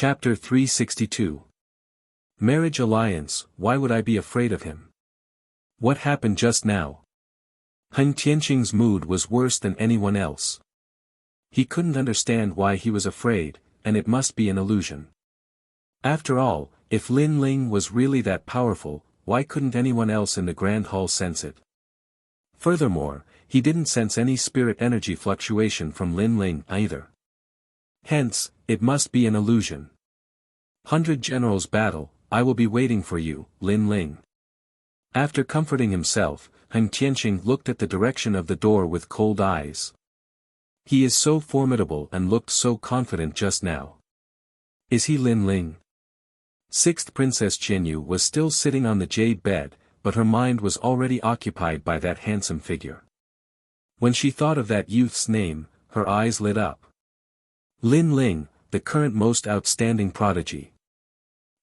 Chapter 362. Marriage Alliance, why would I be afraid of him? What happened just now? Han Tianqing's mood was worse than anyone else. He couldn't understand why he was afraid, and it must be an illusion. After all, if Lin Ling was really that powerful, why couldn't anyone else in the Grand Hall sense it? Furthermore, he didn't sense any spirit energy fluctuation from Lin Ling either. Hence, it must be an illusion. 100 Generals battle, I will be waiting for you, Lin Ling. After comforting himself, Han Tianqing looked at the direction of the door with cold eyes. He is so formidable and looked so confident just now. Is he Lin Ling? Sixth Princess Qianyu was still sitting on the jade bed, but her mind was already occupied by that handsome figure. When she thought of that youth's name, her eyes lit up. Lin Ling, the current most outstanding prodigy.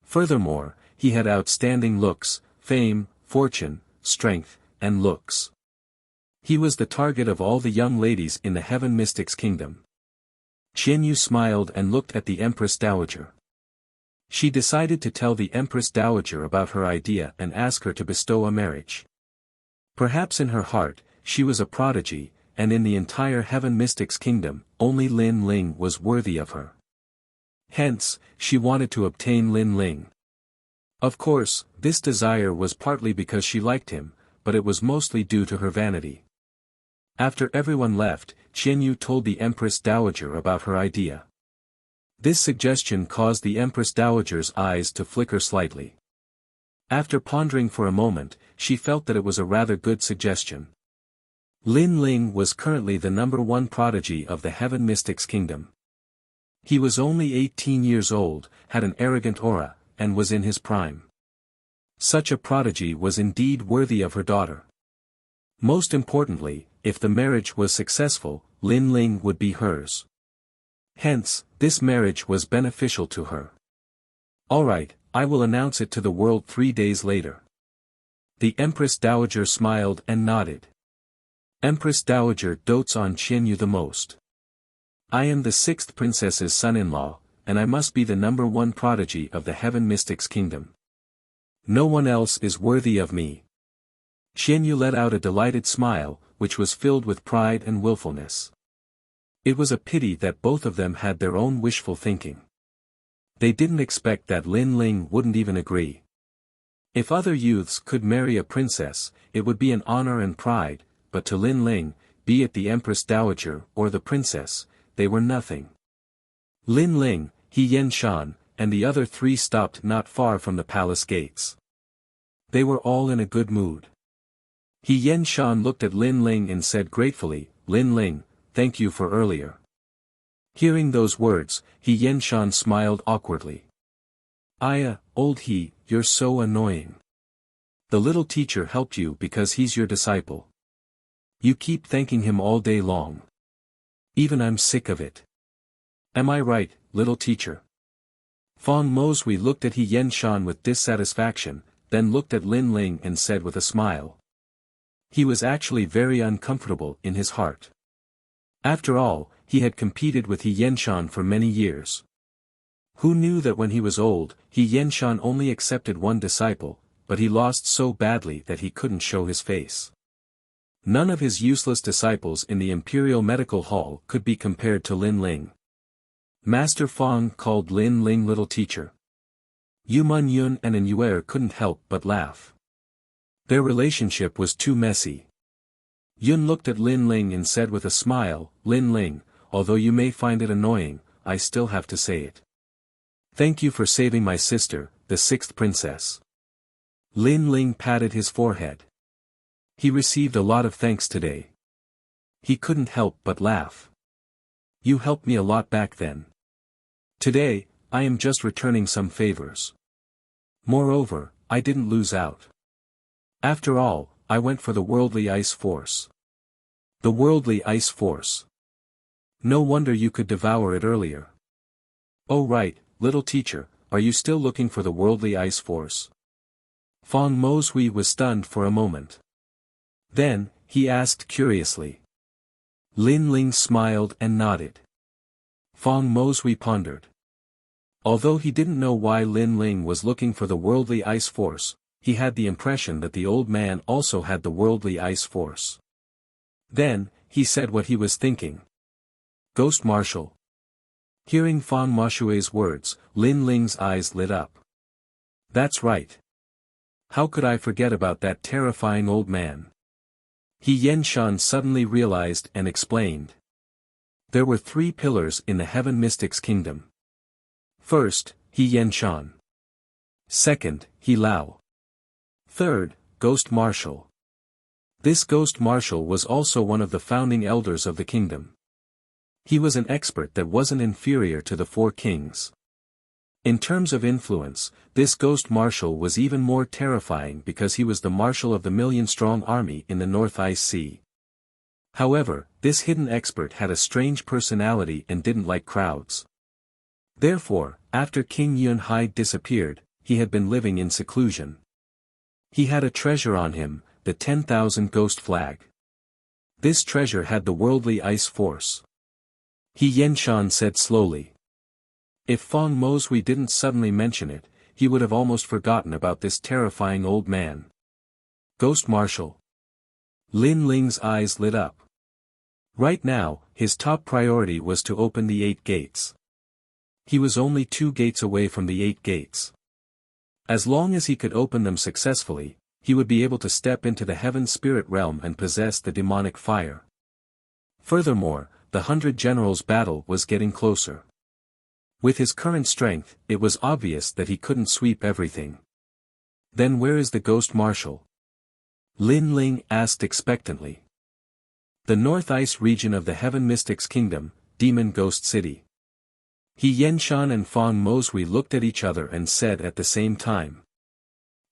Furthermore, he had outstanding looks, fame, fortune, strength, and looks. He was the target of all the young ladies in the Heaven Mystics Kingdom. Qianyu smiled and looked at the Empress Dowager. She decided to tell the Empress Dowager about her idea and ask her to bestow a marriage. Perhaps in her heart, she was a prodigy, and in the entire Heaven Mystics Kingdom, only Lin Ling was worthy of her. Hence, she wanted to obtain Lin Ling. Of course, this desire was partly because she liked him, but it was mostly due to her vanity. After everyone left, Qianyu told the Empress Dowager about her idea. This suggestion caused the Empress Dowager's eyes to flicker slightly. After pondering for a moment, she felt that it was a rather good suggestion. Lin Ling was currently the #1 prodigy of the Heaven Mystics Kingdom. He was only 18 years old, had an arrogant aura, and was in his prime. Such a prodigy was indeed worthy of her daughter. Most importantly, if the marriage was successful, Lin Ling would be hers. Hence, this marriage was beneficial to her. Alright, I will announce it to the world 3 days later. The Empress Dowager smiled and nodded. Empress Dowager dotes on Qianyu the most. I am the 6th princess's son-in-law, and I must be the #1 prodigy of the Heaven Mystics Kingdom. No one else is worthy of me. Qianyu let out a delighted smile, which was filled with pride and willfulness. It was a pity that both of them had their own wishful thinking. They didn't expect that Lin Ling wouldn't even agree. If other youths could marry a princess, it would be an honor and pride, but to Lin Ling, be it the Empress Dowager or the princess, they were nothing. Lin Ling, He Yen-shan, and the other 3 stopped not far from the palace gates. They were all in a good mood. He Yen-shan looked at Lin Ling and said gratefully, Lin Ling, thank you for earlier. Hearing those words, He Yen-shan smiled awkwardly. Old He, you're so annoying. The little teacher helped you because he's your disciple. You keep thanking him all day long. Even I'm sick of it. Am I right, little teacher? Feng Mozhui looked at He Yen-shan with dissatisfaction, then looked at Lin Ling and said with a smile. He was actually very uncomfortable in his heart. After all, he had competed with He Yen-shan for many years. Who knew that when he was old, He Yen-shan only accepted 1 disciple, but he lost so badly that he couldn't show his face. None of his useless disciples in the Imperial Medical Hall could be compared to Lin Ling. Master Feng called Lin Ling little teacher. Yu Mun Yun and An Yuer couldn't help but laugh. Their relationship was too messy. Yun looked at Lin Ling and said with a smile, Lin Ling, although you may find it annoying, I still have to say it. Thank you for saving my sister, the 6th princess. Lin Ling patted his forehead. He received a lot of thanks today. He couldn't help but laugh. You helped me a lot back then. Today, I am just returning some favors. Moreover, I didn't lose out. After all, I went for the worldly ice force. The worldly ice force. No wonder you could devour it earlier. Oh right, little teacher, are you still looking for the worldly ice force? Feng Mozhui was stunned for a moment. Then, he asked curiously. Lin Ling smiled and nodded. Feng Mozhui pondered. Although he didn't know why Lin Ling was looking for the worldly ice force, he had the impression that the old man also had the worldly ice force. Then, he said what he was thinking. Ghost Marshal. Hearing Fan Mashue's words, Lin Ling's eyes lit up. That's right. How could I forget about that terrifying old man? He Yen Shan suddenly realized and explained. There were 3 pillars in the Heaven Mystics Kingdom. First, He Yen Shan. Second, He Lao. Third, Ghost Marshal. This Ghost Marshal was also one of the founding elders of the kingdom. He was an expert that wasn't inferior to the 4 kings. In terms of influence, this Ghost Marshal was even more terrifying because he was the marshal of the million-strong army in the North Ice Sea. However, this hidden expert had a strange personality and didn't like crowds. Therefore, after King Yun Hai disappeared, he had been living in seclusion. He had a treasure on him, the 10,000 ghost flag. This treasure had the worldly ice force. He Yen Shan said slowly. If Fang Mozhui didn't suddenly mention it, he would have almost forgotten about this terrifying old man. Ghost Marshal. Lin Ling's eyes lit up. Right now, his top priority was to open the 8 gates. He was only 2 gates away from the 8 gates. As long as he could open them successfully, he would be able to step into the heaven spirit realm and possess the demonic fire. Furthermore, the 100 Generals battle was getting closer. With his current strength, it was obvious that he couldn't sweep everything. Then where is the Ghost Marshal? Lin Ling asked expectantly. The North Ice region of the Heaven Mystics Kingdom, Demon Ghost City. He Yen Shan and Fang Mozhui looked at each other and said at the same time.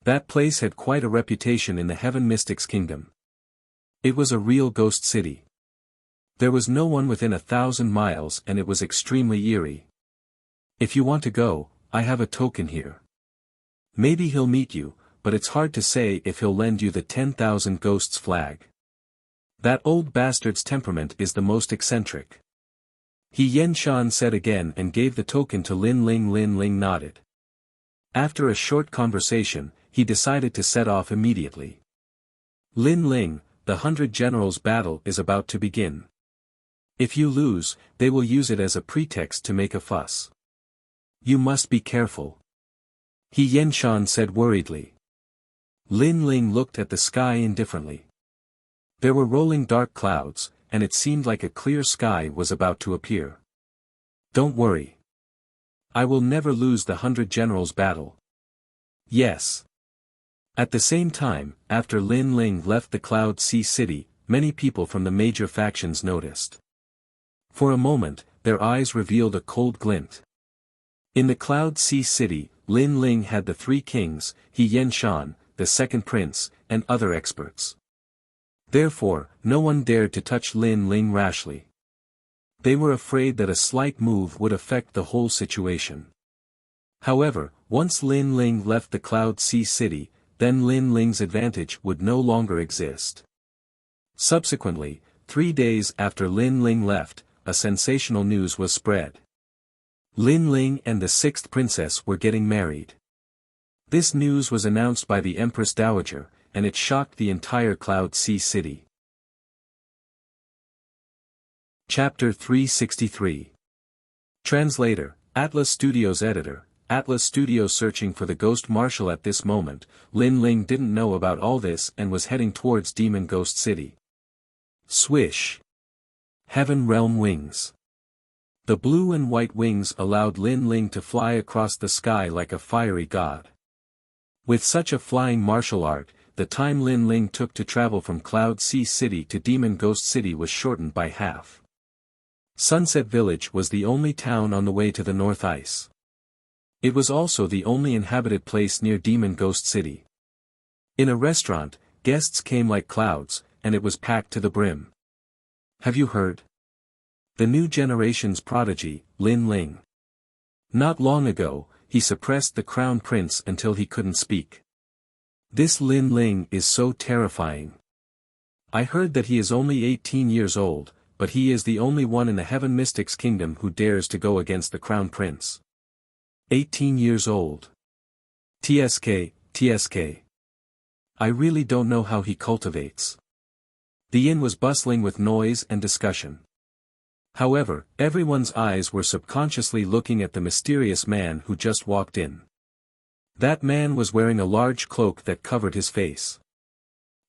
That place had quite a reputation in the Heaven Mystics Kingdom. It was a real ghost city. There was no one within 1,000 miles and it was extremely eerie. If you want to go, I have a token here. Maybe he'll meet you, but it's hard to say if he'll lend you the 10,000 ghosts flag. That old bastard's temperament is the most eccentric. He Yen Shan said again and gave the token to Lin Ling. Lin Ling nodded. After a short conversation, he decided to set off immediately. Lin Ling, the 100 Generals battle is about to begin. If you lose, they will use it as a pretext to make a fuss. You must be careful. He Yen Shan said worriedly. Lin Ling looked at the sky indifferently. There were rolling dark clouds, and it seemed like a clear sky was about to appear. Don't worry. I will never lose the 100 Generals battle. Yes. At the same time, after Lin Ling left the Cloud Sea City, many people from the major factions noticed. For a moment, their eyes revealed a cold glint. In the Cloud Sea City, Lin Ling had the 3 kings, He Yen Shan, the second prince, and other experts. Therefore, no one dared to touch Lin Ling rashly. They were afraid that a slight move would affect the whole situation. However, once Lin Ling left the Cloud Sea City, then Lin Ling's advantage would no longer exist. Subsequently, 3 days after Lin Ling left, a sensational news was spread. Lin Ling and the 6th princess were getting married. This news was announced by the Empress Dowager, and it shocked the entire Cloud Sea City. Chapter 363. Translator, Atlas Studios Editor, Atlas Studios. Searching for the Ghost Marshal. At this moment, Lin Ling didn't know about all this and was heading towards Demon Ghost City. Swish. Heaven Realm Wings. The blue and white wings allowed Lin Ling to fly across the sky like a fiery god. With such a flying martial art, the time Lin Ling took to travel from Cloud Sea City to Demon Ghost City was shortened by half. Sunset Village was the only town on the way to the North Ice. It was also the only inhabited place near Demon Ghost City. In a restaurant, guests came like clouds, and it was packed to the brim. Have you heard? The new generation's prodigy, Lin Ling. Not long ago, he suppressed the crown prince until he couldn't speak. This Lin Ling is so terrifying. I heard that he is only 18 years old, but he is the only one in the Heaven Mystics Kingdom who dares to go against the crown prince. 18 years old. TSK, TSK. I really don't know how he cultivates. The inn was bustling with noise and discussion. However, everyone's eyes were subconsciously looking at the mysterious man who just walked in. That man was wearing a large cloak that covered his face.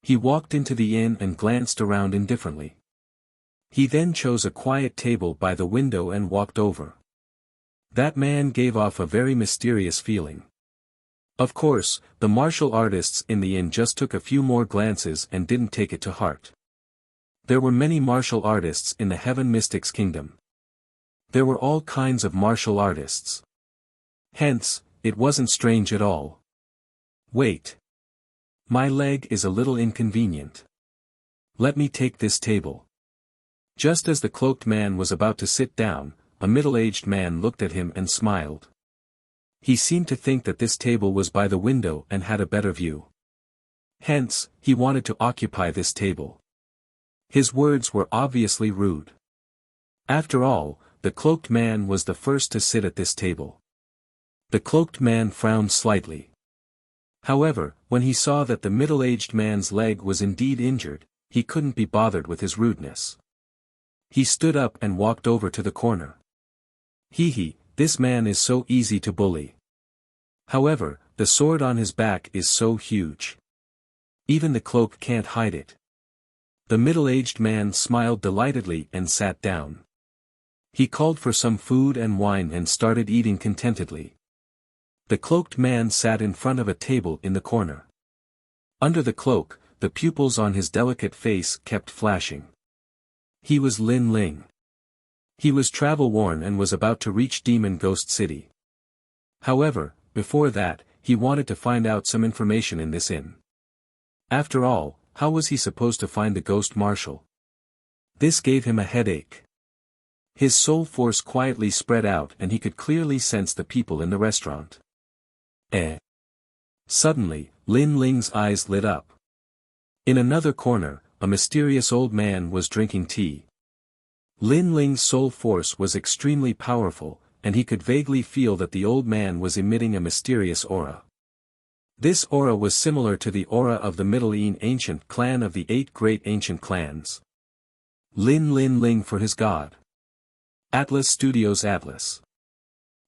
He walked into the inn and glanced around indifferently. He then chose a quiet table by the window and walked over. That man gave off a very mysterious feeling. Of course, the martial artists in the inn just took a few more glances and didn't take it to heart. There were many martial artists in the Heaven Mystics Kingdom. There were all kinds of martial artists. Hence, it wasn't strange at all. Wait. My leg is a little inconvenient. Let me take this table. Just as the cloaked man was about to sit down, a middle-aged man looked at him and smiled. He seemed to think that this table was by the window and had a better view. Hence, he wanted to occupy this table. His words were obviously rude. After all, the cloaked man was the first to sit at this table. The cloaked man frowned slightly. However, when he saw that the middle-aged man's leg was indeed injured, he couldn't be bothered with his rudeness. He stood up and walked over to the corner. Hee, this man is so easy to bully. However, the sword on his back is so huge. Even the cloak can't hide it. The middle-aged man smiled delightedly and sat down. He called for some food and wine and started eating contentedly. The cloaked man sat in front of a table in the corner. Under the cloak, the pupils on his delicate face kept flashing. He was Lin Ling. He was travel-worn and was about to reach Demon Ghost City. However, before that, he wanted to find out some information in this inn. After all, how was he supposed to find the ghost marshal? This gave him a headache. His soul force quietly spread out and he could clearly sense the people in the restaurant. Suddenly, Lin Ling's eyes lit up. In another corner, a mysterious old man was drinking tea. Lin Ling's soul force was extremely powerful, and he could vaguely feel that the old man was emitting a mysterious aura. This aura was similar to the aura of the Middle Ancient clan of the 8 great ancient clans. Lin Ling for his god. Atlas Studios Atlas.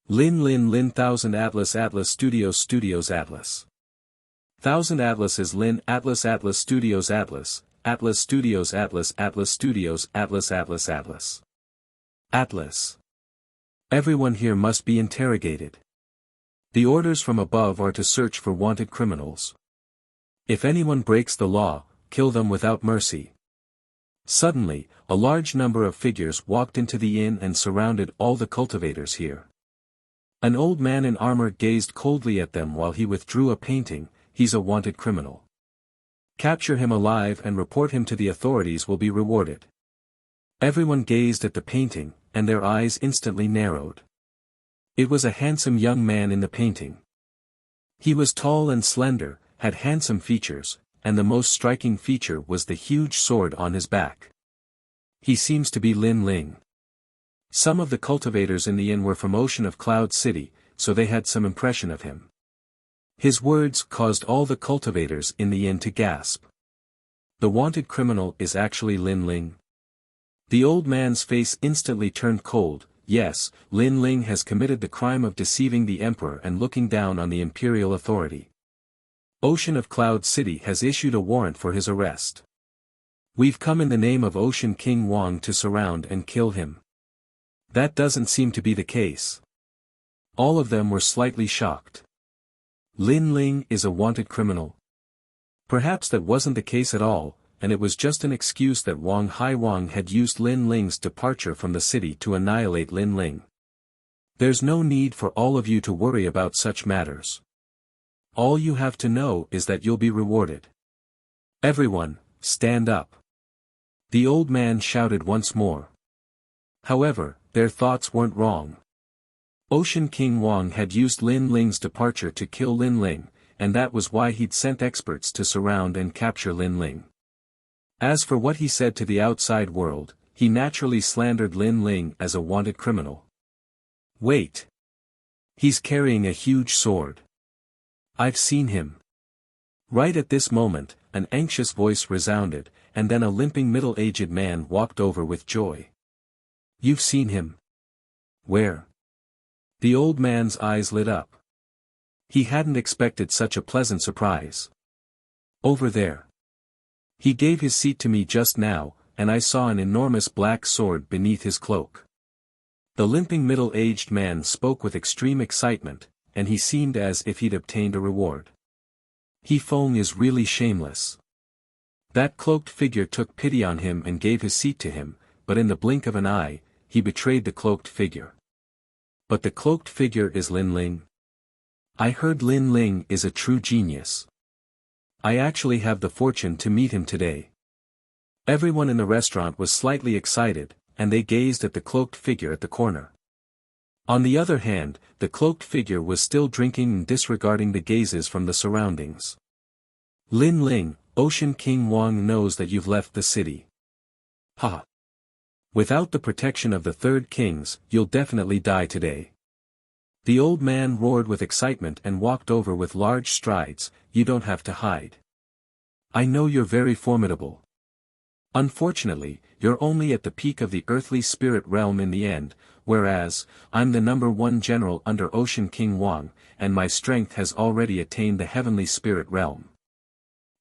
Lin 1000 Atlas Studios Atlas. 1000 Atlas is Lin Atlas Studios Atlas Studios Atlas. Atlas. Everyone here must be interrogated. The orders from above are to search for wanted criminals. If anyone breaks the law, kill them without mercy. Suddenly, a large number of figures walked into the inn and surrounded all the cultivators here. An old man in armor gazed coldly at them while he withdrew a painting. He's a wanted criminal. Capture him alive and report him to the authorities will be rewarded. Everyone gazed at the painting, and their eyes instantly narrowed. It was a handsome young man in the painting. He was tall and slender, had handsome features, and the most striking feature was the huge sword on his back. He seems to be Lin Ling. Some of the cultivators in the inn were from Ocean of Cloud City, so they had some impression of him. His words caused all the cultivators in the inn to gasp. The wanted criminal is actually Lin Ling. The old man's face instantly turned cold. Yes, Lin Ling has committed the crime of deceiving the emperor and looking down on the imperial authority. Ocean of Cloud City has issued a warrant for his arrest. We've come in the name of Ocean King Wang to surround and kill him. That doesn't seem to be the case. All of them were slightly shocked. Lin Ling is a wanted criminal. Perhaps that wasn't the case at all, and it was just an excuse that Wang Haiwang had used Lin Ling's departure from the city to annihilate Lin Ling. There's no need for all of you to worry about such matters. All you have to know is that you'll be rewarded. Everyone, stand up. The old man shouted once more. However, their thoughts weren't wrong. Ocean King Wang had used Lin Ling's departure to kill Lin Ling, and that was why he'd sent experts to surround and capture Lin Ling. As for what he said to the outside world, he naturally slandered Lin Ling as a wanted criminal. Wait. He's carrying a huge sword. I've seen him. Right at this moment, an anxious voice resounded, and then a limping middle-aged man walked over with joy. You've seen him? Where? The old man's eyes lit up. He hadn't expected such a pleasant surprise. Over there. He gave his seat to me just now, and I saw an enormous black sword beneath his cloak. The limping middle-aged man spoke with extreme excitement, and he seemed as if he'd obtained a reward. He Feng is really shameless. That cloaked figure took pity on him and gave his seat to him, but in the blink of an eye, he betrayed the cloaked figure. But the cloaked figure is Lin Ling. I heard Lin Ling is a true genius. I actually have the fortune to meet him today. Everyone in the restaurant was slightly excited, and they gazed at the cloaked figure at the corner. On the other hand, the cloaked figure was still drinking and disregarding the gazes from the surroundings. Lin Ling, Ocean King Wang knows that you've left the city. Ha! Without the protection of the third kings, you'll definitely die today. The old man roared with excitement and walked over with large strides. You don't have to hide. I know you're very formidable. Unfortunately, you're only at the peak of the earthly spirit realm in the end, whereas, I'm the #1 general under Ocean King Wang, and my strength has already attained the heavenly spirit realm.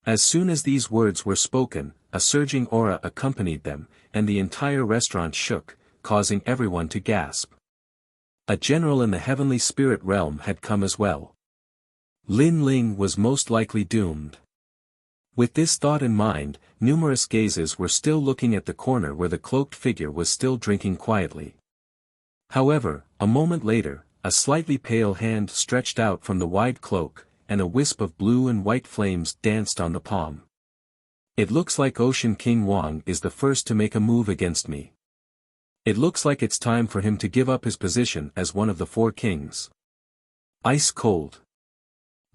As soon as these words were spoken, a surging aura accompanied them, and the entire restaurant shook, causing everyone to gasp. A general in the heavenly spirit realm had come as well. Lin Ling was most likely doomed. With this thought in mind, numerous gazes were still looking at the corner where the cloaked figure was still drinking quietly. However, a moment later, a slightly pale hand stretched out from the wide cloak, and a wisp of blue and white flames danced on the palm. It looks like Ocean King Wang is the first to make a move against me. It looks like it's time for him to give up his position as one of the four kings. Ice cold.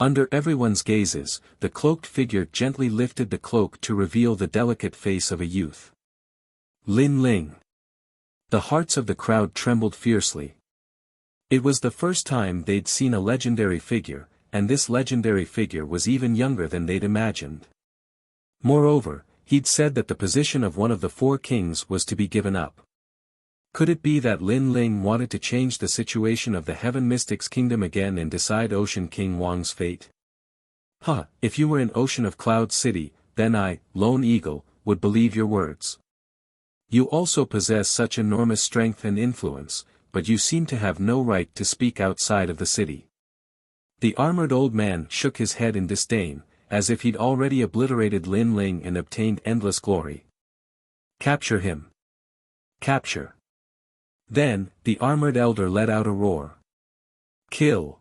Under everyone's gazes, the cloaked figure gently lifted the cloak to reveal the delicate face of a youth. Lin Ling. The hearts of the crowd trembled fiercely. It was the first time they'd seen a legendary figure, and this legendary figure was even younger than they'd imagined. Moreover, he'd said that the position of one of the four kings was to be given up. Could it be that Lin Ling wanted to change the situation of the Heaven Mystics Kingdom again and decide Ocean King Wang's fate? If you were in Ocean of Cloud City, then I, Lone Eagle, would believe your words. You also possess such enormous strength and influence, but you seem to have no right to speak outside of the city. The armored old man shook his head in disdain, as if he'd already obliterated Lin Ling and obtained endless glory. Capture him. Capture. Then, the armored elder let out a roar. Kill.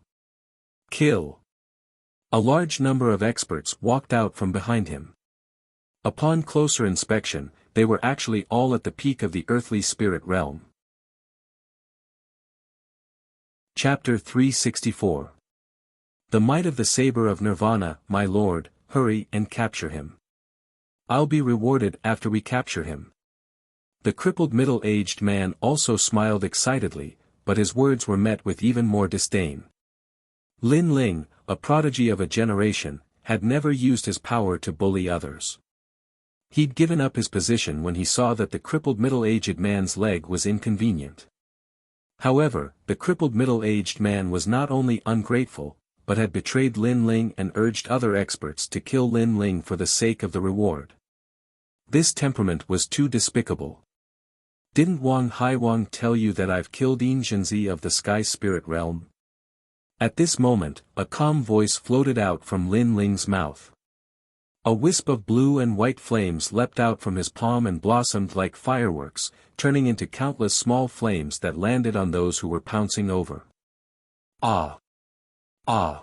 Kill. A large number of experts walked out from behind him. Upon closer inspection, they were actually all at the peak of the earthly spirit realm. Chapter 364. The might of the saber of Nirvana, my lord, hurry and capture him. I'll be rewarded after we capture him. The crippled middle-aged man also smiled excitedly, but his words were met with even more disdain. Lin Ling, a prodigy of a generation, had never used his power to bully others. He'd given up his position when he saw that the crippled middle-aged man's leg was inconvenient. However, the crippled middle-aged man was not only ungrateful, but had betrayed Lin Ling and urged other experts to kill Lin Ling for the sake of the reward. This temperament was too despicable. Didn't Wang Haiwang tell you that I've killed Yin Zhenzi of the Sky Spirit Realm? At this moment, a calm voice floated out from Lin Ling's mouth. A wisp of blue and white flames leapt out from his palm and blossomed like fireworks, turning into countless small flames that landed on those who were pouncing over. Ah! Ah!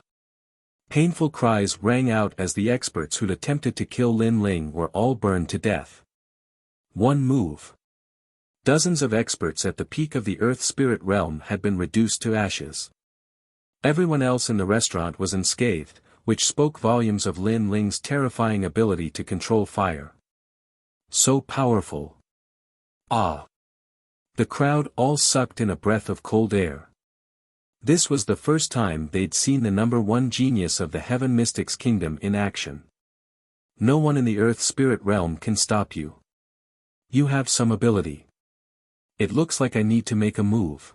Painful cries rang out as the experts who'd attempted to kill Lin Ling were all burned to death. One move. Dozens of experts at the peak of the Earth Spirit Realm had been reduced to ashes. Everyone else in the restaurant was unscathed, which spoke volumes of Lin Ling's terrifying ability to control fire. So powerful. Ah! The crowd all sucked in a breath of cold air. This was the first time they'd seen the number one genius of the Heaven Mystics Kingdom in action. No one in the Earth Spirit realm can stop you. You have some ability. It looks like I need to make a move.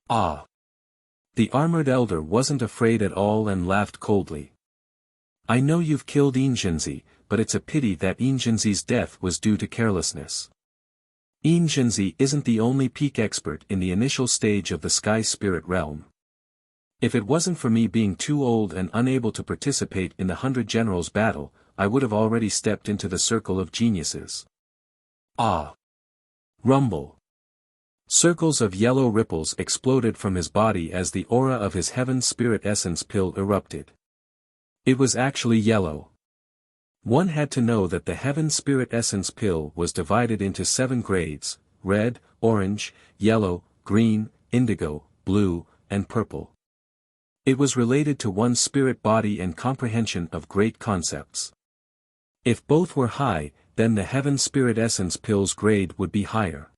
Ah. The armored elder wasn't afraid at all and laughed coldly. I know you've killed Injinzi, but it's a pity that Injinzi's death was due to carelessness. Injinzi isn't the only peak expert in the initial stage of the Sky Spirit realm. If it wasn't for me being too old and unable to participate in the 100 Generals battle, I would have already stepped into the circle of geniuses. Ah! Rumble! Circles of yellow ripples exploded from his body as the aura of his Heaven Spirit Essence pill erupted. It was actually yellow. One had to know that the Heaven Spirit Essence pill was divided into 7 grades: red, orange, yellow, green, indigo, blue, and purple. It was related to one's spirit body and comprehension of great concepts. If both were high, then the Heaven Spirit Essence pill's grade would be higher.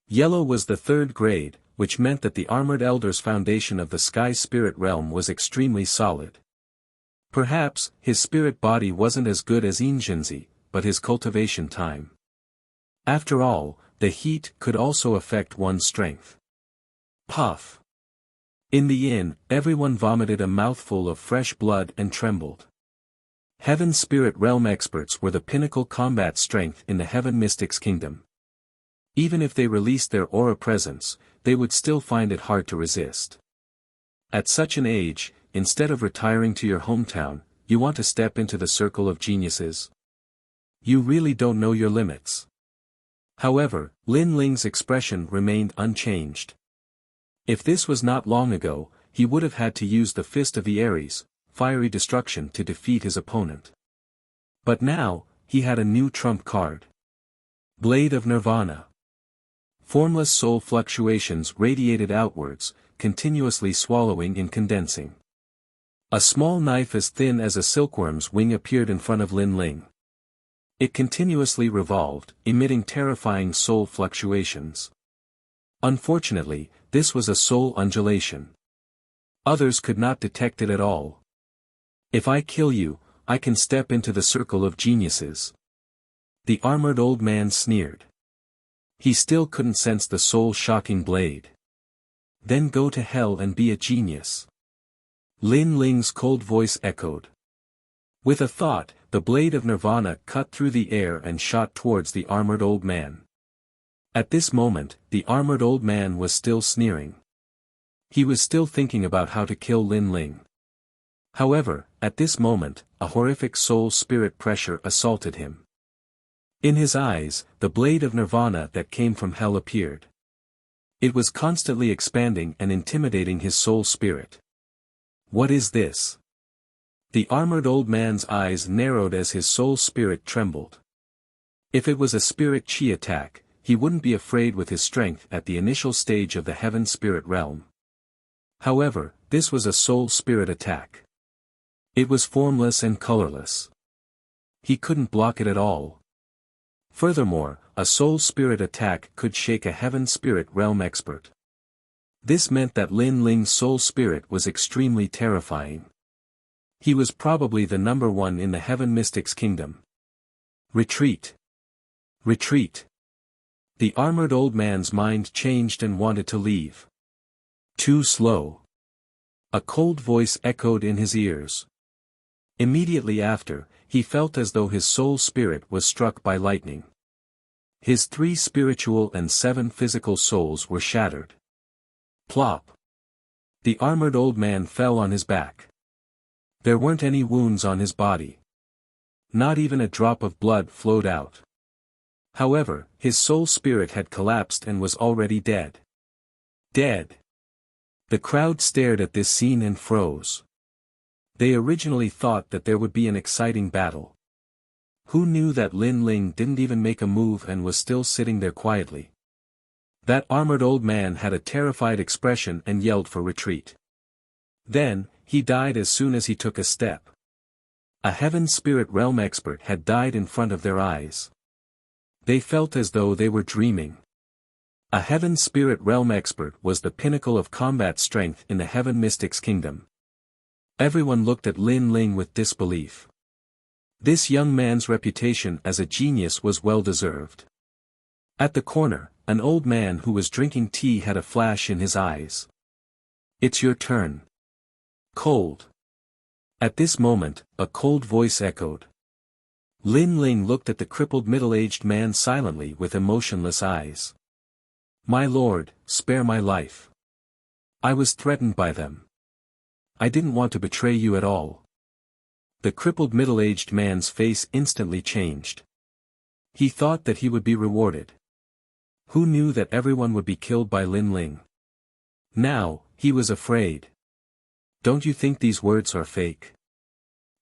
Yellow was the 3rd grade, which meant that the Armored Elder's foundation of the Sky Spirit realm was extremely solid. Perhaps, his spirit body wasn't as good as Injinzi, but his cultivation time. After all, the heat could also affect one's strength. Puff! In the inn, everyone vomited a mouthful of fresh blood and trembled. Heaven Spirit Realm experts were the pinnacle combat strength in the Heaven Mystics Kingdom. Even if they released their aura presence, they would still find it hard to resist. At such an age, instead of retiring to your hometown, you want to step into the circle of geniuses? You really don't know your limits. However, Lin Ling's expression remained unchanged. If this was not long ago, he would have had to use the Fist of the Ares, fiery destruction, to defeat his opponent. But now, he had a new trump card. Blade of Nirvana. Formless soul fluctuations radiated outwards, continuously swallowing and condensing. A small knife as thin as a silkworm's wing appeared in front of Lin Ling. It continuously revolved, emitting terrifying soul fluctuations. Unfortunately, this was a soul undulation. Others could not detect it at all. If I kill you, I can step into the circle of geniuses. The armored old man sneered. He still couldn't sense the soul-shocking blade. Then go to hell and be a genius. Lin Ling's cold voice echoed. With a thought, the blade of Nirvana cut through the air and shot towards the armored old man. At this moment, the armored old man was still sneering. He was still thinking about how to kill Lin Ling. However, at this moment, a horrific soul-spirit pressure assaulted him. In his eyes, the blade of Nirvana that came from hell appeared. It was constantly expanding and intimidating his soul-spirit. What is this? The armored old man's eyes narrowed as his soul-spirit trembled. If it was a spirit chi attack, he wouldn't be afraid with his strength at the initial stage of the Heaven Spirit realm. However, this was a soul-spirit attack. It was formless and colorless. He couldn't block it at all. Furthermore, a soul-spirit attack could shake a Heaven Spirit realm expert. This meant that Lin Ling's soul-spirit was extremely terrifying. He was probably the number one in the Heaven Mystics Kingdom. Retreat! Retreat! The armored old man's mind changed and wanted to leave. Too slow. A cold voice echoed in his ears. Immediately after, he felt as though his soul-spirit was struck by lightning. His 3 spiritual and 7 physical souls were shattered. Plop! The armored old man fell on his back. There weren't any wounds on his body. Not even a drop of blood flowed out. However, his soul-spirit had collapsed and was already dead. Dead! The crowd stared at this scene and froze. They originally thought that there would be an exciting battle. Who knew that Lin Ling didn't even make a move and was still sitting there quietly? That armored old man had a terrified expression and yelled for retreat. Then, he died as soon as he took a step. A Heaven Spirit Realm expert had died in front of their eyes. They felt as though they were dreaming. A heaven spirit realm expert was the pinnacle of combat strength in the heaven mystics kingdom. Everyone looked at Lin Ling with disbelief. This young man's reputation as a genius was well deserved. At the corner, an old man who was drinking tea had a flash in his eyes. "It's your turn." "Cold." At this moment, a cold voice echoed. Lin Ling looked at the crippled middle-aged man silently with emotionless eyes. "My lord, spare my life. I was threatened by them. I didn't want to betray you at all." The crippled middle-aged man's face instantly changed. He thought that he would be rewarded. Who knew that everyone would be killed by Lin Ling? Now, he was afraid. "Don't you think these words are fake?"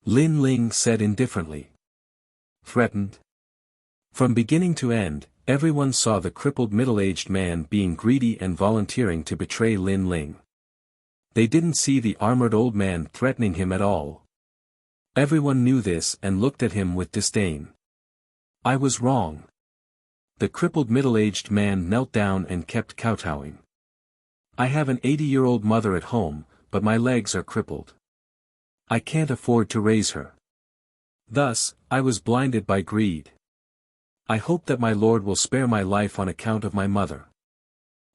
Lin Ling said indifferently. "Threatened?" From beginning to end, everyone saw the crippled middle-aged man being greedy and volunteering to betray Lin Ling. They didn't see the armored old man threatening him at all. Everyone knew this and looked at him with disdain. "I was wrong." The crippled middle-aged man knelt down and kept kowtowing. "I have an 80-year-old mother at home, but my legs are crippled. I can't afford to raise her. Thus, I was blinded by greed. I hope that my lord will spare my life on account of my mother."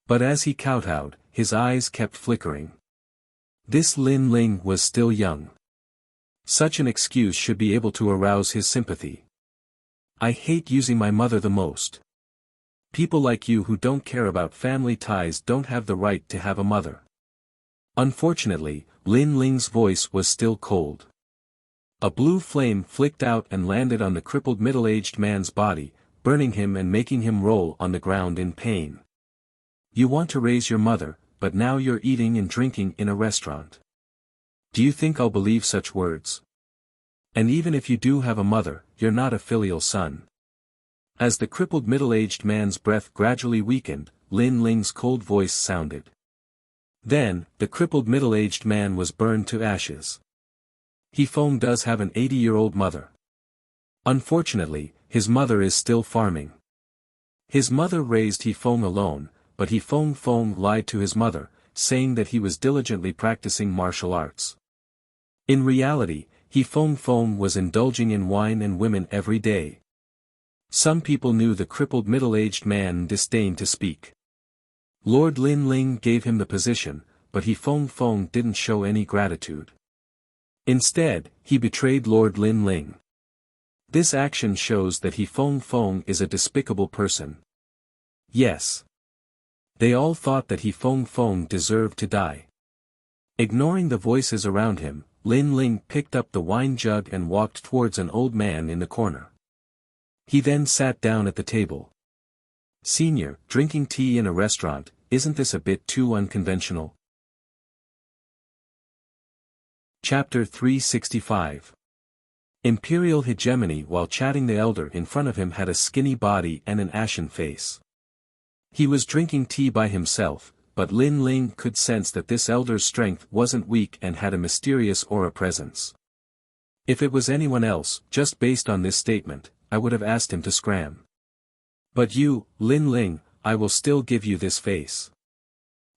But as he kowtowed, his eyes kept flickering. This Lin Ling was still young. Such an excuse should be able to arouse his sympathy. "I hate using my mother the most. People like you who don't care about family ties don't have the right to have a mother." Unfortunately, Lin Ling's voice was still cold. A blue flame flicked out and landed on the crippled middle-aged man's body, burning him and making him roll on the ground in pain. "You want to raise your mother, but now you're eating and drinking in a restaurant. Do you think I'll believe such words? And even if you do have a mother, you're not a filial son." As the crippled middle-aged man's breath gradually weakened, Lin Ling's cold voice sounded. Then, the crippled middle-aged man was burned to ashes. "He-Fong does have an 80-year-old mother. Unfortunately, his mother is still farming. His mother raised He-Fong alone, but He-Fong lied to his mother, saying that he was diligently practicing martial arts. In reality, He-Fong was indulging in wine and women every day." Some people knew the crippled middle-aged man and disdained to speak. Lord Lin Ling gave him the position, but He-Fong didn't show any gratitude. Instead, he betrayed Lord Lin Ling. This action shows that He-Fong is a despicable person. Yes. They all thought that He-Fong deserved to die. Ignoring the voices around him, Lin Ling picked up the wine jug and walked towards an old man in the corner. He then sat down at the table. "Senior, drinking tea in a restaurant, isn't this a bit too unconventional?" Chapter 365. Imperial Hegemony. While chatting, the elder in front of him had a skinny body and an ashen face. He was drinking tea by himself, but Lin Ling could sense that this elder's strength wasn't weak and had a mysterious aura presence. If it was anyone else, just based on this statement, I would have asked him to scram. But you, Lin Ling, I will still give you this face.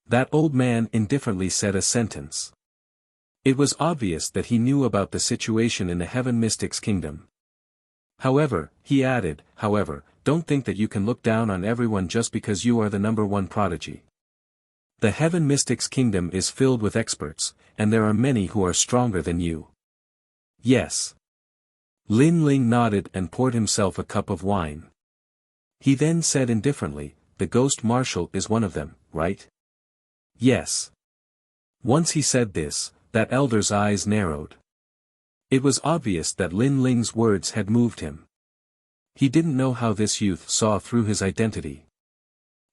That old man indifferently said a sentence. It was obvious that he knew about the situation in the Heaven Mystics Kingdom. However, he added, don't think that you can look down on everyone just because you are the #1 prodigy. The Heaven Mystics Kingdom is filled with experts, and there are many who are stronger than you. Yes. Lin Ling nodded and poured himself a cup of wine. He then said indifferently, the Ghost Marshal is one of them, right? Yes. Once he said this, that elder's eyes narrowed. It was obvious that Lin Ling's words had moved him. He didn't know how this youth saw through his identity.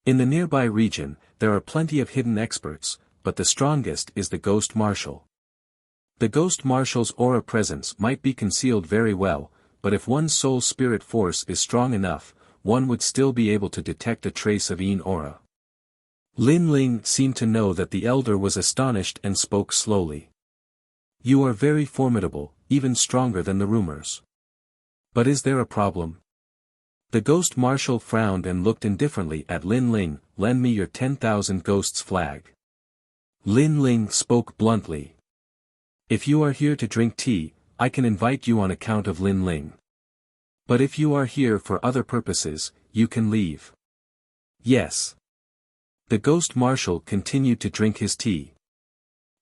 In the nearby region, there are plenty of hidden experts, but the strongest is the Ghost Marshal. The Ghost Marshal's aura presence might be concealed very well, but if one's soul spirit force is strong enough, one would still be able to detect a trace of Yin aura. Lin Ling seemed to know that the elder was astonished and spoke slowly. You are very formidable, even stronger than the rumors. But is there a problem? The ghost marshal frowned and looked indifferently at Lin Ling. "Lend me your 10,000 ghosts flag." Lin Ling spoke bluntly. "If you are here to drink tea, I can invite you on account of Lin Ling. But if you are here for other purposes, you can leave." "Yes." The ghost marshal continued to drink his tea.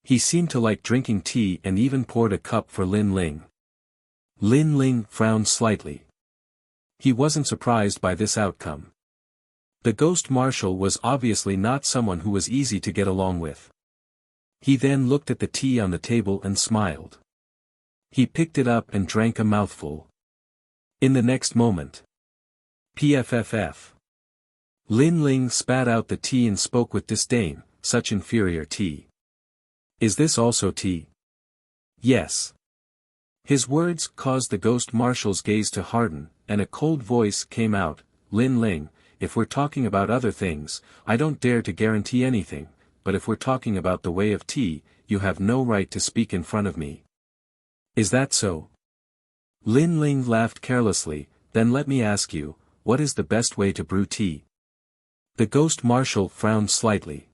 He seemed to like drinking tea and even poured a cup for Lin Ling. Lin Ling frowned slightly. He wasn't surprised by this outcome. The ghost marshal was obviously not someone who was easy to get along with. He then looked at the tea on the table and smiled. He picked it up and drank a mouthful. In the next moment, pfff. Lin Ling spat out the tea and spoke with disdain, "Such inferior tea. Is this also tea?" "Yes." His words caused the ghost marshal's gaze to harden, and a cold voice came out, "Lin Ling, if we're talking about other things, I don't dare to guarantee anything, but if we're talking about the way of tea, you have no right to speak in front of me." "Is that so?" Lin Ling laughed carelessly. "Then let me ask you, what is the best way to brew tea?" The ghost marshal frowned slightly.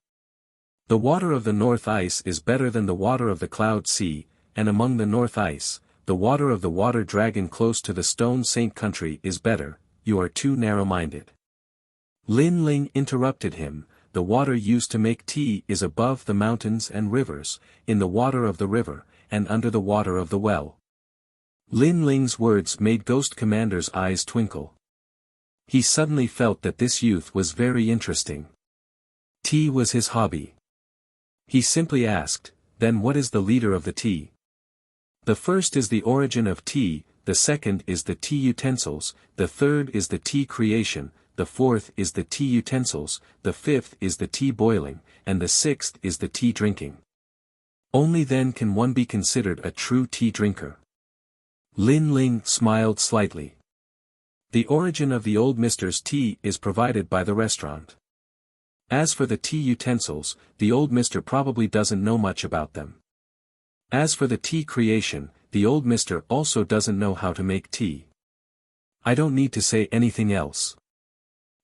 "The water of the North Ice is better than the water of the Cloud Sea, and among the North Ice, the water of the water dragon close to the Stone Saint country is better. You are too narrow-minded." Lin Ling interrupted him. "The water used to make tea is above the mountains and rivers, in the water of the river, and under the water of the well." Lin Ling's words made Ghost Commander's eyes twinkle. He suddenly felt that this youth was very interesting. Tea was his hobby. He simply asked, "Then what is the leader of the tea?" "The first is the origin of tea, the second is the tea utensils, the third is the tea creation, the fourth is the tea utensils, the fifth is the tea boiling, and the sixth is the tea drinking. Only then can one be considered a true tea drinker." Lin Ling smiled slightly. "The origin of the old mister's tea is provided by the restaurant. As for the tea utensils, the old mister probably doesn't know much about them. As for the tea creation, the old mister also doesn't know how to make tea. I don't need to say anything else.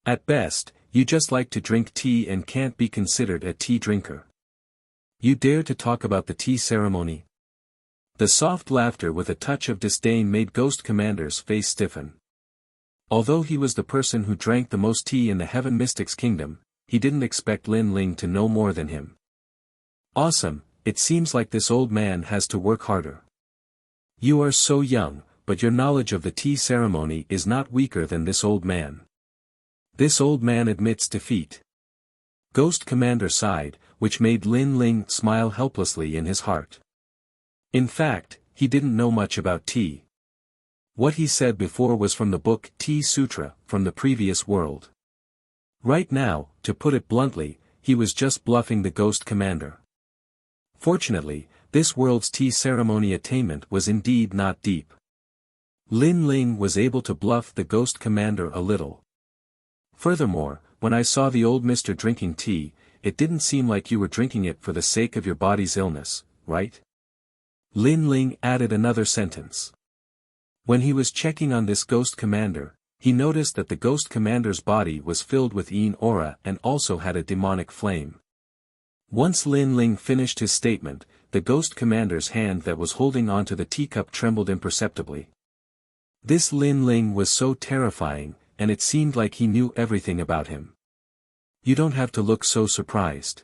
At best, you just like to drink tea and can't be considered a tea drinker. You dare to talk about the tea ceremony?" The soft laughter with a touch of disdain made Ghost Commander's face stiffen. Although he was the person who drank the most tea in the Heaven Mystics Kingdom, he didn't expect Lin Ling to know more than him. "Awesome, it seems like this old man has to work harder. You are so young, but your knowledge of the tea ceremony is not weaker than this old man. This old man admits defeat." Ghost Commander sighed, which made Lin Ling smile helplessly in his heart. In fact, he didn't know much about tea. What he said before was from the book Tea Sutra, from the previous world. Right now, to put it bluntly, he was just bluffing the Ghost Commander. Fortunately, this world's tea ceremony attainment was indeed not deep. Lin Ling was able to bluff the Ghost Commander a little. "Furthermore, when I saw the old mister drinking tea, it didn't seem like you were drinking it for the sake of your body's illness, right?" Lin Ling added another sentence. When he was checking on this Ghost Commander, he noticed that the Ghost Commander's body was filled with Yin aura and also had a demonic flame. Once Lin Ling finished his statement, the Ghost Commander's hand that was holding onto the teacup trembled imperceptibly. This Lin Ling was so terrifying, and it seemed like he knew everything about him. "You don't have to look so surprised.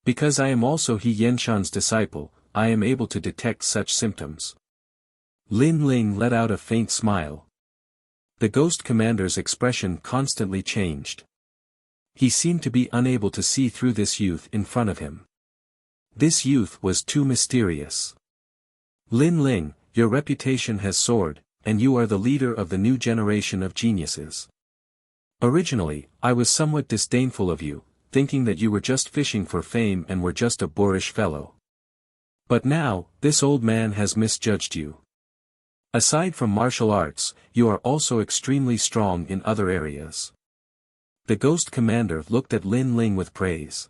Because I am also He Yenshan's disciple, I am able to detect such symptoms." Lin Ling let out a faint smile. The Ghost Commander's expression constantly changed. He seemed to be unable to see through this youth in front of him. This youth was too mysterious. "Lin Ling, your reputation has soared, and you are the leader of the new generation of geniuses. Originally, I was somewhat disdainful of you, thinking that you were just fishing for fame and were just a boorish fellow. But now, this old man has misjudged you. Aside from martial arts, you are also extremely strong in other areas." The Ghost Commander looked at Lin Ling with praise.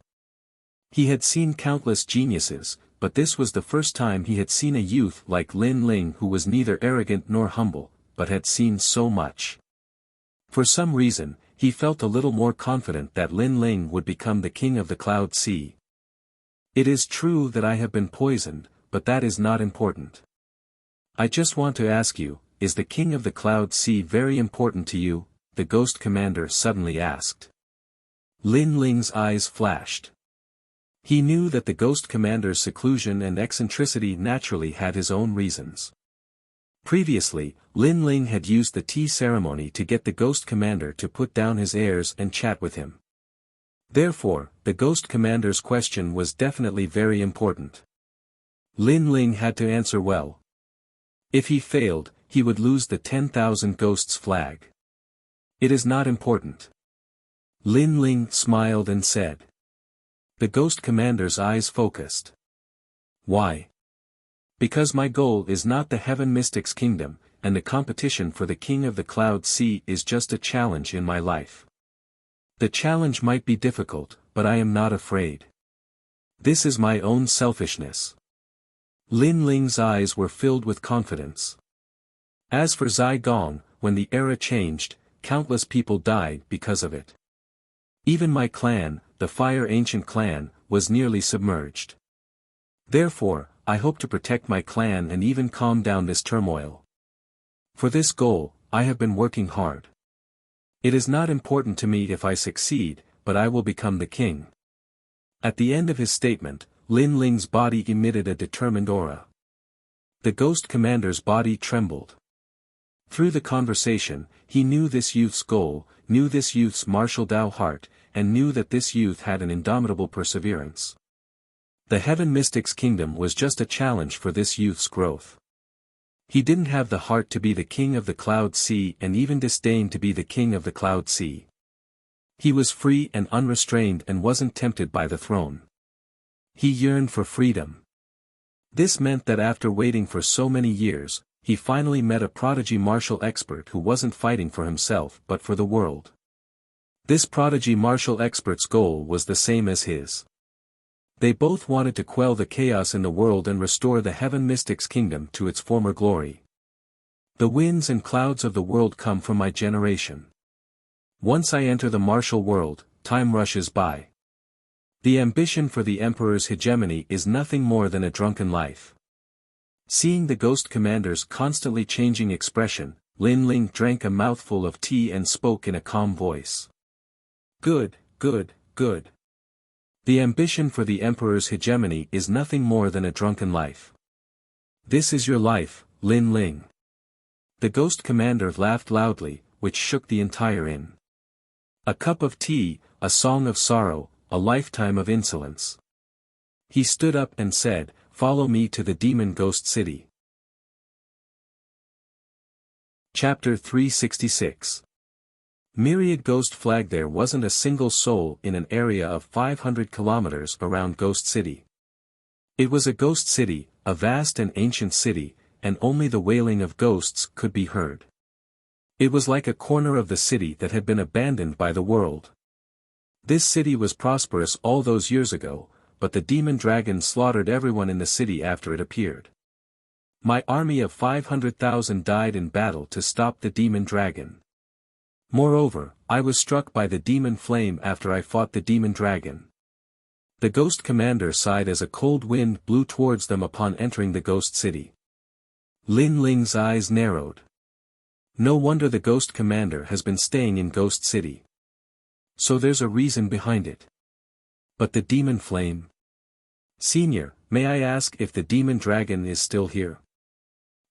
He had seen countless geniuses, but this was the first time he had seen a youth like Lin Ling who was neither arrogant nor humble, but had seen so much. For some reason, he felt a little more confident that Lin Ling would become the king of the Cloud Sea. It is true that I have been poisoned, but that is not important. I just want to ask you, is the king of the Cloud Sea very important to you? The ghost commander suddenly asked. Lin Ling's eyes flashed. He knew that the ghost commander's seclusion and eccentricity naturally had his own reasons. Previously, Lin Ling had used the tea ceremony to get the ghost commander to put down his airs and chat with him. Therefore, the ghost commander's question was definitely very important. Lin Ling had to answer well. If he failed, he would lose the 10,000 ghosts flag. It is not important. Lin Ling smiled and said. The ghost commander's eyes focused. Why? Because my goal is not the Heaven Mystics Kingdom, and the competition for the King of the Cloud Sea is just a challenge in my life. The challenge might be difficult, but I am not afraid. This is my own selfishness. Lin Ling's eyes were filled with confidence. As for Zai Gong, when the era changed, countless people died because of it. Even my clan, the Fire Ancient Clan, was nearly submerged. Therefore, I hope to protect my clan and even calm down this turmoil. For this goal, I have been working hard. It is not important to me if I succeed, but I will become the king. At the end of his statement, Lin Ling's body emitted a determined aura. The ghost commander's body trembled. Through the conversation, he knew this youth's goal, knew this youth's martial Dao heart, and knew that this youth had an indomitable perseverance. The Heaven Mystics Kingdom was just a challenge for this youth's growth. He didn't have the heart to be the king of the Cloud Sea and even disdained to be the king of the Cloud Sea. He was free and unrestrained and wasn't tempted by the throne. He yearned for freedom. This meant that after waiting for so many years, he finally met a prodigy martial expert who wasn't fighting for himself but for the world. This prodigy martial expert's goal was the same as his. They both wanted to quell the chaos in the world and restore the Heaven Mystics Kingdom to its former glory. The winds and clouds of the world come from my generation. Once I enter the martial world, time rushes by. The ambition for the Emperor's hegemony is nothing more than a drunken life. Seeing the ghost commander's constantly changing expression, Lin Ling drank a mouthful of tea and spoke in a calm voice. Good, good, good. The ambition for the Emperor's hegemony is nothing more than a drunken life. This is your life, Lin Ling. The ghost commander laughed loudly, which shook the entire inn. A cup of tea, a song of sorrow, a lifetime of insolence. He stood up and said, "Follow me to the Demon Ghost City." Chapter 366. Myriad Ghost Flag. There wasn't a single soul in an area of 500 kilometers around Ghost City. It was a ghost city, a vast and ancient city, and only the wailing of ghosts could be heard. It was like a corner of the city that had been abandoned by the world. This city was prosperous all those years ago, but the demon dragon slaughtered everyone in the city after it appeared. My army of 500,000 died in battle to stop the demon dragon. Moreover, I was struck by the demon flame after I fought the demon dragon. The ghost commander sighed as a cold wind blew towards them upon entering the ghost city. Lin Ling's eyes narrowed. No wonder the ghost commander has been staying in Ghost City. So there's a reason behind it. But the demon flame? Senior, may I ask if the demon dragon is still here?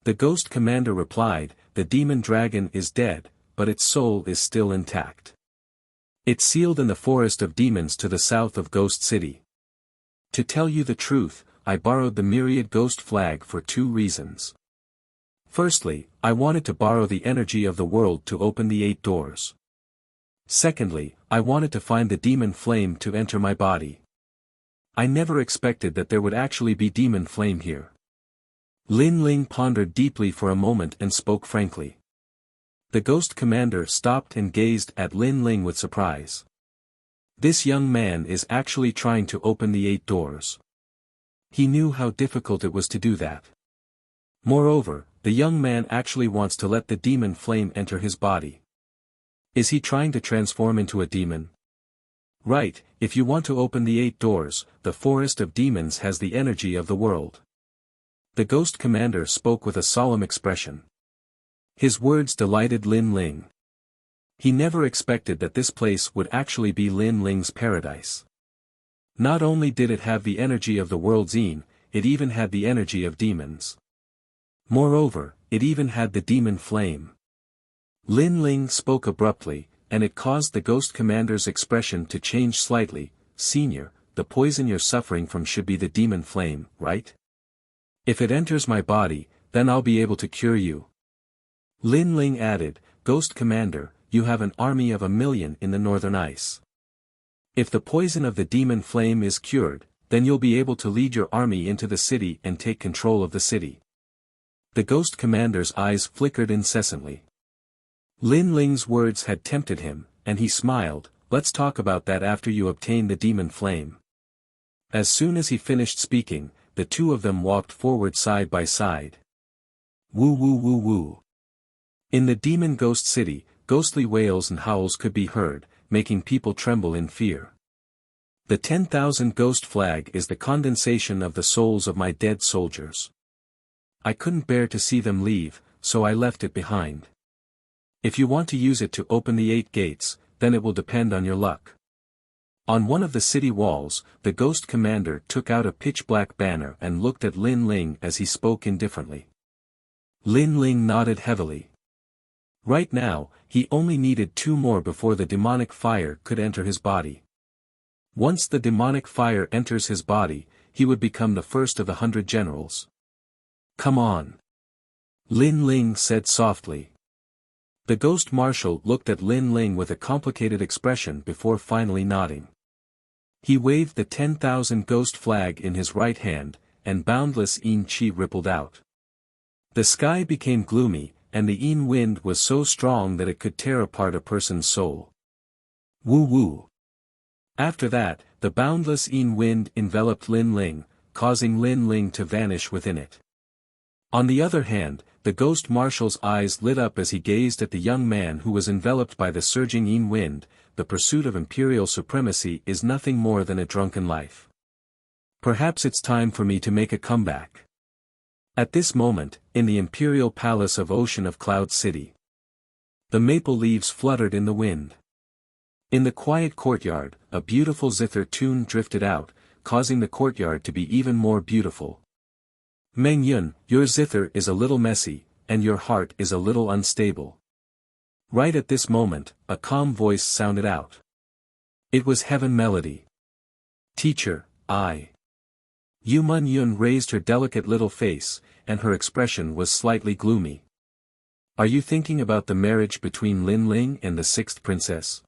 The ghost commander replied, the demon dragon is dead, but its soul is still intact. It's sealed in the forest of demons to the south of Ghost City. To tell you the truth, I borrowed the Myriad Ghost Flag for two reasons. Firstly, I wanted to borrow the energy of the world to open the 8 doors. Secondly, I wanted to find the demon flame to enter my body. I never expected that there would actually be demon flame here. Lin Ling pondered deeply for a moment and spoke frankly. The ghost commander stopped and gazed at Lin Ling with surprise. This young man is actually trying to open the 8 doors. He knew how difficult it was to do that. Moreover, the young man actually wants to let the demon flame enter his body. Is he trying to transform into a demon? Right, if you want to open the 8 doors, the forest of demons has the energy of the world. The ghost commander spoke with a solemn expression. His words delighted Lin Ling. He never expected that this place would actually be Lin Ling's paradise. Not only did it have the energy of the world's Yin, it even had the energy of demons. Moreover, it even had the demon flame. Lin Ling spoke abruptly, and it caused the ghost commander's expression to change slightly. Senior, the poison you're suffering from should be the demon flame, right? If it enters my body, then I'll be able to cure you. Lin Ling added, Ghost Commander, you have an army of 1,000,000 in the northern ice. If the poison of the demon flame is cured, then you'll be able to lead your army into the city and take control of the city. The ghost commander's eyes flickered incessantly. Lin Ling's words had tempted him, and he smiled. Let's talk about that after you obtain the demon flame. As soon as he finished speaking, the two of them walked forward side by side. Woo woo woo woo. In the demon ghost city, ghostly wails and howls could be heard, making people tremble in fear. The 10,000 ghost flag is the condensation of the souls of my dead soldiers. I couldn't bear to see them leave, so I left it behind. If you want to use it to open the 8 gates, then it will depend on your luck. On one of the city walls, the ghost commander took out a pitch-black banner and looked at Lin Ling as he spoke indifferently. Lin Ling nodded heavily. Right now, he only needed 2 more before the demonic fire could enter his body. Once the demonic fire enters his body, he would become the first of the 100 generals. Come on. Lin Ling said softly. The ghost marshal looked at Lin Ling with a complicated expression before finally nodding. He waved the 10,000 ghost flag in his right hand, and boundless Yin Qi rippled out. The sky became gloomy, and the Yin wind was so strong that it could tear apart a person's soul. Woo woo. After that, the boundless Yin wind enveloped Lin Ling, causing Lin Ling to vanish within it. On the other hand, the ghost marshal's eyes lit up as he gazed at the young man who was enveloped by the surging Yin wind. The pursuit of imperial supremacy is nothing more than a drunken life. Perhaps it's time for me to make a comeback. At this moment, in the imperial palace of Ocean of Cloud City, the maple leaves fluttered in the wind. In the quiet courtyard, a beautiful zither tune drifted out, causing the courtyard to be even more beautiful. Meng Yun, your zither is a little messy, and your heart is a little unstable. Right at this moment, a calm voice sounded out. It was Heaven Melody. Teacher, I. Meng Yun raised her delicate little face, and her expression was slightly gloomy. Are you thinking about the marriage between Lin Ling and the 6th princess?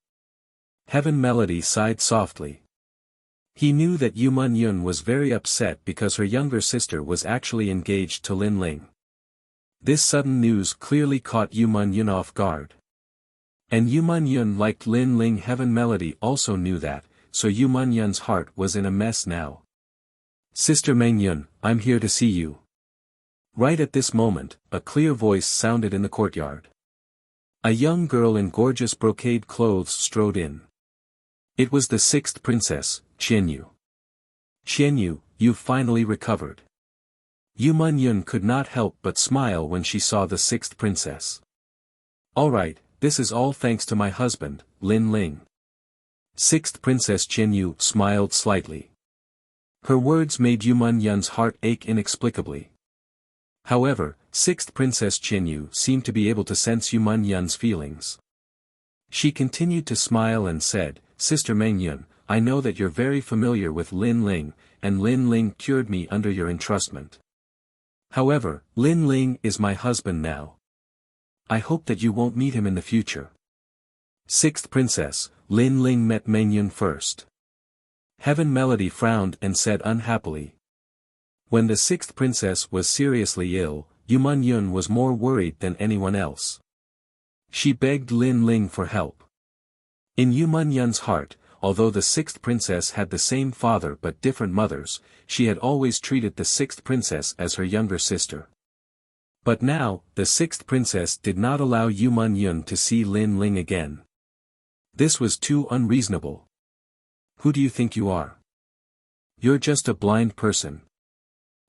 Heaven Melody sighed softly. He knew that Meng Yun was very upset because her younger sister was actually engaged to Lin Ling. This sudden news clearly caught Meng Yun off guard. And Meng Yun liked Lin Ling. Heaven Melody also knew that, so Meng Yun's heart was in a mess now. Sister Meng Yun, I'm here to see you. Right at this moment, a clear voice sounded in the courtyard. A young girl in gorgeous brocade clothes strode in. It was the 6th princess, Qianyu. Qianyu, you've finally recovered. Meng Yun could not help but smile when she saw the 6th princess. Alright, this is all thanks to my husband, Lin Ling. 6th Princess Qianyu smiled slightly. Her words made Meng Yun's heart ache inexplicably. However, 6th Princess Qianyu seemed to be able to sense Meng Yun's feelings. She continued to smile and said, Sister Meng Yun, I know that you're very familiar with Lin Ling, and Lin Ling cured me under your entrustment. However, Lin Ling is my husband now. I hope that you won't meet him in the future. 6th Princess, Lin Ling met Meng Yun first. Heaven Melody frowned and said unhappily. When the 6th princess was seriously ill, Meng Yun was more worried than anyone else. She begged Lin Ling for help. In Meng Yun's heart, although the 6th princess had the same father but different mothers, she had always treated the 6th princess as her younger sister. But now, the 6th princess did not allow Meng Yun to see Lin Ling again. This was too unreasonable. Who do you think you are? You're just a blind person.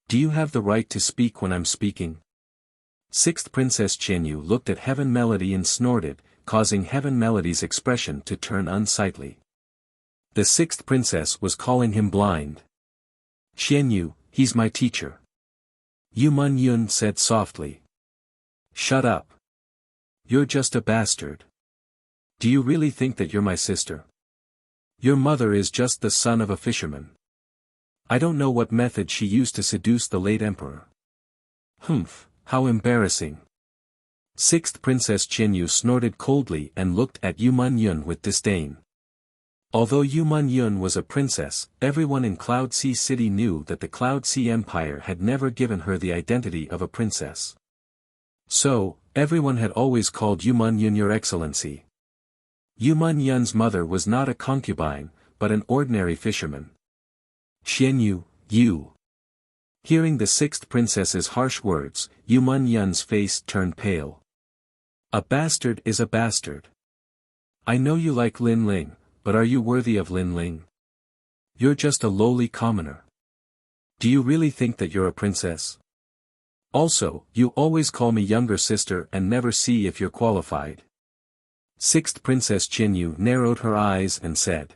Do you have the right to speak when I'm speaking? Sixth Princess Qianyu looked at Heaven Melody and snorted, causing Heaven Melody's expression to turn unsightly. The sixth princess was calling him blind. Qianyu, he's my teacher. Yu Man Yun said softly. Shut up. You're just a bastard. Do you really think that you're my sister? Your mother is just the son of a fisherman. I don't know what method she used to seduce the late emperor. Humph, how embarrassing. Sixth Princess Qianyu snorted coldly and looked at Yu Man Yun with disdain. Although Yu Man Yun was a princess, everyone in Cloud Sea City knew that the Cloud Sea Empire had never given her the identity of a princess. So, everyone had always called Yu Man Yun Your Excellency. Yu Man Yun's mother was not a concubine, but an ordinary fisherman. Qianyu, you. Hearing the sixth princess's harsh words, Yu Man Yun's face turned pale. A bastard is a bastard. I know you like Lin Ling, but are you worthy of Lin Ling? You're just a lowly commoner. Do you really think that you're a princess? Also, you always call me younger sister and never see if you're qualified. Sixth Princess Qianyu narrowed her eyes and said.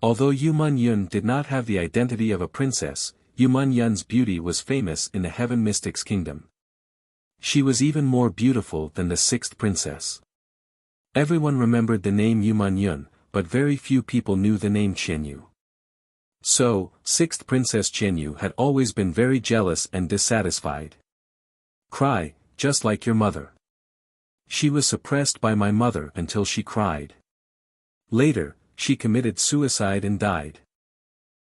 Although Yu Man Yun did not have the identity of a princess, Yu Man Yun's beauty was famous in the Heaven Mystics Kingdom. She was even more beautiful than the sixth princess. Everyone remembered the name Yu Man Yun, but very few people knew the name Qianyu. So, sixth Princess Qianyu had always been very jealous and dissatisfied. Cry, just like your mother. She was suppressed by my mother until she cried. Later, she committed suicide and died.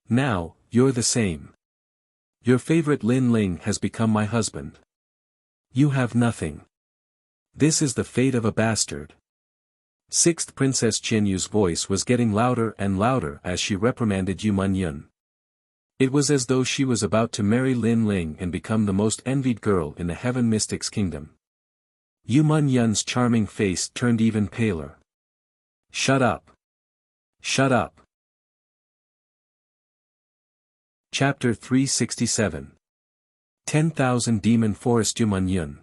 Now, you're the same. Your favorite Lin Ling has become my husband. You have nothing. This is the fate of a bastard. Sixth Princess Qianyu's voice was getting louder and louder as she reprimanded Yu Man Yun. It was as though she was about to marry Lin Ling and become the most envied girl in the Heaven Mystics Kingdom. Yu Man Yun's charming face turned even paler. Shut up. Shut up. Chapter 367. 10,000 Demon Forest. Yu Man Yun.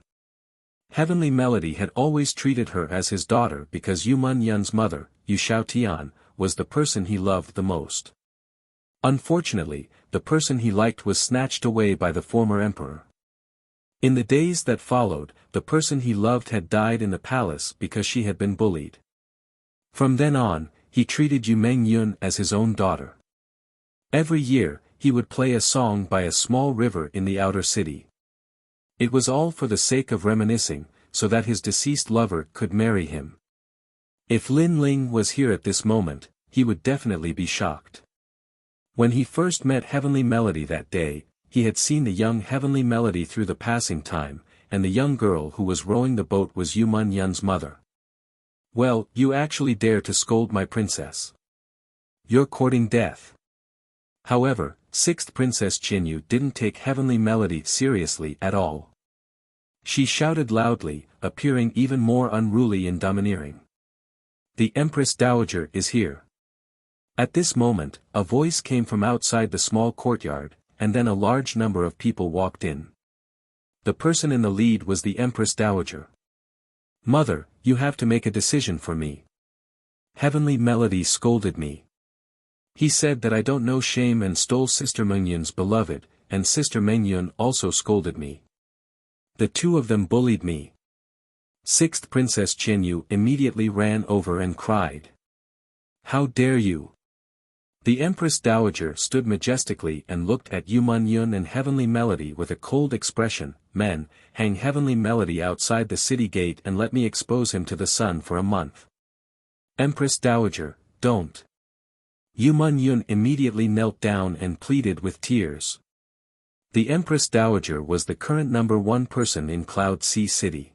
Heavenly Melody had always treated her as his daughter because Yu Man Yun's mother, Yu Xiaotian, was the person he loved the most. Unfortunately, the person he liked was snatched away by the former emperor. In the days that followed, the person he loved had died in the palace because she had been bullied. From then on, he treated Yu Man Yun as his own daughter. Every year, he would play a song by a small river in the outer city. It was all for the sake of reminiscing, so that his deceased lover could marry him. If Lin Ling was here at this moment, he would definitely be shocked. When he first met Heavenly Melody that day, he had seen the young Heavenly Melody through the passing time, and the young girl who was rowing the boat was Yu Man Yun's mother. Well, you actually dare to scold my princess. You're courting death. However, sixth Princess Qianyu didn't take Heavenly Melody seriously at all. She shouted loudly, appearing even more unruly and domineering. The Empress Dowager is here. At this moment, a voice came from outside the small courtyard, and then a large number of people walked in. The person in the lead was the Empress Dowager. Mother, you have to make a decision for me. Heavenly Melody scolded me. He said that I don't know shame and stole Sister Mengyun's beloved, and Sister Mengyun also scolded me. The two of them bullied me. Sixth Princess Qianyu immediately ran over and cried. How dare you! The Empress Dowager stood majestically and looked at Yu Man Yun and Heavenly Melody with a cold expression. Men, hang Heavenly Melody outside the city gate and let me expose him to the sun for a month. Empress Dowager, don't. Yu Man Yun immediately knelt down and pleaded with tears. The Empress Dowager was the current #1 person in Cloud Sea City.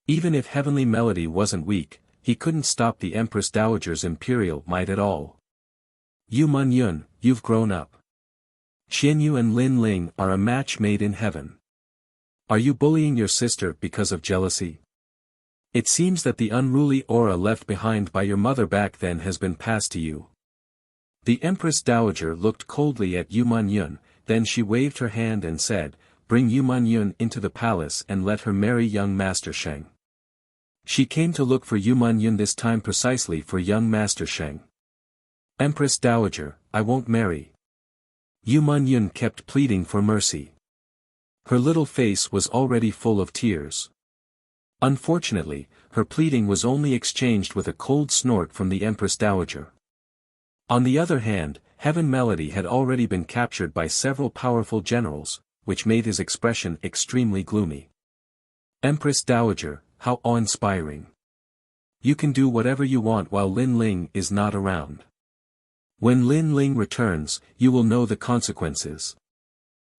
Even if Heavenly Melody wasn't weak, he couldn't stop the Empress Dowager's imperial might at all. Yu Man Yun, you've grown up. Qianyu and Lin Ling are a match made in heaven. Are you bullying your sister because of jealousy? It seems that the unruly aura left behind by your mother back then has been passed to you. The Empress Dowager looked coldly at Yu Man-yun, then she waved her hand and said, "Bring Yu Man-yun into the palace and let her marry young Master Sheng." She came to look for Yu Man-yun this time precisely for young Master Sheng. "Empress Dowager, I won't marry." Yu Man-yun kept pleading for mercy. Her little face was already full of tears. Unfortunately, her pleading was only exchanged with a cold snort from the Empress Dowager. On the other hand, Heaven Melody had already been captured by several powerful generals, which made his expression extremely gloomy. "Empress Dowager, how awe-inspiring. You can do whatever you want while Lin Ling is not around. When Lin Ling returns, you will know the consequences.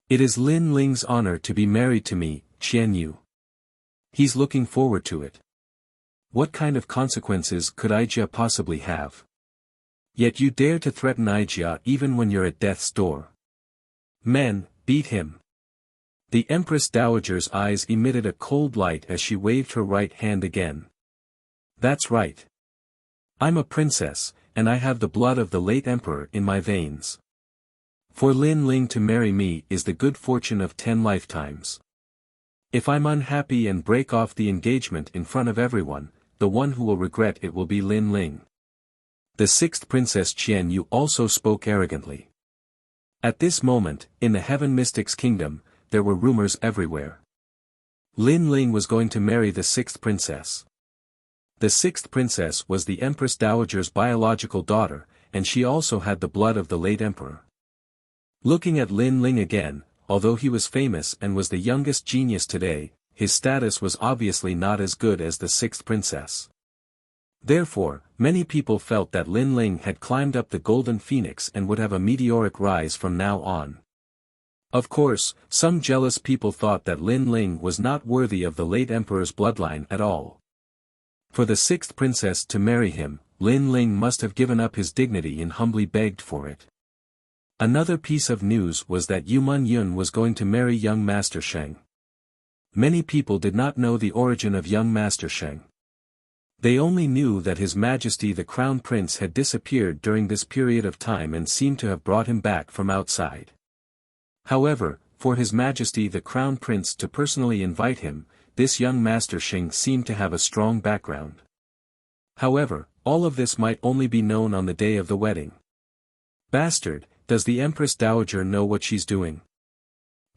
It is Lin Ling's honor to be married to me, Qian Yu. He's looking forward to it. What kind of consequences could Aijia possibly have? Yet you dare to threaten Aijia even when you're at death's door. Men, beat him." The Empress Dowager's eyes emitted a cold light as she waved her right hand again. "That's right. I'm a princess, and I have the blood of the late emperor in my veins. For Lin Ling to marry me is the good fortune of 10 lifetimes. If I'm unhappy and break off the engagement in front of everyone, the one who will regret it will be Lin Ling." The sixth Princess Qian Yu also spoke arrogantly. At this moment, in the Heaven Mystics Kingdom, there were rumors everywhere. Lin Ling was going to marry the sixth princess. The sixth princess was the Empress Dowager's biological daughter, and she also had the blood of the late emperor. Looking at Lin Ling again, although he was famous and was the youngest genius today, his status was obviously not as good as the sixth princess. Therefore, many people felt that Lin Ling had climbed up the golden phoenix and would have a meteoric rise from now on. Of course, some jealous people thought that Lin Ling was not worthy of the late emperor's bloodline at all. For the sixth princess to marry him, Lin Ling must have given up his dignity and humbly begged for it. Another piece of news was that Yu Man-yun was going to marry young Master Sheng. Many people did not know the origin of young Master Sheng. They only knew that His Majesty the Crown Prince had disappeared during this period of time and seemed to have brought him back from outside. However, for His Majesty the Crown Prince to personally invite him, this young Master Sheng seemed to have a strong background. However, all of this might only be known on the day of the wedding. "Bastard, does the Empress Dowager know what she's doing?"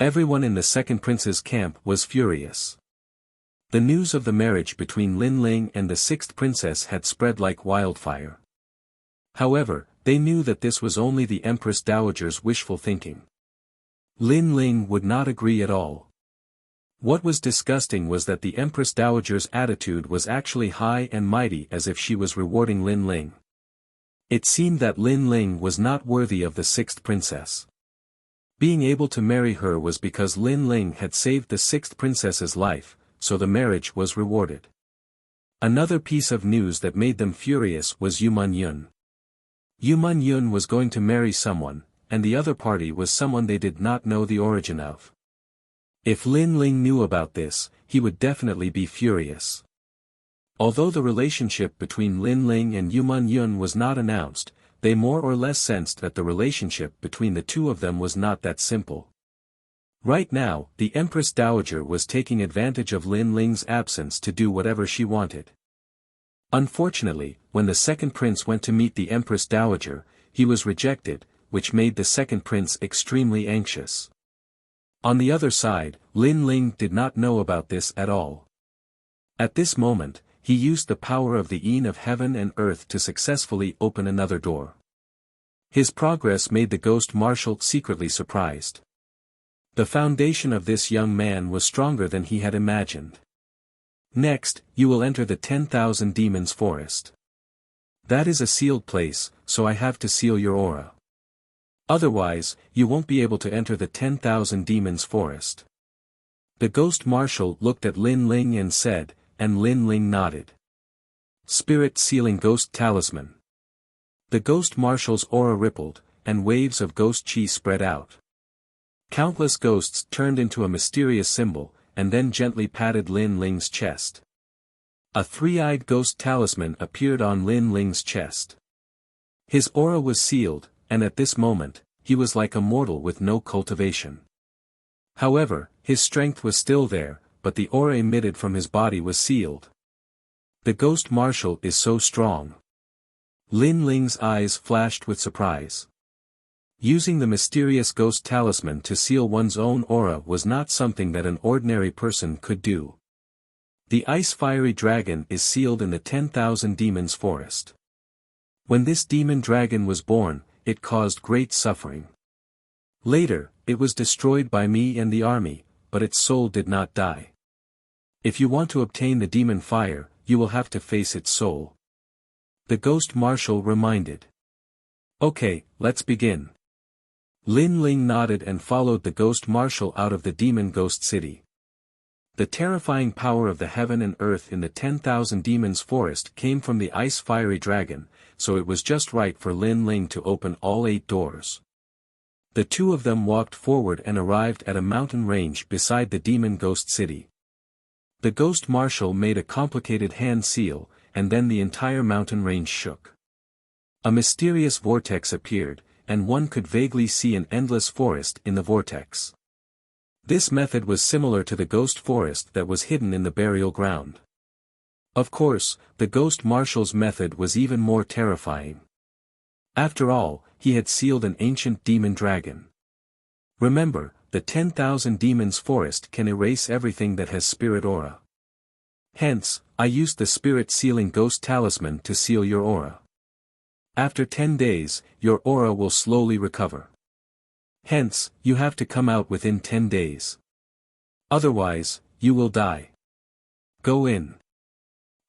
Everyone in the second prince's camp was furious. The news of the marriage between Lin Ling and the sixth princess had spread like wildfire. However, they knew that this was only the Empress Dowager's wishful thinking. Lin Ling would not agree at all. What was disgusting was that the Empress Dowager's attitude was actually high and mighty as if she was rewarding Lin Ling. It seemed that Lin Ling was not worthy of the sixth princess. Being able to marry her was because Lin Ling had saved the sixth princess's life, so the marriage was rewarded. Another piece of news that made them furious was Yu Man-yun. Yu Man-yun was going to marry someone, and the other party was someone they did not know the origin of. If Lin Ling knew about this, he would definitely be furious. Although the relationship between Lin Ling and Yu Man-yun was not announced, they more or less sensed that the relationship between the two of them was not that simple. Right now, the Empress Dowager was taking advantage of Lin Ling's absence to do whatever she wanted. Unfortunately, when the second prince went to meet the Empress Dowager, he was rejected, which made the second prince extremely anxious. On the other side, Lin Ling did not know about this at all. At this moment, he used the power of the Yin of heaven and earth to successfully open another door. His progress made the Ghost Marshal secretly surprised. The foundation of this young man was stronger than he had imagined. "Next, you will enter the 10,000 Demons Forest. That is a sealed place, so I have to seal your aura. Otherwise, you won't be able to enter the 10,000 Demons Forest." The Ghost Marshal looked at Lin Ling and said, and Lin Ling nodded. Spirit Sealing Ghost Talisman. The Ghost Marshal's aura rippled, and waves of ghost chi spread out. Countless ghosts turned into a mysterious symbol, and then gently patted Lin Ling's chest. A three-eyed ghost talisman appeared on Lin Ling's chest. His aura was sealed, and at this moment, he was like a mortal with no cultivation. However, his strength was still there, but the aura emitted from his body was sealed. The ghost marshal is so strong. Lin Ling's eyes flashed with surprise. Using the mysterious ghost talisman to seal one's own aura was not something that an ordinary person could do. The ice-fiery dragon is sealed in the 10,000 demons forest. When this demon dragon was born, it caused great suffering. Later, it was destroyed by me and the army, but its soul did not die. If you want to obtain the demon fire, you will have to face its soul. The ghost marshal reminded. Okay, let's begin. Lin Ling nodded and followed the ghost marshal out of the demon ghost city. The terrifying power of the heaven and earth in the 10,000 demons forest came from the ice-fiery dragon, so it was just right for Lin Ling to open all 8 doors. The two of them walked forward and arrived at a mountain range beside the demon ghost city. The ghost marshal made a complicated hand seal, and then the entire mountain range shook. A mysterious vortex appeared, and one could vaguely see an endless forest in the vortex. This method was similar to the ghost forest that was hidden in the burial ground. Of course, the ghost marshal's method was even more terrifying. After all, he had sealed an ancient demon dragon. Remember, the 10,000 demons forest can erase everything that has spirit aura. Hence, I used the spirit sealing ghost talisman to seal your aura. After 10 days, your aura will slowly recover. Hence, you have to come out within 10 days. Otherwise, you will die. Go in.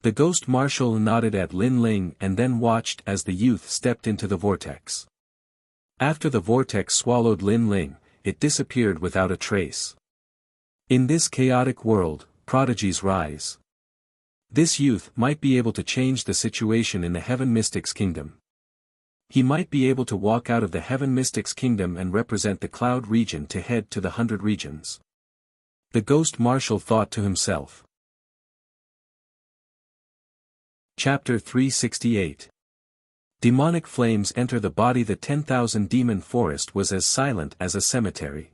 The ghost marshal nodded at Lin Ling and then watched as the youth stepped into the vortex. After the vortex swallowed Lin Ling, it disappeared without a trace. In this chaotic world, prodigies rise. This youth might be able to change the situation in the Heaven Mystics Kingdom. He might be able to walk out of the Heaven Mystics Kingdom and represent the Cloud region to head to the 100 regions. The ghost marshal thought to himself. Chapter 368. Demonic flames enter the body. The 10,000 demon forest was as silent as a cemetery.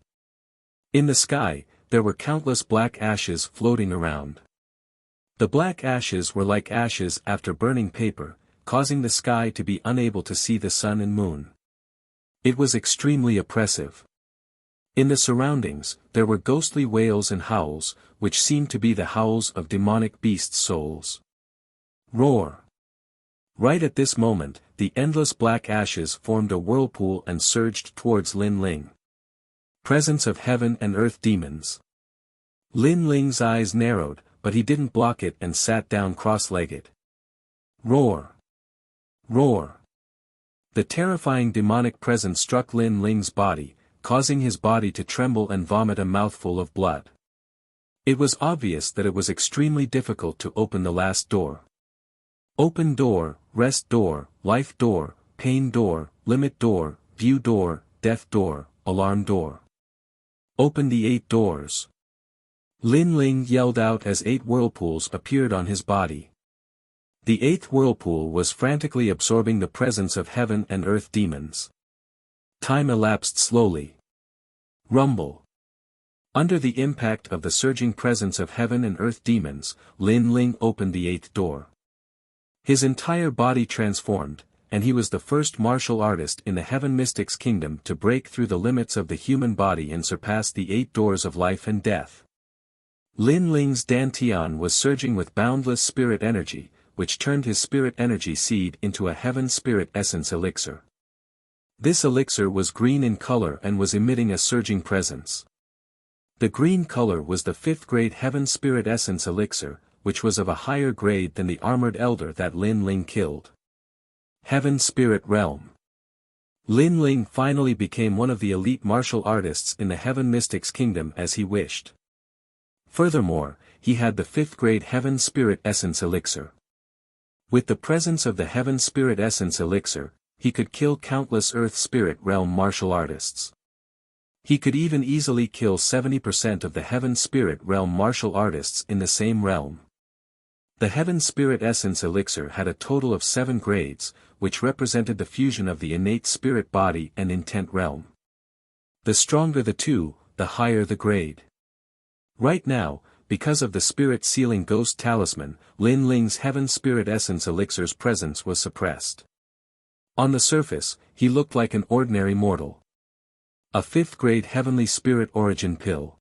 In the sky, there were countless black ashes floating around. The black ashes were like ashes after burning paper, causing the sky to be unable to see the sun and moon. It was extremely oppressive. In the surroundings, there were ghostly wails and howls, which seemed to be the howls of demonic beasts' souls. Roar! Right at this moment, the endless black ashes formed a whirlpool and surged towards Lin Ling. Presence of heaven and earth demons. Lin Ling's eyes narrowed, but he didn't block it and sat down cross-legged. Roar! Roar! The terrifying demonic presence struck Lin Ling's body, causing his body to tremble and vomit a mouthful of blood. It was obvious that it was extremely difficult to open the last door. Open door, rest door, life door, pain door, limit door, view door, death door, alarm door. Open the 8 doors. Lin Ling yelled out as 8 whirlpools appeared on his body. The 8th whirlpool was frantically absorbing the presence of heaven and earth demons. Time elapsed slowly. Rumble. Under the impact of the surging presence of heaven and earth demons, Lin Ling opened the 8th door. His entire body transformed, and he was the first martial artist in the Heaven Mystics Kingdom to break through the limits of the human body and surpass the 8 doors of life and death. Lin Ling's dantian was surging with boundless spirit energy, which turned his spirit energy seed into a heaven spirit essence elixir. This elixir was green in color and was emitting a surging presence. The green color was the 5th grade heaven spirit essence elixir, which was of a higher grade than the armored elder that Lin Ling killed. Heaven Spirit Realm. Lin Ling finally became one of the elite martial artists in the Heaven Mystics Kingdom as he wished. Furthermore, he had the 5th grade Heaven Spirit Essence Elixir. With the presence of the Heaven Spirit Essence Elixir, he could kill countless Earth Spirit Realm martial artists. He could even easily kill 70% of the Heaven Spirit Realm martial artists in the same realm. The Heaven Spirit Essence Elixir had a total of 7 grades, which represented the fusion of the innate spirit body and intent realm. The stronger the two, the higher the grade. Right now, because of the Spirit Sealing Ghost Talisman, Lin Ling's Heaven Spirit Essence Elixir's presence was suppressed. On the surface, he looked like an ordinary mortal. A 5th grade Heavenly Spirit Origin Pill.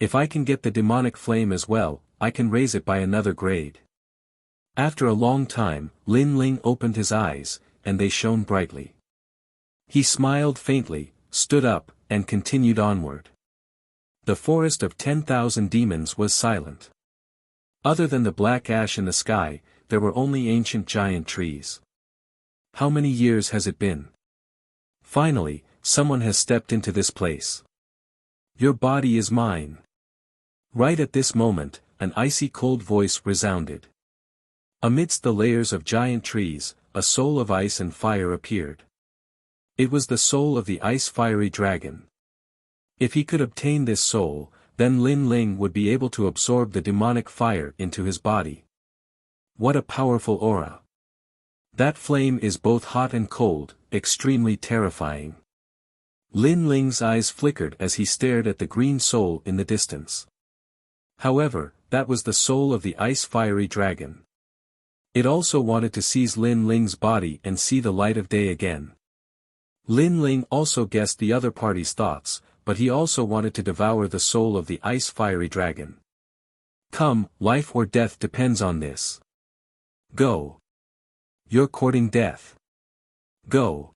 If I can get the demonic flame as well, I can raise it by another grade. After a long time, Lin Ling opened his eyes, and they shone brightly. He smiled faintly, stood up, and continued onward. The forest of 10,000 demons was silent. Other than the black ash in the sky, there were only ancient giant trees. How many years has it been? Finally, someone has stepped into this place. Your body is mine. Right at this moment, an icy cold voice resounded. Amidst the layers of giant trees, a soul of ice and fire appeared. It was the soul of the ice-fiery dragon. If he could obtain this soul, then Lin Ling would be able to absorb the demonic fire into his body. What a powerful aura! That flame is both hot and cold, extremely terrifying. Lin Ling's eyes flickered as he stared at the green soul in the distance. However, that was the soul of the ice-fiery dragon. It also wanted to seize Lin Ling's body and see the light of day again. Lin Ling also guessed the other party's thoughts, but he also wanted to devour the soul of the ice-fiery dragon. Come, life or death depends on this. Go. You're courting death. Go.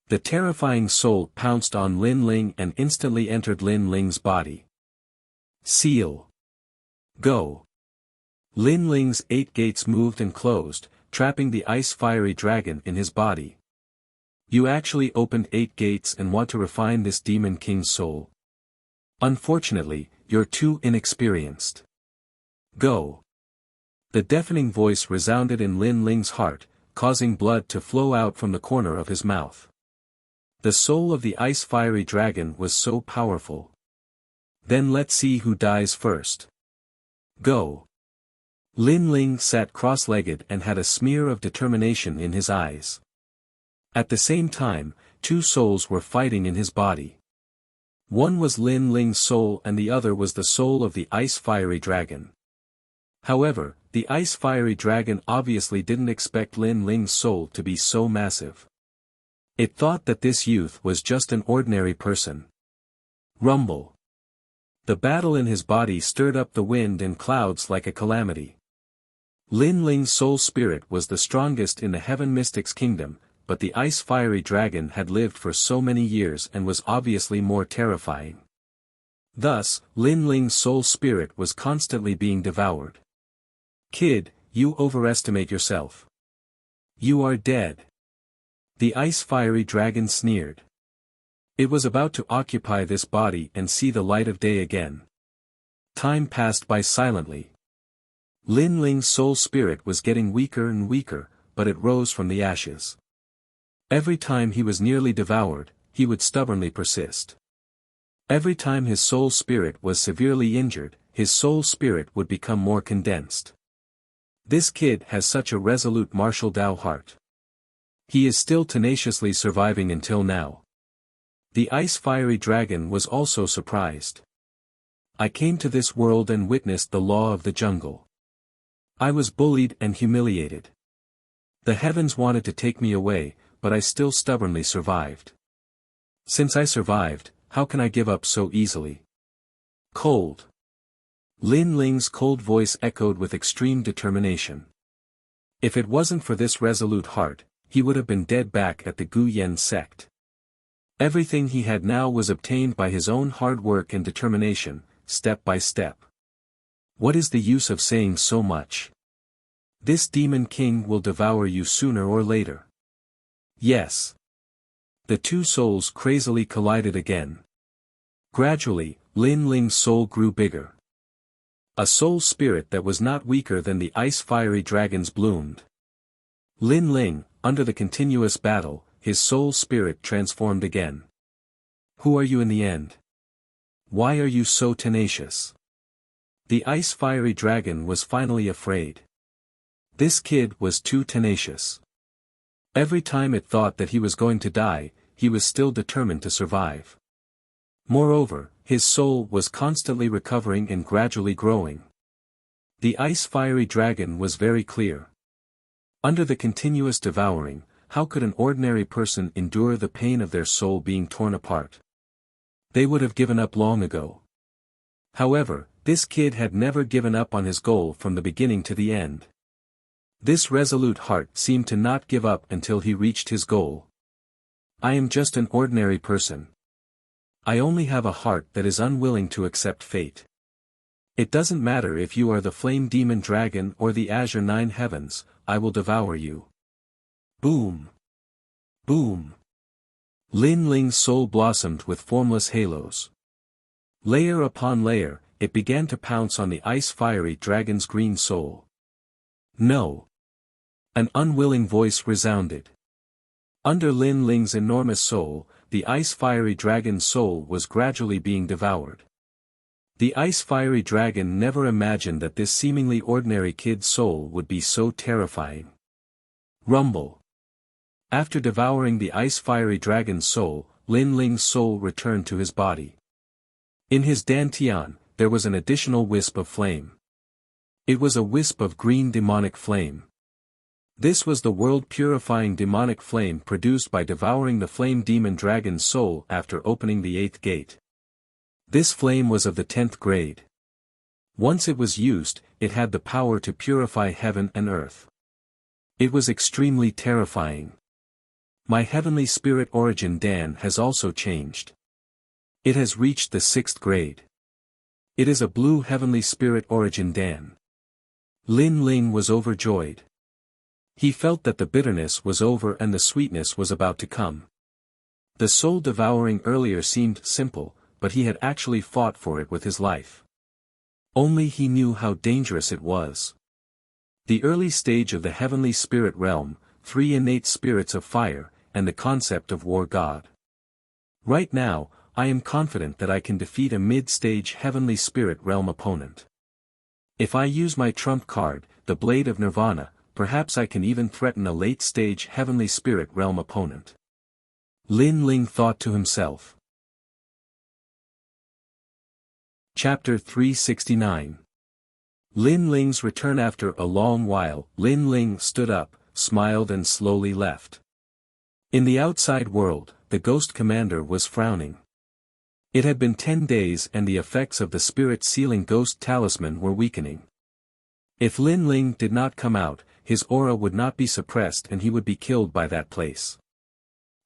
The terrifying soul pounced on Lin Ling and instantly entered Lin Ling's body. Seal. Go. Lin Ling's 8 gates moved and closed, trapping the ice-fiery dragon in his body. You actually opened 8 gates and want to refine this Demon King's soul. Unfortunately, you're too inexperienced. Go. The deafening voice resounded in Lin Ling's heart, causing blood to flow out from the corner of his mouth. The soul of the ice-fiery dragon was so powerful. Then let's see who dies first. Go. Lin Ling sat cross-legged and had a smear of determination in his eyes. At the same time, 2 souls were fighting in his body. One was Lin Ling's soul and the other was the soul of the ice-fiery dragon. However, the ice-fiery dragon obviously didn't expect Lin Ling's soul to be so massive. It thought that this youth was just an ordinary person. Rumble. The battle in his body stirred up the wind and clouds like a calamity. Lin Ling's soul spirit was the strongest in the Heaven Mystics Kingdom, but the ice-fiery dragon had lived for so many years and was obviously more terrifying. Thus, Lin Ling's soul spirit was constantly being devoured. Kid, you overestimate yourself. You are dead. The ice-fiery dragon sneered. It was about to occupy this body and see the light of day again. Time passed by silently. Lin Ling's soul spirit was getting weaker and weaker, but it rose from the ashes. Every time he was nearly devoured, he would stubbornly persist. Every time his soul spirit was severely injured, his soul spirit would become more condensed. This kid has such a resolute martial Dao heart. He is still tenaciously surviving until now. The ice-fiery dragon was also surprised. I came to this world and witnessed the law of the jungle. I was bullied and humiliated. The heavens wanted to take me away, but I still stubbornly survived. Since I survived, how can I give up so easily? Cold. Lin Ling's cold voice echoed with extreme determination. If it wasn't for this resolute heart, he would have been dead back at the Gu Yen sect. Everything he had now was obtained by his own hard work and determination, step by step. What is the use of saying so much? This Demon King will devour you sooner or later. Yes. The 2 souls crazily collided again. Gradually, Lin Ling's soul grew bigger. A soul spirit that was not weaker than the ice-fiery dragons bloomed. Lin Ling, under the continuous battle, his soul spirit transformed again. Who are you in the end? Why are you so tenacious? The ice-fiery dragon was finally afraid. This kid was too tenacious. Every time it thought that he was going to die, he was still determined to survive. Moreover, his soul was constantly recovering and gradually growing. The ice-fiery dragon was very clear. Under the continuous devouring, how could an ordinary person endure the pain of their soul being torn apart? They would have given up long ago. However, this kid had never given up on his goal from the beginning to the end. This resolute heart seemed to not give up until he reached his goal. I am just an ordinary person. I only have a heart that is unwilling to accept fate. It doesn't matter if you are the flame demon dragon or the azure nine heavens, I will devour you. Boom! Boom! Lin Ling's soul blossomed with formless halos. Layer upon layer, it began to pounce on the ice-fiery dragon's green soul. No! An unwilling voice resounded. Under Lin Ling's enormous soul, the ice-fiery dragon's soul was gradually being devoured. The ice-fiery dragon never imagined that this seemingly ordinary kid's soul would be so terrifying. Rumble. After devouring the ice-fiery dragon's soul, Lin Ling's soul returned to his body. In his dantian, there was an additional wisp of flame. It was a wisp of green demonic flame. This was the world-purifying demonic flame produced by devouring the flame demon dragon's soul after opening the 8th gate. This flame was of the 10th grade. Once it was used, it had the power to purify heaven and earth. It was extremely terrifying. My heavenly spirit origin Dan has also changed. It has reached the 6th grade. It is a blue heavenly spirit origin Dan. Lin Ling was overjoyed. He felt that the bitterness was over and the sweetness was about to come. The soul devouring earlier seemed simple, but he had actually fought for it with his life. Only he knew how dangerous it was. The early stage of the heavenly spirit realm, 3 innate spirits of fire, and the concept of war god. Right now, I am confident that I can defeat a mid-stage heavenly spirit realm opponent. If I use my trump card, the Blade of Nirvana, perhaps I can even threaten a late-stage heavenly spirit realm opponent. Lin Ling thought to himself. Chapter 369. Lin Ling's return. After a long while, Lin Ling stood up, smiled and slowly left. In the outside world, the ghost commander was frowning. It had been 10 days and the effects of the spirit-sealing ghost talisman were weakening. If Lin Ling did not come out, his aura would not be suppressed and he would be killed by that place.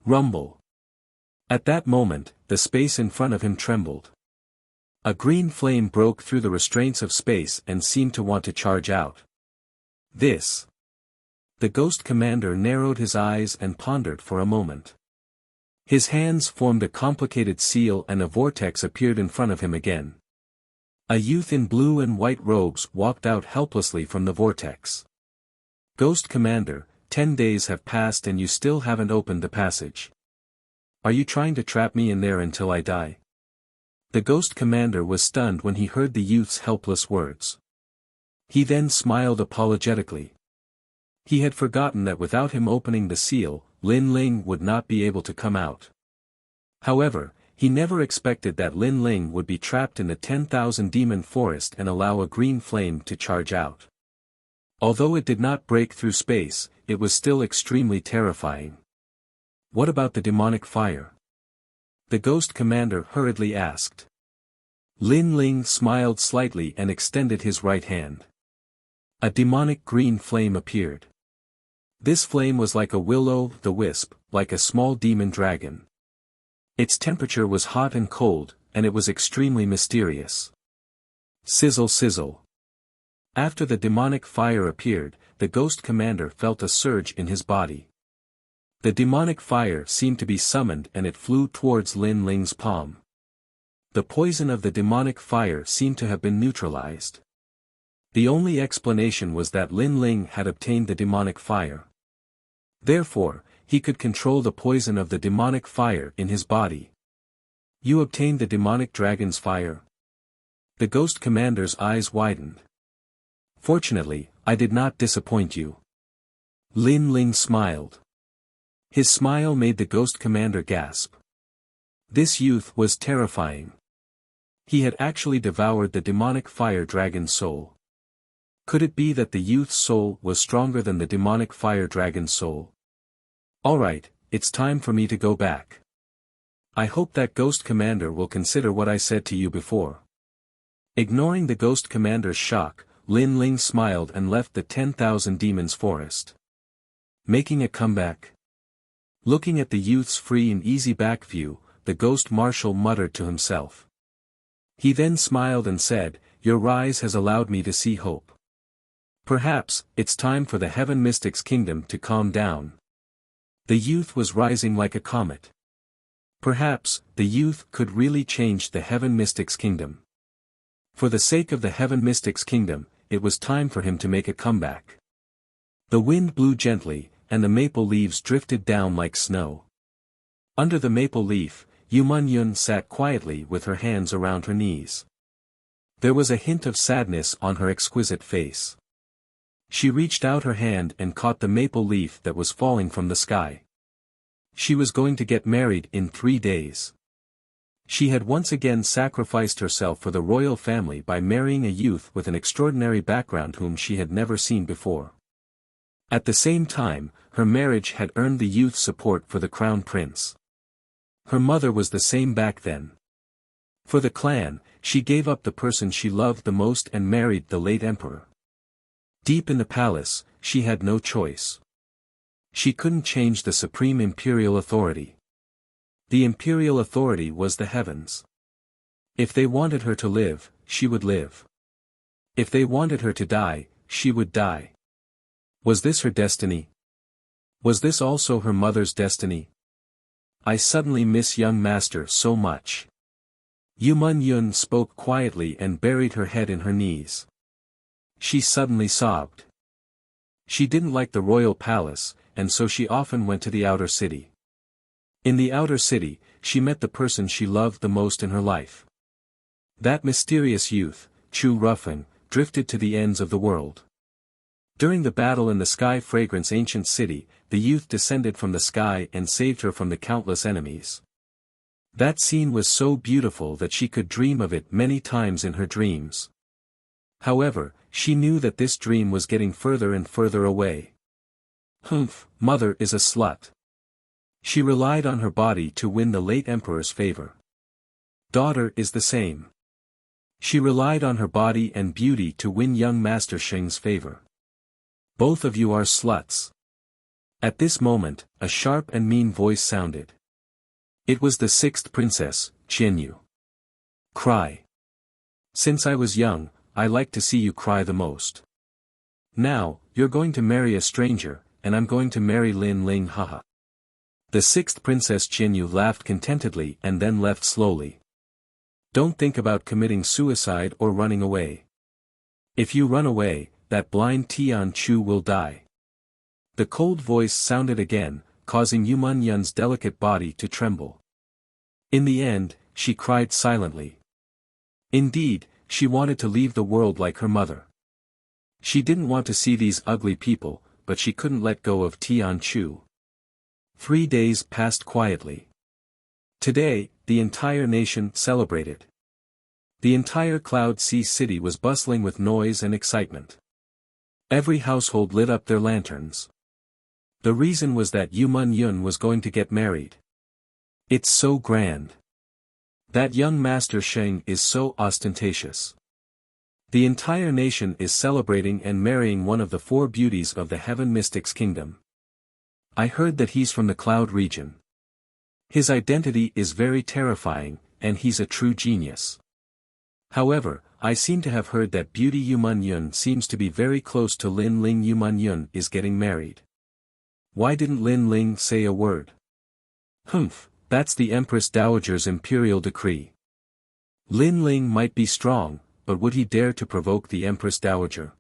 Rumble. At that moment, the space in front of him trembled. A green flame broke through the restraints of space and seemed to want to charge out. This. The ghost commander narrowed his eyes and pondered for a moment. His hands formed a complicated seal and a vortex appeared in front of him again. A youth in blue and white robes walked out helplessly from the vortex. Ghost Commander, 10 days have passed and you still haven't opened the passage. Are you trying to trap me in there until I die? The Ghost Commander was stunned when he heard the youth's helpless words. He then smiled apologetically. He had forgotten that without him opening the seal, Lin Ling would not be able to come out. However, he never expected that Lin Ling would be trapped in the 10,000 demon forest and allow a green flame to charge out. Although it did not break through space, it was still extremely terrifying. What about the demonic fire? The Ghost Commander hurriedly asked. Lin Ling smiled slightly and extended his right hand. A demonic green flame appeared. This flame was like a will-o'-the-wisp, like a small demon dragon. Its temperature was hot and cold, and it was extremely mysterious. Sizzle sizzle. After the demonic fire appeared, the Ghost Commander felt a surge in his body. The demonic fire seemed to be summoned and it flew towards Lin Ling's palm. The poison of the demonic fire seemed to have been neutralized. The only explanation was that Lin Ling had obtained the demonic fire. Therefore, he could control the poison of the demonic fire in his body. You obtained the demonic dragon's fire? The ghost commander's eyes widened. Fortunately, I did not disappoint you. Lin Ling smiled. His smile made the ghost commander gasp. This youth was terrifying. He had actually devoured the demonic fire dragon's soul. Could it be that the youth's soul was stronger than the demonic fire dragon's soul? Alright, it's time for me to go back. I hope that ghost commander will consider what I said to you before. Ignoring the ghost commander's shock, Lin Ling smiled and left the 10,000 demons forest. Making a comeback? Looking at the youth's free and easy back view, the ghost marshal muttered to himself. He then smiled and said, "Your rise has allowed me to see hope. Perhaps, it's time for the Heaven Mystic's kingdom to calm down." The youth was rising like a comet. Perhaps, the youth could really change the Heaven Mystic's kingdom. For the sake of the Heaven Mystic's kingdom, it was time for him to make a comeback. The wind blew gently, and the maple leaves drifted down like snow. Under the maple leaf, Yu Yun sat quietly with her hands around her knees. There was a hint of sadness on her exquisite face. She reached out her hand and caught the maple leaf that was falling from the sky. She was going to get married in 3 days. She had once again sacrificed herself for the royal family by marrying a youth with an extraordinary background whom she had never seen before. At the same time, her marriage had earned the youth's support for the crown prince. Her mother was the same back then. For the clan, she gave up the person she loved the most and married the late emperor. Deep in the palace, she had no choice. She couldn't change the supreme imperial authority. The imperial authority was the heavens. If they wanted her to live, she would live. If they wanted her to die, she would die. Was this her destiny? Was this also her mother's destiny? I suddenly miss young master so much. Yu Yun spoke quietly and buried her head in her knees. She suddenly sobbed. She didn't like the royal palace, and so she often went to the outer city. In the outer city, she met the person she loved the most in her life. That mysterious youth, Chu Ruffin, drifted to the ends of the world. During the battle in the Sky Fragrance ancient city, the youth descended from the sky and saved her from the countless enemies. That scene was so beautiful that she could dream of it many times in her dreams. However, she knew that this dream was getting further and further away. Humph, mother is a slut. She relied on her body to win the late emperor's favor. Daughter is the same. She relied on her body and beauty to win young Master Sheng's favor. Both of you are sluts. At this moment, a sharp and mean voice sounded. It was the sixth princess, Qianyu. Cry. Since I was young, I like to see you cry the most. Now, you're going to marry a stranger, and I'm going to marry Lin Ling, haha. The sixth princess Qianyu laughed contentedly and then left slowly. Don't think about committing suicide or running away. If you run away, that blind Tian Chu will die. The cold voice sounded again, causing Yu Yun's delicate body to tremble. In the end, she cried silently. Indeed, she wanted to leave the world like her mother. She didn't want to see these ugly people, but she couldn't let go of Tian Chu. 3 days passed quietly. Today, the entire nation celebrated. The entire Cloud Sea city was bustling with noise and excitement. Every household lit up their lanterns. The reason was that Yu Yun was going to get married. It's so grand. That young Master Sheng is so ostentatious. The entire nation is celebrating and marrying one of the 4 beauties of the Heaven Mystic's kingdom. I heard that he's from the Cloud region. His identity is very terrifying, and he's a true genius. However, I seem to have heard that beauty Yu Yun seems to be very close to Lin Ling. Yu Yun is getting married. Why didn't Lin Ling say a word? Humph, that's the Empress Dowager's imperial decree. Lin Ling might be strong, but would he dare to provoke the Empress Dowager?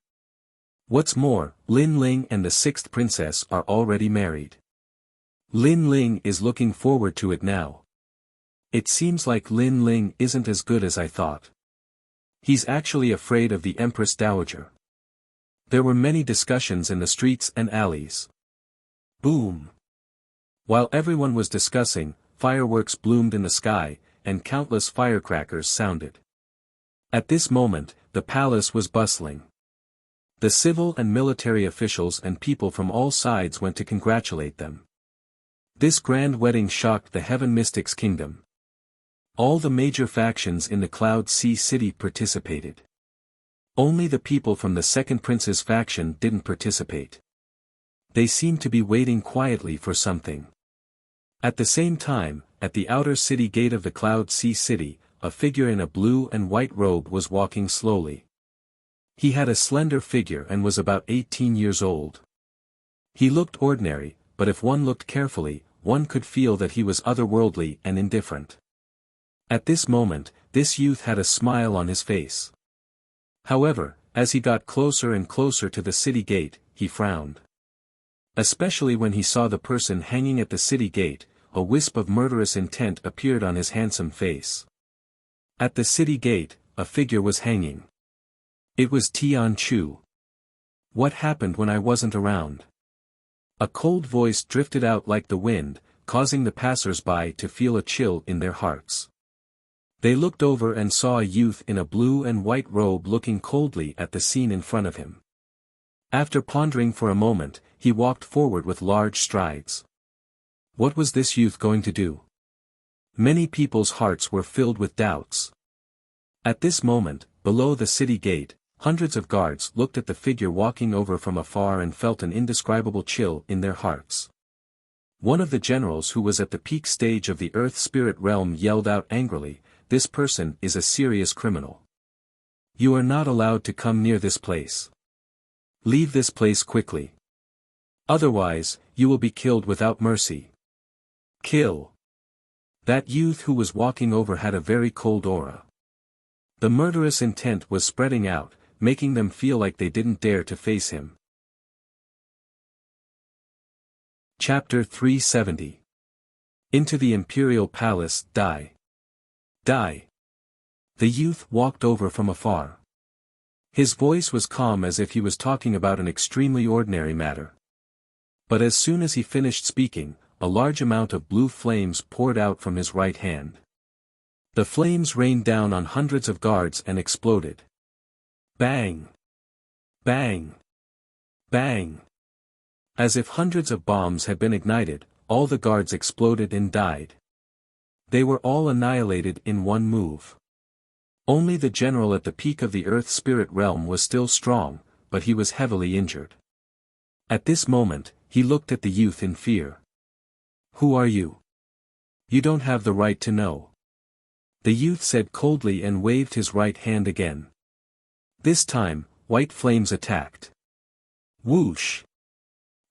What's more, Lin Ling and the sixth princess are already married. Lin Ling is looking forward to it now. It seems like Lin Ling isn't as good as I thought. He's actually afraid of the Empress Dowager. There were many discussions in the streets and alleys. Boom! While everyone was discussing, fireworks bloomed in the sky, and countless firecrackers sounded. At this moment, the palace was bustling. The civil and military officials and people from all sides went to congratulate them. This grand wedding shocked the Heaven Mystics' kingdom. All the major factions in the Cloud Sea City participated. Only the people from the Second Prince's faction didn't participate. They seemed to be waiting quietly for something. At the same time, at the outer city gate of the Cloud Sea City, a figure in a blue and white robe was walking slowly. He had a slender figure and was about 18 years old. He looked ordinary, but if one looked carefully, one could feel that he was otherworldly and indifferent. At this moment, this youth had a smile on his face. However, as he got closer and closer to the city gate, he frowned. Especially when he saw the person hanging at the city gate, a wisp of murderous intent appeared on his handsome face. At the city gate, a figure was hanging. It was Tian Chu. What happened when I wasn't around? A cold voice drifted out like the wind, causing the passers-by to feel a chill in their hearts. They looked over and saw a youth in a blue and white robe looking coldly at the scene in front of him. After pondering for a moment, he walked forward with large strides. What was this youth going to do? Many people's hearts were filled with doubts. At this moment, below the city gate, hundreds of guards looked at the figure walking over from afar and felt an indescribable chill in their hearts. One of the generals who was at the peak stage of the Earth Spirit realm yelled out angrily, "This person is a serious criminal. You are not allowed to come near this place. Leave this place quickly. Otherwise, you will be killed without mercy." Kill. That youth who was walking over had a very cold aura. The murderous intent was spreading out, making them feel like they didn't dare to face him. Chapter 370. Into the Imperial Palace, Die. Die. The youth walked over from afar. His voice was calm as if he was talking about an extremely ordinary matter. But as soon as he finished speaking, a large amount of blue flames poured out from his right hand. The flames rained down on hundreds of guards and exploded. Bang! Bang! Bang! As if hundreds of bombs had been ignited, all the guards exploded and died. They were all annihilated in one move. Only the general at the peak of the Earth Spirit realm was still strong, but he was heavily injured. At this moment, he looked at the youth in fear. "Who are you? You don't have the right to know." The youth said coldly and waved his right hand again. This time, white flames attacked. Whoosh!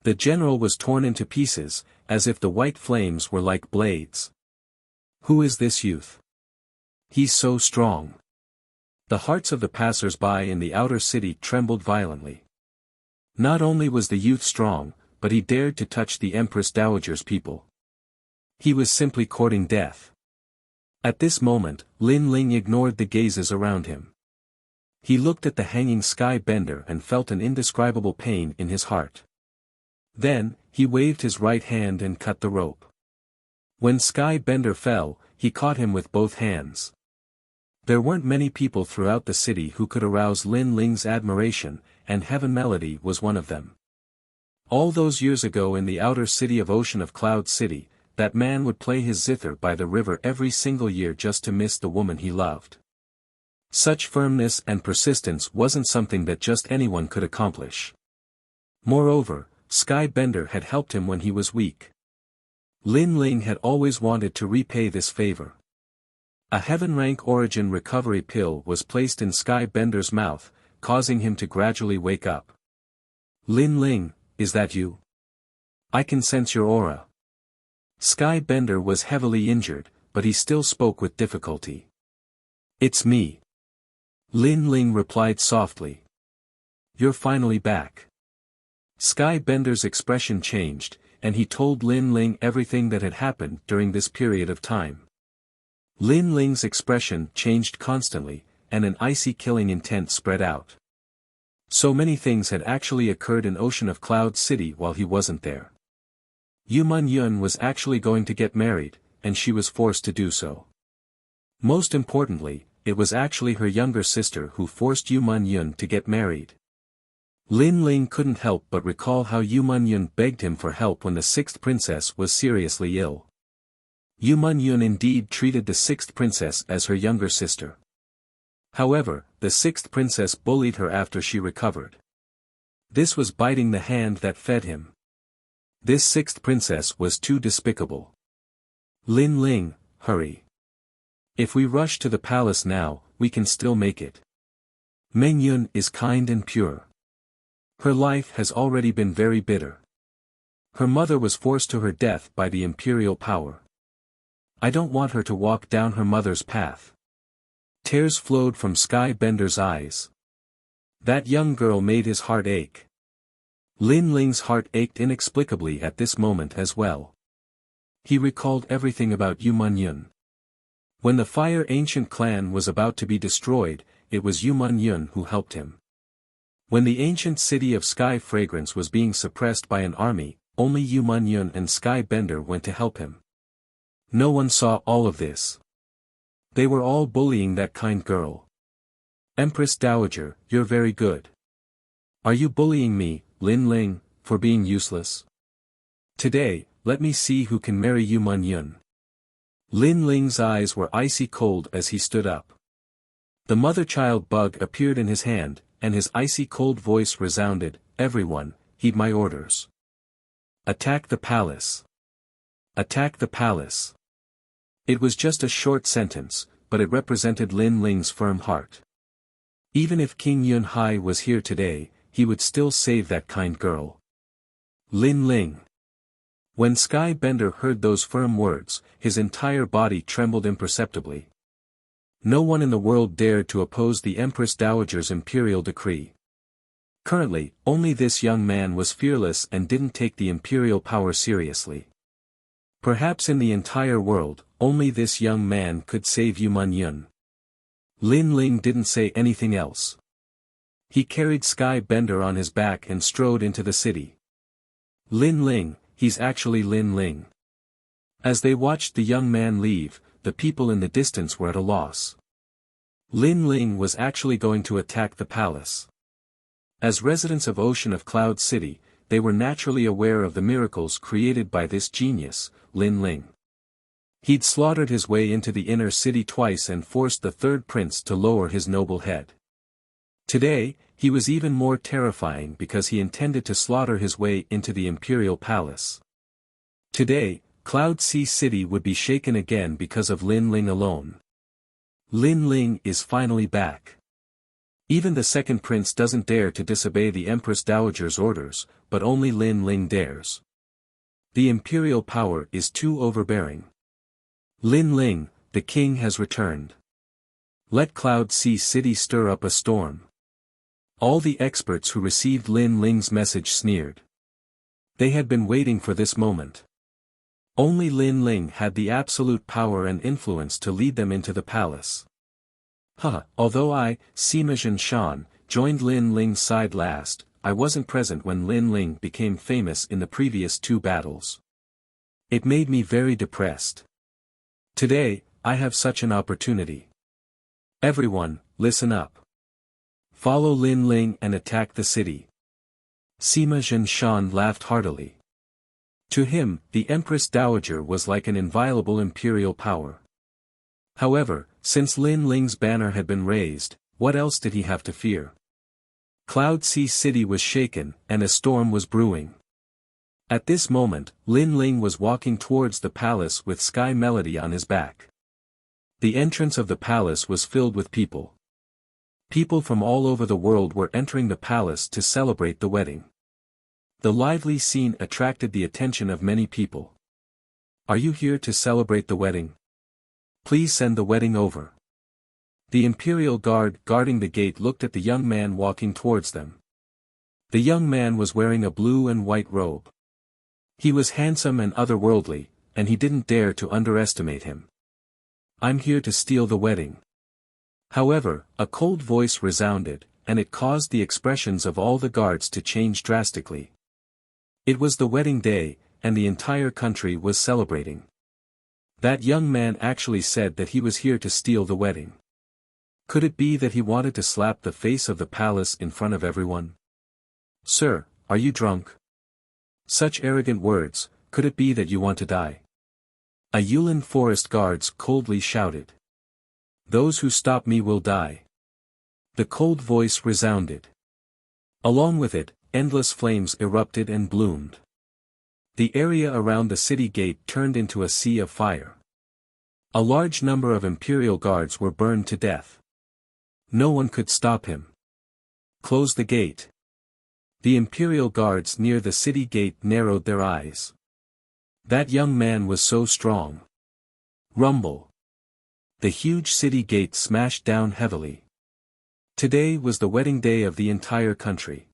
The general was torn into pieces, as if the white flames were like blades. Who is this youth? He's so strong. The hearts of the passers-by in the outer city trembled violently. Not only was the youth strong, but he dared to touch the Empress Dowager's people. He was simply courting death. At this moment, Lin Ling ignored the gazes around him. He looked at the hanging sky bender and felt an indescribable pain in his heart. Then, he waved his right hand and cut the rope. When Sky Bender fell, he caught him with both hands. There weren't many people throughout the city who could arouse Lin Ling's admiration, and Heaven Melody was one of them. All those years ago in the outer city of Ocean of Cloud City, that man would play his zither by the river every single year just to miss the woman he loved. Such firmness and persistence wasn't something that just anyone could accomplish. Moreover, Sky Bender had helped him when he was weak. Lin Ling had always wanted to repay this favor. A Heaven Rank Origin recovery pill was placed in Sky Bender's mouth, causing him to gradually wake up. "Lin Ling, is that you? I can sense your aura." Sky Bender was heavily injured, but he still spoke with difficulty. "It's me." Lin Ling replied softly. "You're finally back." Sky Bender's expression changed, and he told Lin Ling everything that had happened during this period of time. Lin Ling's expression changed constantly, and an icy killing intent spread out. So many things had actually occurred in Ocean of Cloud City while he wasn't there. Yu Man-yun was actually going to get married, and she was forced to do so. Most importantly, it was actually her younger sister who forced Yu Man-yun to get married. Lin Ling couldn't help but recall how Yu Man-yun begged him for help when the sixth princess was seriously ill. Yu Man-yun indeed treated the sixth princess as her younger sister. However, the sixth princess bullied her after she recovered. This was biting the hand that fed him. This sixth princess was too despicable. Lin Ling, hurry. If we rush to the palace now, we can still make it. Meng Yun is kind and pure. Her life has already been very bitter. Her mother was forced to her death by the imperial power. I don't want her to walk down her mother's path. Tears flowed from Sky Bender's eyes. That young girl made his heart ache. Lin Ling's heart ached inexplicably at this moment as well. He recalled everything about Yu Man-yun. When the Fire Ancient clan was about to be destroyed, it was Yu Man-yun who helped him. When the ancient city of Sky Fragrance was being suppressed by an army, only Yu Man-yun and Sky Bender went to help him. No one saw all of this. They were all bullying that kind girl. Empress Dowager, you're very good. Are you bullying me, Lin Ling, for being useless? Today, let me see who can marry Yu Man-yun. Lin Ling's eyes were icy cold as he stood up. The mother-child bug appeared in his hand, and his icy cold voice resounded, everyone, heed my orders. Attack the palace. Attack the palace. It was just a short sentence, but it represented Lin Ling's firm heart. Even if King Yun Hai was here today, he would still save that kind girl. Lin Ling. When Sky Bender heard those firm words, his entire body trembled imperceptibly. No one in the world dared to oppose the Empress Dowager's imperial decree. Currently, only this young man was fearless and didn't take the imperial power seriously. Perhaps in the entire world, only this young man could save Yu Man-yun. Lin Ling didn't say anything else. He carried Sky Bender on his back and strode into the city. Lin Ling, he's actually Lin Ling. As they watched the young man leave, the people in the distance were at a loss. Lin Ling was actually going to attack the palace. As residents of Ocean of Cloud City, they were naturally aware of the miracles created by this genius, Lin Ling. He'd slaughtered his way into the inner city twice and forced the third prince to lower his noble head. Today, he was even more terrifying because he intended to slaughter his way into the imperial palace. Today, Cloud Sea City would be shaken again because of Lin Ling alone. Lin Ling is finally back. Even the second prince doesn't dare to disobey the Empress Dowager's orders, but only Lin Ling dares. The imperial power is too overbearing. Lin Ling, the king has returned. Let Cloud Sea City stir up a storm. All the experts who received Lin Ling's message sneered. They had been waiting for this moment. Only Lin Ling had the absolute power and influence to lead them into the palace. Although I, Sima Zhenshan, joined Lin Ling's side last, I wasn't present when Lin Ling became famous in the previous 2 battles. It made me very depressed. Today, I have such an opportunity. Everyone, listen up. Follow Lin Ling and attack the city. Sima Zhenshan laughed heartily. To him, the Empress Dowager was like an inviolable imperial power. However, since Lin Ling's banner had been raised, what else did he have to fear? Cloud Sea City was shaken, and a storm was brewing. At this moment, Lin Ling was walking towards the palace with Sky Melody on his back. The entrance of the palace was filled with people. People from all over the world were entering the palace to celebrate the wedding. The lively scene attracted the attention of many people. Are you here to celebrate the wedding? Please send the wedding over. The imperial guard guarding the gate looked at the young man walking towards them. The young man was wearing a blue and white robe. He was handsome and otherworldly, and he didn't dare to underestimate him. I'm here to steal the wedding. However, a cold voice resounded, and it caused the expressions of all the guards to change drastically. It was the wedding day, and the entire country was celebrating. That young man actually said that he was here to steal the wedding. Could it be that he wanted to slap the face of the palace in front of everyone? Sir, are you drunk? Such arrogant words, could it be that you want to die? A Yulin forest guards coldly shouted. Those who stop me will die. The cold voice resounded. Along with it, endless flames erupted and bloomed. The area around the city gate turned into a sea of fire. A large number of imperial guards were burned to death. No one could stop him. Close the gate. The imperial guards near the city gate narrowed their eyes. That young man was so strong. Rumble. The huge city gate smashed down heavily. Today was the wedding day of the entire country.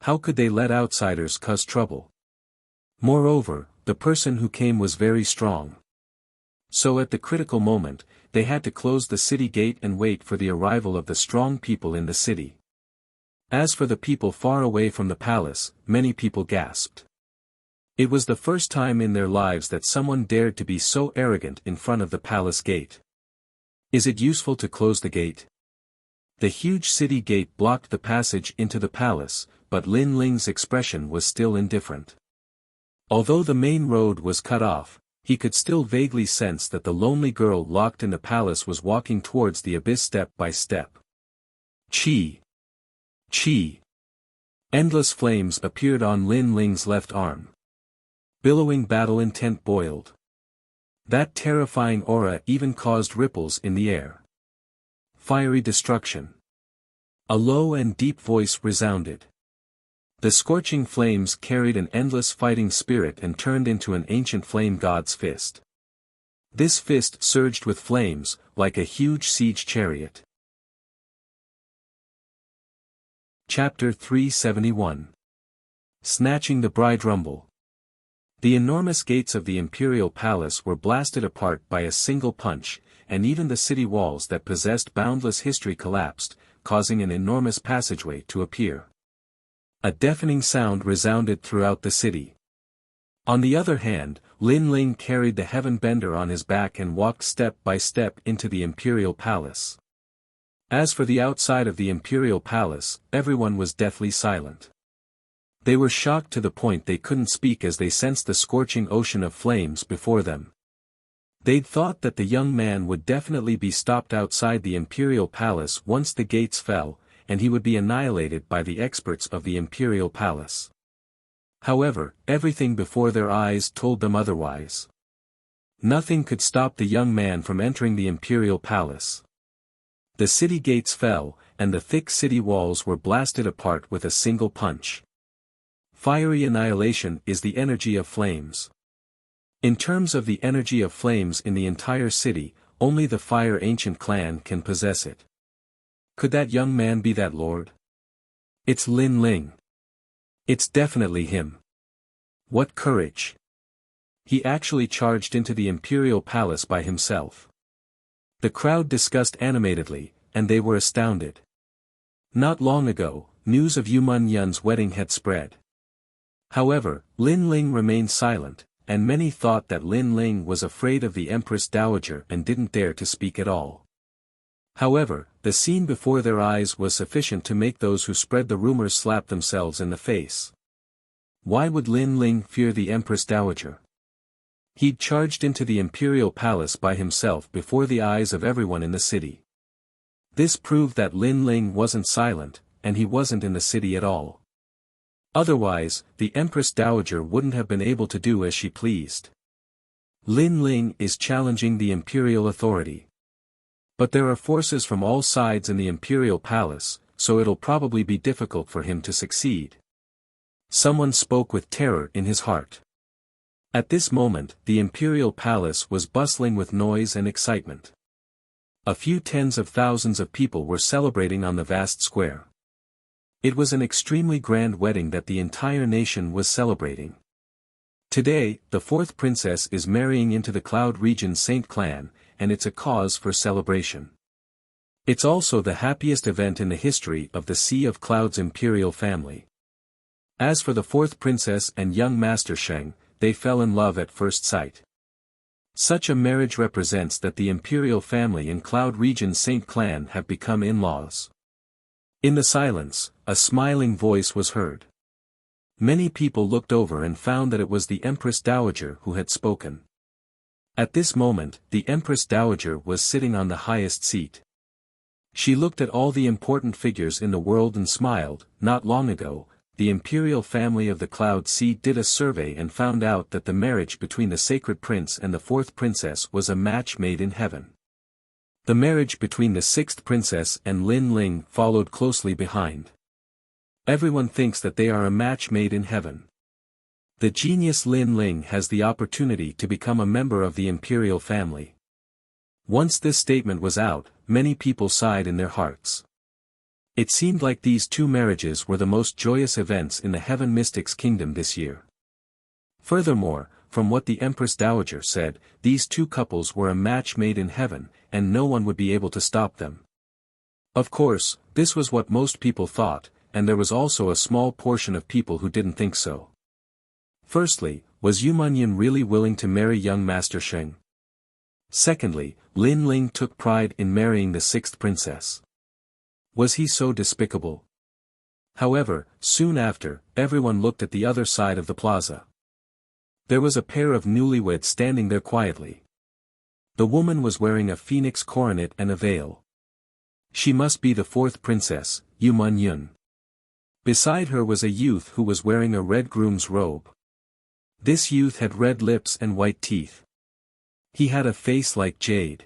How could they let outsiders cause trouble? Moreover, the person who came was very strong. So at the critical moment, they had to close the city gate and wait for the arrival of the strong people in the city. As for the people far away from the palace, many people gasped. It was the first time in their lives that someone dared to be so arrogant in front of the palace gate. Is it useful to close the gate? The huge city gate blocked the passage into the palace, but Lin Ling's expression was still indifferent. Although the main road was cut off, he could still vaguely sense that the lonely girl locked in the palace was walking towards the abyss step by step. Chi! Chi! Endless flames appeared on Lin Ling's left arm. Billowing battle intent boiled. That terrifying aura even caused ripples in the air. Fiery destruction. A low and deep voice resounded. The scorching flames carried an endless fighting spirit and turned into an ancient flame god's fist. This fist surged with flames, like a huge siege chariot. Chapter 371. Snatching the Bride Rumble. The enormous gates of the imperial palace were blasted apart by a single punch, and even the city walls that possessed boundless history collapsed, causing an enormous passageway to appear. A deafening sound resounded throughout the city. On the other hand, Lin Ling carried the heaven bender on his back and walked step by step into the imperial palace. As for the outside of the imperial palace, everyone was deathly silent. They were shocked to the point they couldn't speak as they sensed the scorching ocean of flames before them. They'd thought that the young man would definitely be stopped outside the imperial palace once the gates fell, and he would be annihilated by the experts of the imperial palace. However, everything before their eyes told them otherwise. Nothing could stop the young man from entering the imperial palace. The city gates fell, and the thick city walls were blasted apart with a single punch. Fiery annihilation is the energy of flames. In terms of the energy of flames in the entire city, only the Fire Ancient clan can possess it. Could that young man be that lord? It's Lin Ling. It's definitely him. What courage! He actually charged into the imperial palace by himself. The crowd discussed animatedly, and they were astounded. Not long ago, news of Yuman Yun's wedding had spread. However, Lin Ling remained silent, and many thought that Lin Ling was afraid of the Empress Dowager and didn't dare to speak at all. However, the scene before their eyes was sufficient to make those who spread the rumors slap themselves in the face. Why would Lin Ling fear the Empress Dowager? He'd charged into the imperial palace by himself before the eyes of everyone in the city. This proved that Lin Ling wasn't silent, and he wasn't in the city at all. Otherwise, the Empress Dowager wouldn't have been able to do as she pleased. Lin Ling is challenging the imperial authority. But there are forces from all sides in the imperial palace, so it'll probably be difficult for him to succeed. Someone spoke with terror in his heart. At this moment, the imperial palace was bustling with noise and excitement. A few tens of thousands of people were celebrating on the vast square. It was an extremely grand wedding that the entire nation was celebrating. Today, the fourth princess is marrying into the Cloud Region Saint clan, and it's a cause for celebration. It's also the happiest event in the history of the Sea of Clouds imperial family. As for the fourth princess and young Master Sheng, they fell in love at first sight. Such a marriage represents that the imperial family in Cloud Region Saint Clan have become in-laws. In the silence, a smiling voice was heard. Many people looked over and found that it was the Empress Dowager who had spoken. At this moment, the Empress Dowager was sitting on the highest seat. She looked at all the important figures in the world and smiled. Not long ago, the imperial family of the Cloud Sea did a survey and found out that the marriage between the sacred prince and the fourth princess was a match made in heaven. The marriage between the sixth princess and Lin Ling followed closely behind. Everyone thinks that they are a match made in heaven. The genius Lin Ling has the opportunity to become a member of the imperial family. Once this statement was out, many people sighed in their hearts. It seemed like these two marriages were the most joyous events in the Heaven Mystics Kingdom this year. Furthermore, from what the Empress Dowager said, these two couples were a match made in heaven, and no one would be able to stop them. Of course, this was what most people thought, and there was also a small portion of people who didn't think so. Firstly, was Yu Munyan really willing to marry young Master Sheng? Secondly, Lin Ling took pride in marrying the sixth princess. Was he so despicable? However, soon after, everyone looked at the other side of the plaza. There was a pair of newlyweds standing there quietly. The woman was wearing a phoenix coronet and a veil. She must be the fourth princess, Yu Munyan. Beside her was a youth who was wearing a red groom's robe. This youth had red lips and white teeth. He had a face like jade.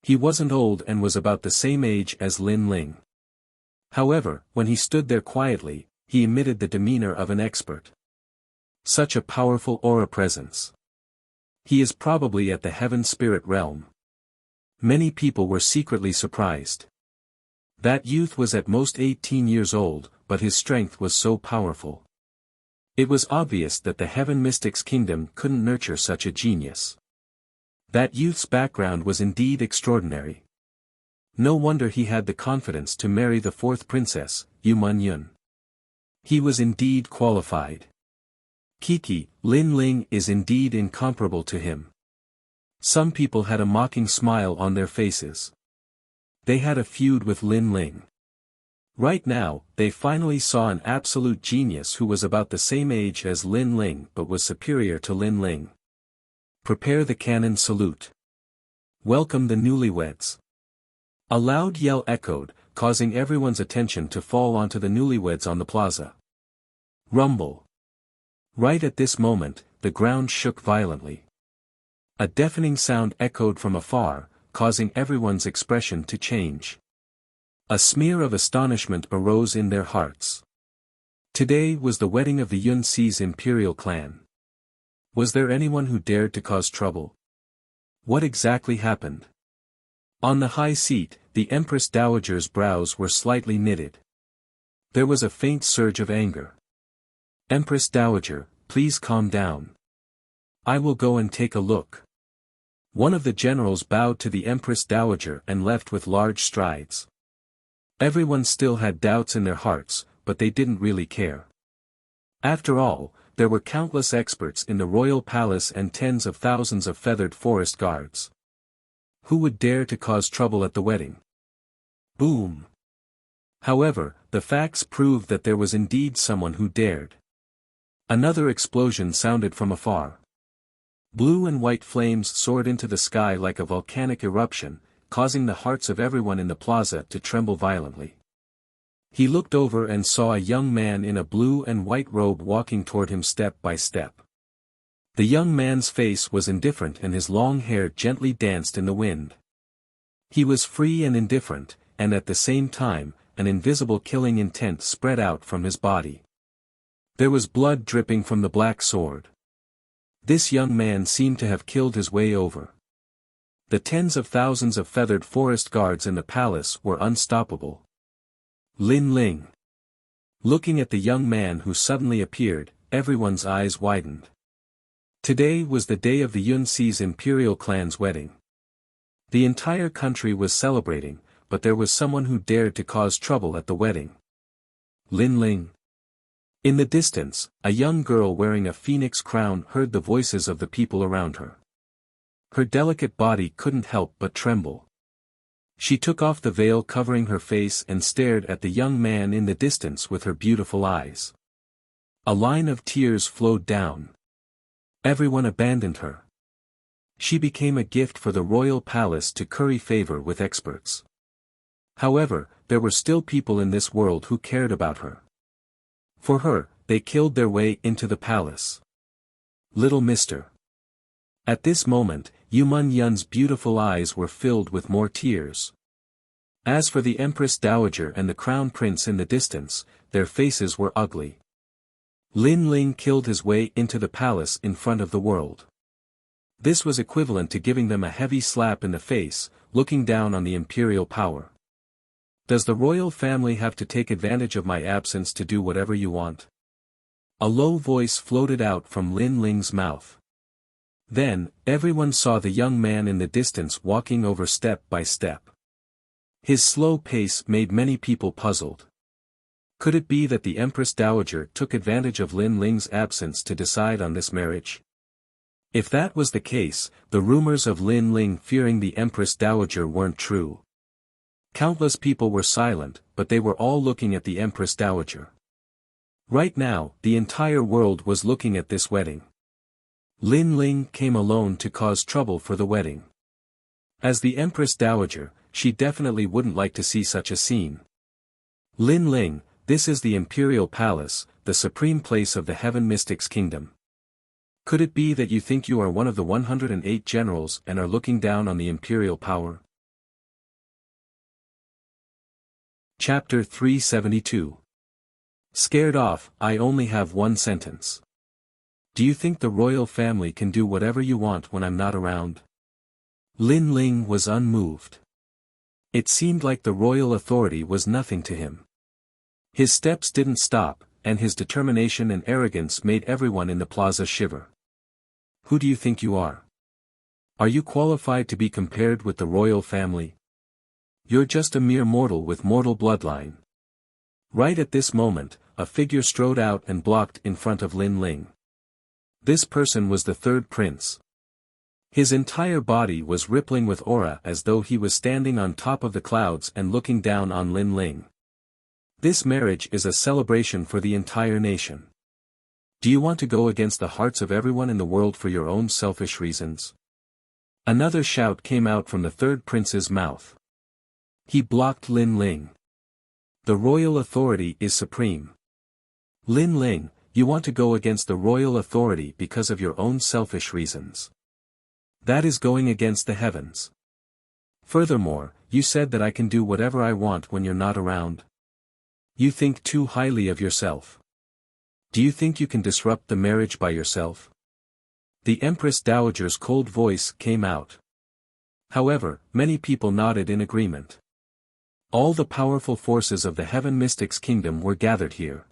He wasn't old and was about the same age as Lin Ling. However, when he stood there quietly, he emitted the demeanor of an expert. Such a powerful aura presence. He is probably at the heaven spirit realm. Many people were secretly surprised. That youth was at most 18 years old, but his strength was so powerful. It was obvious that the Heaven Mystics Kingdom couldn't nurture such a genius. That youth's background was indeed extraordinary. No wonder he had the confidence to marry the fourth princess, Yu Munyan. He was indeed qualified. Kiki, Lin Ling is indeed incomparable to him. Some people had a mocking smile on their faces. They had a feud with Lin Ling. Right now, they finally saw an absolute genius who was about the same age as Lin Ling but was superior to Lin Ling. Prepare the cannon salute. Welcome the newlyweds. A loud yell echoed, causing everyone's attention to fall onto the newlyweds on the plaza. Rumble. Right at this moment, the ground shook violently. A deafening sound echoed from afar, causing everyone's expression to change. A smear of astonishment arose in their hearts. Today was the wedding of the Yun Si's imperial clan. Was there anyone who dared to cause trouble? What exactly happened? On the high seat, the Empress Dowager's brows were slightly knitted. There was a faint surge of anger. Empress Dowager, please calm down. I will go and take a look. One of the generals bowed to the Empress Dowager and left with large strides. Everyone still had doubts in their hearts, but they didn't really care. After all, there were countless experts in the royal palace and tens of thousands of feathered forest guards. Who would dare to cause trouble at the wedding? Boom! However, the facts proved that there was indeed someone who dared. Another explosion sounded from afar. Blue and white flames soared into the sky like a volcanic eruption, causing the hearts of everyone in the plaza to tremble violently. He looked over and saw a young man in a blue and white robe walking toward him step by step. The young man's face was indifferent and his long hair gently danced in the wind. He was free and indifferent, and at the same time, an invisible killing intent spread out from his body. There was blood dripping from the black sword. This young man seemed to have killed his way over. The tens of thousands of feathered forest guards in the palace were unstoppable. Lin Ling. Looking at the young man who suddenly appeared, everyone's eyes widened. Today was the day of the Yun Si's imperial clan's wedding. The entire country was celebrating, but there was someone who dared to cause trouble at the wedding. Lin Ling. In the distance, a young girl wearing a phoenix crown heard the voices of the people around her. Her delicate body couldn't help but tremble. She took off the veil covering her face and stared at the young man in the distance with her beautiful eyes. A line of tears flowed down. Everyone abandoned her. She became a gift for the royal palace to curry favor with experts. However, there were still people in this world who cared about her. For her, they killed their way into the palace. Little Mister. At this moment, Yu Yun's beautiful eyes were filled with more tears. As for the Empress Dowager and the Crown Prince in the distance, their faces were ugly. Lin Ling killed his way into the palace in front of the world. This was equivalent to giving them a heavy slap in the face, looking down on the imperial power. Does the royal family have to take advantage of my absence to do whatever you want? A low voice floated out from Lin Ling's mouth. Then, everyone saw the young man in the distance walking over step by step. His slow pace made many people puzzled. Could it be that the Empress Dowager took advantage of Lin Ling's absence to decide on this marriage? If that was the case, the rumors of Lin Ling fearing the Empress Dowager weren't true. Countless people were silent, but they were all looking at the Empress Dowager. Right now, the entire world was looking at this wedding. Lin Ling came alone to cause trouble for the wedding. As the Empress Dowager, she definitely wouldn't like to see such a scene. Lin Ling, this is the Imperial Palace, the supreme place of the Heaven Mystics Kingdom. Could it be that you think you are one of the 108 generals and are looking down on the imperial power? Chapter 372. Scared off, I only have one sentence. Do you think the royal family can do whatever you want when I'm not around? Lin Ling was unmoved. It seemed like the royal authority was nothing to him. His steps didn't stop, and his determination and arrogance made everyone in the plaza shiver. Who do you think you are? Are you qualified to be compared with the royal family? You're just a mere mortal with mortal bloodline. Right at this moment, a figure strode out and blocked in front of Lin Ling. This person was the third prince. His entire body was rippling with aura as though he was standing on top of the clouds and looking down on Lin Ling. This marriage is a celebration for the entire nation. Do you want to go against the hearts of everyone in the world for your own selfish reasons? Another shout came out from the third prince's mouth. He blocked Lin Ling. The royal authority is supreme. Lin Ling, you want to go against the royal authority because of your own selfish reasons. That is going against the heavens. Furthermore, you said that I can do whatever I want when you're not around. You think too highly of yourself. Do you think you can disrupt the marriage by yourself? The Empress Dowager's cold voice came out. However, many people nodded in agreement. All the powerful forces of the Heaven Mystics Kingdom were gathered here.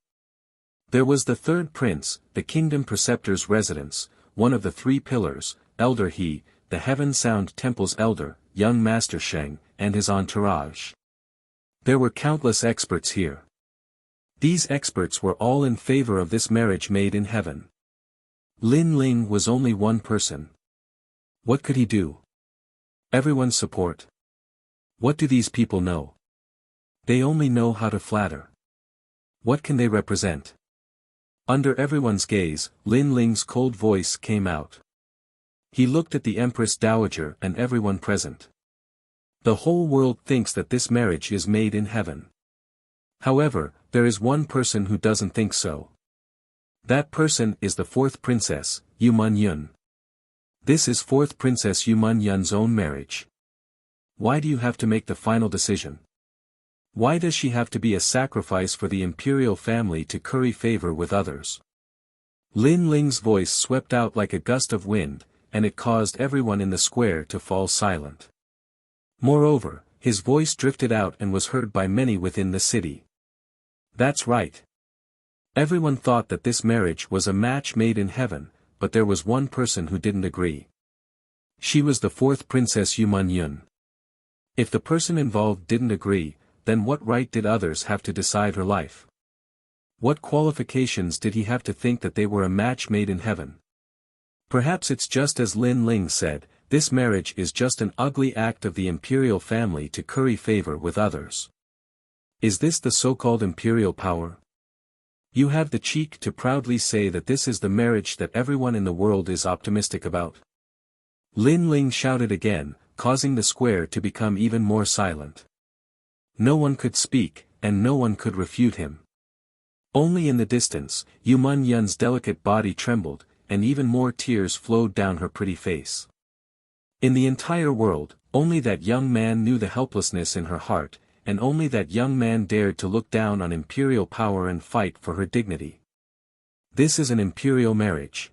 There was the third prince, the Kingdom Preceptor's residence, one of the three pillars, Elder He, the Heaven Sound Temple's elder, young Master Sheng, and his entourage. There were countless experts here. These experts were all in favor of this marriage made in heaven. Lin Ling was only one person. What could he do? Everyone's support. What do these people know? They only know how to flatter. What can they represent? Under everyone's gaze, Lin Ling's cold voice came out. He looked at the Empress Dowager and everyone present. The whole world thinks that this marriage is made in heaven. However, there is one person who doesn't think so. That person is the fourth princess, Yu Yun. This is fourth princess Yu Yun's own marriage. Why do you have to make the final decision? Why does she have to be a sacrifice for the imperial family to curry favor with others? Lin Ling's voice swept out like a gust of wind, and it caused everyone in the square to fall silent. Moreover, his voice drifted out and was heard by many within the city. That's right. Everyone thought that this marriage was a match made in heaven, but there was one person who didn't agree. She was the fourth princess Yu Yun. If the person involved didn't agree, then what right did others have to decide her life? What qualifications did he have to think that they were a match made in heaven? Perhaps it's just as Lin Ling said, this marriage is just an ugly act of the imperial family to curry favor with others. Is this the so-called imperial power? You have the cheek to proudly say that this is the marriage that everyone in the world is optimistic about? Lin Ling shouted again, causing the square to become even more silent. No one could speak, and no one could refute him. Only in the distance, Yu Man Yun's delicate body trembled, and even more tears flowed down her pretty face. In the entire world, only that young man knew the helplessness in her heart, and only that young man dared to look down on imperial power and fight for her dignity. This is an imperial marriage.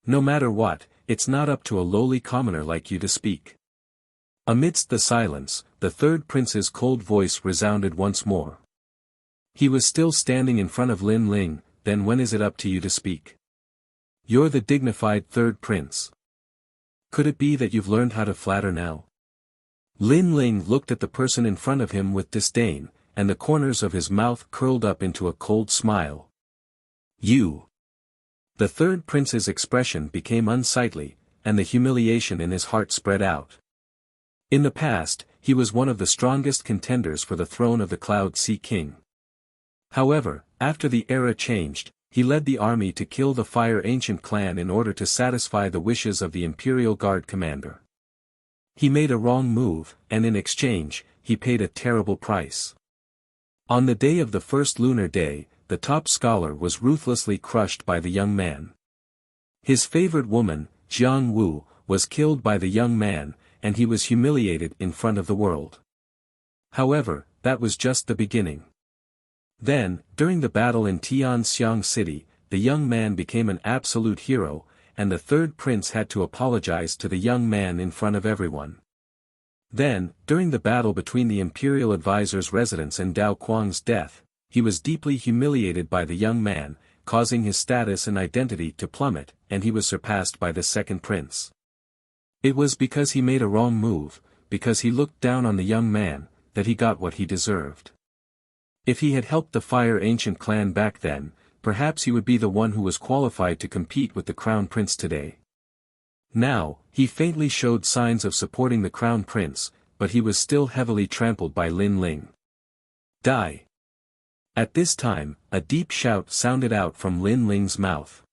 No matter what, it's not up to a lowly commoner like you to speak. Amidst the silence, the third prince's cold voice resounded once more. He was still standing in front of Lin Ling. Then when is it up to you to speak? You're the dignified third prince. Could it be that you've learned how to flatter now? Lin Ling looked at the person in front of him with disdain, and the corners of his mouth curled up into a cold smile. You! The third prince's expression became unsightly, and the humiliation in his heart spread out. In the past, he was one of the strongest contenders for the throne of the Cloud Sea King. However, after the era changed, he led the army to kill the Fire Ancient clan in order to satisfy the wishes of the Imperial Guard commander. He made a wrong move, and in exchange, he paid a terrible price. On the day of the first lunar day, the top scholar was ruthlessly crushed by the young man. His favorite woman, Jiang Wu, was killed by the young man, and he was humiliated in front of the world. However, that was just the beginning. Then, during the battle in Tianxiang City, the young man became an absolute hero, and the third prince had to apologize to the young man in front of everyone. Then, during the battle between the imperial advisor's residence and Dao Quang's death, he was deeply humiliated by the young man, causing his status and identity to plummet, and he was surpassed by the second prince. It was because he made a wrong move, because he looked down on the young man, that he got what he deserved. If he had helped the Fire Ancient clan back then, perhaps he would be the one who was qualified to compete with the Crown Prince today. Now, he faintly showed signs of supporting the Crown Prince, but he was still heavily trampled by Lin Ling. Die! At this time, a deep shout sounded out from Lin Ling's mouth.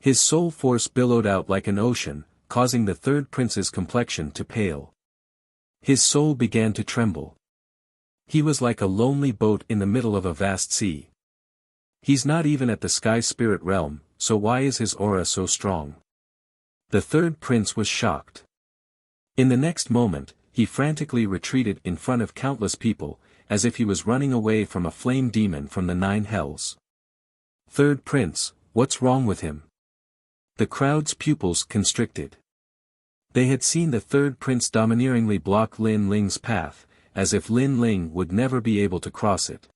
His soul force billowed out like an ocean, causing the third prince's complexion to pale. His soul began to tremble. He was like a lonely boat in the middle of a vast sea. He's not even at the sky spirit realm, so why is his aura so strong? The third prince was shocked. In the next moment, he frantically retreated in front of countless people, as if he was running away from a flame demon from the 9 hells. Third prince, what's wrong with him? The crowd's pupils constricted. They had seen the third prince domineeringly block Lin Ling's path, as if Lin Ling would never be able to cross it.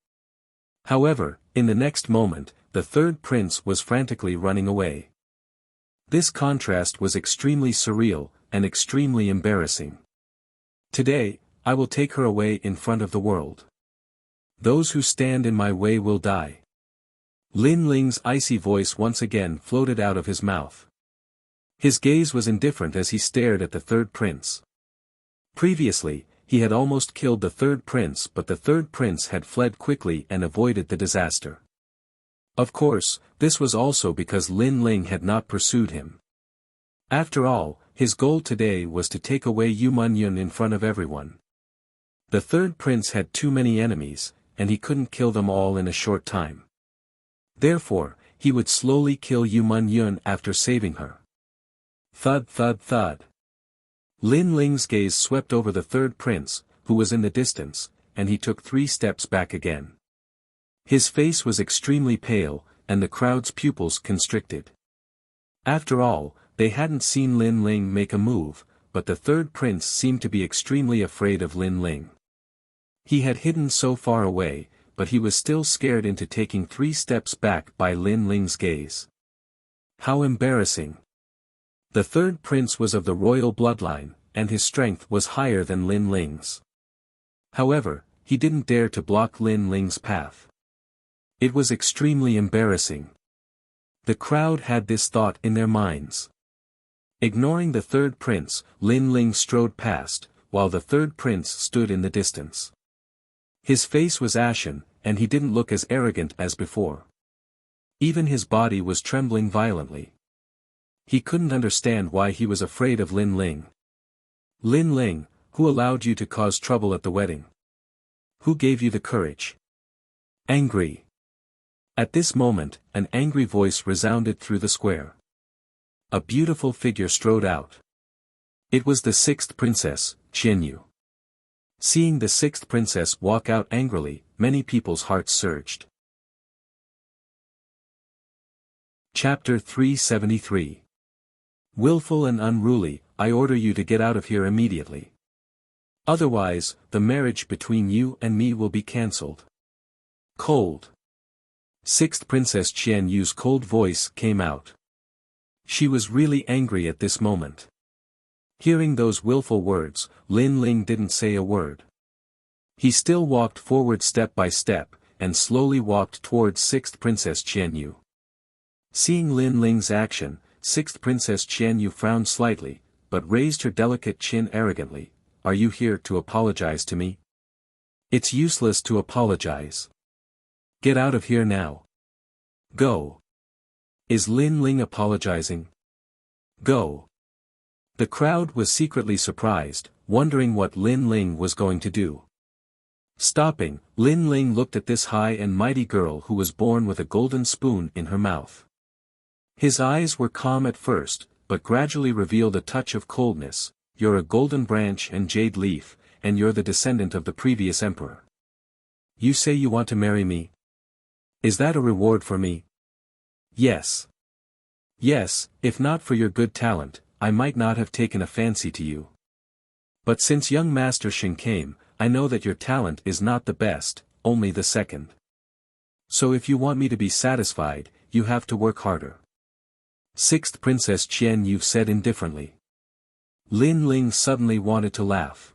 However, in the next moment, the third prince was frantically running away. This contrast was extremely surreal, and extremely embarrassing. Today, I will take her away in front of the world. Those who stand in my way will die. Lin Ling's icy voice once again floated out of his mouth. His gaze was indifferent as he stared at the third prince. Previously, he had almost killed the third prince, but the third prince had fled quickly and avoided the disaster. Of course, this was also because Lin Ling had not pursued him. After all, his goal today was to take away Yu Man Yun in front of everyone. The third prince had too many enemies, and he couldn't kill them all in a short time. Therefore, he would slowly kill Yu Man Yun after saving her. Thud thud thud. Lin Ling's gaze swept over the third prince, who was in the distance, and he took 3 steps back again. His face was extremely pale, and the crowd's pupils constricted. After all, they hadn't seen Lin Ling make a move, but the third prince seemed to be extremely afraid of Lin Ling. He had hidden so far away, but he was still scared into taking 3 steps back by Lin Ling's gaze. How embarrassing! The third prince was of the royal bloodline, and his strength was higher than Lin Ling's. However, he didn't dare to block Lin Ling's path. It was extremely embarrassing. The crowd had this thought in their minds. Ignoring the third prince, Lin Ling strode past, while the third prince stood in the distance. His face was ashen, and he didn't look as arrogant as before. Even his body was trembling violently. He couldn't understand why he was afraid of Lin Ling. Lin Ling, who allowed you to cause trouble at the wedding? Who gave you the courage? Angry. At this moment, an angry voice resounded through the square. A beautiful figure strode out. It was the sixth princess, Qianyu. Seeing the sixth princess walk out angrily, many people's hearts surged. Chapter 373. Willful and unruly, I order you to get out of here immediately. Otherwise, the marriage between you and me will be cancelled. Cold. Sixth Princess Qianyu's cold voice came out. She was really angry at this moment. Hearing those willful words, Lin Ling didn't say a word. He still walked forward step by step, and slowly walked towards Sixth Princess Qianyu. Seeing Lin Ling's action, Sixth Princess Qianyu frowned slightly, but raised her delicate chin arrogantly. Are you here to apologize to me? It's useless to apologize. Get out of here now. Go. Is Lin Ling apologizing? Go. The crowd was secretly surprised, wondering what Lin Ling was going to do. Stopping, Lin Ling looked at this high and mighty girl who was born with a golden spoon in her mouth. His eyes were calm at first, but gradually revealed a touch of coldness. You're a golden branch and jade leaf, and you're the descendant of the previous emperor. You say you want to marry me? Is that a reward for me? Yes. Yes, if not for your good talent, I might not have taken a fancy to you. But since young Master Shin came, I know that your talent is not the best, only the second. So if you want me to be satisfied, you have to work harder. Sixth Princess Qianyu said indifferently. Lin Ling suddenly wanted to laugh.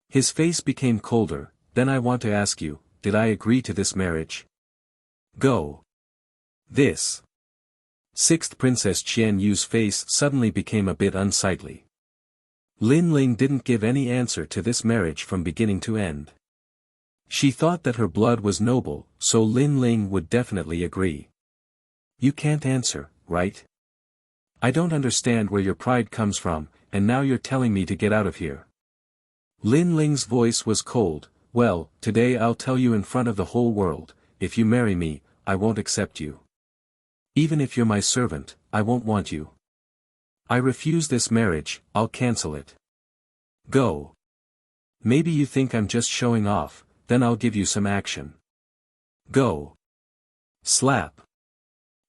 His face became colder. Then I want to ask you, did I agree to this marriage? Go. This. Sixth Princess Qianyu's face suddenly became a bit unsightly. Lin Ling didn't give any answer to this marriage from beginning to end. She thought that her blood was noble, so Lin Ling would definitely agree. You can't answer, right? I don't understand where your pride comes from, and now you're telling me to get out of here. Lin Ling's voice was cold. Well, today I'll tell you in front of the whole world, if you marry me, I won't accept you. Even if you're my servant, I won't want you. I refuse this marriage, I'll cancel it. Go. Maybe you think I'm just showing off, then I'll give you some action. Go. Slap.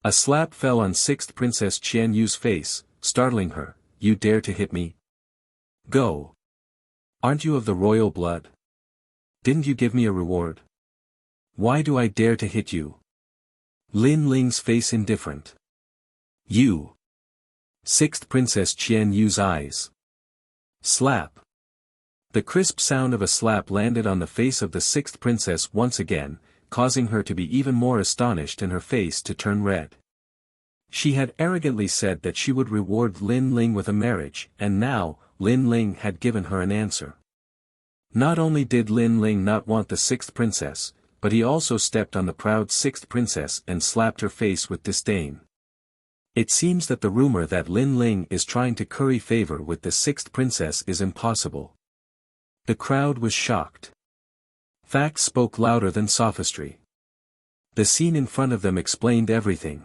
A slap fell on Sixth Princess Qianyu's face, startling her. You dare to hit me? Go. Aren't you of the royal blood? Didn't you give me a reward? Why do I dare to hit you? Lin Ling's face indifferent. You. Sixth Princess Qianyu's eyes. Slap. The crisp sound of a slap landed on the face of the sixth princess once again, causing her to be even more astonished and her face to turn red. She had arrogantly said that she would reward Lin Ling with a marriage, and now, Lin Ling had given her an answer. Not only did Lin Ling not want the sixth princess, but he also stepped on the proud sixth princess and slapped her face with disdain. It seems that the rumor that Lin Ling is trying to curry favor with the sixth princess is impossible. The crowd was shocked. Facts spoke louder than sophistry. The scene in front of them explained everything.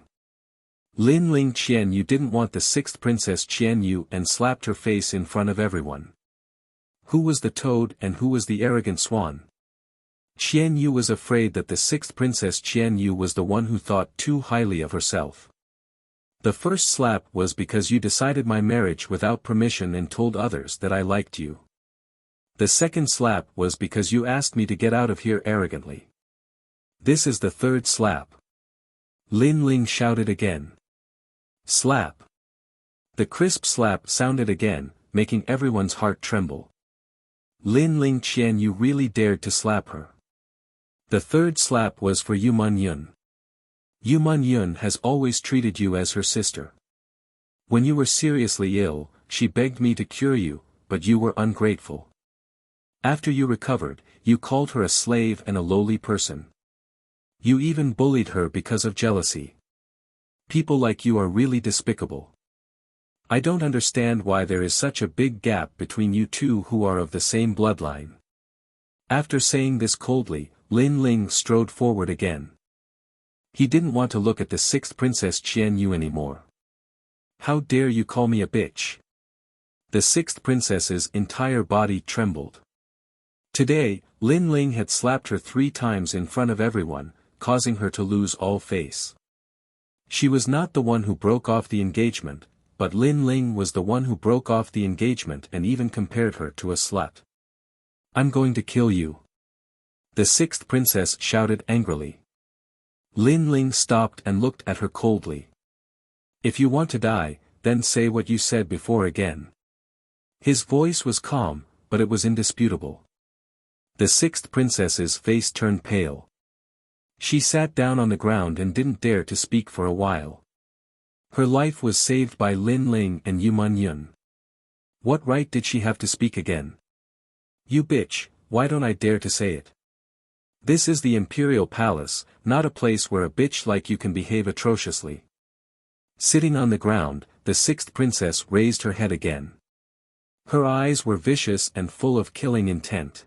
Lin Ling Qianyu didn't want the sixth princess Qianyu and slapped her face in front of everyone. Who was the toad and who was the arrogant swan? Qianyu was afraid that the sixth princess Qianyu was the one who thought too highly of herself. The first slap was because you decided my marriage without permission and told others that I liked you. The second slap was because you asked me to get out of here arrogantly. This is the third slap. Lin Ling shouted again. Slap. The crisp slap sounded again, making everyone's heart tremble. Lin Ling Qian, you really dared to slap her. The third slap was for Yu Man Yun. Yu Man Yun has always treated you as her sister. When you were seriously ill, she begged me to cure you, but you were ungrateful. After you recovered, you called her a slave and a lowly person. You even bullied her because of jealousy. People like you are really despicable. I don't understand why there is such a big gap between you two who are of the same bloodline. After saying this coldly, Lin Ling strode forward again. He didn't want to look at the sixth Princess Qian Yu anymore. How dare you call me a bitch? The sixth princess's entire body trembled. Today, Lin Ling had slapped her 3 times in front of everyone, causing her to lose all face. She was not the one who broke off the engagement, but Lin Ling was the one who broke off the engagement and even compared her to a slut. I'm going to kill you. The sixth princess shouted angrily. Lin Ling stopped and looked at her coldly. If you want to die, then say what you said before again. His voice was calm, but it was indisputable. The sixth princess's face turned pale. She sat down on the ground and didn't dare to speak for a while. Her life was saved by Lin Ling and Yu Man Yun. What right did she have to speak again? You bitch, why don't I dare to say it? This is the Imperial Palace, not a place where a bitch like you can behave atrociously. Sitting on the ground, the sixth princess raised her head again. Her eyes were vicious and full of killing intent.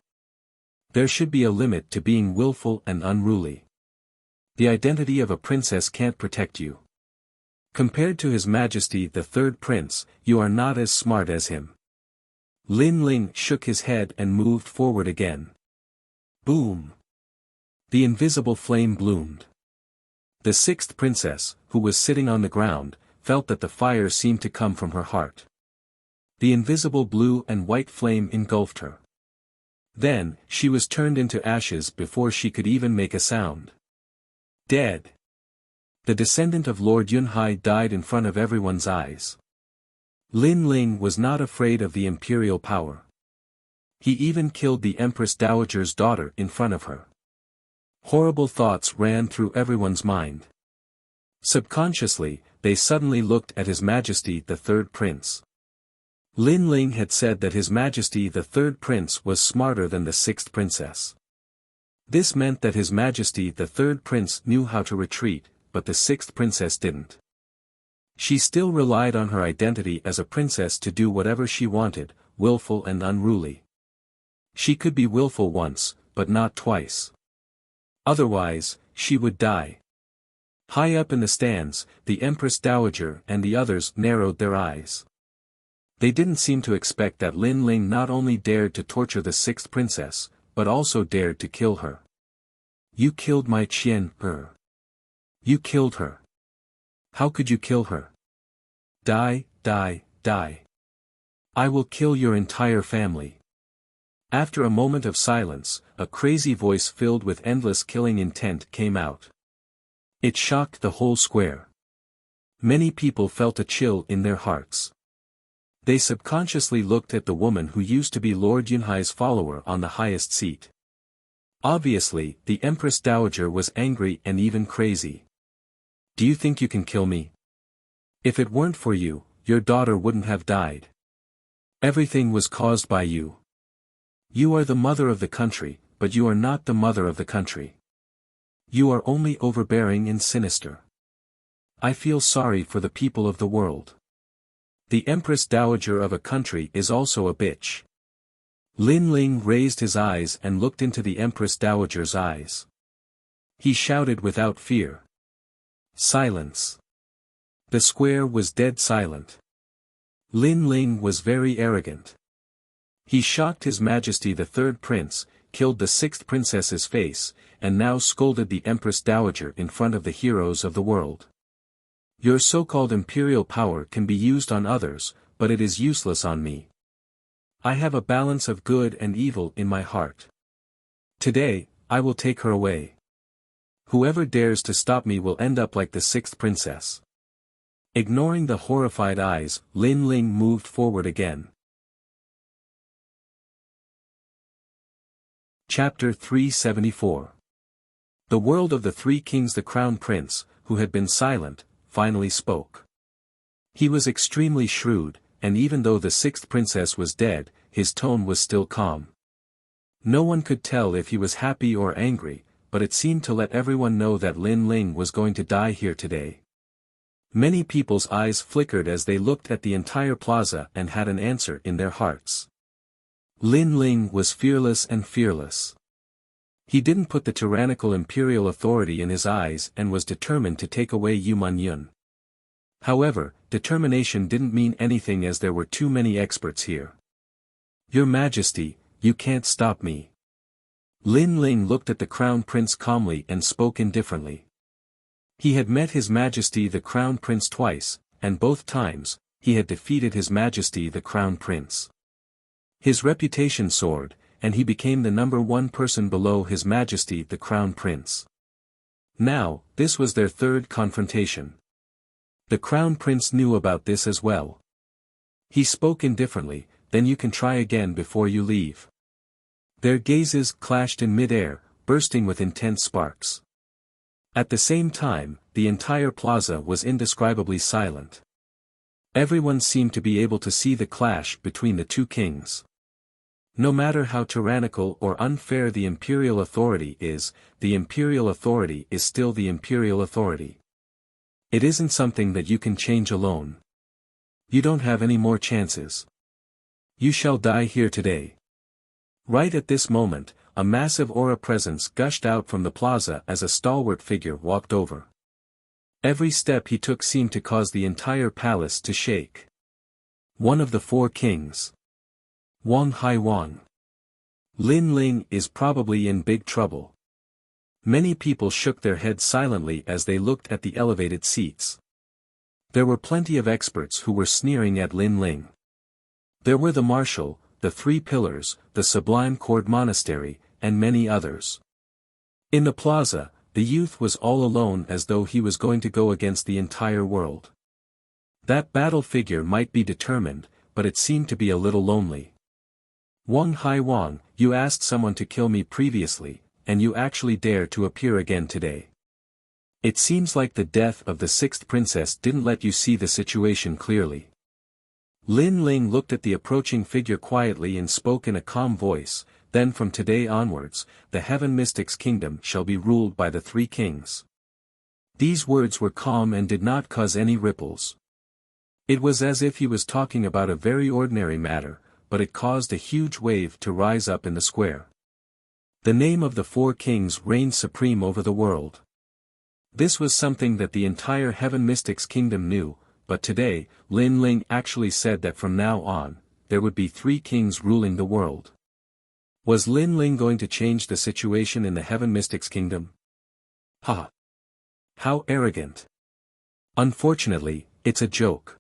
There should be a limit to being willful and unruly. The identity of a princess can't protect you. Compared to His Majesty the Third Prince, you are not as smart as him. Lin Ling shook his head and moved forward again. Boom! The invisible flame bloomed. The sixth princess, who was sitting on the ground, felt that the fire seemed to come from her heart. The invisible blue and white flame engulfed her. Then, she was turned into ashes before she could even make a sound. Dead. The descendant of Lord Yunhai died in front of everyone's eyes. Lin Ling was not afraid of the imperial power. He even killed the Empress Dowager's daughter in front of her. Horrible thoughts ran through everyone's mind. Subconsciously, they suddenly looked at His Majesty the Third Prince. Lin Ling had said that His Majesty the Third Prince was smarter than the sixth princess. This meant that His Majesty the Third Prince knew how to retreat, but the sixth princess didn't. She still relied on her identity as a princess to do whatever she wanted, willful and unruly. She could be willful once, but not twice. Otherwise, she would die. High up in the stands, the Empress Dowager and the others narrowed their eyes. They didn't seem to expect that Lin Ling not only dared to torture the sixth princess, but also dared to kill her. You killed my Qian Er. You killed her. How could you kill her? Die, die, die. I will kill your entire family. After a moment of silence, a crazy voice filled with endless killing intent came out. It shocked the whole square. Many people felt a chill in their hearts. They subconsciously looked at the woman who used to be Lord Yunhai's follower on the highest seat. Obviously, the Empress Dowager was angry and even crazy. Do you think you can kill me? If it weren't for you, your daughter wouldn't have died. Everything was caused by you. You are the mother of the country, but you are not the mother of the country. You are only overbearing and sinister. I feel sorry for the people of the world. The Empress Dowager of a country is also a bitch. Lin Ling raised his eyes and looked into the Empress Dowager's eyes. He shouted without fear. Silence. The square was dead silent. Lin Ling was very arrogant. He shocked His Majesty the Third Prince, killed the sixth princess's face, and now scolded the Empress Dowager in front of the heroes of the world. Your so-called imperial power can be used on others, but it is useless on me. I have a balance of good and evil in my heart. Today, I will take her away. Whoever dares to stop me will end up like the sixth princess. Ignoring the horrified eyes, Lin Ling moved forward again. Chapter 374. The world of the three kings. The crown prince, who had been silent, finally spoke. He was extremely shrewd, and even though the sixth princess was dead, his tone was still calm. No one could tell if he was happy or angry, but it seemed to let everyone know that Lin Ling was going to die here today. Many people's eyes flickered as they looked at the entire plaza and had an answer in their hearts. Lin Ling was fearless and fearless. He didn't put the tyrannical imperial authority in his eyes and was determined to take away Yuman Yun. However, determination didn't mean anything as there were too many experts here. Your Majesty, you can't stop me. Lin Ling looked at the Crown Prince calmly and spoke indifferently. He had met His Majesty the Crown Prince twice, and both times, he had defeated His Majesty the Crown Prince. His reputation soared, and he became the #1 person below His Majesty the Crown Prince. Now, this was their third confrontation. The Crown Prince knew about this as well. He spoke indifferently, then you can try again before you leave. Their gazes clashed in mid-air, bursting with intense sparks. At the same time, the entire plaza was indescribably silent. Everyone seemed to be able to see the clash between the two kings. No matter how tyrannical or unfair the imperial authority is, the imperial authority is still the imperial authority. It isn't something that you can change alone. You don't have any more chances. You shall die here today. Right at this moment, a massive aura presence gushed out from the plaza as a stalwart figure walked over. Every step he took seemed to cause the entire palace to shake. One of the four kings. Wang Haiwang. Lin Ling is probably in big trouble. Many people shook their heads silently as they looked at the elevated seats. There were plenty of experts who were sneering at Lin Ling. There were the marshal, the three pillars, the Sublime Cord Monastery, and many others. In the plaza, the youth was all alone as though he was going to go against the entire world. That battle figure might be determined, but it seemed to be a little lonely. Wang Haiwang, you asked someone to kill me previously, and you actually dare to appear again today. It seems like the death of the sixth princess didn't let you see the situation clearly. Lin Ling looked at the approaching figure quietly and spoke in a calm voice, then from today onwards, the Heaven Mystics Kingdom shall be ruled by the three kings. These words were calm and did not cause any ripples. It was as if he was talking about a very ordinary matter, but it caused a huge wave to rise up in the square. The name of the four kings reigned supreme over the world. This was something that the entire Heaven Mystics Kingdom knew, but today, Lin Ling actually said that from now on, there would be three kings ruling the world. Was Lin Ling going to change the situation in the Heaven Mystics Kingdom? Ha! How arrogant! Unfortunately, it's a joke.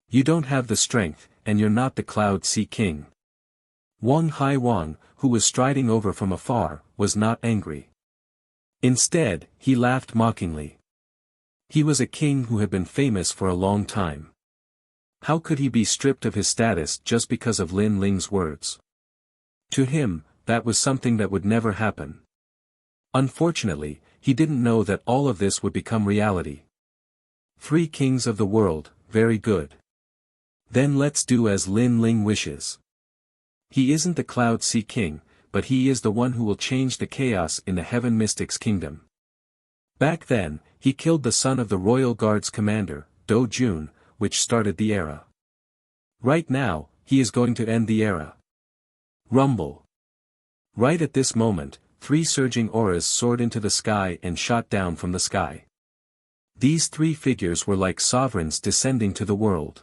You don't have the strength, and you're not the Cloud Sea King. Wang Haiwang, who was striding over from afar, was not angry. Instead, he laughed mockingly. He was a king who had been famous for a long time. How could he be stripped of his status just because of Lin Ling's words? To him, that was something that would never happen. Unfortunately, he didn't know that all of this would become reality. Three kings of the world, very good. Then let's do as Lin Ling wishes. He isn't the Cloud Sea King, but he is the one who will change the chaos in the Heaven Mystics Kingdom. Back then, he killed the son of the Royal Guard's commander, Do Jun, which started the era. Right now, he is going to end the era. Rumble. Right at this moment, three surging auras soared into the sky and shot down from the sky. These three figures were like sovereigns descending to the world.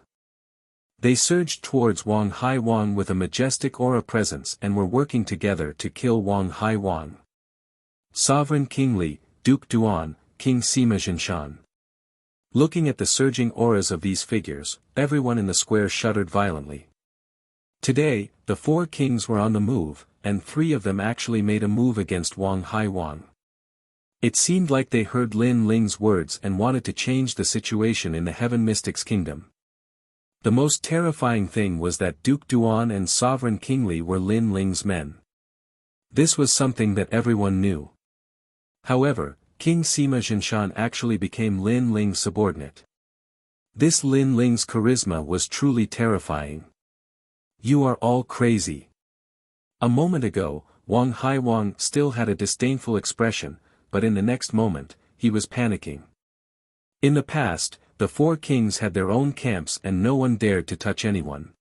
They surged towards Wang Haiwang with a majestic aura presence and were working together to kill Wang Haiwang. Sovereign King Li, Duke Duan, King Sima Jinshan. Looking at the surging auras of these figures, everyone in the square shuddered violently. Today, the four kings were on the move, and three of them actually made a move against Wang Haiwang. It seemed like they heard Lin Ling's words and wanted to change the situation in the Heaven Mystics Kingdom. The most terrifying thing was that Duke Duan and Sovereign King Li were Lin Ling's men. This was something that everyone knew. However, King Sima Jinshan actually became Lin Ling's subordinate. This Lin Ling's charisma was truly terrifying. You are all crazy. A moment ago, Wang Haiwang still had a disdainful expression, but in the next moment, he was panicking. In the past, the four kings had their own camps and no one dared to touch anyone.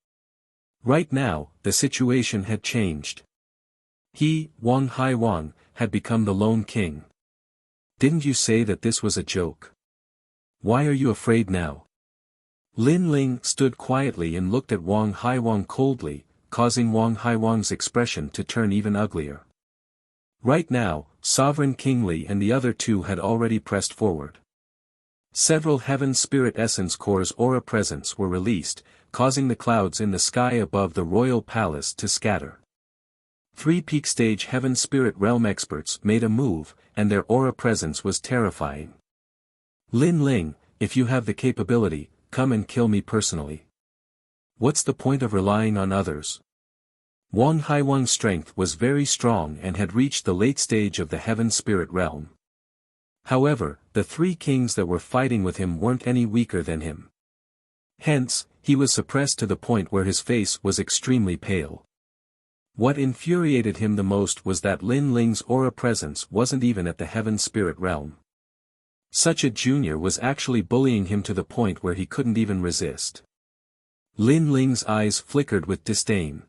Right now, the situation had changed. He, Wang Haiwang, had become the lone king. Didn't you say that this was a joke? Why are you afraid now? Lin Ling stood quietly and looked at Wang Haiwang coldly, causing Wang Haiwang's expression to turn even uglier. Right now, Sovereign King Li and the other two had already pressed forward. Several Heaven Spirit Essence Core's aura presence were released, causing the clouds in the sky above the royal palace to scatter. 3 peak stage Heaven Spirit Realm experts made a move, and their aura presence was terrifying. Lin Ling, if you have the capability, come and kill me personally. What's the point of relying on others? Wang Haiwang's strength was very strong and had reached the late stage of the Heaven Spirit Realm. However, the 3 kings that were fighting with him weren't any weaker than him. Hence, he was suppressed to the point where his face was extremely pale. What infuriated him the most was that Lin Ling's aura presence wasn't even at the Heaven Spirit Realm. Such a junior was actually bullying him to the point where he couldn't even resist. Lin Ling's eyes flickered with disdain.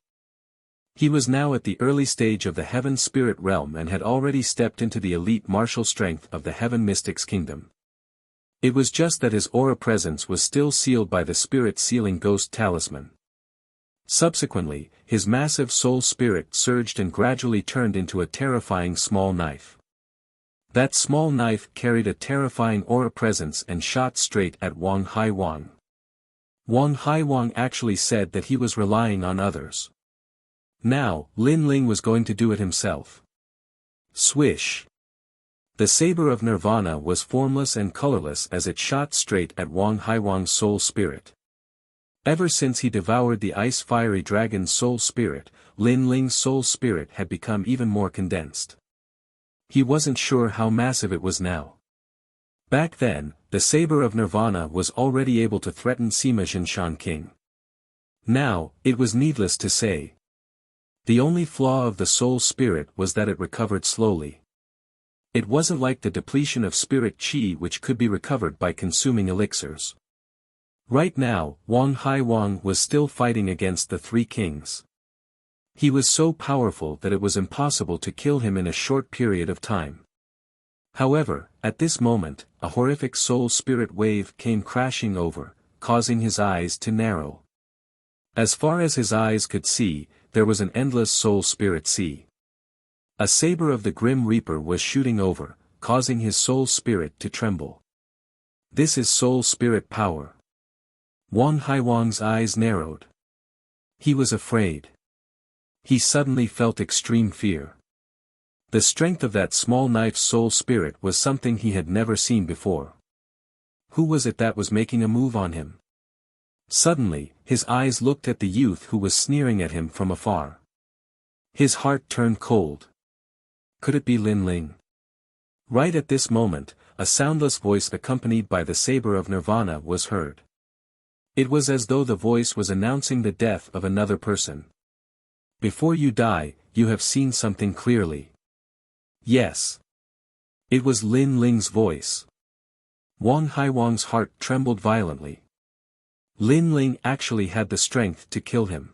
He was now at the early stage of the Heaven Spirit Realm and had already stepped into the elite martial strength of the Heaven Mystics Kingdom. It was just that his aura presence was still sealed by the Spirit Sealing Ghost Talisman. Subsequently, his massive soul spirit surged and gradually turned into a terrifying small knife. That small knife carried a terrifying aura presence and shot straight at Wang Haiwang. Wang Haiwang actually said that he was relying on others. Now, Lin Ling was going to do it himself. Swish! The saber of Nirvana was formless and colorless as it shot straight at Wang Haiwang's soul spirit. Ever since he devoured the ice-fiery dragon's soul spirit, Lin Ling's soul spirit had become even more condensed. He wasn't sure how massive it was now. Back then, the saber of Nirvana was already able to threaten Sima Jinshan King. Now, it was needless to say. The only flaw of the soul spirit was that it recovered slowly. It wasn't like the depletion of spirit chi which could be recovered by consuming elixirs. Right now, Wang Haiwang was still fighting against the 3 kings. He was so powerful that it was impossible to kill him in a short period of time. However, at this moment, a horrific soul spirit wave came crashing over, causing his eyes to narrow. As far as his eyes could see, there was an endless soul spirit sea. A saber of the Grim Reaper was shooting over, causing his soul spirit to tremble. This is soul spirit power. Wang Haiwang's eyes narrowed. He was afraid. He suddenly felt extreme fear. The strength of that small knife's soul spirit was something he had never seen before. Who was it that was making a move on him? Suddenly, his eyes looked at the youth who was sneering at him from afar. His heart turned cold. Could it be Lin Ling? Right at this moment, a soundless voice accompanied by the saber of Nirvana was heard. It was as though the voice was announcing the death of another person. Before you die, you have seen something clearly. Yes. It was Lin Ling's voice. Wang Haiwang's heart trembled violently. Lin Ling actually had the strength to kill him.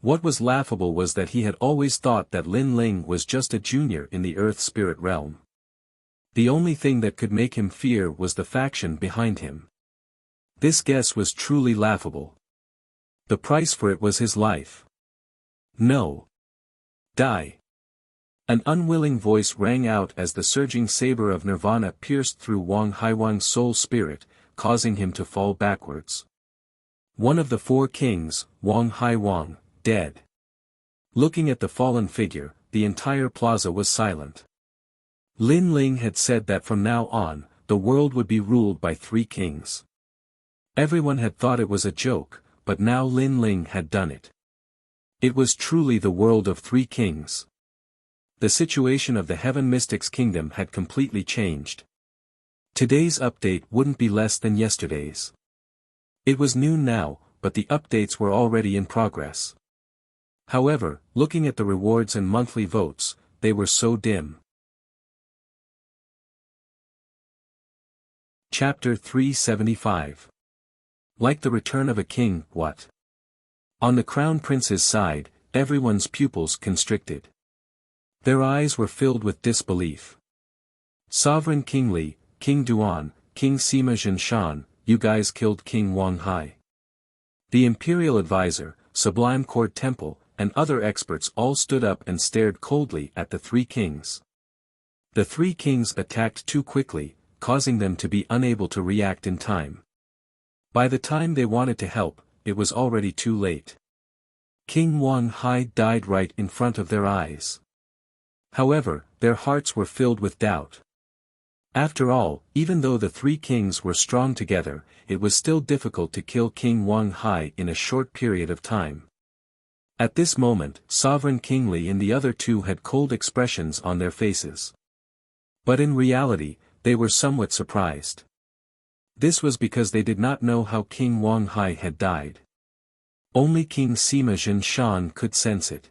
What was laughable was that he had always thought that Lin Ling was just a junior in the Earth Spirit Realm. The only thing that could make him fear was the faction behind him. This guess was truly laughable. The price for it was his life. No. Die. An unwilling voice rang out as the surging saber of Nirvana pierced through Wang Haiwang's soul spirit, causing him to fall backwards. One of the 4 kings, Wang Haiwang, dead. Looking at the fallen figure, the entire plaza was silent. Lin Ling had said that from now on, the world would be ruled by 3 kings. Everyone had thought it was a joke, but now Lin Ling had done it. It was truly the world of 3 kings. The situation of the Heaven Mystics Kingdom had completely changed. Today's update wouldn't be less than yesterday's. It was noon now, but the updates were already in progress. However, looking at the rewards and monthly votes, they were so dim. Chapter 375. Like the return of a king, what? On the Crown Prince's side, everyone's pupils constricted. Their eyes were filled with disbelief. Sovereign King Li, King Duan, King Sima Jinshan, you guys killed King Wang Hai. The Imperial Advisor, Sublime Court Temple, and other experts all stood up and stared coldly at the three kings. The three kings attacked too quickly, causing them to be unable to react in time. By the time they wanted to help, it was already too late. King Wang Hai died right in front of their eyes. However, their hearts were filled with doubt. After all, even though the three kings were strong together, it was still difficult to kill King Wang Hai in a short period of time. At this moment, Sovereign King Li and the other two had cold expressions on their faces. But in reality, they were somewhat surprised. This was because they did not know how King Wang Hai had died. Only King Sima Jinshan could sense it.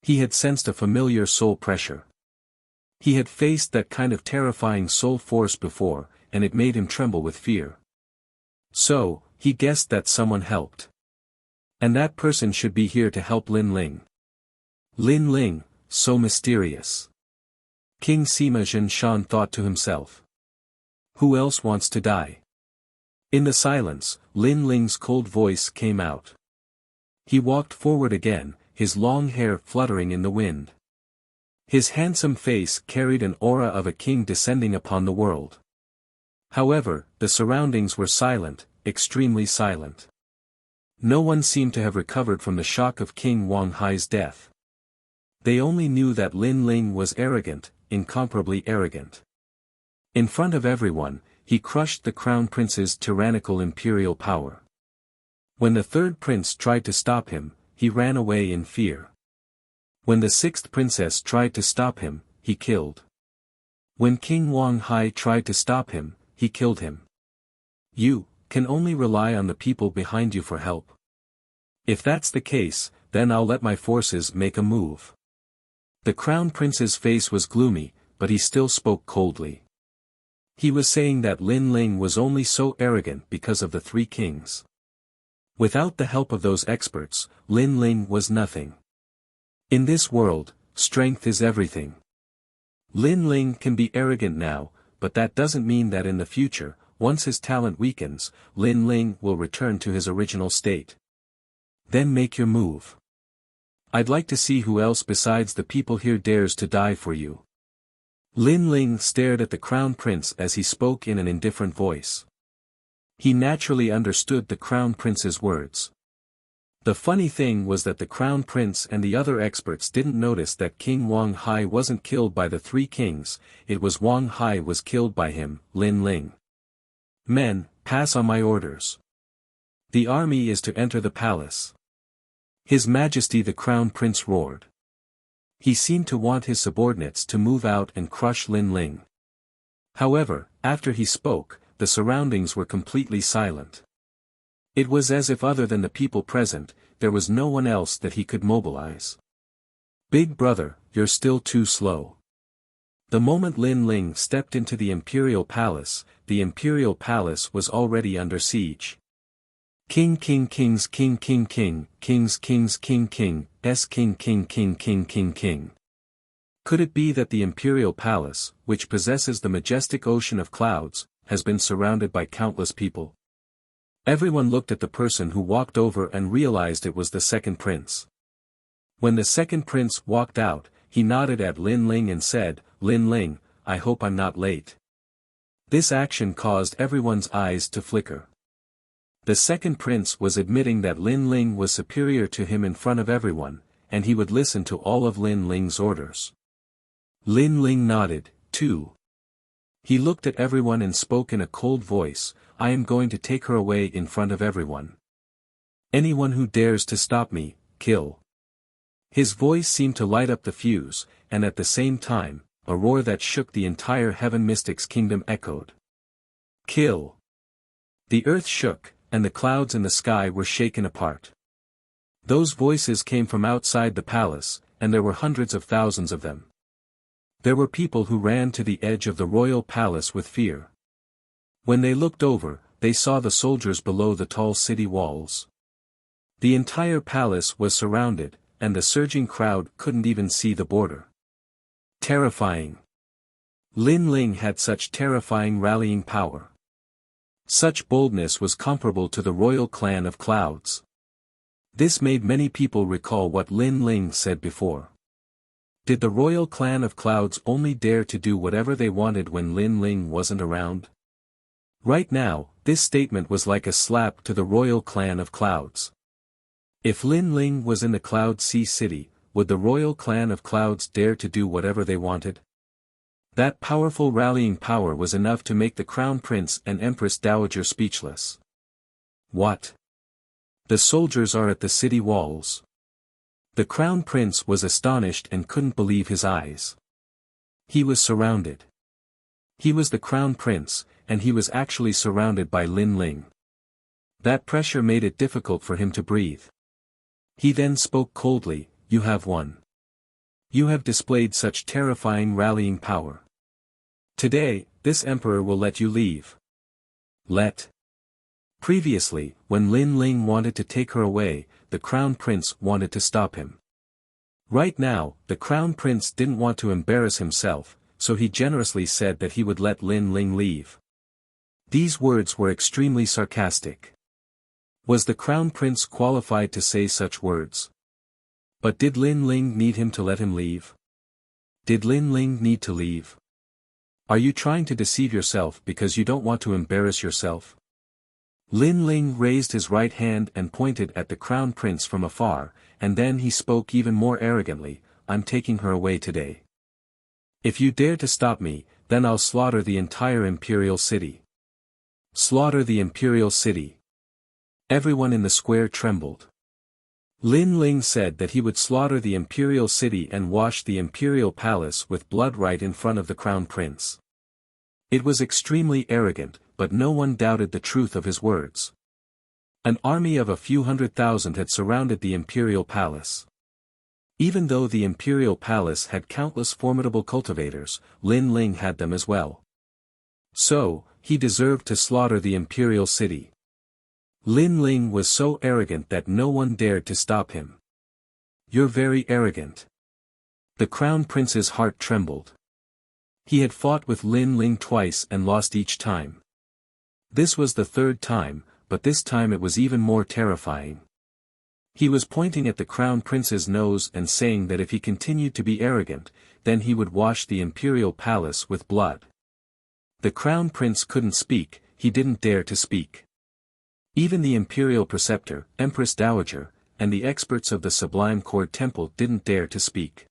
He had sensed a familiar soul pressure. He had faced that kind of terrifying soul force before, and it made him tremble with fear. So, he guessed that someone helped. And that person should be here to help Lin Ling. Lin Ling, so mysterious. King Sima Jinshan thought to himself. Who else wants to die? In the silence, Lin Ling's cold voice came out. He walked forward again, his long hair fluttering in the wind. His handsome face carried an aura of a king descending upon the world. However, the surroundings were silent, extremely silent. No one seemed to have recovered from the shock of King Wang Hai's death. They only knew that Lin Ling was arrogant, incomparably arrogant. In front of everyone, he crushed the Crown Prince's tyrannical imperial power. When the third prince tried to stop him, he ran away in fear. When the sixth princess tried to stop him, he killed. When King Wang Hai tried to stop him, he killed him. You can only rely on the people behind you for help. If that's the case, then I'll let my forces make a move. The Crown Prince's face was gloomy, but he still spoke coldly. He was saying that Lin Ling was only so arrogant because of the three kings. Without the help of those experts, Lin Ling was nothing. In this world, strength is everything. Lin Ling can be arrogant now, but that doesn't mean that in the future, once his talent weakens, Lin Ling will return to his original state. Then make your move. I'd like to see who else besides the people here dares to die for you. Lin Ling stared at the Crown Prince as he spoke in an indifferent voice. He naturally understood the Crown Prince's words. The funny thing was that the Crown Prince and the other experts didn't notice that King Wang Hai wasn't killed by the three kings, it was Wang Hai was killed by him, Lin Ling. Men, pass on my orders. The army is to enter the palace. His Majesty the Crown Prince roared. He seemed to want his subordinates to move out and crush Lin Ling. However, after he spoke, the surroundings were completely silent. It was as if other than the people present, there was no one else that he could mobilize. Big brother, you're still too slow. The moment Lin Ling stepped into the Imperial Palace was already under siege. King king kings king king king, kings kings king king, s king king king king king king. Could it be that the Imperial Palace, which possesses the majestic ocean of clouds, has been surrounded by countless people? Everyone looked at the person who walked over and realized it was the second prince. When the second prince walked out, he nodded at Lin Ling and said, Lin Ling, I hope I'm not late. This action caused everyone's eyes to flicker. The second prince was admitting that Lin Ling was superior to him in front of everyone, and he would listen to all of Lin Ling's orders. Lin Ling nodded, too. He looked at everyone and spoke in a cold voice, I am going to take her away in front of everyone. Anyone who dares to stop me, kill. His voice seemed to light up the fuse, and at the same time, a roar that shook the entire Heaven Mystic's kingdom echoed. Kill! The earth shook, and the clouds in the sky were shaken apart. Those voices came from outside the palace, and there were hundreds of thousands of them. There were people who ran to the edge of the royal palace with fear. When they looked over, they saw the soldiers below the tall city walls. The entire palace was surrounded, and the surging crowd couldn't even see the border. Terrifying. Lin Ling had such terrifying rallying power. Such boldness was comparable to the royal clan of clouds. This made many people recall what Lin Ling said before. Did the royal clan of clouds only dare to do whatever they wanted when Lin Ling wasn't around? Right now, this statement was like a slap to the royal clan of clouds. If Lin Ling was in the Cloud Sea City, would the royal clan of clouds dare to do whatever they wanted? That powerful rallying power was enough to make the Crown Prince and Empress Dowager speechless. What? The soldiers are at the city walls. The Crown Prince was astonished and couldn't believe his eyes. He was surrounded. He was the Crown Prince, and he was actually surrounded by Lin Ling. That pressure made it difficult for him to breathe. He then spoke coldly, "You have won. You have displayed such terrifying rallying power. Today, this emperor will let you leave." Let. Previously, when Lin Ling wanted to take her away, the Crown Prince wanted to stop him. Right now, the Crown Prince didn't want to embarrass himself, so he generously said that he would let Lin Ling leave. These words were extremely sarcastic. Was the Crown Prince qualified to say such words? But did Lin Ling need him to let him leave? Did Lin Ling need to leave? Are you trying to deceive yourself because you don't want to embarrass yourself? Lin Ling raised his right hand and pointed at the Crown Prince from afar, and then he spoke even more arrogantly, "I'm taking her away today. If you dare to stop me, then I'll slaughter the entire imperial city." Slaughter the imperial city. Everyone in the square trembled. Lin Ling said that he would slaughter the imperial city and wash the imperial palace with blood right in front of the Crown Prince. It was extremely arrogant, but no one doubted the truth of his words. An army of a few 100,000 had surrounded the imperial palace. Even though the imperial palace had countless formidable cultivators, Lin Ling had them as well. So, he deserved to slaughter the imperial city. Lin Ling was so arrogant that no one dared to stop him. "You're very arrogant." The Crown Prince's heart trembled. He had fought with Lin Ling twice and lost each time. This was the third time, but this time it was even more terrifying. He was pointing at the Crown Prince's nose and saying that if he continued to be arrogant, then he would wash the imperial palace with blood. The Crown Prince couldn't speak, he didn't dare to speak. Even the imperial preceptor, Empress Dowager, and the experts of the Sublime Cord Temple didn't dare to speak.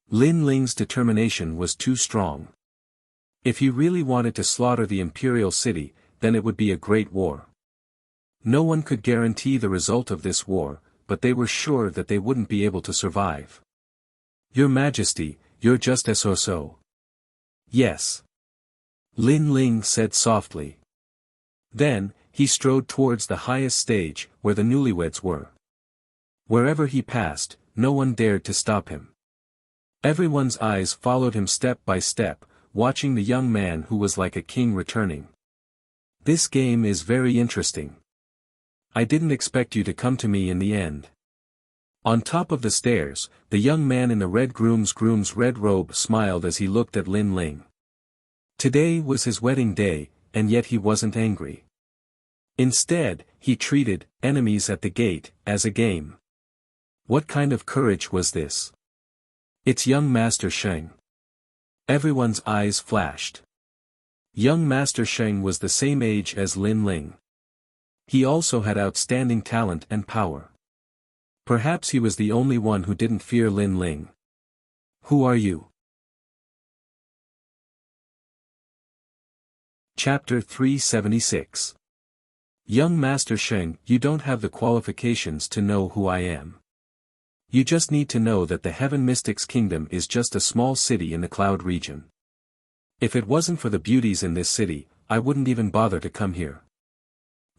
Lin Ling's determination was too strong. If he really wanted to slaughter the imperial city, then it would be a great war. No one could guarantee the result of this war, but they were sure that they wouldn't be able to survive. "Your Majesty, you're just so. Yes. Lin Ling said softly. Then, he strode towards the highest stage, where the newlyweds were. Wherever he passed, no one dared to stop him. Everyone's eyes followed him step by step, watching the young man who was like a king returning. "This game is very interesting. I didn't expect you to come to me in the end." On top of the stairs, the young man in the red groom's red robe smiled as he looked at Lin Ling. Today was his wedding day, and yet he wasn't angry. Instead, he treated enemies at the gate as a game. What kind of courage was this? It's young Master Sheng. Everyone's eyes flashed. Young Master Sheng was the same age as Lin Ling. He also had outstanding talent and power. Perhaps he was the only one who didn't fear Lin Ling. "Who are you?" Chapter 376. Young Master Sheng, you don't have the qualifications to know who I am. You just need to know that the Heaven Mystics Kingdom is just a small city in the cloud region. If it wasn't for the beauties in this city, I wouldn't even bother to come here.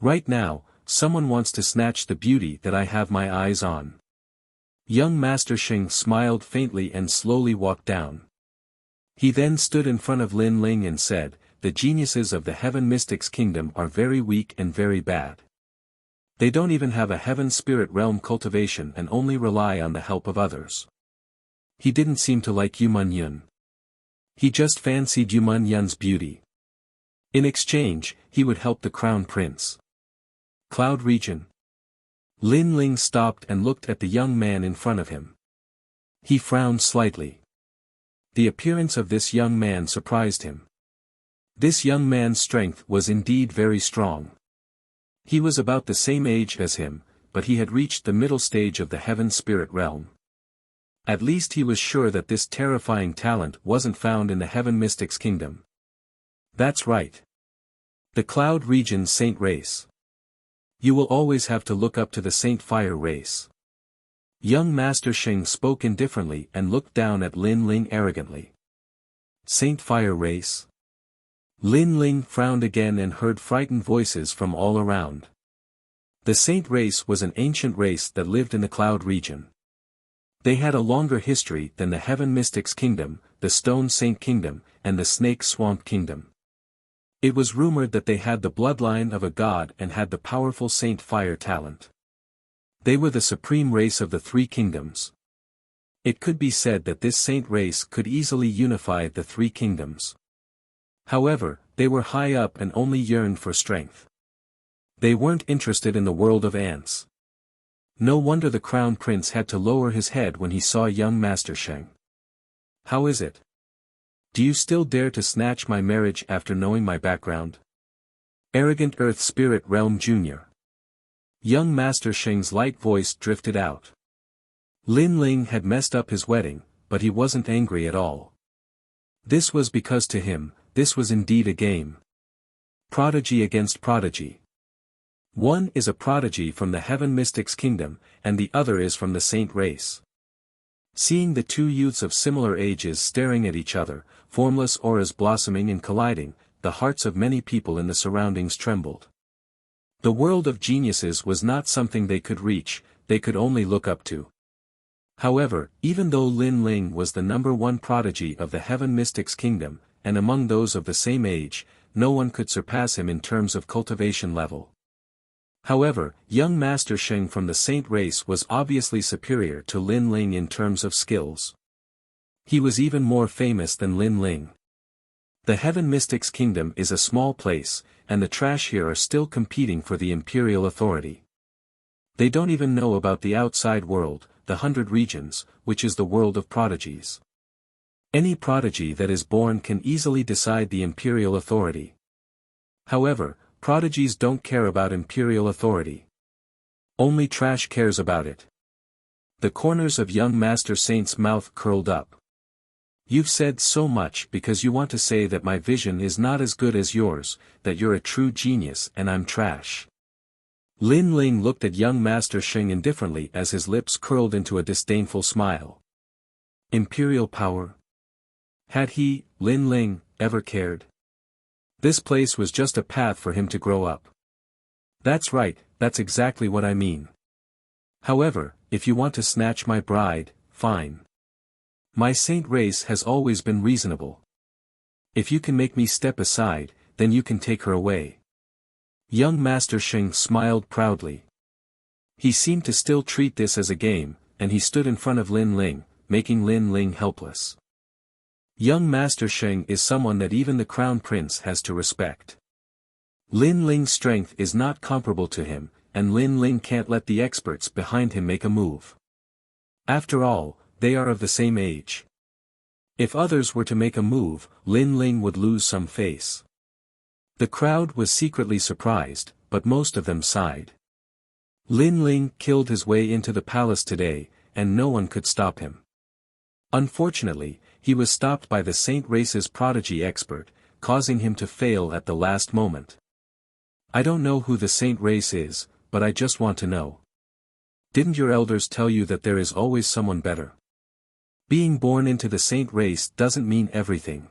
Right now, someone wants to snatch the beauty that I have my eyes on. Young Master Sheng smiled faintly and slowly walked down. He then stood in front of Lin Ling and said, "The geniuses of the Heaven Mystics Kingdom are very weak and very bad. They don't even have a Heaven Spirit Realm cultivation and only rely on the help of others." He didn't seem to like Yu Man Yun. He just fancied Yu Man Yun's beauty. In exchange, he would help the Crown Prince. Cloud region. Lin Ling stopped and looked at the young man in front of him. He frowned slightly. The appearance of this young man surprised him. This young man's strength was indeed very strong. He was about the same age as him, but he had reached the middle stage of the Heaven Spirit Realm. At least he was sure that this terrifying talent wasn't found in the Heaven Mystics Kingdom. That's right. The Cloud Region's Saint Race. You will always have to look up to the Saint Fire Race. Young Master Sheng spoke indifferently and looked down at Lin Ling arrogantly. Saint Fire Race? Lin Ling frowned again and heard frightened voices from all around. The Saint Race was an ancient race that lived in the Cloud region. They had a longer history than the Heaven Mystics Kingdom, the Stone Saint Kingdom, and the Snake Swamp Kingdom. It was rumored that they had the bloodline of a god and had the powerful Saint Fire talent. They were the supreme race of the three kingdoms. It could be said that this saint race could easily unify the three kingdoms. However, they were high up and only yearned for strength. They weren't interested in the world of ants. No wonder the Crown Prince had to lower his head when he saw young Master Sheng. How is it? Do you still dare to snatch my marriage after knowing my background? Arrogant Earth Spirit Realm Jr. Young Master Sheng's light voice drifted out. Lin Ling had messed up his wedding, but he wasn't angry at all. This was because to him, this was indeed a game. Prodigy against prodigy. One is a prodigy from the Heaven Mystics Kingdom, and the other is from the Saint Race. Seeing the two youths of similar ages staring at each other, formless auras blossoming and colliding, the hearts of many people in the surroundings trembled. The world of geniuses was not something they could reach, they could only look up to. However, even though Lin Ling was the #1 prodigy of the Heaven Mystics Kingdom, and among those of the same age, no one could surpass him in terms of cultivation level. However, young Master Sheng from the Saint Race was obviously superior to Lin Ling in terms of skills. He was even more famous than Lin Ling. The Heaven Mystics Kingdom is a small place, and the trash here are still competing for the imperial authority. They don't even know about the outside world, the 100 regions, which is the world of prodigies. Any prodigy that is born can easily decide the imperial authority. However, prodigies don't care about imperial authority. Only trash cares about it. The corners of young Master Saint's mouth curled up. You've said so much because you want to say that my vision is not as good as yours, that you're a true genius and I'm trash. Lin Ling looked at young Master Sheng indifferently as his lips curled into a disdainful smile. Imperial power? Had he, Lin Ling, ever cared? This place was just a path for him to grow up. That's right, that's exactly what I mean. However, if you want to snatch my bride, fine. My saint race has always been reasonable. If you can make me step aside, then you can take her away. Young Master Sheng smiled proudly. He seemed to still treat this as a game, and he stood in front of Lin Ling, making Lin Ling helpless. Young Master Sheng is someone that even the Crown Prince has to respect. Lin Ling's strength is not comparable to him, and Lin Ling can't let the experts behind him make a move. After all, they are of the same age. If others were to make a move, Lin Ling would lose some face. The crowd was secretly surprised, but most of them sighed. Lin Ling killed his way into the palace today, and no one could stop him. Unfortunately, he was stopped by the Saint Race's prodigy expert, causing him to fail at the last moment. I don't know who the Saint Race is, but I just want to know. Didn't your elders tell you that there is always someone better? Being born into the saint race doesn't mean everything.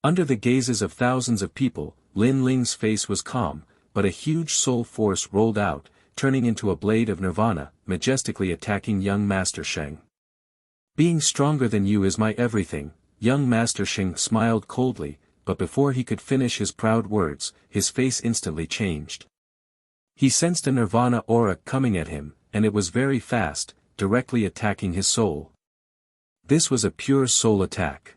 Under the gazes of thousands of people, Lin Ling's face was calm, but a huge soul force rolled out, turning into a blade of nirvana, majestically attacking young Master Sheng. Being stronger than you is my everything, young Master Sheng smiled coldly, but before he could finish his proud words, his face instantly changed. He sensed a nirvana aura coming at him, and it was very fast, directly attacking his soul. This was a pure soul attack.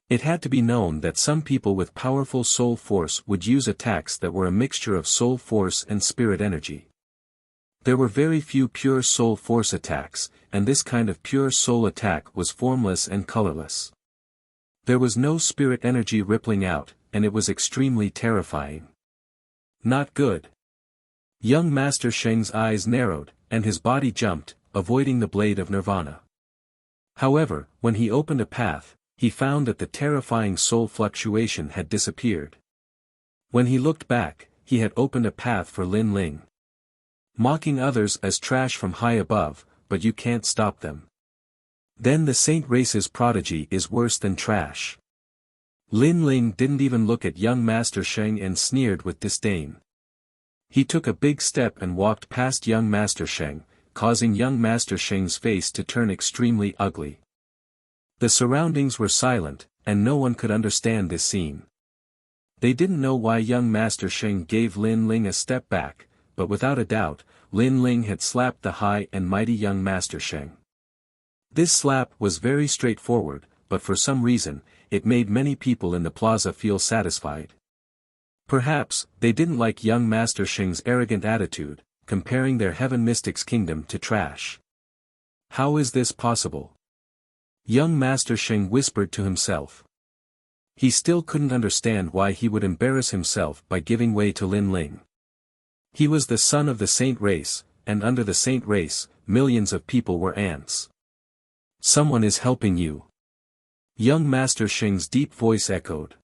It had to be known that some people with powerful soul force would use attacks that were a mixture of soul force and spirit energy. There were very few pure soul force attacks, and this kind of pure soul attack was formless and colorless. There was no spirit energy rippling out, and it was extremely terrifying. Not good. Young Master Sheng's eyes narrowed, and his body jumped, avoiding the blade of nirvana. However, when he opened a path, he found that the terrifying soul fluctuation had disappeared. When he looked back, he had opened a path for Lin Ling. Mocking others as trash from high above, but you can't stop them. Then the saint race's prodigy is worse than trash. Lin Ling didn't even look at young Master Sheng and sneered with disdain. He took a big step and walked past young Master Sheng, causing young Master Sheng's face to turn extremely ugly. The surroundings were silent, and no one could understand this scene. They didn't know why young Master Sheng gave Lin Ling a step back, but without a doubt, Lin Ling had slapped the high and mighty young Master Sheng. This slap was very straightforward, but for some reason, it made many people in the plaza feel satisfied. Perhaps, they didn't like young Master Sheng's arrogant attitude, comparing their heaven mystic's kingdom to trash. How is this possible? Young Master Sheng whispered to himself. He still couldn't understand why he would embarrass himself by giving way to Lin Ling. He was the son of the saint race, and under the saint race, millions of people were ants. Someone is helping you. Young Master Sheng's deep voice echoed.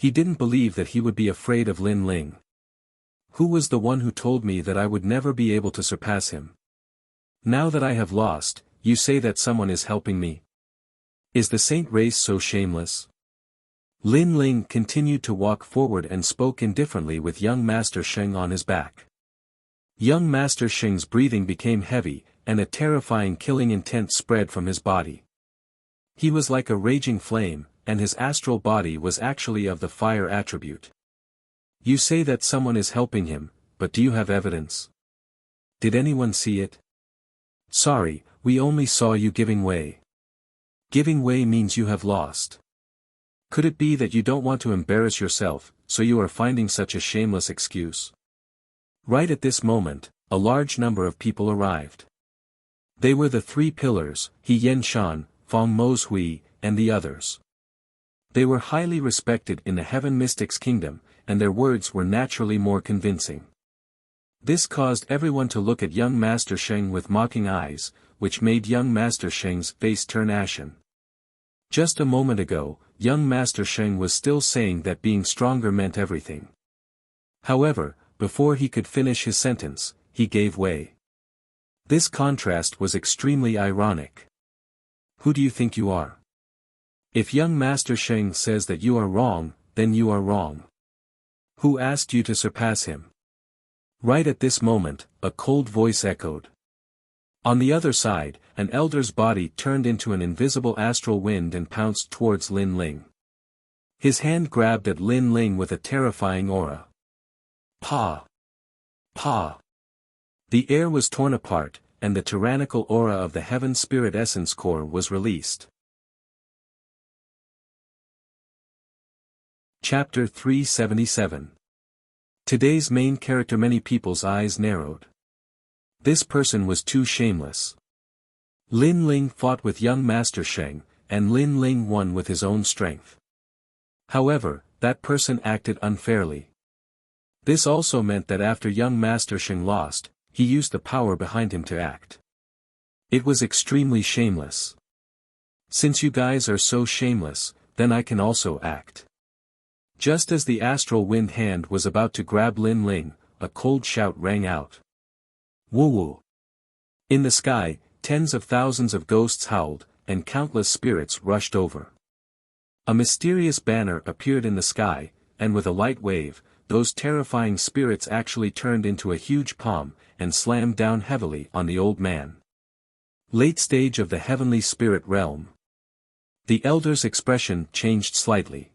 He didn't believe that he would be afraid of Lin Ling. Who was the one who told me that I would never be able to surpass him? Now that I have lost, you say that someone is helping me. Is the saint race so shameless? Lin Ling continued to walk forward and spoke indifferently with young Master Sheng on his back. Young Master Sheng's breathing became heavy, and a terrifying killing intent spread from his body. He was like a raging flame, and his astral body was actually of the fire attribute. You say that someone is helping him, but do you have evidence? Did anyone see it? Sorry, we only saw you giving way. Giving way means you have lost. Could it be that you don't want to embarrass yourself, so you are finding such a shameless excuse? Right at this moment, a large number of people arrived. They were the three pillars, He Yen Shan, Feng Mo's Hui, and the others. They were highly respected in the Heaven Mystics Kingdom, and their words were naturally more convincing. This caused everyone to look at young Master Sheng with mocking eyes, which made young Master Sheng's face turn ashen. Just a moment ago, young Master Sheng was still saying that being stronger meant everything. However, before he could finish his sentence, he gave way. This contrast was extremely ironic. Who do you think you are? If young Master Sheng says that you are wrong, then you are wrong. Who asked you to surpass him? Right at this moment, a cold voice echoed. On the other side, an elder's body turned into an invisible astral wind and pounced towards Lin Ling. His hand grabbed at Lin Ling with a terrifying aura. Pa! Pa! The air was torn apart, and the tyrannical aura of the Heaven Spirit Essence Core was released. Chapter 377. Today's main character. Many people's eyes narrowed. This person was too shameless. Lin Ling fought with young Master Sheng, and Lin Ling won with his own strength. However, that person acted unfairly. This also meant that after young Master Sheng lost, he used the power behind him to act. It was extremely shameless. Since you guys are so shameless, then I can also act. Just as the astral wind hand was about to grab Lin Ling, a cold shout rang out. Woo woo! In the sky, tens of thousands of ghosts howled, and countless spirits rushed over. A mysterious banner appeared in the sky, and with a light wave, those terrifying spirits actually turned into a huge palm, and slammed down heavily on the old man. Late stage of the heavenly spirit realm. The elder's expression changed slightly.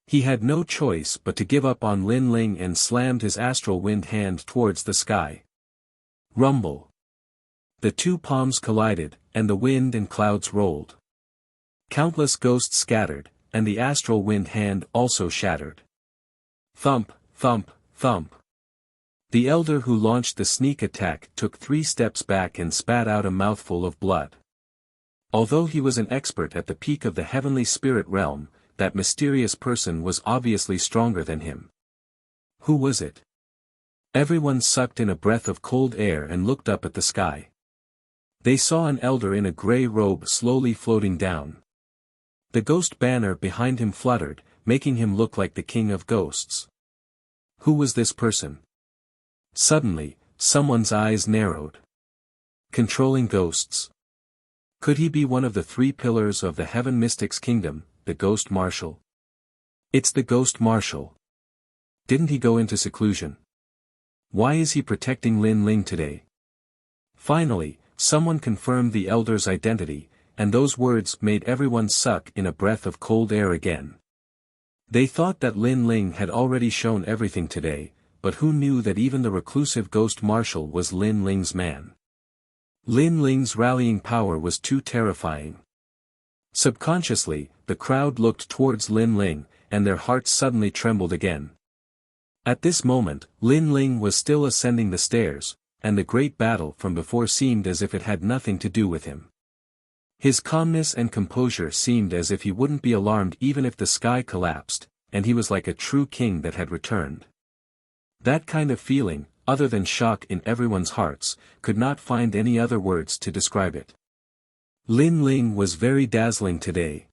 He had no choice but to give up on Lin Ling and slammed his astral wind hand towards the sky. Rumble. The two palms collided, and the wind and clouds rolled. Countless ghosts scattered, and the astral wind hand also shattered. Thump, thump, thump. The elder who launched the sneak attack took 3 steps back and spat out a mouthful of blood. Although he was an expert at the peak of the heavenly spirit realm, that mysterious person was obviously stronger than him. Who was it? Everyone sucked in a breath of cold air and looked up at the sky. They saw an elder in a grey robe slowly floating down. The ghost banner behind him fluttered, making him look like the king of ghosts. Who was this person? Suddenly, someone's eyes narrowed. Controlling ghosts. Could he be one of the 3 pillars of the Heaven Mystics Kingdom, the Ghost Marshal? It's the Ghost Marshal. Didn't he go into seclusion? Why is he protecting Lin Ling today? Finally, someone confirmed the elder's identity, and those words made everyone suck in a breath of cold air again. They thought that Lin Ling had already shown everything today, but who knew that even the reclusive Ghost Marshal was Lin Ling's man? Lin Ling's rallying power was too terrifying. Subconsciously, the crowd looked towards Lin Ling, and their hearts suddenly trembled again. At this moment, Lin Ling was still ascending the stairs, and the great battle from before seemed as if it had nothing to do with him. His calmness and composure seemed as if he wouldn't be alarmed even if the sky collapsed, and he was like a true king that had returned. That kind of feeling, other than shock in everyone's hearts, could not find any other words to describe it. Lin Ling was very dazzling today.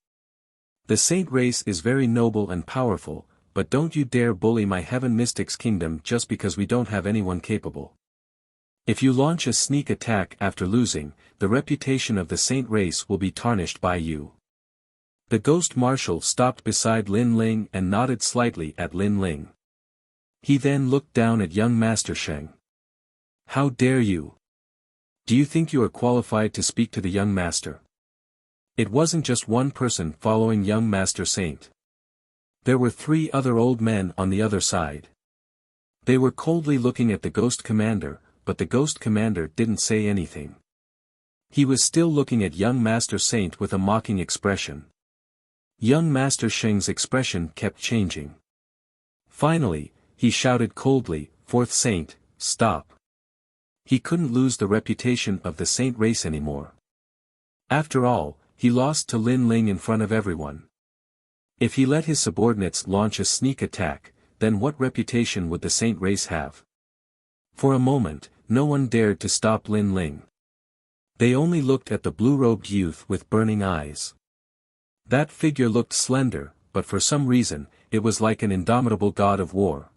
The saint race is very noble and powerful, but don't you dare bully my Heaven Mystics Kingdom just because we don't have anyone capable. If you launch a sneak attack after losing, the reputation of the saint race will be tarnished by you. The Ghost Marshal stopped beside Lin Ling and nodded slightly at Lin Ling. He then looked down at young Master Sheng. How dare you? Do you think you are qualified to speak to the young master? It wasn't just one person following young Master Saint. There were 3 other old men on the other side. They were coldly looking at the Ghost Commander, but the Ghost Commander didn't say anything. He was still looking at young Master Saint with a mocking expression. Young Master Sheng's expression kept changing. Finally, he shouted coldly, "Fourth Saint, stop." He couldn't lose the reputation of the saint race anymore. After all, he lost to Lin Ling in front of everyone. If he let his subordinates launch a sneak attack, then what reputation would the saint race have? For a moment, no one dared to stop Lin Ling. They only looked at the blue-robed youth with burning eyes. That figure looked slender, but for some reason, it was like an indomitable god of war.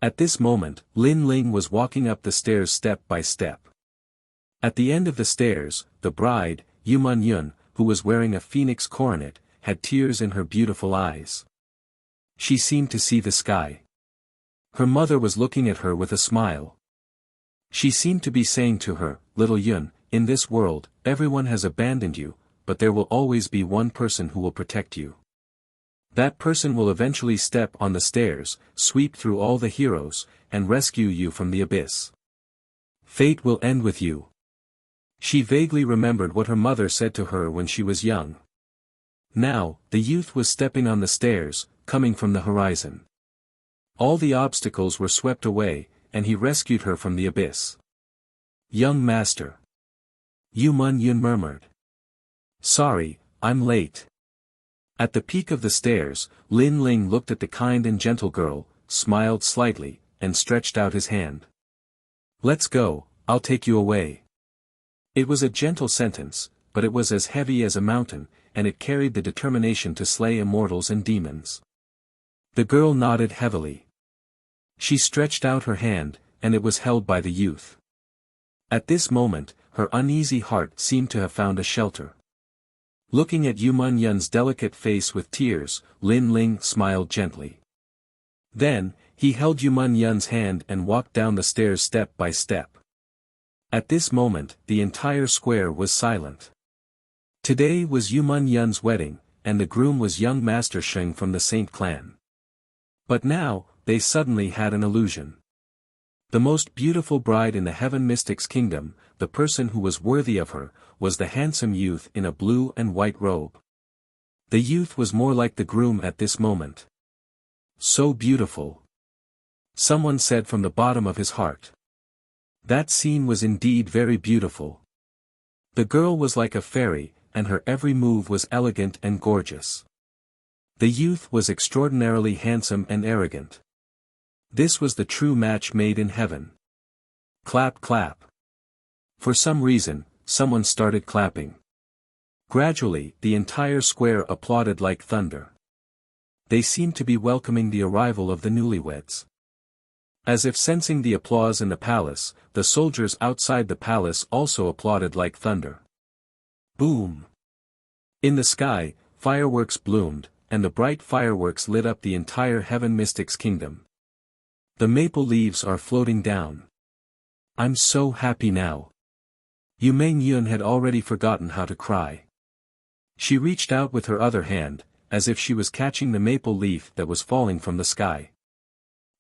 At this moment, Lin Ling was walking up the stairs step by step. At the end of the stairs, the bride, Yuman Yun, who was wearing a phoenix coronet, had tears in her beautiful eyes. She seemed to see the sky. Her mother was looking at her with a smile. She seemed to be saying to her, "Little Yun, in this world, everyone has abandoned you, but there will always be one person who will protect you. That person will eventually step on the stairs, sweep through all the heroes, and rescue you from the abyss. Fate will end with you." She vaguely remembered what her mother said to her when she was young. Now, the youth was stepping on the stairs, coming from the horizon. All the obstacles were swept away, and he rescued her from the abyss. "Young master." Yuman Yun murmured. "Sorry, I'm late." At the peak of the stairs, Lin Ling looked at the kind and gentle girl, smiled slightly, and stretched out his hand. "Let's go, I'll take you away." It was a gentle sentence, but it was as heavy as a mountain, and it carried the determination to slay immortals and demons. The girl nodded heavily. She stretched out her hand, and it was held by the youth. At this moment, her uneasy heart seemed to have found a shelter. Looking at Yuman Yun's delicate face with tears, Lin Ling smiled gently. Then, he held Yuman Yun's hand and walked down the stairs step by step. At this moment, the entire square was silent. Today was Yuman Yun's wedding, and the groom was young Master Sheng from the Saint clan. But now, they suddenly had an illusion. The most beautiful bride in the Heaven Mystics Kingdom, the person who was worthy of her, was the handsome youth in a blue and white robe. The youth was more like the groom at this moment. So beautiful. Someone said from the bottom of his heart. That scene was indeed very beautiful. The girl was like a fairy, and her every move was elegant and gorgeous. The youth was extraordinarily handsome and arrogant. This was the true match made in heaven. Clap clap. For some reason, someone started clapping. Gradually, the entire square applauded like thunder. They seemed to be welcoming the arrival of the newlyweds. As if sensing the applause in the palace, the soldiers outside the palace also applauded like thunder. Boom! In the sky, fireworks bloomed, and the bright fireworks lit up the entire Heaven Mystics Kingdom. The maple leaves are floating down. I'm so happy now. Yuman Yun had already forgotten how to cry. She reached out with her other hand, as if she was catching the maple leaf that was falling from the sky.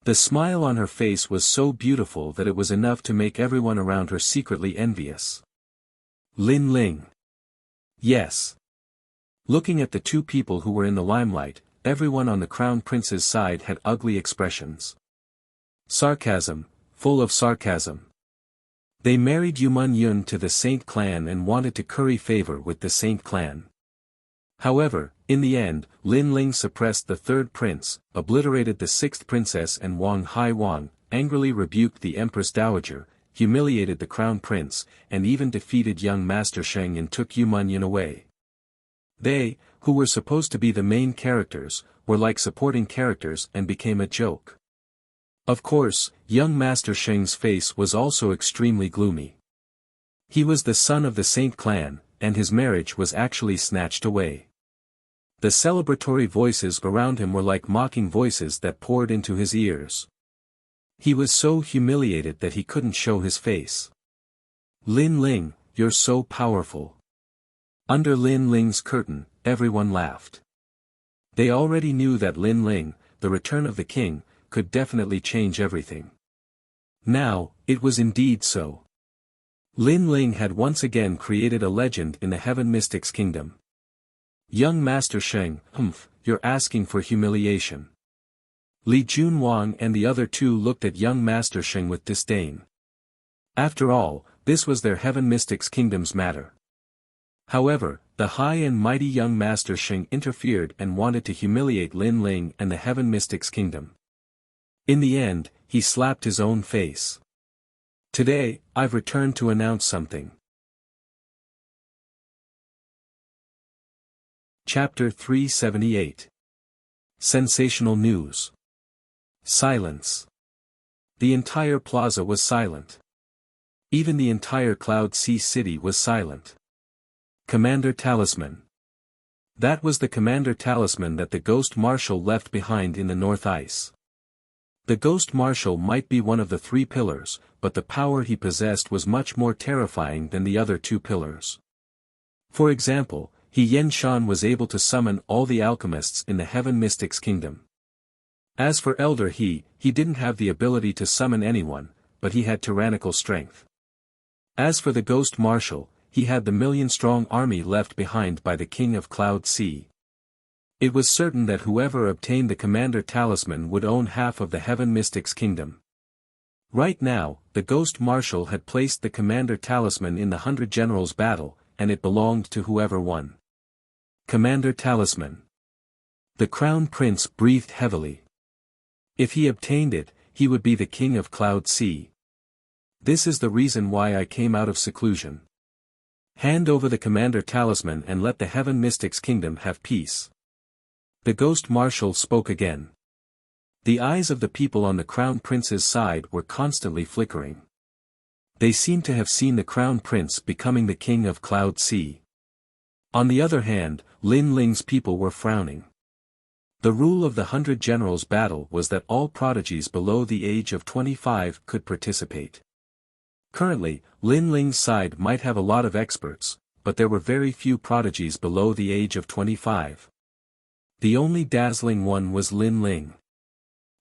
The smile on her face was so beautiful that it was enough to make everyone around her secretly envious. Lin Ling. Yes. Looking at the two people who were in the limelight, everyone on the Crown Prince's side had ugly expressions. Sarcasm, full of sarcasm. They married Yuman Yun to the Saint clan and wanted to curry favor with the Saint clan. However, in the end, Lin Ling suppressed the third prince, obliterated the sixth princess and Wang Hai Wang, angrily rebuked the Empress Dowager, humiliated the Crown Prince, and even defeated young Master Sheng and took Yuman Yun away. They, who were supposed to be the main characters, were like supporting characters and became a joke. Of course, young Master Sheng's face was also extremely gloomy. He was the son of the Saint clan, and his marriage was actually snatched away. The celebratory voices around him were like mocking voices that poured into his ears. He was so humiliated that he couldn't show his face. Lin Ling, you're so powerful. Under Lin Ling's curtain, everyone laughed. They already knew that Lin Ling, the return of the king, could definitely change everything. Now, it was indeed so. Lin Ling had once again created a legend in the Heaven Mystics Kingdom. Young Master Sheng, you're asking for humiliation. Li Junwang and the other two looked at young Master Sheng with disdain. After all, this was their Heaven Mystics Kingdom's matter. However, the high and mighty young Master Sheng interfered and wanted to humiliate Lin Ling and the Heaven Mystics Kingdom. In the end, he slapped his own face. Today, I've returned to announce something. Chapter 378. Sensational news. Silence. The entire plaza was silent. Even the entire Cloud Sea City was silent. Commander Talisman. That was the Commander Talisman that the Ghost Marshal left behind in the North Ice. The Ghost Marshal might be one of the three pillars, but the power he possessed was much more terrifying than the other two pillars. For example, Yen Shan was able to summon all the alchemists in the Heaven Mystics Kingdom. As for Elder he didn't have the ability to summon anyone, but he had tyrannical strength. As for the Ghost Marshal, he had the million-strong army left behind by the King of Cloud Sea. It was certain that whoever obtained the Commander Talisman would own half of the Heaven Mystics Kingdom. Right now, the Ghost Marshal had placed the Commander Talisman in the 100 Generals battle, and it belonged to whoever won. Commander Talisman. The Crown Prince breathed heavily. If he obtained it, he would be the King of Cloud Sea. This is the reason why I came out of seclusion. Hand over the Commander Talisman and let the Heaven Mystics Kingdom have peace. The Ghost Marshal spoke again. The eyes of the people on the Crown Prince's side were constantly flickering. They seemed to have seen the crown prince becoming the king of Cloud Sea. On the other hand, Lin Ling's people were frowning. The rule of the 100 Generals battle was that all prodigies below the age of 25 could participate. Currently, Lin Ling's side might have a lot of experts, but there were very few prodigies below the age of 25. The only dazzling one was Lin Ling.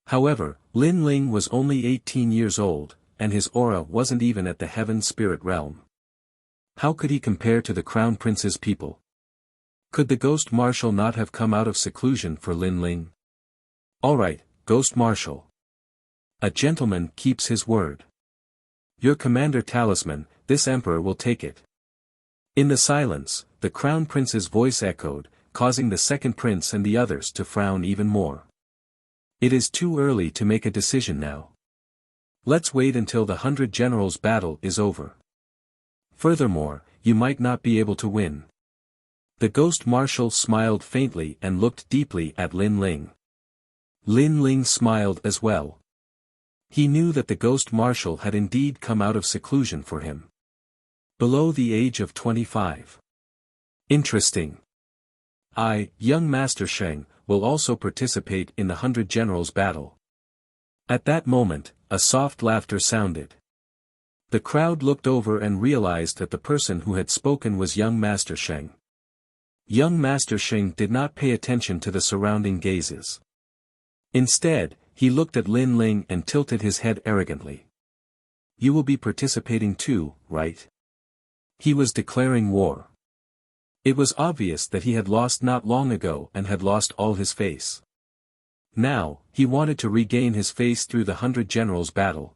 However, Lin Ling was only 18 years old, and his aura wasn't even at the heaven spirit realm. How could he compare to the crown prince's people? Could the ghost marshal not have come out of seclusion for Lin Ling? Alright, ghost marshal. A gentleman keeps his word. Your commander talisman, this emperor will take it. In the silence, the crown prince's voice echoed, causing the second prince and the others to frown even more. It is too early to make a decision now. Let's wait until the 100 Generals battle is over. Furthermore, you might not be able to win. The ghost marshal smiled faintly and looked deeply at Lin Ling. Lin Ling smiled as well. He knew that the ghost marshal had indeed come out of seclusion for him. Below the age of 25. Interesting. I, young Master Sheng, will also participate in the 100 Generals battle. At that moment, a soft laughter sounded. The crowd looked over and realized that the person who had spoken was young Master Sheng. Young Master Sheng did not pay attention to the surrounding gazes. Instead, he looked at Lin Ling and tilted his head arrogantly. You will be participating too, right? He was declaring war. It was obvious that he had lost not long ago and had lost all his face. Now, he wanted to regain his face through the 100 Generals battle.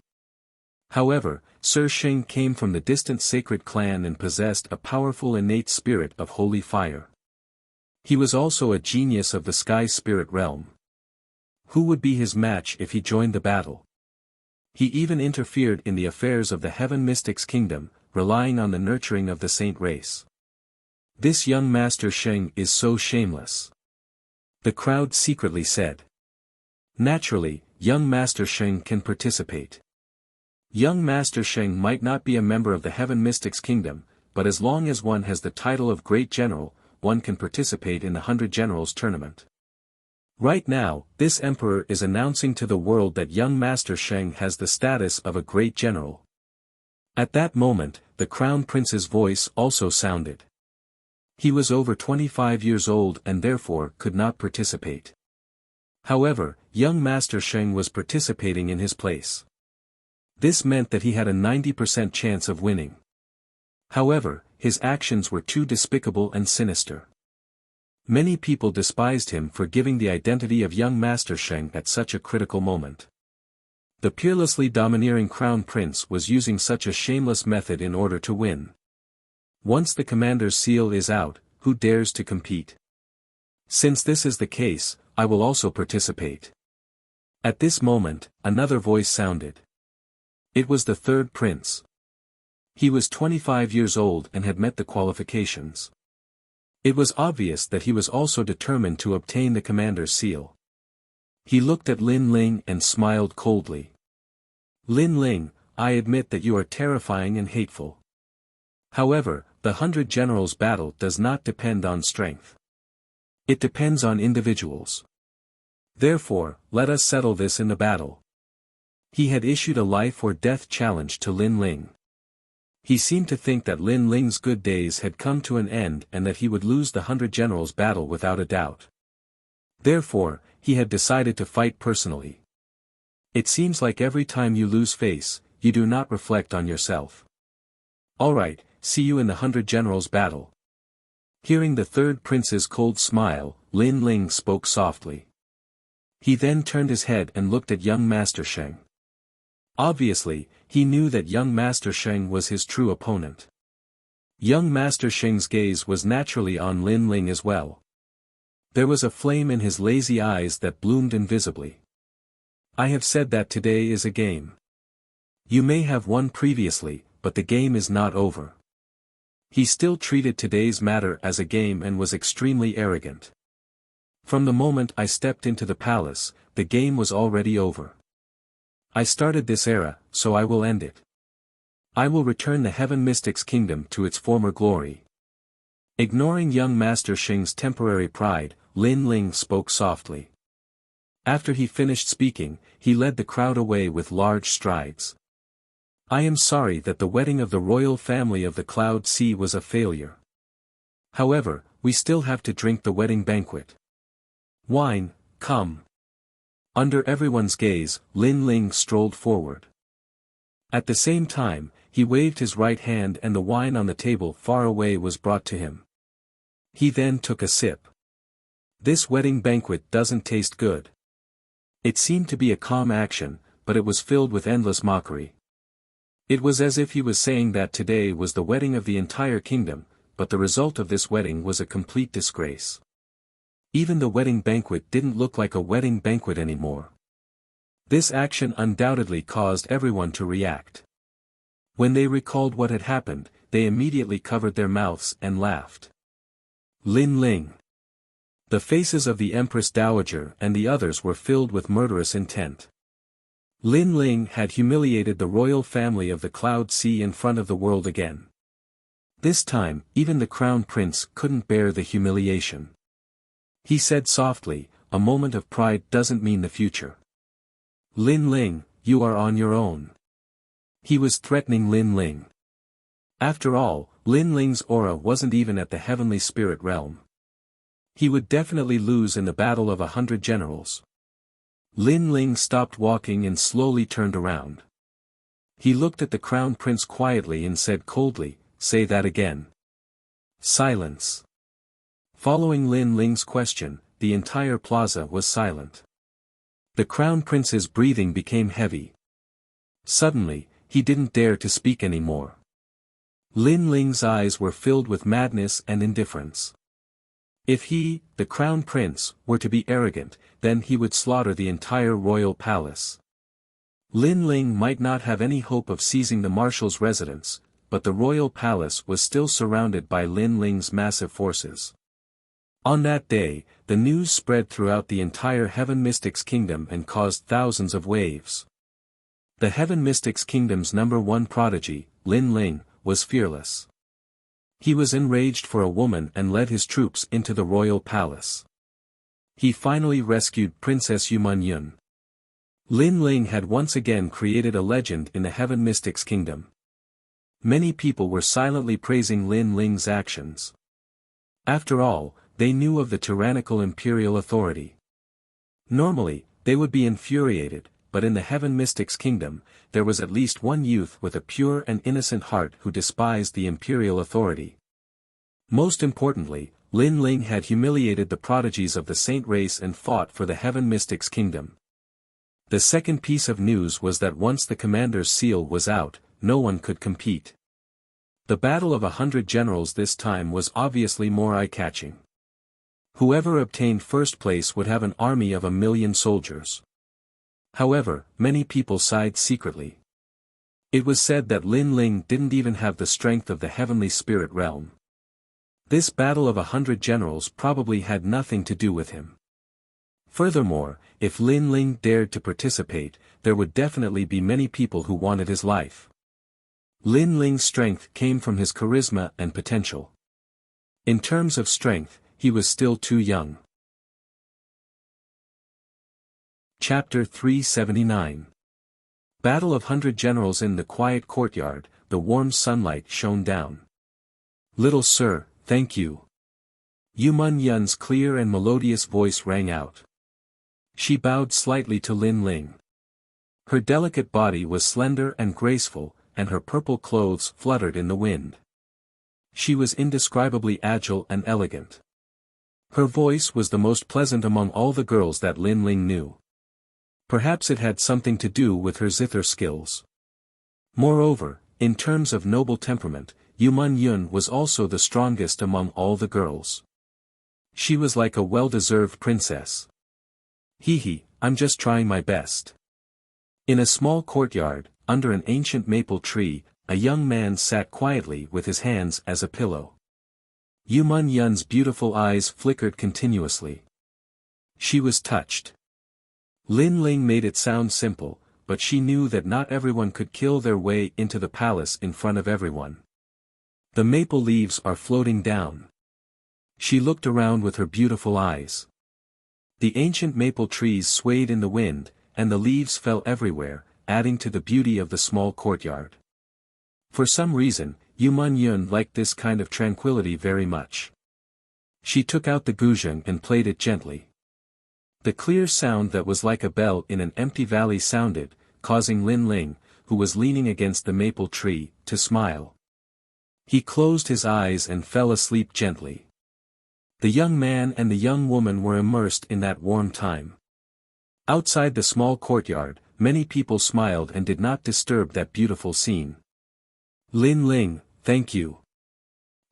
However, Sir Sheng came from the distant sacred clan and possessed a powerful innate spirit of holy fire. He was also a genius of the sky spirit realm. Who would be his match if he joined the battle? He even interfered in the affairs of the Heaven Mystics Kingdom, relying on the nurturing of the saint race. This young Master Sheng is so shameless. The crowd secretly said. Naturally, young Master Sheng can participate. Young Master Sheng might not be a member of the Heaven Mystics Kingdom, but as long as one has the title of Great General, one can participate in the 100 Generals tournament. Right now, this emperor is announcing to the world that young Master Sheng has the status of a Great General. At that moment, the Crown Prince's voice also sounded. He was over 25 years old and therefore could not participate. However, young Master Sheng was participating in his place. This meant that he had a 90% chance of winning. However, his actions were too despicable and sinister. Many people despised him for giving the identity of young Master Sheng at such a critical moment. The peerlessly domineering Crown Prince was using such a shameless method in order to win. Once the commander's seal is out, who dares to compete? Since this is the case, I will also participate. At this moment, another voice sounded. It was the third prince. He was 25 years old and had met the qualifications. It was obvious that he was also determined to obtain the commander's seal. He looked at Lin Ling and smiled coldly. Lin Ling, I admit that you are terrifying and hateful. However, the 100 Generals battle does not depend on strength. It depends on individuals. Therefore, let us settle this in the battle. He had issued a life or death challenge to Lin Ling. He seemed to think that Lin Ling's good days had come to an end and that he would lose the 100 Generals battle without a doubt. Therefore, he had decided to fight personally. It seems like every time you lose face, you do not reflect on yourself. Alright, see you in the 100 Generals battle. Hearing the third prince's cold smile, Lin Ling spoke softly. He then turned his head and looked at young Master Sheng. Obviously, he knew that young Master Sheng was his true opponent. Young Master Sheng's gaze was naturally on Lin Ling as well. There was a flame in his lazy eyes that bloomed invisibly. I have said that today is a game. You may have won previously, but the game is not over. He still treated today's matter as a game and was extremely arrogant. From the moment I stepped into the palace, the game was already over. I started this era, so I will end it. I will return the Heaven Mystic's kingdom to its former glory. Ignoring young Master Xing's temporary pride, Lin Ling spoke softly. After he finished speaking, he led the crowd away with large strides. I am sorry that the wedding of the royal family of the Cloud Sea was a failure. However, we still have to drink the wedding banquet. Wine, come. Under everyone's gaze, Lin Ling strolled forward. At the same time, he waved his right hand and the wine on the table far away was brought to him. He then took a sip. This wedding banquet doesn't taste good. It seemed to be a calm action, but it was filled with endless mockery. It was as if he was saying that today was the wedding of the entire kingdom, but the result of this wedding was a complete disgrace. Even the wedding banquet didn't look like a wedding banquet anymore. This action undoubtedly caused everyone to react. When they recalled what had happened, they immediately covered their mouths and laughed. Lin Ling. The faces of the Empress Dowager and the others were filled with murderous intent. Lin Ling had humiliated the royal family of the Cloud Sea in front of the world again. This time, even the Crown Prince couldn't bear the humiliation. He said softly, a moment of pride doesn't mean the future. Lin Ling, you are on your own. He was threatening Lin Ling. After all, Lin Ling's aura wasn't even at the heavenly spirit realm. He would definitely lose in the battle of 100 generals. Lin Ling stopped walking and slowly turned around. He looked at the Crown Prince quietly and said coldly, say that again. Silence. Following Lin Ling's question, the entire plaza was silent. The Crown Prince's breathing became heavy. Suddenly, he didn't dare to speak anymore. Lin Ling's eyes were filled with madness and indifference. If he, the Crown Prince, were to be arrogant, then he would slaughter the entire royal palace. Lin Ling might not have any hope of seizing the marshal's residence, but the royal palace was still surrounded by Lin Ling's massive forces. On that day, the news spread throughout the entire Heaven Mystic's kingdom and caused thousands of waves. The Heaven Mystic's kingdom's #1 prodigy, Lin Ling, was fearless. He was enraged for a woman and led his troops into the royal palace. He finally rescued Princess Yun. Lin Ling had once again created a legend in the Heaven Mystic's kingdom. Many people were silently praising Lin Ling's actions. After all, they knew of the tyrannical imperial authority. Normally, they would be infuriated, but in the Heaven Mystic's kingdom, there was at least one youth with a pure and innocent heart who despised the imperial authority. Most importantly, Lin Ling had humiliated the prodigies of the saint race and fought for the Heaven Mystic's kingdom. The second piece of news was that once the commander's seal was out, no one could compete. The battle of 100 generals this time was obviously more eye-catching. Whoever obtained first place would have an army of 1,000,000 soldiers. However, many people sighed secretly. It was said that Lin Ling didn't even have the strength of the heavenly spirit realm. This battle of 100 generals probably had nothing to do with him. Furthermore, if Lin Ling dared to participate, there would definitely be many people who wanted his life. Lin Ling's strength came from his charisma and potential. In terms of strength, he was still too young. Chapter 379. Battle of 100 Generals. In the quiet courtyard, the warm sunlight shone down. Little sir, thank you. Yun's clear and melodious voice rang out. She bowed slightly to Lin Ling. Her delicate body was slender and graceful, and her purple clothes fluttered in the wind. She was indescribably agile and elegant. Her voice was the most pleasant among all the girls that Lin Ling knew. Perhaps it had something to do with her zither skills. Moreover, in terms of noble temperament, Yun was also the strongest among all the girls. She was like a well-deserved princess. I'm just trying my best. In a small courtyard, under an ancient maple tree, a young man sat quietly with his hands as a pillow. Yun's beautiful eyes flickered continuously. She was touched. Lin Ling made it sound simple, but she knew that not everyone could kill their way into the palace in front of everyone. The maple leaves are floating down. She looked around with her beautiful eyes. The ancient maple trees swayed in the wind, and the leaves fell everywhere, adding to the beauty of the small courtyard. For some reason, Yu Yun liked this kind of tranquility very much. She took out the guzheng and played it gently. The clear sound that was like a bell in an empty valley sounded, causing Lin Ling, who was leaning against the maple tree, to smile. He closed his eyes and fell asleep gently. The young man and the young woman were immersed in that warm time. Outside the small courtyard, many people smiled and did not disturb that beautiful scene. Lin Ling, thank you.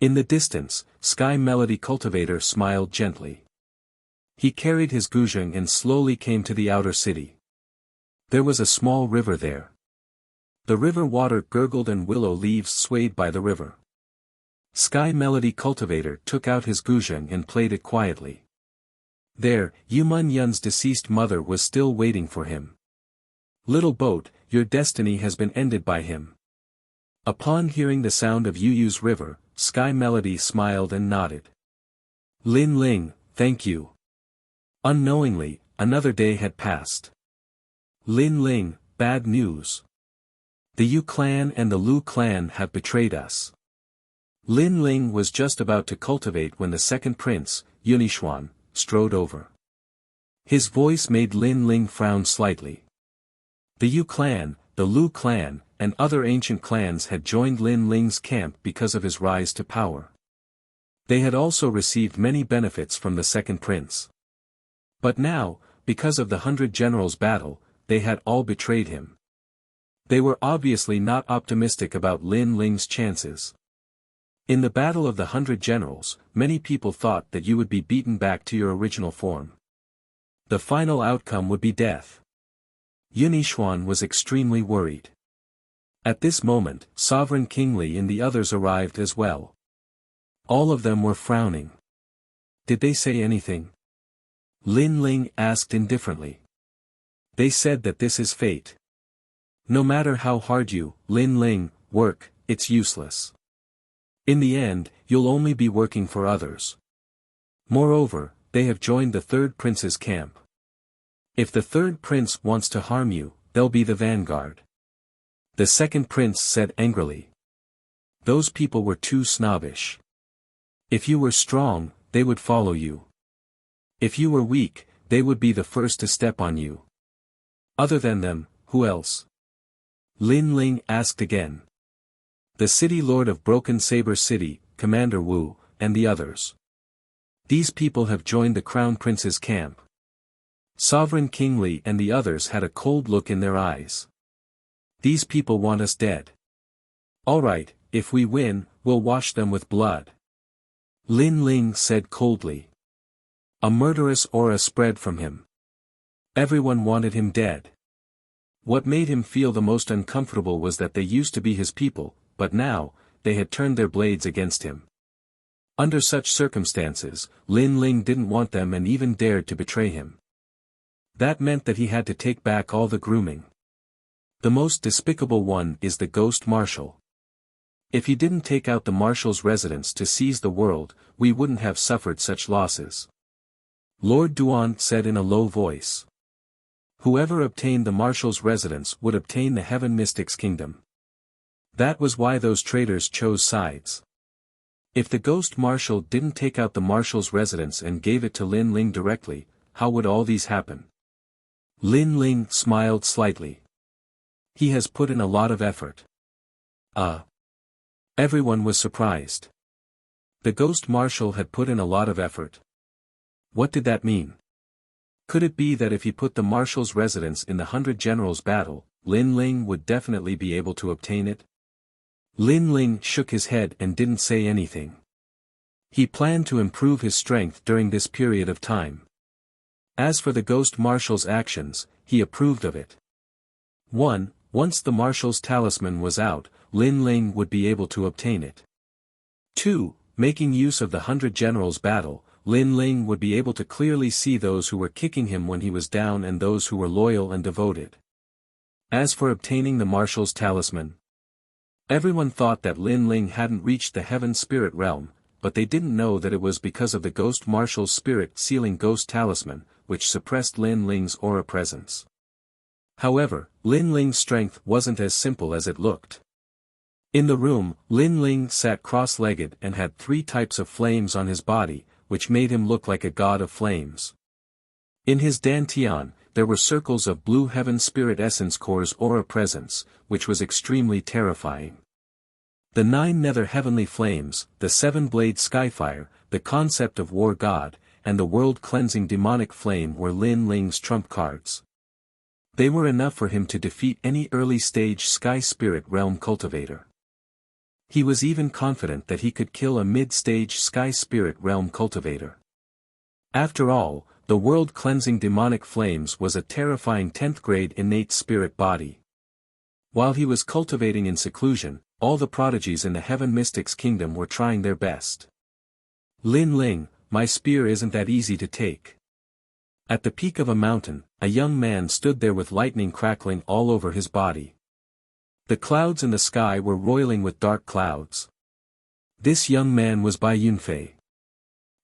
In the distance, Sky Melody Cultivator smiled gently. He carried his guzheng and slowly came to the outer city. There was a small river there. The river water gurgled and willow leaves swayed by the river. Sky Melody Cultivator took out his guzheng and played it quietly. There, Yu Yun's deceased mother was still waiting for him. Little boat, your destiny has been ended by him. Upon hearing the sound of Yu's river, Sky Melody smiled and nodded. Lin Ling, thank you. Unknowingly, another day had passed. Lin Ling, bad news. The Yu clan and the Lu clan have betrayed us. Lin Ling was just about to cultivate when the second prince, Yunixuan, strode over. His voice made Lin Ling frown slightly. The Yu clan, the Lu clan, and other ancient clans had joined Lin Ling's camp because of his rise to power. They had also received many benefits from the second prince. But now, because of the 100 Generals battle, they had all betrayed him. They were obviously not optimistic about Lin Ling's chances. In the Battle of the 100 Generals, many people thought that you would be beaten back to your original form. The final outcome would be death. Yunixuan was extremely worried. At this moment, Sovereign King Li and the others arrived as well. All of them were frowning. Did they say anything? Lin Ling asked indifferently. They said that this is fate. No matter how hard you, Lin Ling, work, it's useless. In the end, you'll only be working for others. Moreover, they have joined the third prince's camp. If the third prince wants to harm you, they'll be the vanguard. The second prince said angrily. Those people were too snobbish. If you were strong, they would follow you. If you were weak, they would be the first to step on you. Other than them, who else? Lin Ling asked again. The city lord of Broken Saber City, Commander Wu, and the others. These people have joined the crown prince's camp. Sovereign King Li and the others had a cold look in their eyes. These people want us dead. Alright, if we win, we'll wash them with blood. Lin Ling said coldly. A murderous aura spread from him. Everyone wanted him dead. What made him feel the most uncomfortable was that they used to be his people, but now, they had turned their blades against him. Under such circumstances, Lin Ling didn't want them and even dared to betray him. That meant that he had to take back all the grooming. The most despicable one is the Ghost Marshal. If he didn't take out the Marshal's residence to seize the world, we wouldn't have suffered such losses. Lord Duan said in a low voice. Whoever obtained the Marshal's residence would obtain the Heaven Mystic's kingdom. That was why those traitors chose sides. If the Ghost Marshal didn't take out the Marshal's residence and gave it to Lin Ling directly, how would all these happen? Lin Ling smiled slightly. He has put in a lot of effort. Everyone was surprised. The Ghost Marshal had put in a lot of effort. What did that mean? Could it be that if he put the Marshal's residence in the 100 Generals battle, Lin Ling would definitely be able to obtain it? Lin Ling shook his head and didn't say anything. He planned to improve his strength during this period of time. As for the Ghost Marshal's actions, he approved of it. 1. Once the Marshal's talisman was out, Lin Ling would be able to obtain it. 2. Making use of the 100 Generals battle, Lin Ling would be able to clearly see those who were kicking him when he was down and those who were loyal and devoted. As for obtaining the marshal's talisman, everyone thought that Lin Ling hadn't reached the heaven spirit realm, but they didn't know that it was because of the ghost marshal's spirit sealing ghost talisman, which suppressed Lin Ling's aura presence. However, Lin Ling's strength wasn't as simple as it looked. In the room, Lin Ling sat cross-legged and had 3 types of flames on his body, which made him look like a god of flames. In his dantian, there were circles of blue heaven spirit essence core's aura presence, which was extremely terrifying. The 9 nether heavenly flames, the 7-blade skyfire, the concept of war god, and the world-cleansing demonic flame were Lin Ling's trump cards. They were enough for him to defeat any early-stage sky spirit realm cultivator. He was even confident that he could kill a mid-stage sky spirit realm cultivator. After all, the world-cleansing demonic flames was a terrifying 10th-grade innate spirit body. While he was cultivating in seclusion, all the prodigies in the Heaven Mystics Kingdom were trying their best. Lin Ling, my spear isn't that easy to take. At the peak of a mountain, a young man stood there with lightning crackling all over his body. The clouds in the sky were roiling with dark clouds. This young man was Bai Yunfei.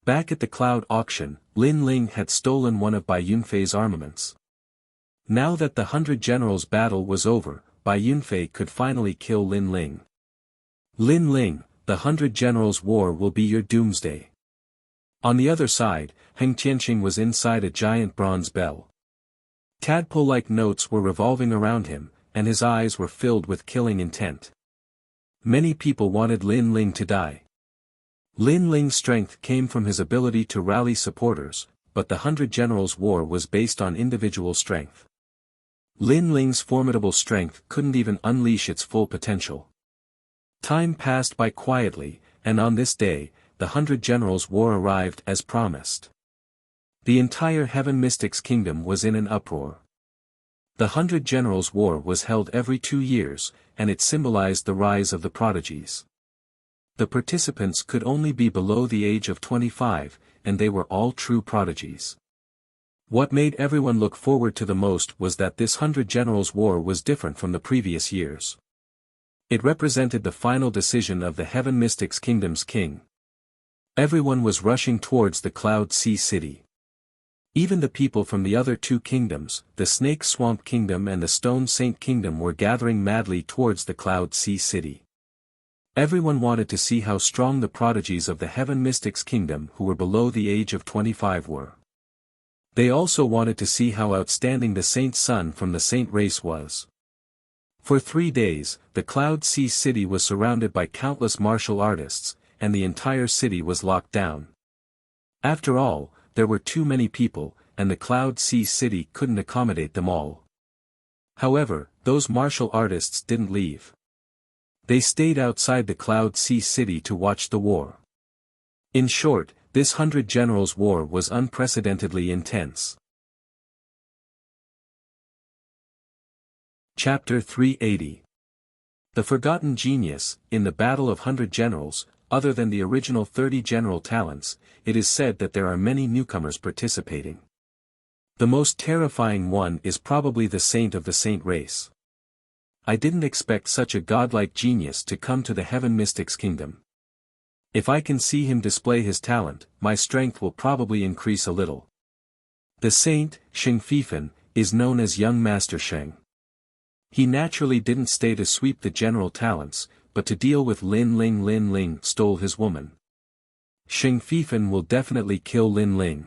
Back at the cloud auction, Lin Ling had stolen one of Bai Yunfei's armaments. Now that the 100 Generals battle was over, Bai Yunfei could finally kill Lin Ling. Lin Ling, the 100 Generals war will be your doomsday. On the other side, Heng Tianqing was inside a giant bronze bell. Tadpole-like notes were revolving around him, and his eyes were filled with killing intent. Many people wanted Lin Ling to die. Lin Ling's strength came from his ability to rally supporters, but the 100 Generals war was based on individual strength. Lin Ling's formidable strength couldn't even unleash its full potential. Time passed by quietly, and on this day, the 100 Generals war arrived as promised. The entire Heaven Mystics Kingdom was in an uproar. The 100 Generals war was held every 2 years, and it symbolized the rise of the prodigies. The participants could only be below the age of 25, and they were all true prodigies. What made everyone look forward to the most was that this 100 Generals war was different from the previous years. It represented the final decision of the Heaven Mystics Kingdom's king. Everyone was rushing towards the Cloud Sea City. Even the people from the other 2 kingdoms, the Snake Swamp Kingdom and the Stone Saint Kingdom, were gathering madly towards the Cloud Sea City. Everyone wanted to see how strong the prodigies of the Heaven Mystics Kingdom who were below the age of 25 were. They also wanted to see how outstanding the Saint's son from the Saint race was. For 3 days, the Cloud Sea City was surrounded by countless martial artists, and the entire city was locked down. After all, there were too many people, and the Cloud Sea City couldn't accommodate them all. However, those martial artists didn't leave. They stayed outside the Cloud Sea City to watch the war. In short, this 100 Generals war was unprecedentedly intense. Chapter 380. The Forgotten Genius. In the Battle of 100 Generals, other than the original 30 general talents, it is said that there are many newcomers participating. The most terrifying one is probably the Saint of the Saint race. I didn't expect such a godlike genius to come to the Heaven Mystics Kingdom. If I can see him display his talent, my strength will probably increase a little. The Saint, Sheng Fifan, is known as Young Master Sheng. He naturally didn't stay to sweep the general talents, but to deal with Lin Ling. Lin Ling stole his woman. Sheng Fifan will definitely kill Lin Ling.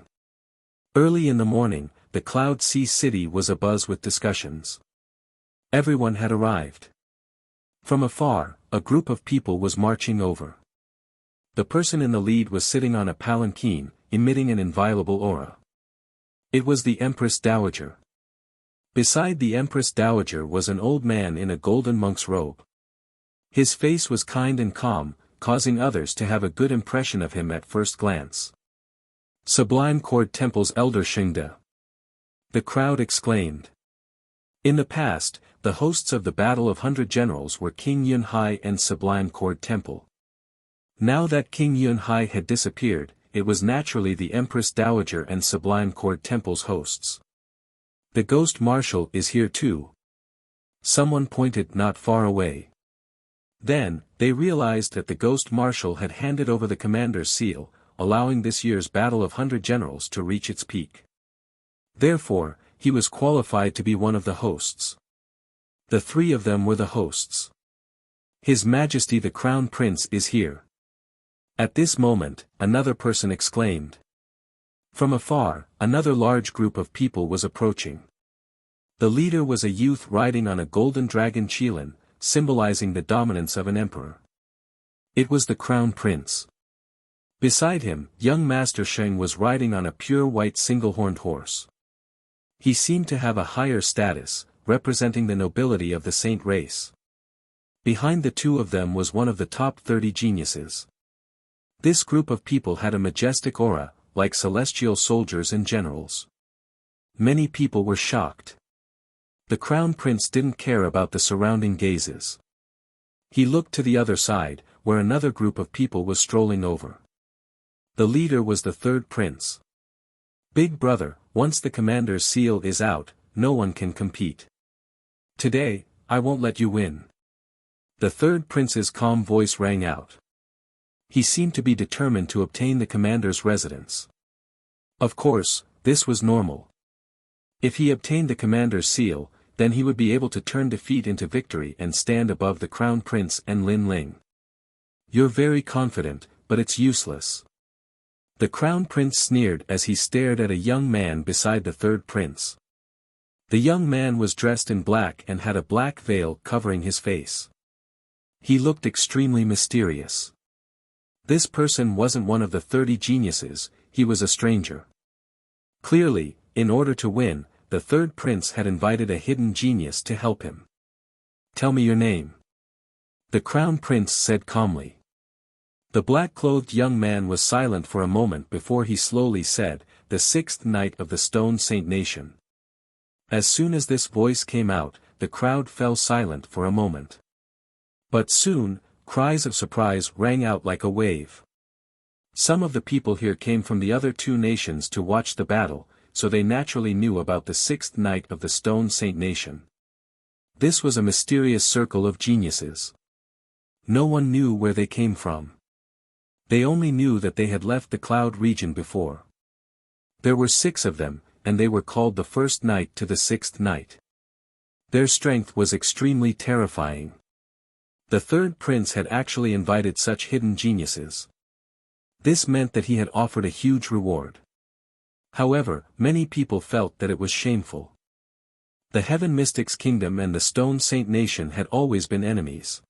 Early in the morning, the Cloud Sea City was abuzz with discussions. Everyone had arrived. From afar, a group of people was marching over. The person in the lead was sitting on a palanquin, emitting an inviolable aura. It was the Empress Dowager. Beside the Empress Dowager was an old man in a golden monk's robe. His face was kind and calm, causing others to have a good impression of him at first glance. Sublime Cord Temple's Elder Shengde. The crowd exclaimed. In the past, the hosts of the Battle of 100 Generals were King Yunhai and Sublime Cord Temple. Now that King Yunhai had disappeared, it was naturally the Empress Dowager and Sublime Cord Temple's hosts. The Ghost Marshal is here too. Someone pointed not far away. Then, they realized that the Ghost Marshal had handed over the commander's seal, allowing this year's Battle of 100 Generals to reach its peak. Therefore, he was qualified to be one of the hosts. The three of them were the hosts. His Majesty the Crown Prince is here. At this moment, another person exclaimed. From afar, another large group of people was approaching. The leader was a youth riding on a golden dragon Qilin, symbolizing the dominance of an emperor. It was the Crown Prince. Beside him, young Master Sheng was riding on a pure white single-horned horse. He seemed to have a higher status, representing the nobility of the saint race. Behind the two of them was one of the top 30 geniuses. This group of people had a majestic aura, like celestial soldiers and generals. Many people were shocked. The Crown Prince didn't care about the surrounding gazes. He looked to the other side, where another group of people was strolling over. The leader was the third prince. Big brother, once the commander's seal is out, no one can compete. Today, I won't let you win. The third prince's calm voice rang out. He seemed to be determined to obtain the commander's residence. Of course, this was normal. If he obtained the commander's seal, then he would be able to turn defeat into victory and stand above the Crown Prince and Lin Ling. You're very confident, but it's useless. The Crown Prince sneered as he stared at a young man beside the third prince. The young man was dressed in black and had a black veil covering his face. He looked extremely mysterious. This person wasn't one of the 30 geniuses, he was a stranger. Clearly, in order to win, the third prince had invited a hidden genius to help him. Tell me your name. The Crown Prince said calmly. The black-clothed young man was silent for a moment before he slowly said, the sixth knight of the Stone Saint Nation. As soon as this voice came out, the crowd fell silent for a moment. But soon, cries of surprise rang out like a wave. Some of the people here came from the other two nations to watch the battle, so they naturally knew about the sixth knight of the Stone Saint Nation. This was a mysterious circle of geniuses. No one knew where they came from. They only knew that they had left the cloud region before. There were 6 of them, and they were called the first knight to the sixth knight. Their strength was extremely terrifying. The third prince had actually invited such hidden geniuses. This meant that he had offered a huge reward. However, many people felt that it was shameful. The Heaven Mystics Kingdom and the Stone Saint Nation had always been enemies.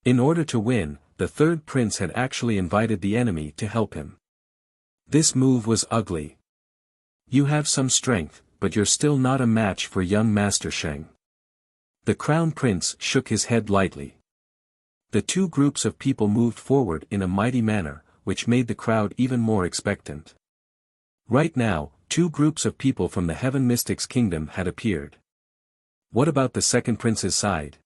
In order to win, the third prince had actually invited the enemy to help him. This move was ugly. You have some strength, but you're still not a match for young Master Sheng. The Crown Prince shook his head lightly. The two groups of people moved forward in a mighty manner, which made the crowd even more expectant. Right now, 2 groups of people from the Heaven Mystics Kingdom had appeared. What about the second prince's side?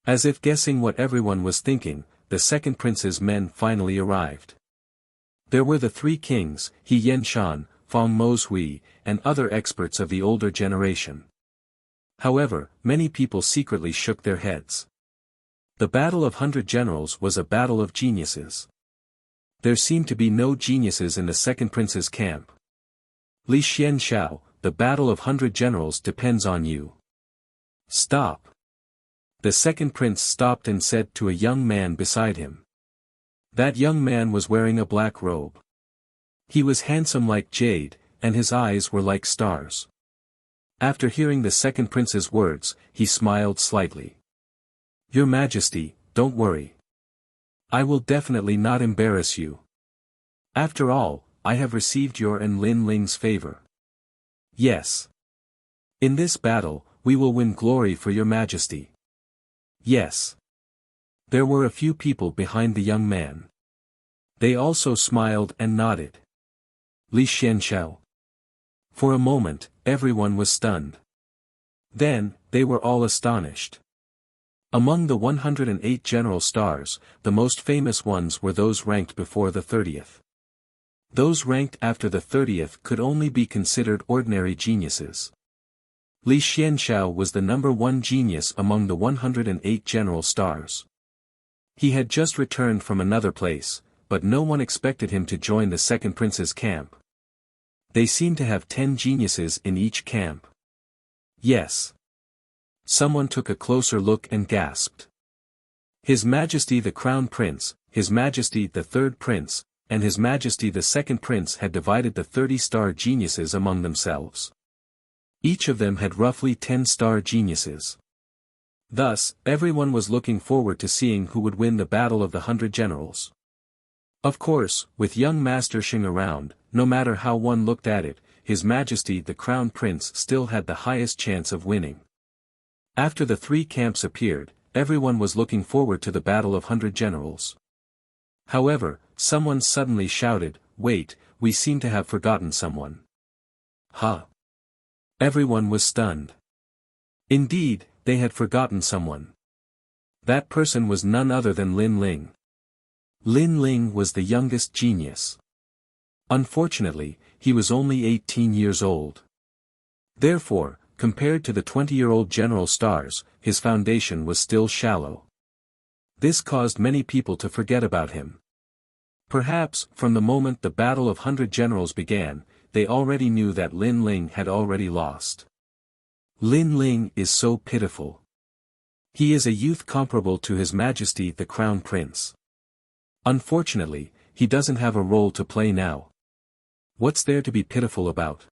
As if guessing what everyone was thinking, the second prince's men finally arrived. There were the 3 kings, He Yen Shan, Fong Moshui, and other experts of the older generation. However, many people secretly shook their heads. The Battle of 100 Generals was a battle of geniuses. There seemed to be no geniuses in the second prince's camp. Li Xianxiao, the Battle of 100 Generals depends on you. Stop. The second prince stopped and said to a young man beside him. That young man was wearing a black robe. He was handsome like jade, and his eyes were like stars. After hearing the second prince's words, he smiled slightly. Your Majesty, don't worry. I will definitely not embarrass you. After all, I have received your and Lin Ling's favor. Yes. In this battle, we will win glory for your Majesty. Yes. There were a few people behind the young man. They also smiled and nodded. Li Xianxiao. For a moment, everyone was stunned. Then, they were all astonished. Among the 108 general stars, the most famous ones were those ranked before the 30th. Those ranked after the 30th could only be considered ordinary geniuses. Li Xianxiao was the number one genius among the 108 general stars. He had just returned from another place, but no one expected him to join the second prince's camp. They seemed to have 10 geniuses in each camp. Yes. Someone took a closer look and gasped. His Majesty the Crown Prince, His Majesty the Third Prince, and His Majesty the Second Prince had divided the 30-star geniuses among themselves. Each of them had roughly 10-star geniuses. Thus, everyone was looking forward to seeing who would win the battle of the 100 generals. Of course, with young Master Xing around, no matter how one looked at it, His Majesty the Crown Prince still had the highest chance of winning. After the 3 camps appeared, everyone was looking forward to the battle of 100 generals. However, someone suddenly shouted, "Wait, we seem to have forgotten someone." Huh! Everyone was stunned. Indeed, they had forgotten someone. That person was none other than Lin Ling. Lin Ling was the youngest genius. Unfortunately, he was only 18 years old. Therefore, compared to the 20-year-old general stars, his foundation was still shallow. This caused many people to forget about him. Perhaps, from the moment the battle of 100 generals began, they already knew that Lin Ling had already lost. Lin Ling is so pitiful. He is a youth comparable to His Majesty the Crown Prince. Unfortunately, he doesn't have a role to play now. What's there to be pitiful about?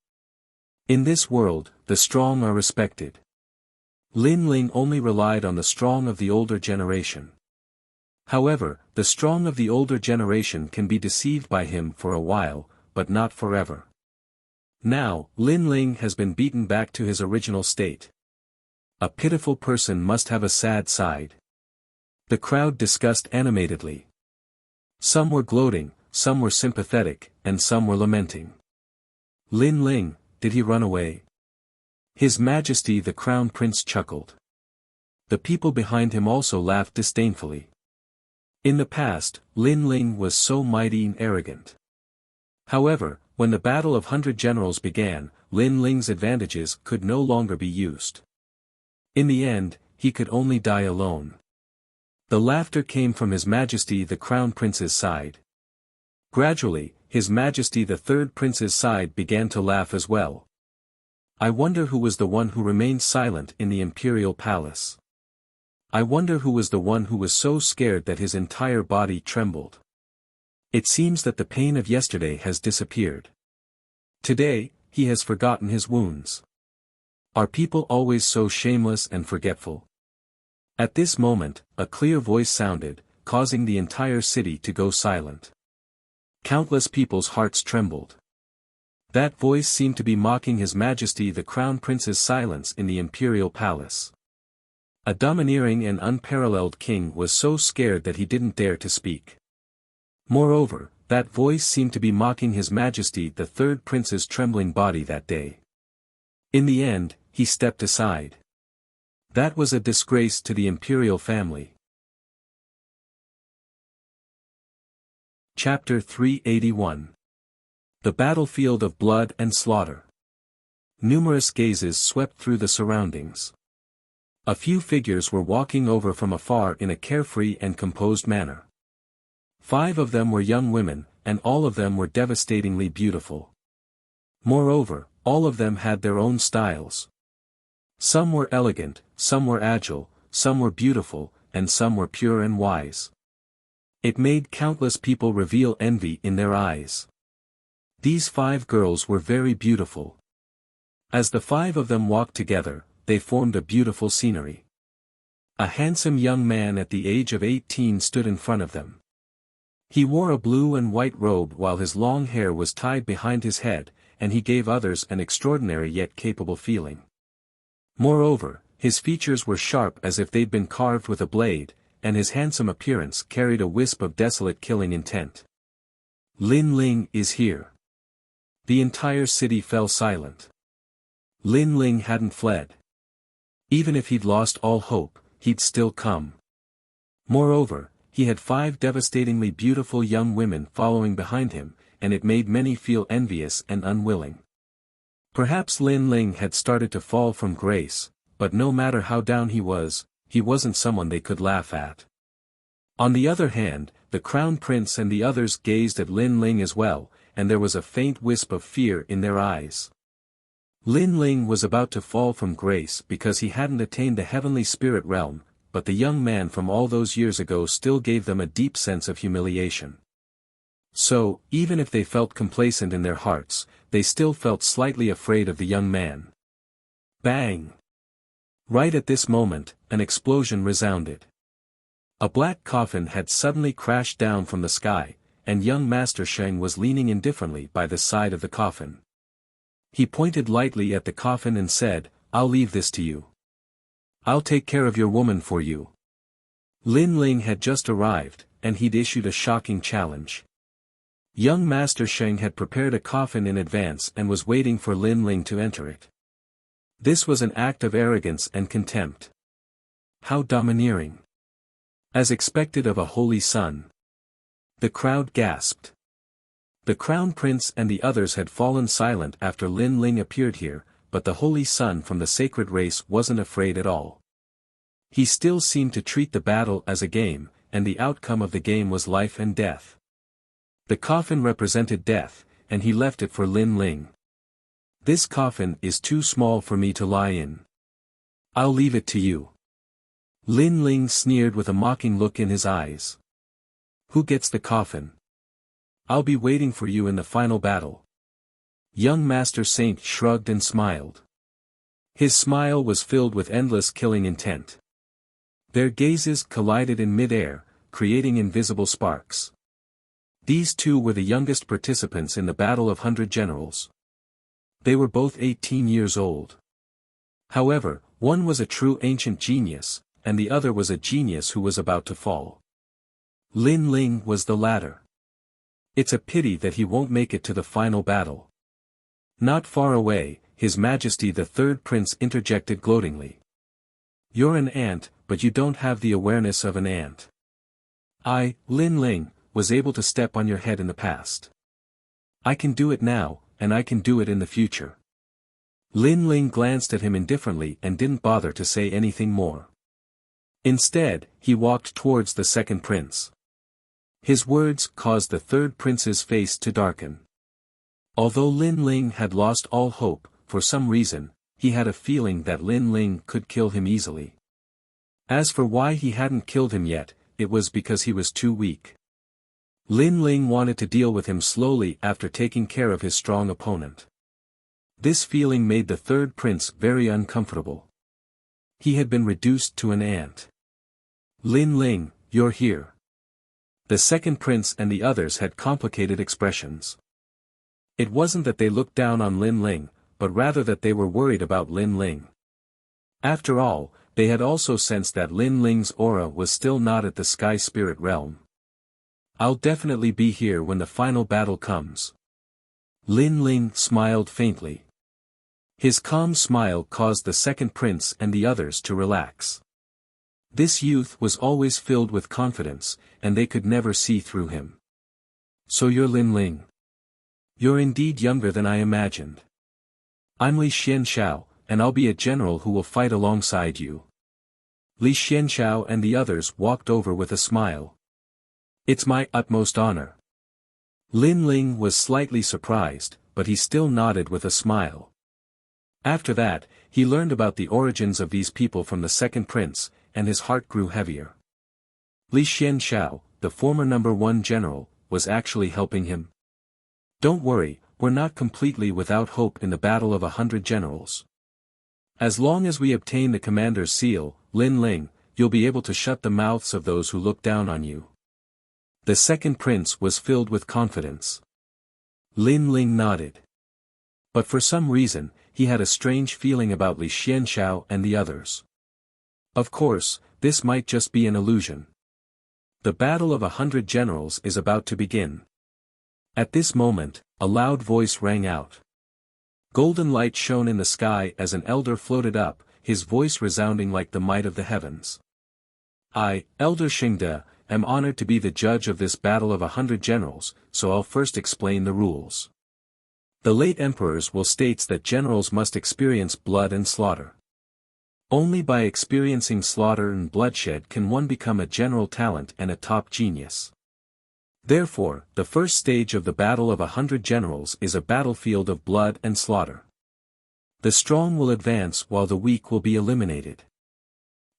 In this world, the strong are respected. Lin Ling only relied on the strong of the older generation. However, the strong of the older generation can be deceived by him for a while, but not forever. Now, Lin Ling has been beaten back to his original state. A pitiful person must have a sad side. The crowd discussed animatedly. Some were gloating, some were sympathetic, and some were lamenting. Lin Ling, did he run away? His Majesty the Crown Prince chuckled. The people behind him also laughed disdainfully. In the past, Lin Ling was so mighty and arrogant. However, when the battle of 100 generals began, Lin Ling's advantages could no longer be used. In the end, he could only die alone. The laughter came from His Majesty the Crown Prince's side. Gradually, His Majesty the Third Prince's side began to laugh as well. I wonder who was the one who remained silent in the imperial palace. I wonder who was the one who was so scared that his entire body trembled. It seems that the pain of yesterday has disappeared. Today, he has forgotten his wounds. Are people always so shameless and forgetful? At this moment, a clear voice sounded, causing the entire city to go silent. Countless people's hearts trembled. That voice seemed to be mocking His Majesty the Crown Prince's silence in the imperial palace. A domineering and unparalleled king was so scared that he didn't dare to speak. Moreover, that voice seemed to be mocking His Majesty the Third Prince's trembling body that day. In the end, he stepped aside. That was a disgrace to the imperial family. Chapter 381. The Battlefield of Blood and Slaughter. Numerous gazes swept through the surroundings. A few figures were walking over from afar in a carefree and composed manner. 5 of them were young women, and all of them were devastatingly beautiful. Moreover, all of them had their own styles. Some were elegant, some were agile, some were beautiful, and some were pure and wise. It made countless people reveal envy in their eyes. These 5 girls were very beautiful. As the 5 of them walked together, they formed a beautiful scenery. A handsome young man at the age of 18 stood in front of them. He wore a blue and white robe while his long hair was tied behind his head, and he gave others an extraordinary yet capable feeling. Moreover, his features were sharp as if they'd been carved with a blade, and his handsome appearance carried a wisp of desolate killing intent. Lin Ling is here. The entire city fell silent. Lin Ling hadn't fled. Even if he'd lost all hope, he'd still come. Moreover, he had 5 devastatingly beautiful young women following behind him, and it made many feel envious and unwilling. Perhaps Lin Ling had started to fall from grace, but no matter how down he wasn't someone they could laugh at. On the other hand, the Crown Prince and the others gazed at Lin Ling as well, and there was a faint wisp of fear in their eyes. Lin Ling was about to fall from grace because he hadn't attained the heavenly spirit realm, but the young man from all those years ago still gave them a deep sense of humiliation. So, even if they felt complacent in their hearts, they still felt slightly afraid of the young man. Bang! Right at this moment, an explosion resounded. A black coffin had suddenly crashed down from the sky, and young Master Sheng was leaning indifferently by the side of the coffin. He pointed lightly at the coffin and said, "I'll leave this to you. I'll take care of your woman for you." Lin Ling had just arrived, and he'd issued a shocking challenge. Young Master Sheng had prepared a coffin in advance and was waiting for Lin Ling to enter it. This was an act of arrogance and contempt. How domineering! As expected of a holy son. The crowd gasped. The Crown Prince and the others had fallen silent after Lin Ling appeared here, but the holy son from the sacred race wasn't afraid at all. He still seemed to treat the battle as a game, and the outcome of the game was life and death. The coffin represented death, and he left it for Lin Ling. "This coffin is too small for me to lie in. I'll leave it to you." Lin Ling sneered with a mocking look in his eyes. "Who gets the coffin? I'll be waiting for you in the final battle." Young Master Saint shrugged and smiled. His smile was filled with endless killing intent. Their gazes collided in mid-air, creating invisible sparks. These two were the youngest participants in the Battle of 100 Generals. They were both 18 years old. However, one was a true ancient genius, and the other was a genius who was about to fall. Lin Ling was the latter. "It's a pity that he won't make it to the final battle." Not far away, His Majesty the Third Prince interjected gloatingly. "You're an ant, but you don't have the awareness of an ant. I, Lin Ling, was able to step on your head in the past. I can do it now, and I can do it in the future." Lin Ling glanced at him indifferently and didn't bother to say anything more. Instead, he walked towards the second prince. His words caused the third prince's face to darken. Although Lin Ling had lost all hope, for some reason, he had a feeling that Lin Ling could kill him easily. As for why he hadn't killed him yet, it was because he was too weak. Lin Ling wanted to deal with him slowly after taking care of his strong opponent. This feeling made the third prince very uncomfortable. He had been reduced to an ant. "Lin Ling, you're here." The second prince and the others had complicated expressions. It wasn't that they looked down on Lin Ling, but rather that they were worried about Lin Ling. After all, they had also sensed that Lin Ling's aura was still not at the sky spirit realm. "I'll definitely be here when the final battle comes." Lin Ling smiled faintly. His calm smile caused the second prince and the others to relax. This youth was always filled with confidence, and they could never see through him. "So you're Lin Ling. You're indeed younger than I imagined. I'm Li Xianxiao, and I'll be a general who will fight alongside you." Li Xianxiao and the others walked over with a smile. "It's my utmost honor." Lin Ling was slightly surprised, but he still nodded with a smile. After that, he learned about the origins of these people from the second prince, and his heart grew heavier. Li Xianxiao, the former #1 general, was actually helping him. "Don't worry, we're not completely without hope in the Battle of 100 Generals. As long as we obtain the commander's seal, Lin Ling, you'll be able to shut the mouths of those who look down on you." The second prince was filled with confidence. Lin Ling nodded. But for some reason, he had a strange feeling about Li Xianxiao and the others. Of course, this might just be an illusion. The Battle of 100 Generals is about to begin. At this moment, a loud voice rang out. Golden light shone in the sky as an elder floated up, his voice resounding like the might of the heavens. "I, Elder Xingde, am honored to be the judge of this Battle of 100 Generals, so I'll first explain the rules. The late emperors will states that generals must experience blood and slaughter. Only by experiencing slaughter and bloodshed can one become a general talent and a top genius. Therefore, the first stage of the battle of 100 generals is a battlefield of blood and slaughter. The strong will advance while the weak will be eliminated.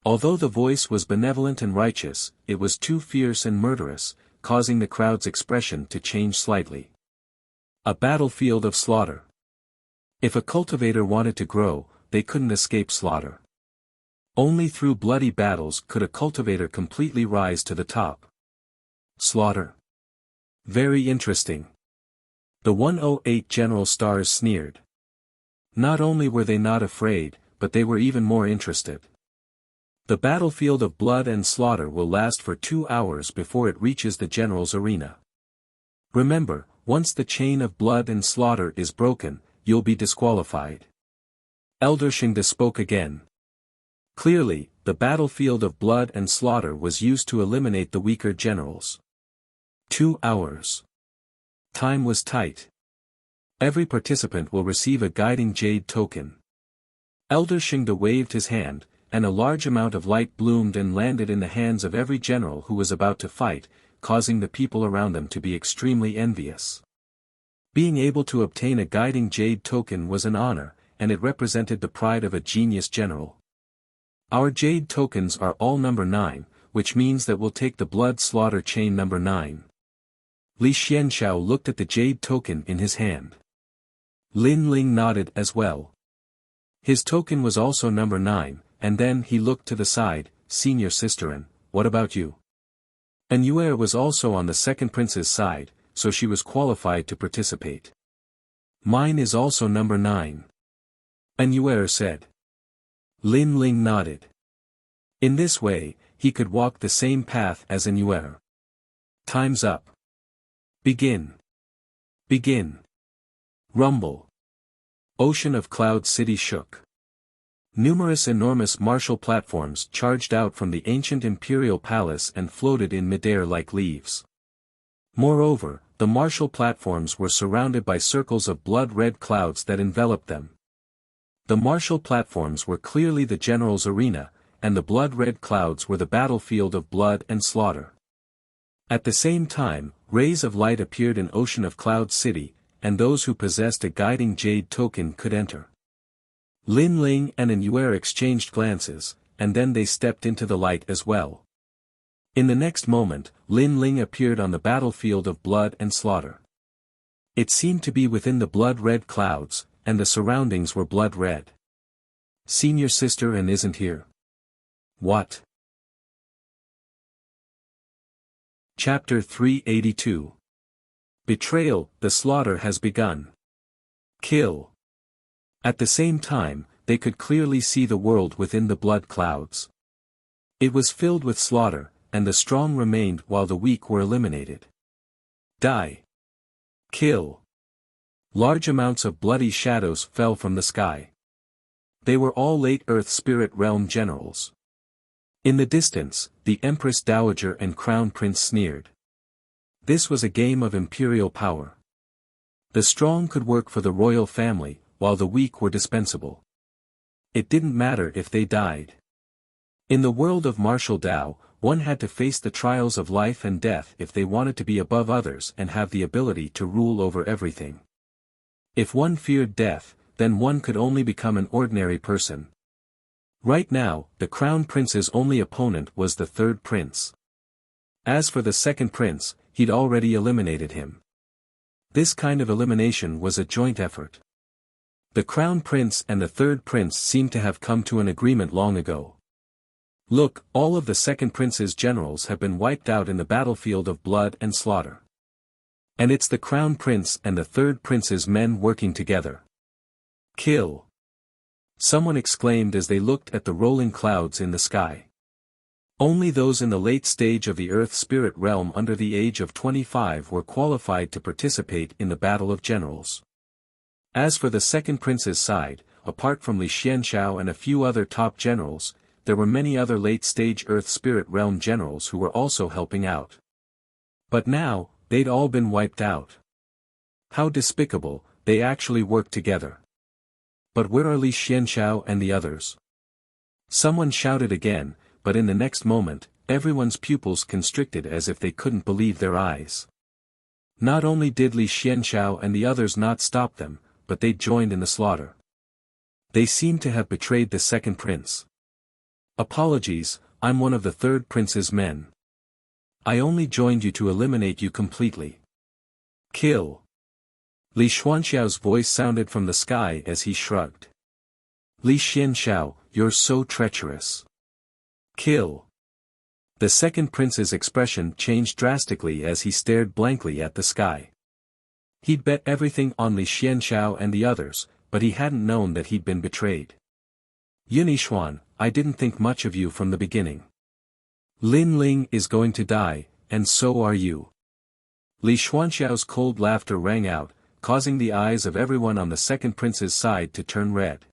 Although the voice was benevolent and righteous, it was too fierce and murderous, causing the crowd's expression to change slightly. A battlefield of slaughter. If a cultivator wanted to grow, they couldn't escape slaughter. Only through bloody battles could a cultivator completely rise to the top. Slaughter. Very interesting. The 108 general stars sneered. Not only were they not afraid, but they were even more interested. The battlefield of blood and slaughter will last for 2 hours before it reaches the general's arena. Remember, once the chain of blood and slaughter is broken, you'll be disqualified. Elder Shingda spoke again. Clearly, the battlefield of blood and slaughter was used to eliminate the weaker generals. 2 hours. Time was tight. Every participant will receive a guiding jade token. Elder Shingda waved his hand, and a large amount of light bloomed and landed in the hands of every general who was about to fight, causing the people around them to be extremely envious. Being able to obtain a guiding jade token was an honor, and it represented the pride of a genius general. Our jade tokens are all number 9, which means that we'll take the blood slaughter chain number 9. Li Xianxiao looked at the jade token in his hand. Lin Ling nodded as well. His token was also number 9, and then he looked to the side. Senior sister, and what about you? And Yuer was also on the second prince's side, so she was qualified to participate. Mine is also number 9. And Yuer said. Lin Ling nodded. In this way, he could walk the same path as An Yuer. Time's up. Begin. Begin. Rumble. Ocean of Cloud City shook. Numerous enormous martial platforms charged out from the ancient imperial palace and floated in midair like leaves. Moreover, the martial platforms were surrounded by circles of blood-red clouds that enveloped them. The martial platforms were clearly the general's arena, and the blood-red clouds were the battlefield of blood and slaughter. At the same time, rays of light appeared in Ocean of Cloud City, and those who possessed a guiding jade token could enter. Lin Ling and An Yuer exchanged glances, and then they stepped into the light as well. In the next moment, Lin Ling appeared on the battlefield of blood and slaughter. It seemed to be within the blood-red clouds, and the surroundings were blood-red. Senior sister and isn't here. What? Chapter 382. Betrayal, the slaughter has begun. Kill. At the same time, they could clearly see the world within the blood clouds. It was filled with slaughter, and the strong remained while the weak were eliminated. Die. Kill. Large amounts of bloody shadows fell from the sky. They were all late Earth Spirit Realm generals. In the distance, the Empress Dowager and Crown Prince sneered. This was a game of imperial power. The strong could work for the royal family, while the weak were dispensable. It didn't matter if they died. In the world of martial Tao, one had to face the trials of life and death if they wanted to be above others and have the ability to rule over everything. If one feared death, then one could only become an ordinary person. Right now, the Crown Prince's only opponent was the third prince. As for the second prince, he'd already eliminated him. This kind of elimination was a joint effort. The Crown Prince and the third prince seemed to have come to an agreement long ago. Look, all of the second prince's generals have been wiped out in the battlefield of blood and slaughter. And it's the Crown Prince and the third prince's men working together. Kill. Someone exclaimed as they looked at the rolling clouds in the sky. Only those in the late stage of the Earth Spirit Realm under the age of 25 were qualified to participate in the Battle of Generals. As for the second prince's side, apart from Li Xianxiao and a few other top generals, there were many other late-stage Earth Spirit Realm generals who were also helping out. But now, they'd all been wiped out. How despicable, they actually worked together. But where are Li Xianxiao and the others? Someone shouted again, but in the next moment, everyone's pupils constricted as if they couldn't believe their eyes. Not only did Li Xianxiao and the others not stop them, but they joined in the slaughter. They seemed to have betrayed the second prince. Apologies, I'm one of the third prince's men. I only joined you to eliminate you completely. Kill. Li Xuanxiao's voice sounded from the sky as he shrugged. Li Xianxiao, you're so treacherous. Kill. The second prince's expression changed drastically as he stared blankly at the sky. He'd bet everything on Li Xianxiao and the others, but he hadn't known that he'd been betrayed. Yunixuan, I didn't think much of you from the beginning. Lin Ling is going to die, and so are you. Li Xuanxiao's cold laughter rang out, causing the eyes of everyone on the second prince's side to turn red.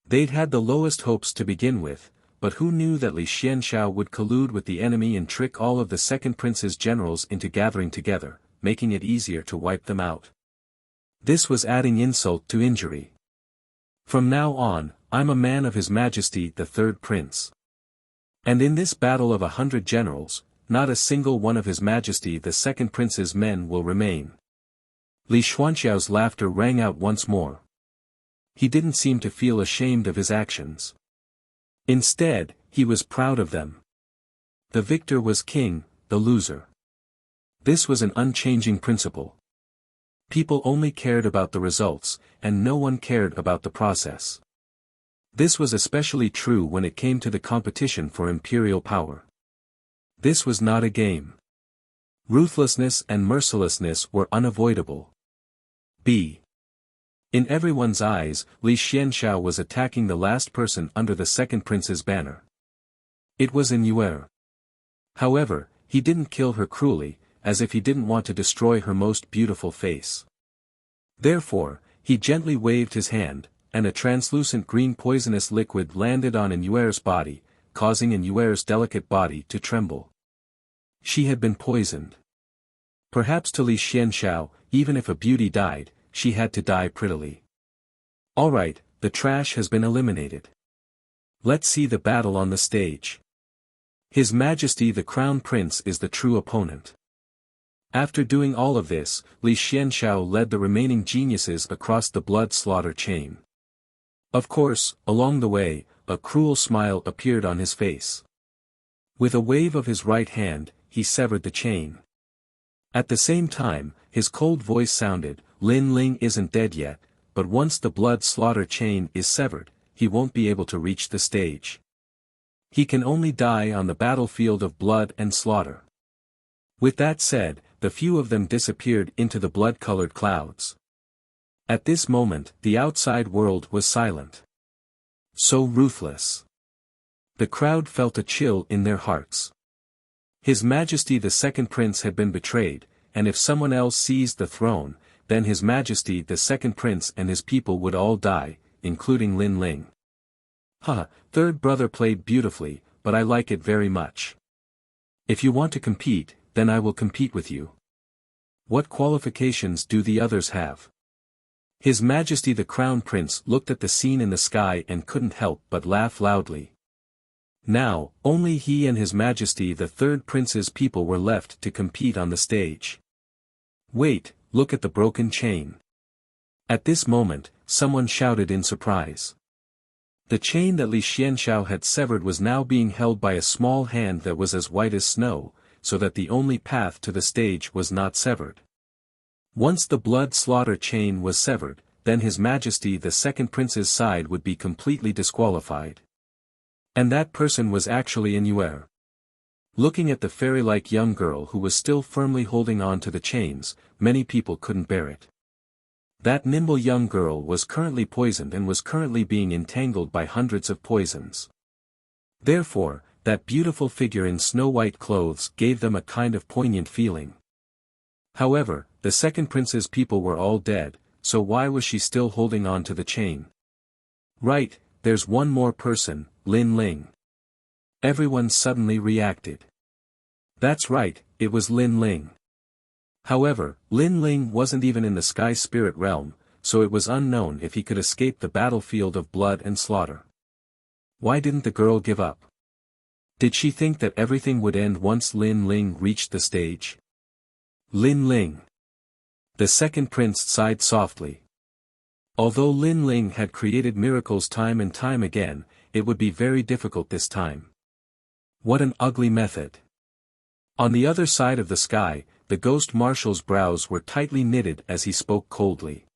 They'd had the lowest hopes to begin with, but who knew that Li Xianxiao would collude with the enemy and trick all of the second prince's generals into gathering together, making it easier to wipe them out. This was adding insult to injury. From now on, I'm a man of His Majesty the Third Prince. And in this battle of 100 generals, not a single one of His Majesty the Second Prince's men will remain. Li Xuanxiao's laughter rang out once more. He didn't seem to feel ashamed of his actions. Instead, he was proud of them. The victor was king, the loser. This was an unchanging principle. People only cared about the results, and no one cared about the process. This was especially true when it came to the competition for imperial power. This was not a game. Ruthlessness and mercilessness were unavoidable. In everyone's eyes, Li Xianxiao was attacking the last person under the second prince's banner. It was in Yuer. However, he didn't kill her cruelly, as if he didn't want to destroy her most beautiful face. Therefore, he gently waved his hand, and a translucent green poisonous liquid landed on Yuer's body, causing Yuer's delicate body to tremble. She had been poisoned. Perhaps to Li Xianxiao, even if a beauty died, she had to die prettily. Alright, the trash has been eliminated. Let's see the battle on the stage. His Majesty the Crown Prince is the true opponent. After doing all of this, Li Xianxiao led the remaining geniuses across the blood slaughter chain. Of course, along the way, a cruel smile appeared on his face. With a wave of his right hand, he severed the chain. At the same time, his cold voice sounded, Lin Ling isn't dead yet, but once the blood slaughter chain is severed, he won't be able to reach the stage. He can only die on the battlefield of blood and slaughter. With that said, the few of them disappeared into the blood-colored clouds. At this moment, the outside world was silent. So ruthless. The crowd felt a chill in their hearts. His Majesty the Second Prince had been betrayed, and if someone else seized the throne, then His Majesty the Second Prince and his people would all die, including Lin Ling. Third brother played beautifully, but I like it very much. If you want to compete, then I will compete with you. What qualifications do the others have? His Majesty the Crown Prince looked at the scene in the sky and couldn't help but laugh loudly. Now, only he and His Majesty the Third Prince's people were left to compete on the stage. Wait, look at the broken chain. At this moment, someone shouted in surprise. The chain that Li Xianxiao had severed was now being held by a small hand that was as white as snow, so that the only path to the stage was not severed. Once the blood slaughter chain was severed, then His Majesty the Second Prince's side would be completely disqualified. And that person was actually Yuer. Looking at the fairy-like young girl who was still firmly holding on to the chains, many people couldn't bear it. That nimble young girl was currently poisoned and was currently being entangled by hundreds of poisons. Therefore, that beautiful figure in snow-white clothes gave them a kind of poignant feeling. However, the second prince's people were all dead, so why was she still holding on to the chain? Right, there's one more person, Lin Ling. Everyone suddenly reacted. That's right, it was Lin Ling. However, Lin Ling wasn't even in the sky spirit realm, so it was unknown if he could escape the battlefield of blood and slaughter. Why didn't the girl give up? Did she think that everything would end once Lin Ling reached the stage? Lin Ling. The second prince sighed softly. Although Lin Ling had created miracles time and time again, it would be very difficult this time. What an ugly method. On the other side of the sky, the ghost marshal's brows were tightly knitted as he spoke coldly.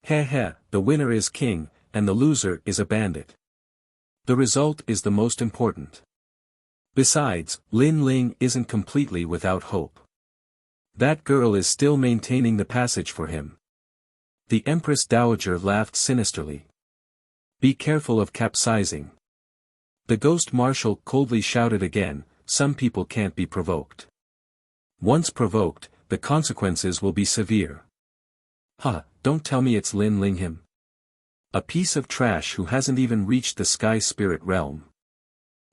Heh heh, the winner is king, and the loser is a bandit. The result is the most important. Besides, Lin Ling isn't completely without hope. That girl is still maintaining the passage for him. The Empress Dowager laughed sinisterly. Be careful of capsizing. The ghost marshal coldly shouted again, some people can't be provoked. Once provoked, the consequences will be severe. Huh, don't tell me it's Lin Ling him. A piece of trash who hasn't even reached the sky spirit realm.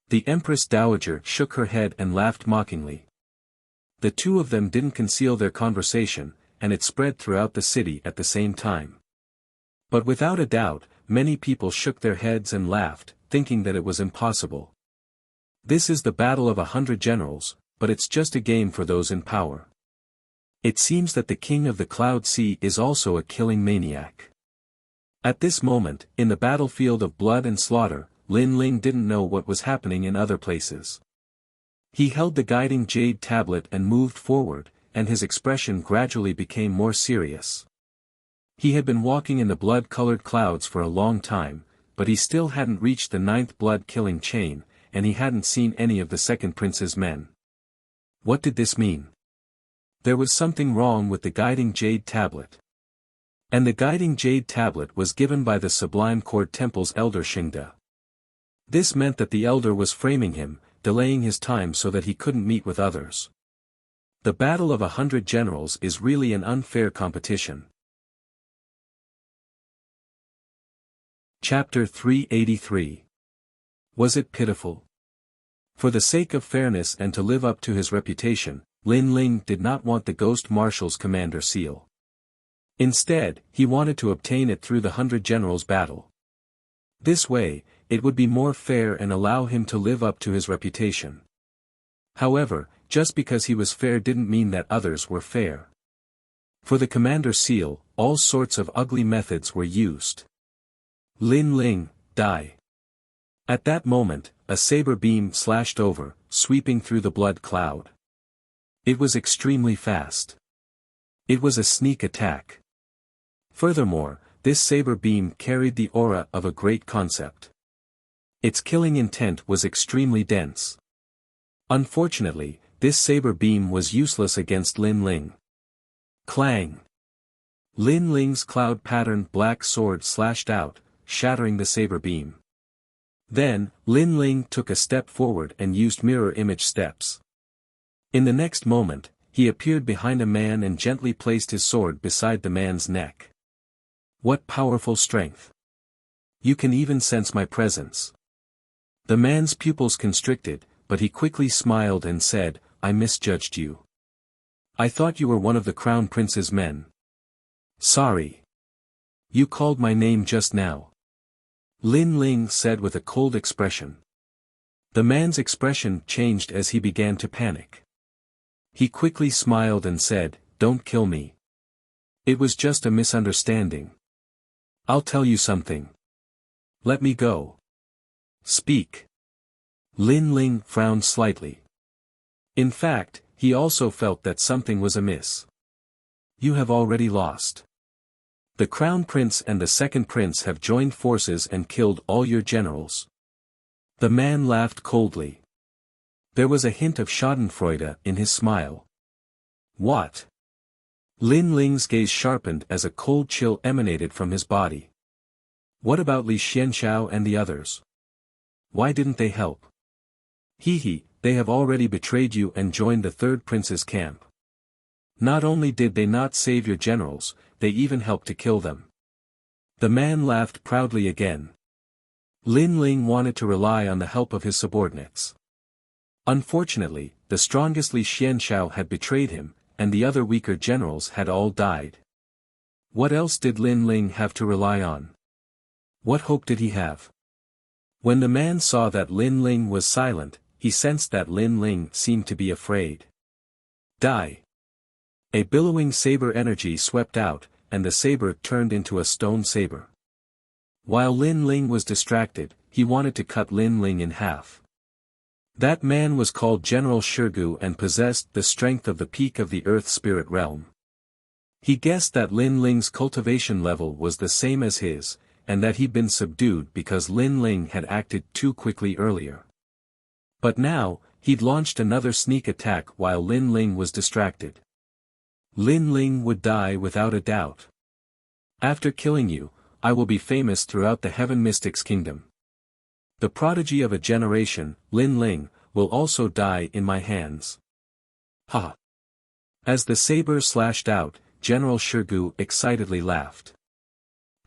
The Empress Dowager shook her head and laughed mockingly. The two of them didn't conceal their conversation, and it spread throughout the city at the same time. But without a doubt, many people shook their heads and laughed, thinking that it was impossible. This is the battle of 100 generals, but it's just a game for those in power. It seems that the king of the Cloud Sea is also a killing maniac. At this moment, in the battlefield of blood and slaughter, Lin Ling didn't know what was happening in other places. He held the guiding jade tablet and moved forward, and his expression gradually became more serious. He had been walking in the blood-colored clouds for a long time, but he still hadn't reached the 9th blood-killing chain, and he hadn't seen any of the second prince's men. What did this mean? There was something wrong with the guiding jade tablet. And the guiding jade tablet was given by the Sublime Cord Temple's elder Xingde. This meant that the elder was framing him, delaying his time so that he couldn't meet with others. The battle of 100 generals is really an unfair competition. Chapter 383. Was it pitiful? For the sake of fairness and to live up to his reputation, Lin Ling did not want the Ghost Marshal's commander seal. Instead, he wanted to obtain it through the 100 generals battle. This way, it would be more fair and allow him to live up to his reputation. However, just because he was fair didn't mean that others were fair. For the commander seal, all sorts of ugly methods were used. Lin Ling, die. At that moment, a saber beam slashed over, sweeping through the blood cloud. It was extremely fast. It was a sneak attack. Furthermore, this saber beam carried the aura of a great concept. Its killing intent was extremely dense. Unfortunately, this saber beam was useless against Lin Ling. Clang! Lin Ling's cloud-patterned black sword slashed out, shattering the saber beam. Then, Lin Ling took a step forward and used mirror image steps. In the next moment, he appeared behind a man and gently placed his sword beside the man's neck. What powerful strength! You can even sense my presence. The man's pupils constricted, but he quickly smiled and said, I misjudged you. I thought you were one of the Crown Prince's men. Sorry. You called my name just now. Lin Ling said with a cold expression. The man's expression changed as he began to panic. He quickly smiled and said, Don't kill me. It was just a misunderstanding. I'll tell you something. Let me go. Speak. Lin Ling frowned slightly. In fact, he also felt that something was amiss. You have already lost. The Crown Prince and the Second Prince have joined forces and killed all your generals. The man laughed coldly. There was a hint of schadenfreude in his smile. What? Lin Ling's gaze sharpened as a cold chill emanated from his body. What about Li Xianxiao and the others? Why didn't they help? They have already betrayed you and joined the Third Prince's camp. Not only did they not save your generals, they even helped to kill them. The man laughed proudly again. Lin Ling wanted to rely on the help of his subordinates. Unfortunately, the strongest Li Xianxiao had betrayed him, and the other weaker generals had all died. What else did Lin Ling have to rely on? What hope did he have? When the man saw that Lin Ling was silent, he sensed that Lin Ling seemed to be afraid. Die! A billowing saber energy swept out, and the saber turned into a stone saber. While Lin Ling was distracted, he wanted to cut Lin Ling in half. That man was called General Shirgu and possessed the strength of the peak of the earth spirit realm. He guessed that Lin Ling's cultivation level was the same as his, and that he'd been subdued because Lin Ling had acted too quickly earlier. But now, he'd launched another sneak attack while Lin Ling was distracted. Lin Ling would die without a doubt. After killing you, I will be famous throughout the Heaven Mystics Kingdom. The prodigy of a generation, Lin Ling, will also die in my hands. Ha! As the saber slashed out, General Shirgu excitedly laughed.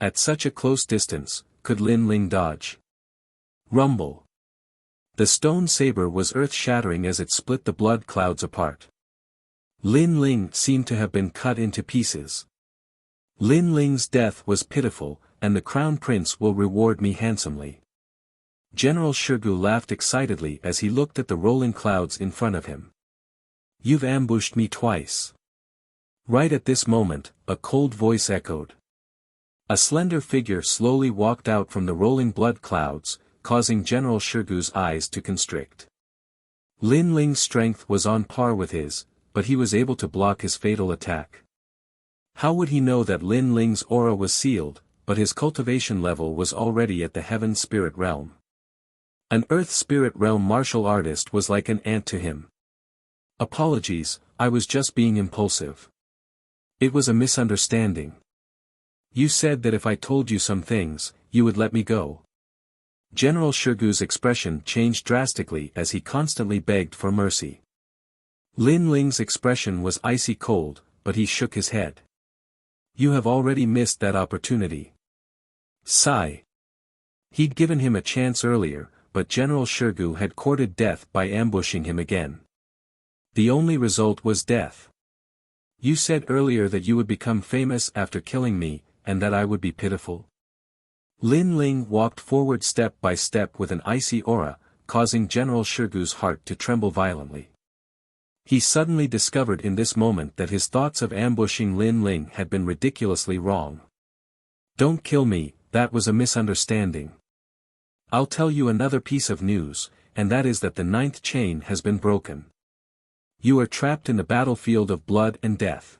At such a close distance, could Lin Ling dodge? Rumble. The stone saber was earth-shattering as it split the blood clouds apart. Lin Ling seemed to have been cut into pieces. Lin Ling's death was pitiful, and the Crown Prince will reward me handsomely. General Shirgu laughed excitedly as he looked at the rolling clouds in front of him. You've ambushed me twice. Right at this moment, a cold voice echoed. A slender figure slowly walked out from the rolling blood clouds, causing General Shirgu's eyes to constrict. Lin Ling's strength was on par with his, but he was able to block his fatal attack. How would he know that Lin Ling's aura was sealed, but his cultivation level was already at the Heaven Spirit Realm? An Earth Spirit Realm martial artist was like an ant to him. Apologies, I was just being impulsive. It was a misunderstanding. You said that if I told you some things, you would let me go. General Shirgu's expression changed drastically as he constantly begged for mercy. Lin Ling's expression was icy cold, but he shook his head. You have already missed that opportunity. Sigh. He'd given him a chance earlier, but General Shirgu had courted death by ambushing him again. The only result was death. You said earlier that you would become famous after killing me, and that I would be pitiful. Lin Ling walked forward step by step with an icy aura, causing General Shirgu's heart to tremble violently. He suddenly discovered in this moment that his thoughts of ambushing Lin Ling had been ridiculously wrong. Don't kill me, that was a misunderstanding. I'll tell you another piece of news, and that is that the 9th chain has been broken. You are trapped in the battlefield of blood and death.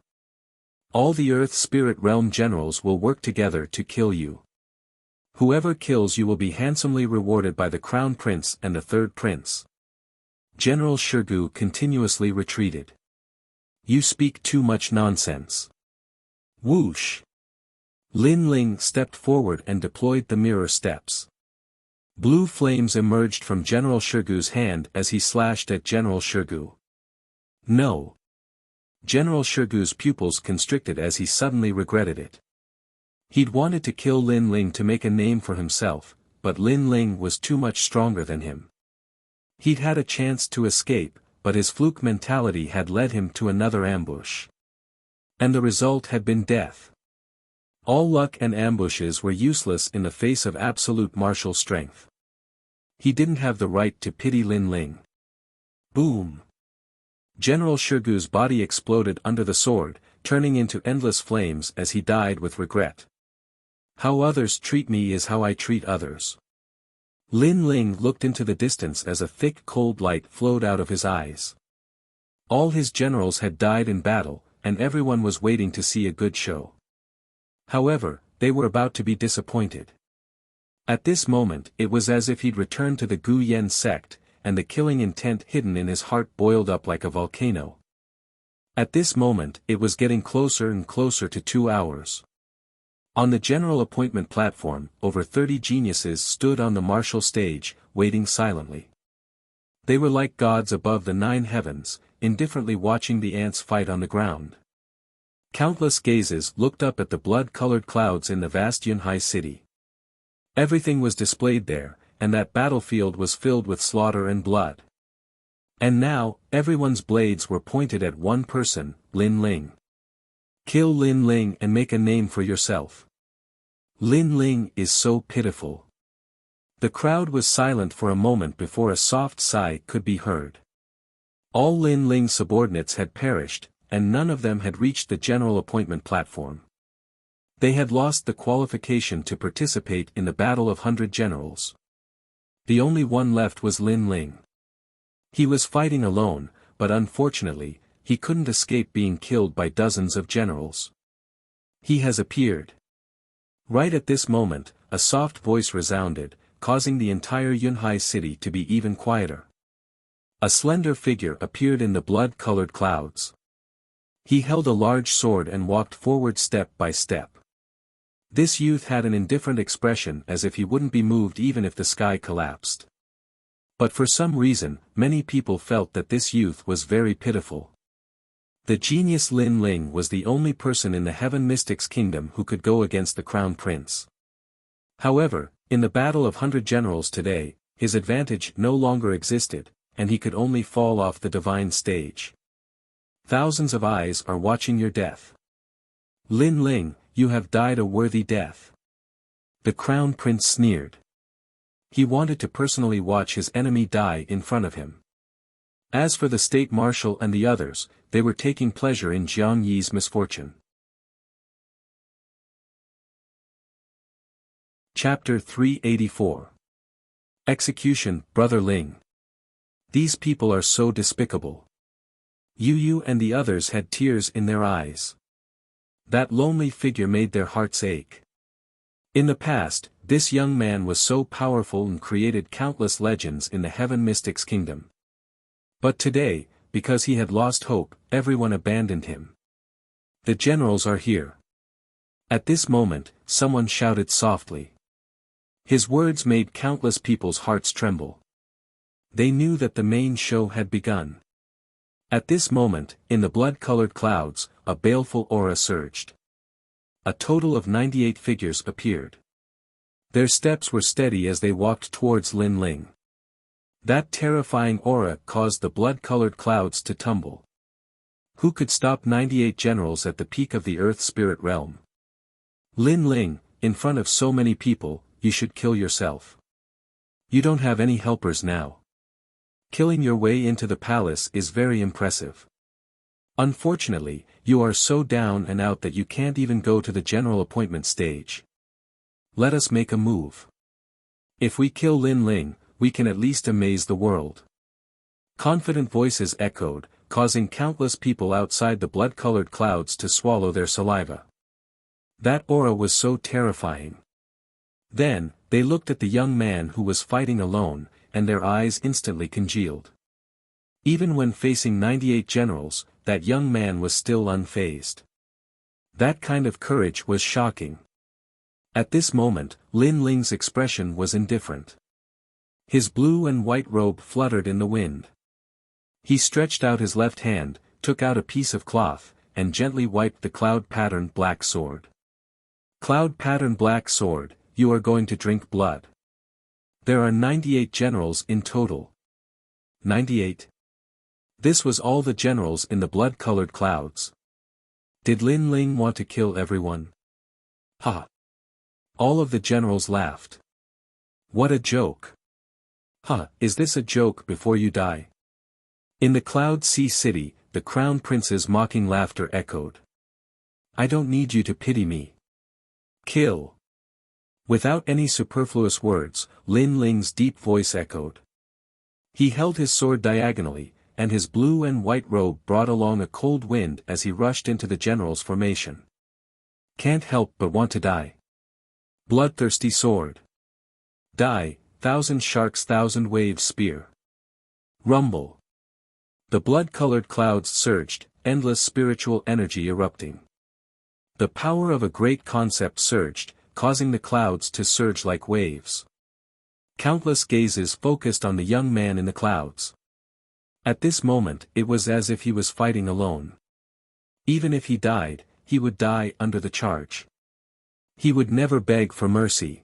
All the Earth Spirit Realm generals will work together to kill you. Whoever kills you will be handsomely rewarded by the Crown Prince and the Third Prince. General Shirgu continuously retreated. You speak too much nonsense. Whoosh! Lin Ling stepped forward and deployed the mirror steps. Blue flames emerged from General Shirgu's hand as he slashed at General Shirgu. No. General Shirgu's pupils constricted as he suddenly regretted it. He'd wanted to kill Lin Ling to make a name for himself, but Lin Ling was too much stronger than him. He'd had a chance to escape, but his fluke mentality had led him to another ambush. And the result had been death. All luck and ambushes were useless in the face of absolute martial strength. He didn't have the right to pity Lin Ling. Boom! General Shirgu's body exploded under the sword, turning into endless flames as he died with regret. How others treat me is how I treat others. Lin Ling looked into the distance as a thick cold light flowed out of his eyes. All his generals had died in battle, and everyone was waiting to see a good show. However, they were about to be disappointed. At this moment it was as if he'd returned to the Gu Yen sect, and the killing intent hidden in his heart boiled up like a volcano. At this moment it was getting closer and closer to 2 hours. On the general appointment platform, over 30 geniuses stood on the martial stage, waiting silently. They were like gods above the 9 heavens, indifferently watching the ants fight on the ground. Countless gazes looked up at the blood-colored clouds in the vast Yunhai city. Everything was displayed there, and that battlefield was filled with slaughter and blood. And now, everyone's blades were pointed at one person, Lin Ling. Kill Lin Ling and make a name for yourself. Lin Ling is so pitiful. The crowd was silent for a moment before a soft sigh could be heard. All Lin Ling's subordinates had perished, and none of them had reached the general appointment platform. They had lost the qualification to participate in the Battle of 100 Generals. The only one left was Lin Ling. He was fighting alone, but unfortunately, he couldn't escape being killed by dozens of generals. He has appeared. Right at this moment, a soft voice resounded, causing the entire Yunhai city to be even quieter. A slender figure appeared in the blood-colored clouds. He held a large sword and walked forward step by step. This youth had an indifferent expression as if he wouldn't be moved even if the sky collapsed. But for some reason, many people felt that this youth was very pitiful. The genius Lin Ling was the only person in the Heaven Mystics Kingdom who could go against the Crown Prince. However, in the Battle of 100 Generals today, his advantage no longer existed, and he could only fall off the divine stage. Thousands of eyes are watching your death. Lin Ling, you have died a worthy death. The Crown Prince sneered. He wanted to personally watch his enemy die in front of him. As for the State Marshal and the others, they were taking pleasure in Jiang Yi's misfortune. Chapter 384. Execution, Brother Ling. These people are so despicable. Yu and the others had tears in their eyes. That lonely figure made their hearts ache. In the past, this young man was so powerful and created countless legends in the Heaven Mystics Kingdom. But today, because he had lost hope, everyone abandoned him. The generals are here. At this moment, someone shouted softly. His words made countless people's hearts tremble. They knew that the main show had begun. At this moment, in the blood-colored clouds, a baleful aura surged. A total of 98 figures appeared. Their steps were steady as they walked towards Lin Ling. That terrifying aura caused the blood-colored clouds to tumble. Who could stop 98 generals at the peak of the Earth Spirit Realm? Lin Ling, in front of so many people, you should kill yourself. You don't have any helpers now. Killing your way into the palace is very impressive. Unfortunately, you are so down and out that you can't even go to the general appointment stage. Let us make a move. If we kill Lin Ling, we can at least amaze the world. Confident voices echoed, causing countless people outside the blood-colored clouds to swallow their saliva. That aura was so terrifying. Then, they looked at the young man who was fighting alone, and their eyes instantly congealed. Even when facing 98 generals, that young man was still unfazed. That kind of courage was shocking. At this moment, Lin Ling's expression was indifferent. His blue and white robe fluttered in the wind. He stretched out his left hand, took out a piece of cloth, and gently wiped the cloud-patterned black sword. Cloud-patterned black sword, you are going to drink blood. There are 98 generals in total. 98. This was all the generals in the blood-colored clouds. Did Lin Ling want to kill everyone? Ha! All of the generals laughed. What a joke! Ha! Is this a joke before you die? In the Cloud Sea City, the Crown Prince's mocking laughter echoed. I don't need you to pity me. Kill! Without any superfluous words, Lin Ling's deep voice echoed. He held his sword diagonally, and his blue and white robe brought along a cold wind as he rushed into the general's formation. Can't help but want to die. Bloodthirsty sword. Die, thousand sharks, thousand waves spear. Rumble. The blood-colored clouds surged, endless spiritual energy erupting. The power of a great concept surged, causing the clouds to surge like waves. Countless gazes focused on the young man in the clouds. At this moment, it was as if he was fighting alone. Even if he died, he would die under the charge. He would never beg for mercy.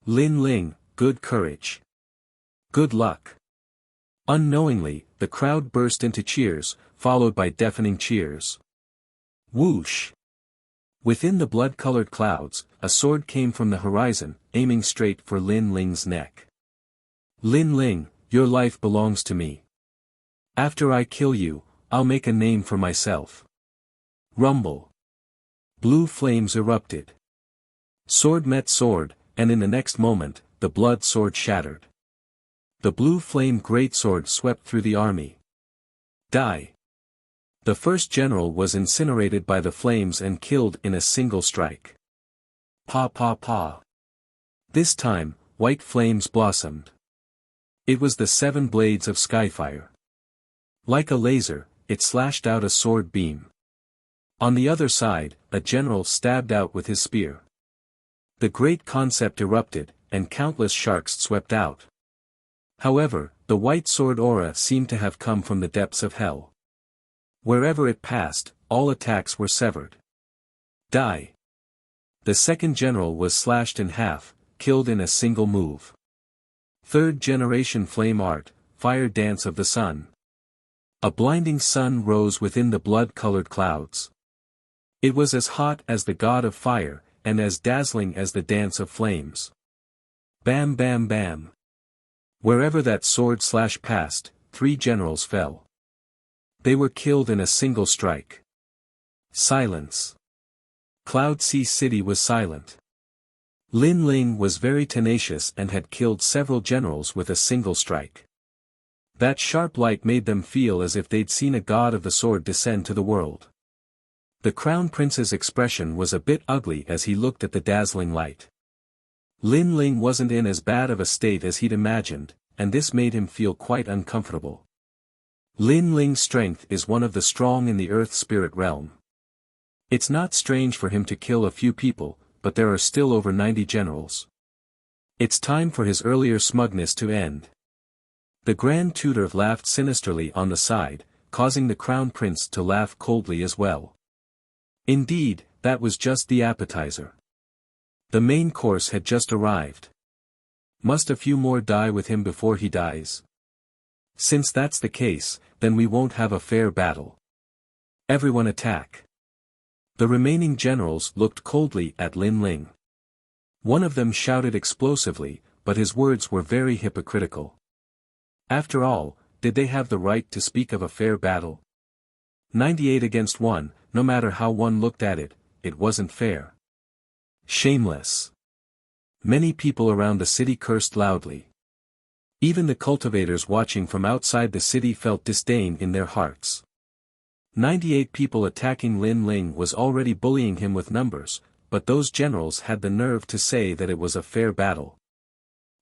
Lin Ling, good courage. Good luck. Unknowingly, the crowd burst into cheers, followed by deafening cheers. Whoosh! Within the blood-colored clouds, a sword came from the horizon, aiming straight for Lin Ling's neck. Lin Ling, your life belongs to me. After I kill you, I'll make a name for myself. Rumble. Blue flames erupted. Sword met sword, and in the next moment, the blood sword shattered. The blue flame greatsword swept through the army. Die. The first general was incinerated by the flames and killed in a single strike. Pa pa pa. This time, white flames blossomed. It was the 7 blades of skyfire. Like a laser, it slashed out a sword beam. On the other side, a general stabbed out with his spear. The great concept erupted, and countless sharks swept out. However, the white sword aura seemed to have come from the depths of hell. Wherever it passed, all attacks were severed. Die. The second general was slashed in half, killed in a single move. Third generation flame art, fire dance of the sun. A blinding sun rose within the blood-colored clouds. It was as hot as the god of fire, and as dazzling as the dance of flames. Bam bam bam. Wherever that sword slash passed, 3 generals fell. They were killed in a single strike. Silence. Cloud Sea City was silent. Lin Ling was very tenacious and had killed several generals with a single strike. That sharp light made them feel as if they'd seen a god of the sword descend to the world. The crown prince's expression was a bit ugly as he looked at the dazzling light. Lin Ling wasn't in as bad of a state as he'd imagined, and this made him feel quite uncomfortable. Lin Ling's strength is one of the strong in the earth spirit realm. It's not strange for him to kill a few people, but there are still over 90 generals. It's time for his earlier smugness to end. The Grand Tutor laughed sinisterly on the side, causing the Crown Prince to laugh coldly as well. Indeed, that was just the appetizer. The main course had just arrived. Must a few more die with him before he dies? Since that's the case, then we won't have a fair battle. Everyone attack. The remaining generals looked coldly at Lin Ling. One of them shouted explosively, but his words were very hypocritical. After all, did they have the right to speak of a fair battle? 98 against 1, no matter how one looked at it, it wasn't fair. Shameless. Many people around the city cursed loudly. Even the cultivators watching from outside the city felt disdain in their hearts. 98 people attacking Lin Ling was already bullying him with numbers, but those generals had the nerve to say that it was a fair battle.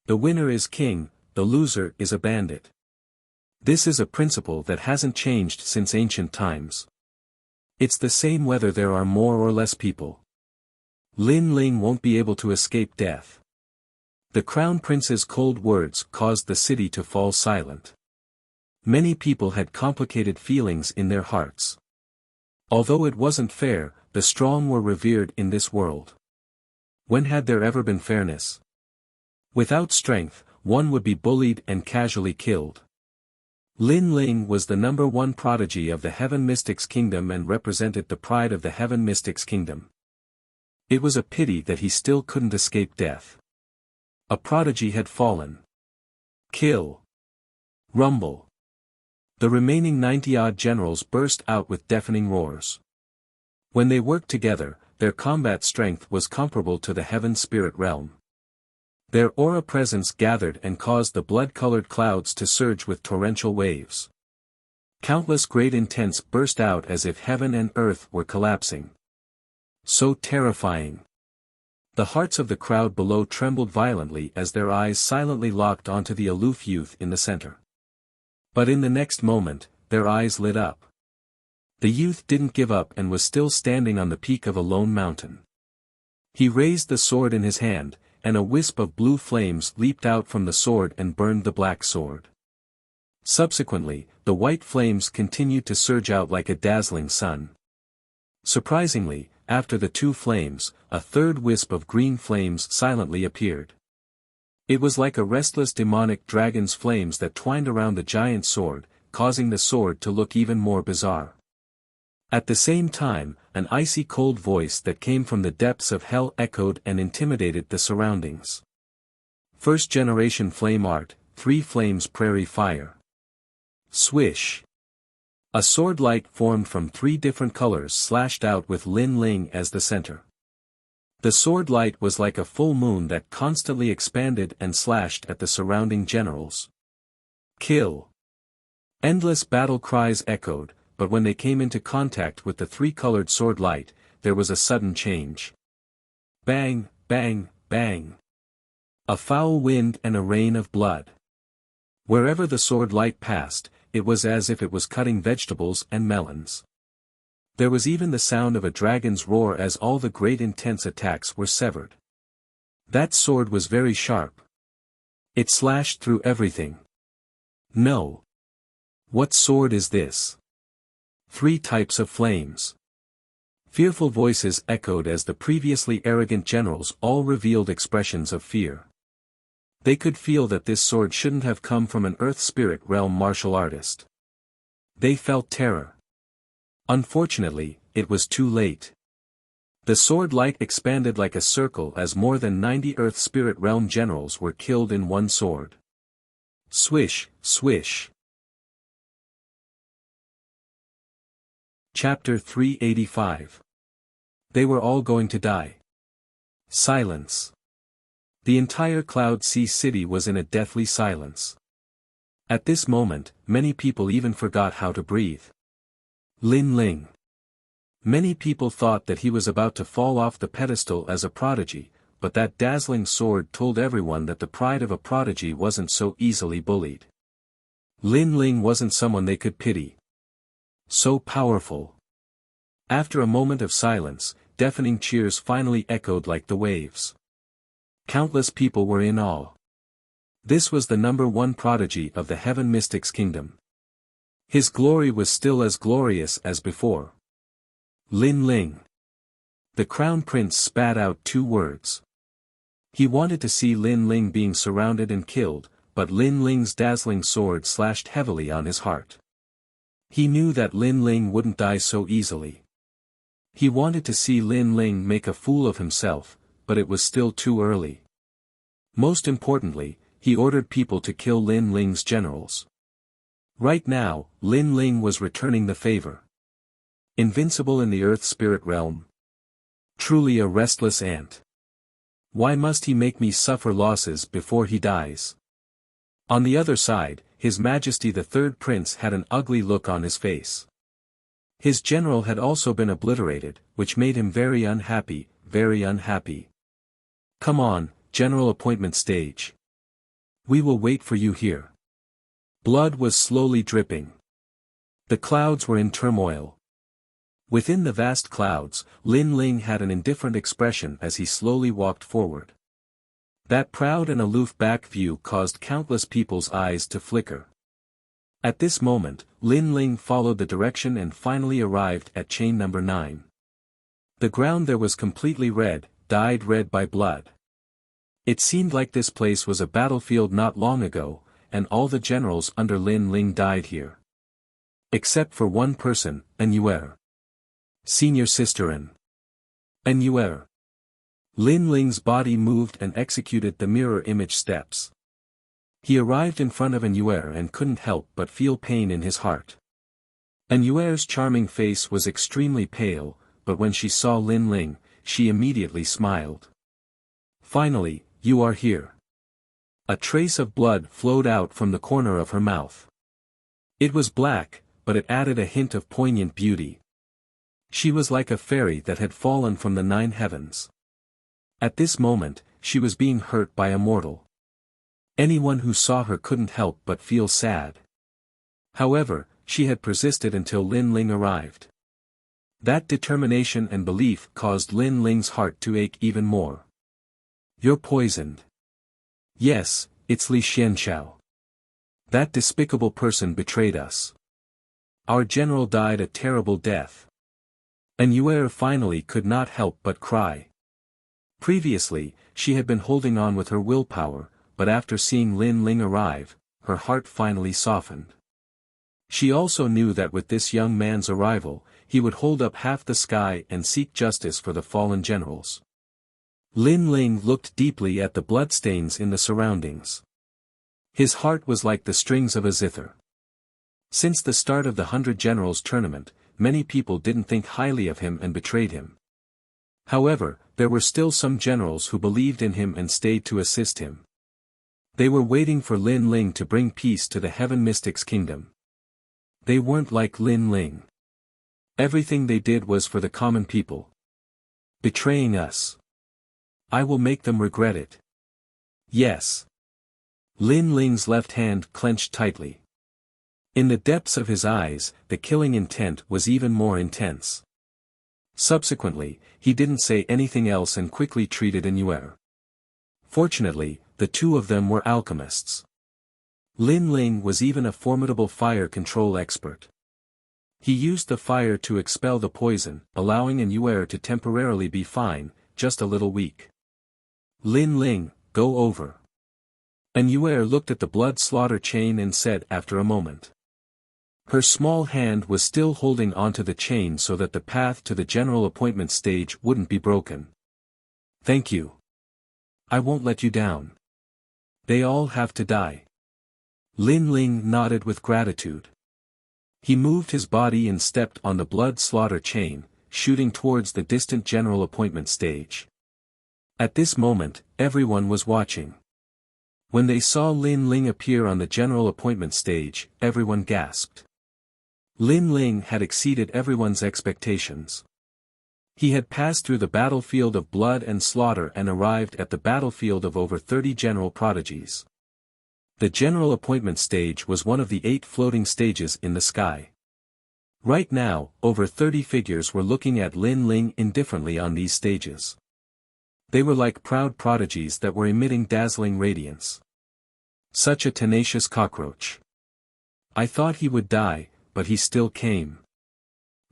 The winner is king, the loser is a bandit. This is a principle that hasn't changed since ancient times. It's the same whether there are more or less people. Lin Ling won't be able to escape death. The Crown Prince's cold words caused the city to fall silent. Many people had complicated feelings in their hearts. Although it wasn't fair, the strong were revered in this world. When had there ever been fairness? Without strength, one would be bullied and casually killed. Lin Ling was the #1 prodigy of the Heaven Mystics Kingdom and represented the pride of the Heaven Mystics Kingdom. It was a pity that he still couldn't escape death. A prodigy had fallen. Kill. Rumble. The remaining 90-odd generals burst out with deafening roars. When they worked together, their combat strength was comparable to the heaven spirit realm. Their aura presence gathered and caused the blood-colored clouds to surge with torrential waves. Countless great intents burst out as if heaven and earth were collapsing. So terrifying. The hearts of the crowd below trembled violently as their eyes silently locked onto the aloof youth in the center. But in the next moment, their eyes lit up. The youth didn't give up and was still standing on the peak of a lone mountain. He raised the sword in his hand, and a wisp of blue flames leaped out from the sword and burned the black sword. Subsequently, the white flames continued to surge out like a dazzling sun. Surprisingly, after the 2 flames, a third wisp of green flames silently appeared. It was like a restless demonic dragon's flames that twined around the giant sword, causing the sword to look even more bizarre. At the same time, an icy cold voice that came from the depths of hell echoed and intimidated the surroundings. First generation flame art, 3 flames prairie fire. Swish. A sword light formed from 3 different colors slashed out with Lin Ling as the center. The sword light was like a full moon that constantly expanded and slashed at the surrounding generals. Kill. Endless battle cries echoed, but when they came into contact with the 3-colored sword light, there was a sudden change. Bang, bang, bang. A foul wind and a rain of blood. Wherever the sword light passed, it was as if it was cutting vegetables and melons. There was even the sound of a dragon's roar as all the great intense attacks were severed. That sword was very sharp. It slashed through everything. No. What sword is this? 3 types of flames. Fearful voices echoed as the previously arrogant generals all revealed expressions of fear. They could feel that this sword shouldn't have come from an Earth Spirit Realm martial artist. They felt terror. Unfortunately, it was too late. The sword light expanded like a circle as more than 90 Earth Spirit Realm generals were killed in one sword. Swish, swish. Chapter 385. They were all going to die. Silence. The entire Cloud Sea City was in a deathly silence. At this moment, many people even forgot how to breathe. Lin Ling. Many people thought that he was about to fall off the pedestal as a prodigy, but that dazzling sword told everyone that the pride of a prodigy wasn't so easily bullied. Lin Ling wasn't someone they could pity. So powerful. After a moment of silence, deafening cheers finally echoed like the waves. Countless people were in awe. This was the #1 prodigy of the Heaven Mystics Kingdom. His glory was still as glorious as before. Lin Ling. The Crown Prince spat out 2 words. He wanted to see Lin Ling being surrounded and killed, but Lin Ling's dazzling sword slashed heavily on his heart. He knew that Lin Ling wouldn't die so easily. He wanted to see Lin Ling make a fool of himself, but it was still too early. Most importantly, he ordered people to kill Lin Ling's generals. Right now, Lin Ling was returning the favor. Invincible in the Earth Spirit Realm. Truly a restless ant. Why must he make me suffer losses before he dies? On the other side, His Majesty the Third Prince had an ugly look on his face. His general had also been obliterated, which made him very unhappy, very unhappy. Come on, General Appointment Stage. We will wait for you here. Blood was slowly dripping. The clouds were in turmoil. Within the vast clouds, Lin Ling had an indifferent expression as he slowly walked forward. That proud and aloof back view caused countless people's eyes to flicker. At this moment, Lin Ling followed the direction and finally arrived at chain number 9. The ground there was completely red, dyed red by blood. It seemed like this place was a battlefield not long ago, and all the generals under Lin Ling died here. Except for one person, Anuer. Senior Sister Anuer. Lin Ling's body moved and executed the mirror image steps. He arrived in front of Anuer and couldn't help but feel pain in his heart. Anuer's charming face was extremely pale, but when she saw Lin Ling, she immediately smiled. Finally, you are here. A trace of blood flowed out from the corner of her mouth. It was black, but it added a hint of poignant beauty. She was like a fairy that had fallen from the 9 heavens. At this moment, she was being hurt by a mortal. Anyone who saw her couldn't help but feel sad. However, she had persisted until Lin Ling arrived. That determination and belief caused Lin Ling's heart to ache even more. You're poisoned. Yes, it's Li Xianxiao. That despicable person betrayed us. Our general died a terrible death. Anuer finally could not help but cry. Previously, she had been holding on with her willpower, but after seeing Lin Ling arrive, her heart finally softened. She also knew that with this young man's arrival, he would hold up half the sky and seek justice for the fallen generals. Lin Ling looked deeply at the bloodstains in the surroundings. His heart was like the strings of a zither. Since the start of the 100 Generals tournament, many people didn't think highly of him and betrayed him. However, there were still some generals who believed in him and stayed to assist him. They were waiting for Lin Ling to bring peace to the Heaven Mystics Kingdom. They weren't like Lin Ling. Everything they did was for the common people. Betraying us. I will make them regret it. Yes. Lin Ling's left hand clenched tightly. In the depths of his eyes, the killing intent was even more intense. Subsequently, he didn't say anything else and quickly treated Inuer. Fortunately, the two of them were alchemists. Lin Ling was even a formidable fire control expert. He used the fire to expel the poison, allowing Inuer to temporarily be fine, just a little weak. Lin Ling, go over. Inuer looked at the blood slaughter chain and said after a moment. Her small hand was still holding onto the chain so that the path to the general appointment stage wouldn't be broken. Thank you. I won't let you down. They all have to die. Lin Ling nodded with gratitude. He moved his body and stepped on the blood slaughter chain, shooting towards the distant general appointment stage. At this moment, everyone was watching. When they saw Lin Ling appear on the general appointment stage, everyone gasped. Lin Ling had exceeded everyone's expectations. He had passed through the battlefield of blood and slaughter and arrived at the battlefield of over 30 general prodigies. The general appointment stage was one of the 8 floating stages in the sky. Right now, over 30 figures were looking at Lin Ling indifferently on these stages. They were like proud prodigies that were emitting dazzling radiance. Such a tenacious cockroach. I thought he would die, but he still came.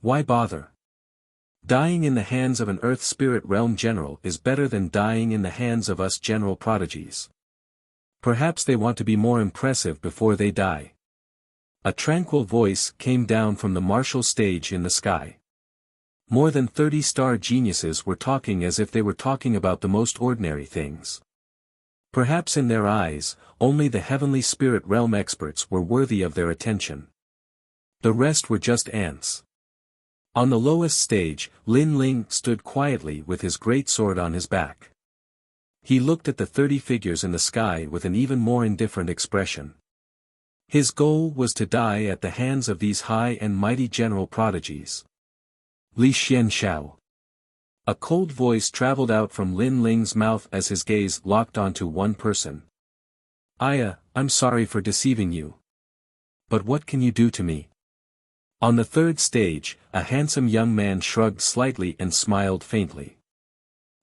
Why bother? Dying in the hands of an Earth Spirit Realm general is better than dying in the hands of us general prodigies. Perhaps they want to be more impressive before they die. A tranquil voice came down from the martial stage in the sky. More than 30 star geniuses were talking as if they were talking about the most ordinary things. Perhaps in their eyes, only the heavenly spirit realm experts were worthy of their attention. The rest were just ants. On the lowest stage, Lin Ling stood quietly with his great sword on his back. He looked at the 30 figures in the sky with an even more indifferent expression. His goal was to die at the hands of these high and mighty general prodigies. Li Xianxiao. A cold voice traveled out from Lin Ling's mouth as his gaze locked onto one person. I'm sorry for deceiving you. But what can you do to me? On the third stage, a handsome young man shrugged slightly and smiled faintly.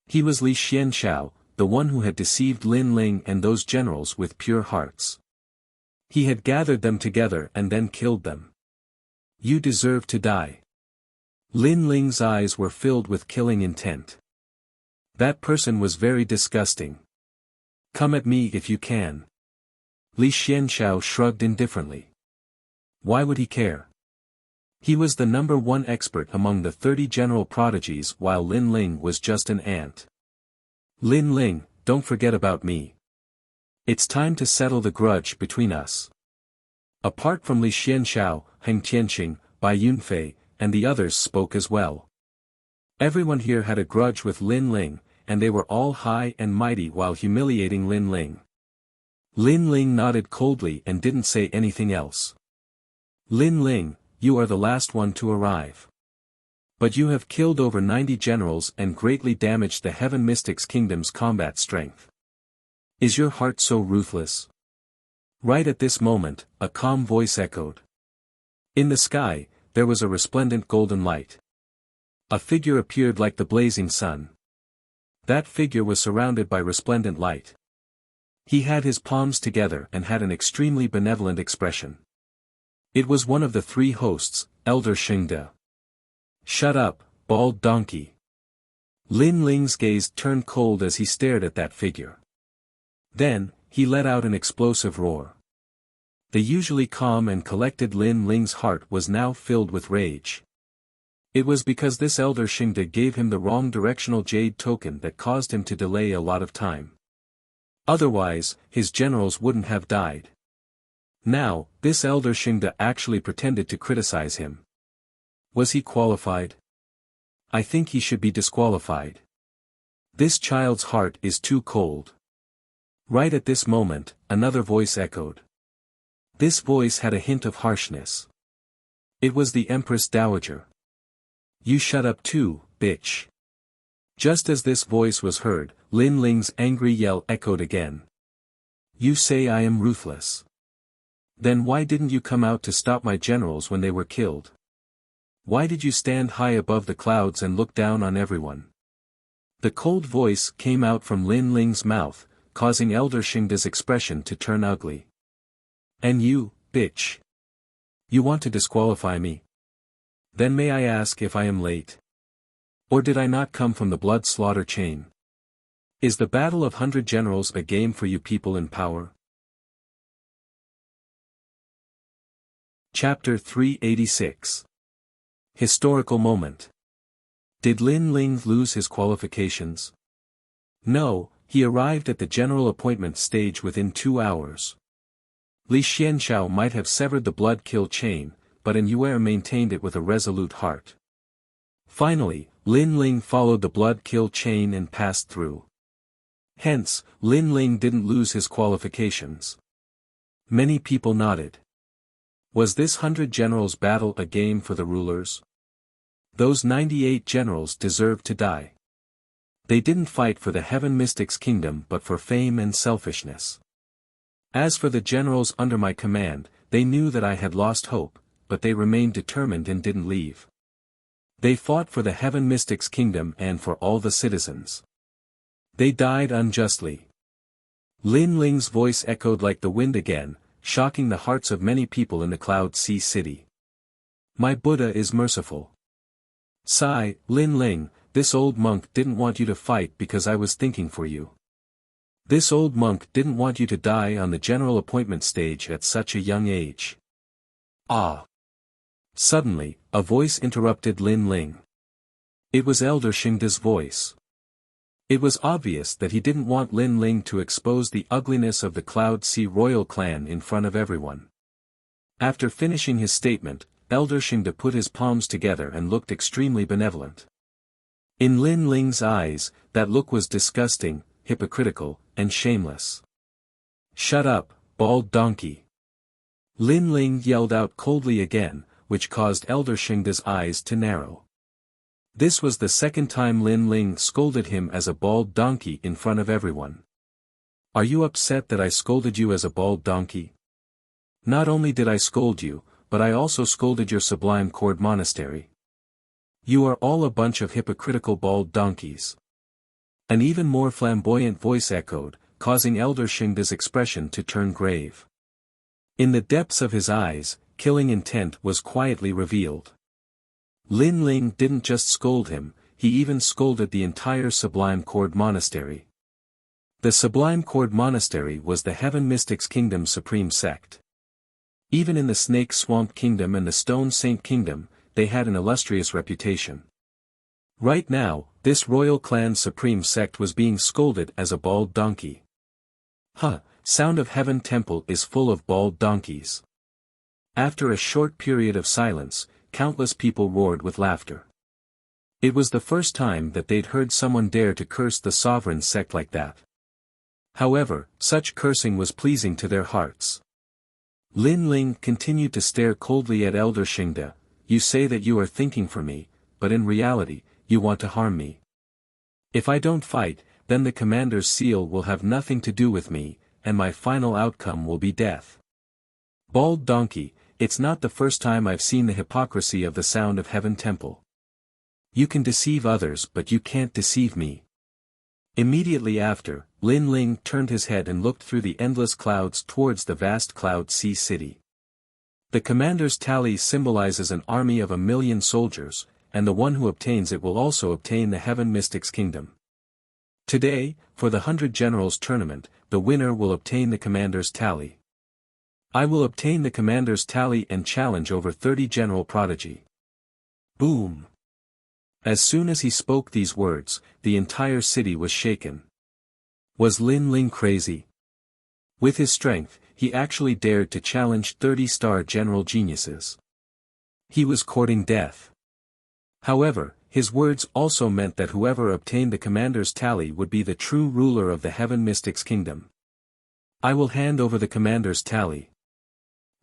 He was Li Xianxiao, the one who had deceived Lin Ling and those generals with pure hearts. He had gathered them together and then killed them. You deserve to die. Lin Ling's eyes were filled with killing intent. That person was very disgusting. Come at me if you can. Li Xianxiao shrugged indifferently. Why would he care? He was the number 1 expert among the 30 general prodigies while Lin Ling was just an ant. Lin Ling, don't forget about me. It's time to settle the grudge between us. Apart from Li Xianxiao, Heng Tianqing, Bai Yunfei, and the others spoke as well. Everyone here had a grudge with Lin Ling, and they were all high and mighty while humiliating Lin Ling. Lin Ling nodded coldly and didn't say anything else. Lin Ling, you are the last one to arrive. But you have killed over 90 generals and greatly damaged the Heaven Mystics Kingdom's combat strength. Is your heart so ruthless? Right at this moment, a calm voice echoed. In the sky, there was a resplendent golden light. A figure appeared like the blazing sun. That figure was surrounded by resplendent light. He had his palms together and had an extremely benevolent expression. It was one of the 3 hosts, Elder Shengde. Shut up, bald donkey. Lin Ling's gaze turned cold as he stared at that figure. Then, he let out an explosive roar. The usually calm and collected Lin Ling's heart was now filled with rage. It was because this elder Xingde gave him the wrong directional jade token that caused him to delay a lot of time. Otherwise, his generals wouldn't have died. Now, this elder Xingde actually pretended to criticize him. Was he qualified? I think he should be disqualified. This child's heart is too cold. Right at this moment, another voice echoed. This voice had a hint of harshness. It was the Empress Dowager. You shut up too, bitch. Just as this voice was heard, Lin Ling's angry yell echoed again. You say I am ruthless. Then why didn't you come out to stop my generals when they were killed? Why did you stand high above the clouds and look down on everyone? The cold voice came out from Lin Ling's mouth, causing Elder Xingde's expression to turn ugly. And you, bitch. You want to disqualify me? Then may I ask if I am late? Or did I not come from the blood slaughter chain? Is the Battle of 100 Generals a game for you people in power? Chapter 386. Historical Moment. Did Lin Ling lose his qualifications? No, he arrived at the general appointment stage within 2 hours. Li Xianxiao might have severed the blood kill chain, but An Yuer maintained it with a resolute heart. Finally, Lin Ling followed the blood kill chain and passed through. Hence, Lin Ling didn't lose his qualifications. Many people nodded. Was this 100 generals battle a game for the rulers? Those 98 generals deserved to die. They didn't fight for the Heaven Mystics Kingdom but for fame and selfishness. As for the generals under my command, they knew that I had lost hope, but they remained determined and didn't leave. They fought for the Heaven Mystics Kingdom and for all the citizens. They died unjustly. Lin Ling's voice echoed like the wind again, shocking the hearts of many people in the Cloud Sea City. My Buddha is merciful. Sigh, Lin Ling, this old monk didn't want you to fight because I was thinking for you. This old monk didn't want you to die on the general appointment stage at such a young age. Ah! Suddenly, a voice interrupted Lin Ling. It was Elder Xingde's voice. It was obvious that he didn't want Lin Ling to expose the ugliness of the Cloud Sea royal clan in front of everyone. After finishing his statement, Elder Xingde put his palms together and looked extremely benevolent. In Lin Ling's eyes, that look was disgusting, hypocritical, and shameless. Shut up, bald donkey. Lin Ling yelled out coldly again, which caused Elder Xingde's eyes to narrow. This was the second time Lin Ling scolded him as a bald donkey in front of everyone. Are you upset that I scolded you as a bald donkey? Not only did I scold you, but I also scolded your Sublime Cord Monastery. You are all a bunch of hypocritical bald donkeys. An even more flamboyant voice echoed, causing Elder Xingde's expression to turn grave. In the depths of his eyes, killing intent was quietly revealed. Lin Ling didn't just scold him, he even scolded the entire Sublime Cord Monastery. The Sublime Cord Monastery was the Heaven Mystics Kingdom's supreme sect. Even in the Snake Swamp Kingdom and the Stone Saint Kingdom, they had an illustrious reputation. Right now, this royal clan's supreme sect was being scolded as a bald donkey. Huh, Sound of Heaven Temple is full of bald donkeys. After a short period of silence, countless people roared with laughter. It was the first time that they'd heard someone dare to curse the sovereign sect like that. However, such cursing was pleasing to their hearts. Lin Ling continued to stare coldly at Elder Xingde. You say that you are thinking for me, but in reality, you want to harm me. If I don't fight, then the commander's seal will have nothing to do with me, and my final outcome will be death. Bald donkey, it's not the first time I've seen the hypocrisy of the Sound of Heaven Temple. You can deceive others but you can't deceive me. Immediately after, Lin Ling turned his head and looked through the endless clouds towards the vast Cloud Sea City. The commander's tally symbolizes an army of 1,000,000 soldiers, and the one who obtains it will also obtain the Heaven Mystics Kingdom. Today, for the 100 Generals Tournament, the winner will obtain the commander's tally. I will obtain the commander's tally and challenge over 30 General Prodigy. Boom! As soon as he spoke these words, the entire city was shaken. Was Lin Ling crazy? With his strength, he actually dared to challenge 30-star general geniuses. He was courting death. However, his words also meant that whoever obtained the commander's tally would be the true ruler of the Heaven Mystics Kingdom. I will hand over the commander's tally.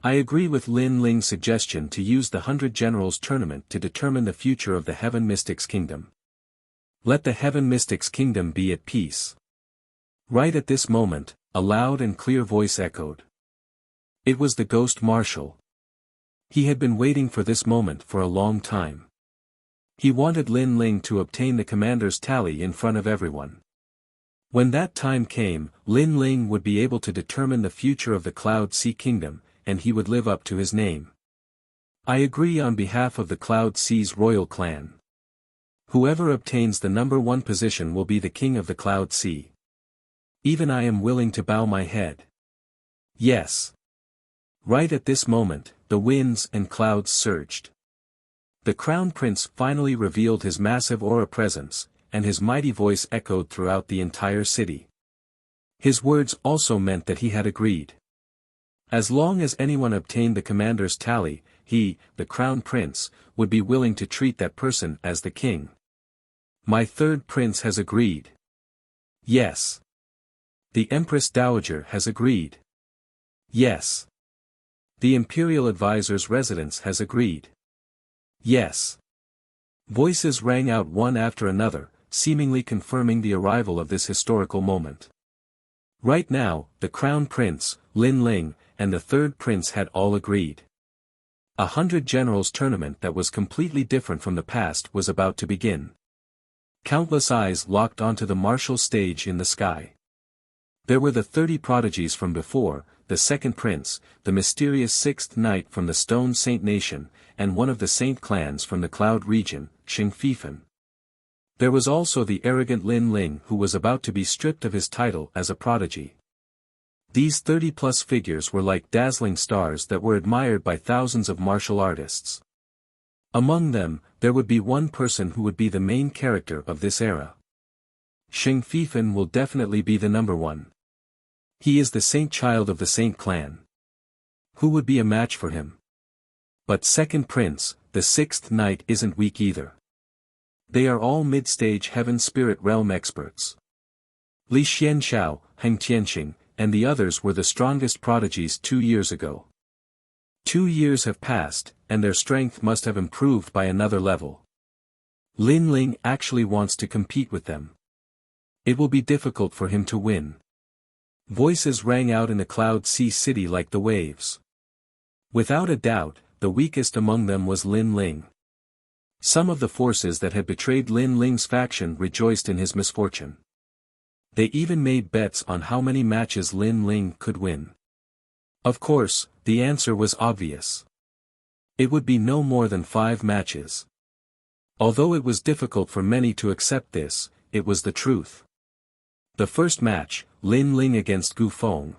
I agree with Lin Ling's suggestion to use the 100 Generals tournament to determine the future of the Heaven Mystics Kingdom. Let the Heaven Mystics Kingdom be at peace. Right at this moment, a loud and clear voice echoed. It was the Ghost Marshal. He had been waiting for this moment for a long time. He wanted Lin Ling to obtain the commander's tally in front of everyone. When that time came, Lin Ling would be able to determine the future of the Cloud Sea Kingdom, and he would live up to his name. I agree on behalf of the Cloud Sea's royal clan. Whoever obtains the number 1 position will be the king of the Cloud Sea. Even I am willing to bow my head. Yes. Right at this moment, the winds and clouds surged. The Crown Prince finally revealed his massive aura presence, and his mighty voice echoed throughout the entire city. His words also meant that he had agreed. As long as anyone obtained the commander's tally, he, the Crown Prince, would be willing to treat that person as the king. My third prince has agreed. Yes. The Empress Dowager has agreed. Yes. The Imperial Advisor's residence has agreed. Yes. Voices rang out one after another, seemingly confirming the arrival of this historical moment. Right now, the Crown Prince, Lin Ling, and the third prince had all agreed. 100 Generals tournament that was completely different from the past was about to begin. Countless eyes locked onto the martial stage in the sky. There were the 30 prodigies from before, the second prince, the mysterious sixth knight from the Stone Saint Nation, and one of the Saint clans from the Cloud region, Xing Fifan. There was also the arrogant Lin Ling who was about to be stripped of his title as a prodigy. These 30-plus figures were like dazzling stars that were admired by thousands of martial artists. Among them, there would be one person who would be the main character of this era. Xing Fifan will definitely be the number 1. He is the Saint child of the Saint clan. Who would be a match for him? But second prince, the sixth knight isn't weak either. They are all mid-stage heaven spirit realm experts. Li Xianxiao, Heng Tianxing, and the others were the strongest prodigies 2 years ago. 2 years have passed, and their strength must have improved by another level. Lin Ling actually wants to compete with them. It will be difficult for him to win. Voices rang out in the Cloud Sea City like the waves. Without a doubt, the weakest among them was Lin Ling. Some of the forces that had betrayed Lin Ling's faction rejoiced in his misfortune. They even made bets on how many matches Lin Ling could win. Of course, the answer was obvious. It would be no more than 5 matches. Although it was difficult for many to accept this, it was the truth. The first match, Lin Ling against Gu Feng.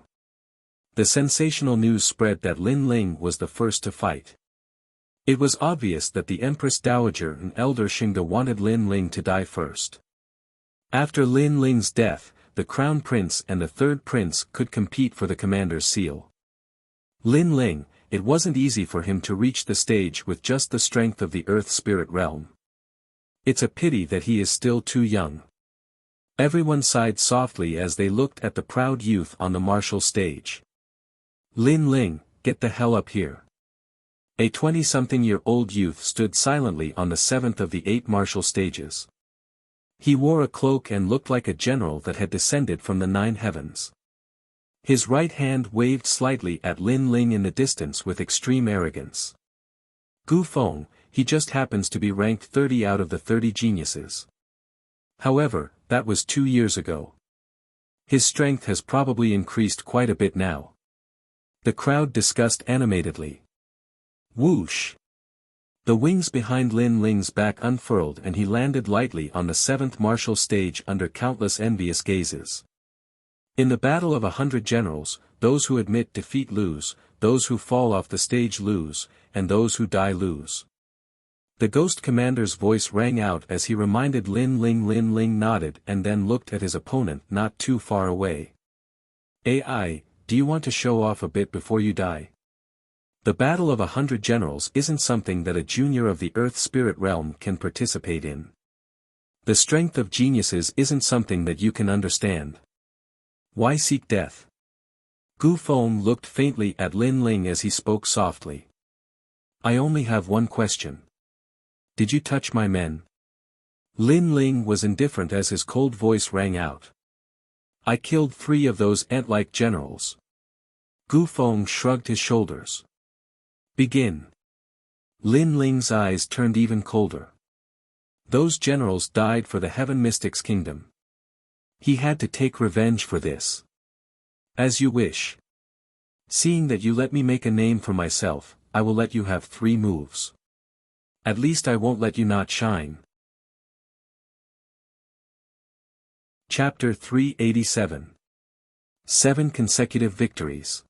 The sensational news spread that Lin Ling was the first to fight. It was obvious that the Empress Dowager and Elder Xingde wanted Lin Ling to die first. After Lin Ling's death, the Crown Prince and the third prince could compete for the commander's seal. Lin Ling, it wasn't easy for him to reach the stage with just the strength of the Earth Spirit realm. It's a pity that he is still too young. Everyone sighed softly as they looked at the proud youth on the martial stage. Lin Ling, get the hell up here. A 20-something-year-old youth stood silently on the 7th of the 8 martial stages. He wore a cloak and looked like a general that had descended from the 9 heavens. His right hand waved slightly at Lin Ling in the distance with extreme arrogance. Gu Feng, he just happens to be ranked 30 out of the 30 geniuses. However, that was 2 years ago. His strength has probably increased quite a bit now. The crowd discussed animatedly. Whoosh! The wings behind Lin Ling's back unfurled and he landed lightly on the 7th martial stage under countless envious gazes. In the battle of 100 generals, those who admit defeat lose, those who fall off the stage lose, and those who die lose. The ghost commander's voice rang out as he reminded Lin Ling. Lin Ling nodded and then looked at his opponent not too far away. AI, do you want to show off a bit before you die? The battle of 100 generals isn't something that a junior of the Earth Spirit realm can participate in. The strength of geniuses isn't something that you can understand. Why seek death? Gu Feng looked faintly at Lin Ling as he spoke softly. I only have one question. Did you touch my men? Lin Ling was indifferent as his cold voice rang out. I killed 3 of those ant-like generals. Gu Feng shrugged his shoulders. Begin. Lin Ling's eyes turned even colder. Those generals died for the Heaven Mystics Kingdom. He had to take revenge for this. As you wish. Seeing that you let me make a name for myself, I will let you have 3 moves. At least I won't let you not shine. Chapter 387. 7 consecutive victories.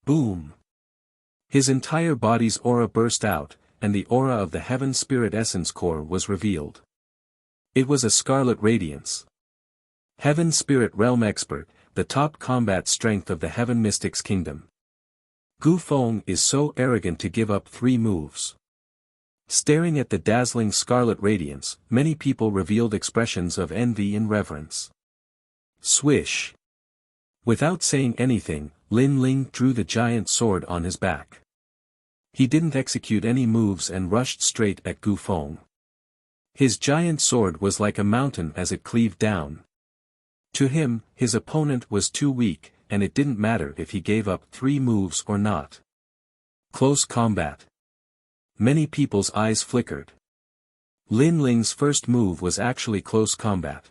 Boom. His entire body's aura burst out, and the aura of the Heaven Spirit Essence Core was revealed. It was a scarlet radiance. Heaven Spirit Realm Expert, the top combat strength of the Heaven Mystics Kingdom. Gu Feng is so arrogant to give up 3 moves. Staring at the dazzling scarlet radiance, many people revealed expressions of envy and reverence. Swish. Without saying anything, Lin Ling drew the giant sword on his back. He didn't execute any moves and rushed straight at Gu Feng. His giant sword was like a mountain as it cleaved down. To him, his opponent was too weak, and it didn't matter if he gave up 3 moves or not. Close combat. Many people's eyes flickered. Lin Ling's first move was actually close combat.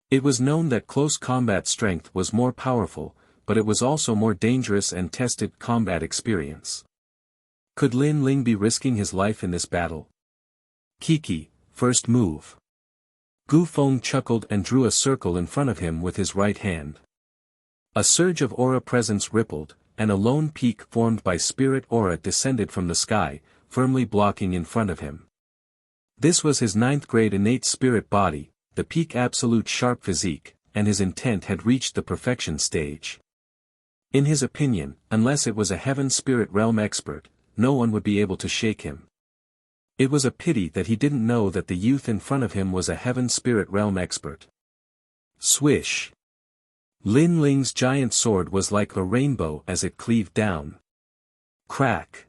It was known that close combat strength was more powerful, but it was also more dangerous and tested combat experience. Could Lin Ling be risking his life in this battle? Kiki, first move. Gu Feng chuckled and drew a circle in front of him with his right hand. A surge of aura presence rippled, and a lone peak formed by spirit aura descended from the sky, firmly blocking in front of him. This was his 9th grade innate spirit body, the peak absolute sharp physique, and his intent had reached the perfection stage. In his opinion, unless it was a Heaven Spirit Realm expert, no one would be able to shake him. It was a pity that he didn't know that the youth in front of him was a Heaven Spirit Realm expert. Swish. Lin Ling's giant sword was like a rainbow as it cleaved down. Crack.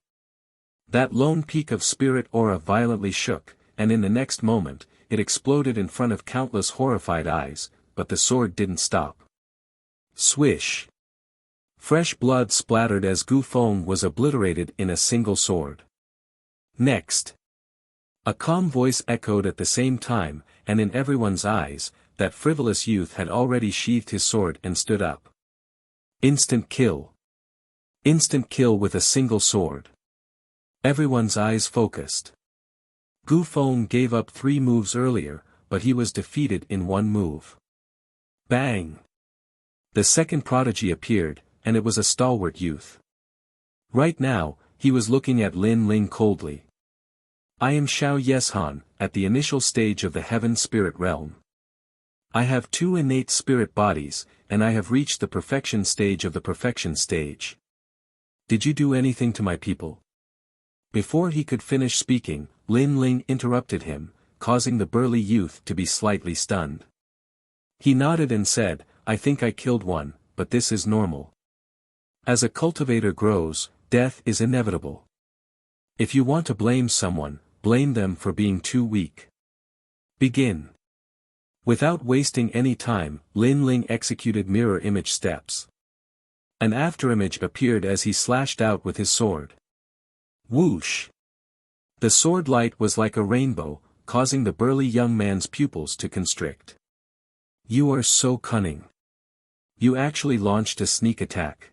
That lone peak of spirit aura violently shook, and in the next moment, it exploded in front of countless horrified eyes, but the sword didn't stop. Swish. Fresh blood splattered as Gu Feng was obliterated in a single sword. Next. A calm voice echoed at the same time, and in everyone's eyes, that frivolous youth had already sheathed his sword and stood up. Instant kill. Instant kill with a single sword. Everyone's eyes focused. Gu Feng gave up 3 moves earlier, but he was defeated in 1 move. Bang! The second prodigy appeared, and it was a stalwart youth. Right now, he was looking at Lin Ling coldly. I am Xiao Yeshan, at the initial stage of the Heaven Spirit Realm. I have 2 innate spirit bodies, and I have reached the perfection stage of the perfection stage. Did you do anything to my people? Before he could finish speaking, Lin Ling interrupted him, causing the burly youth to be slightly stunned. He nodded and said, I think I killed one, but this is normal. As a cultivator grows, death is inevitable. If you want to blame someone, blame them for being too weak. Begin. Without wasting any time, Lin Ling executed mirror image steps. An afterimage appeared as he slashed out with his sword. Whoosh! The sword light was like a rainbow, causing the burly young man's pupils to constrict. You are so cunning. You actually launched a sneak attack.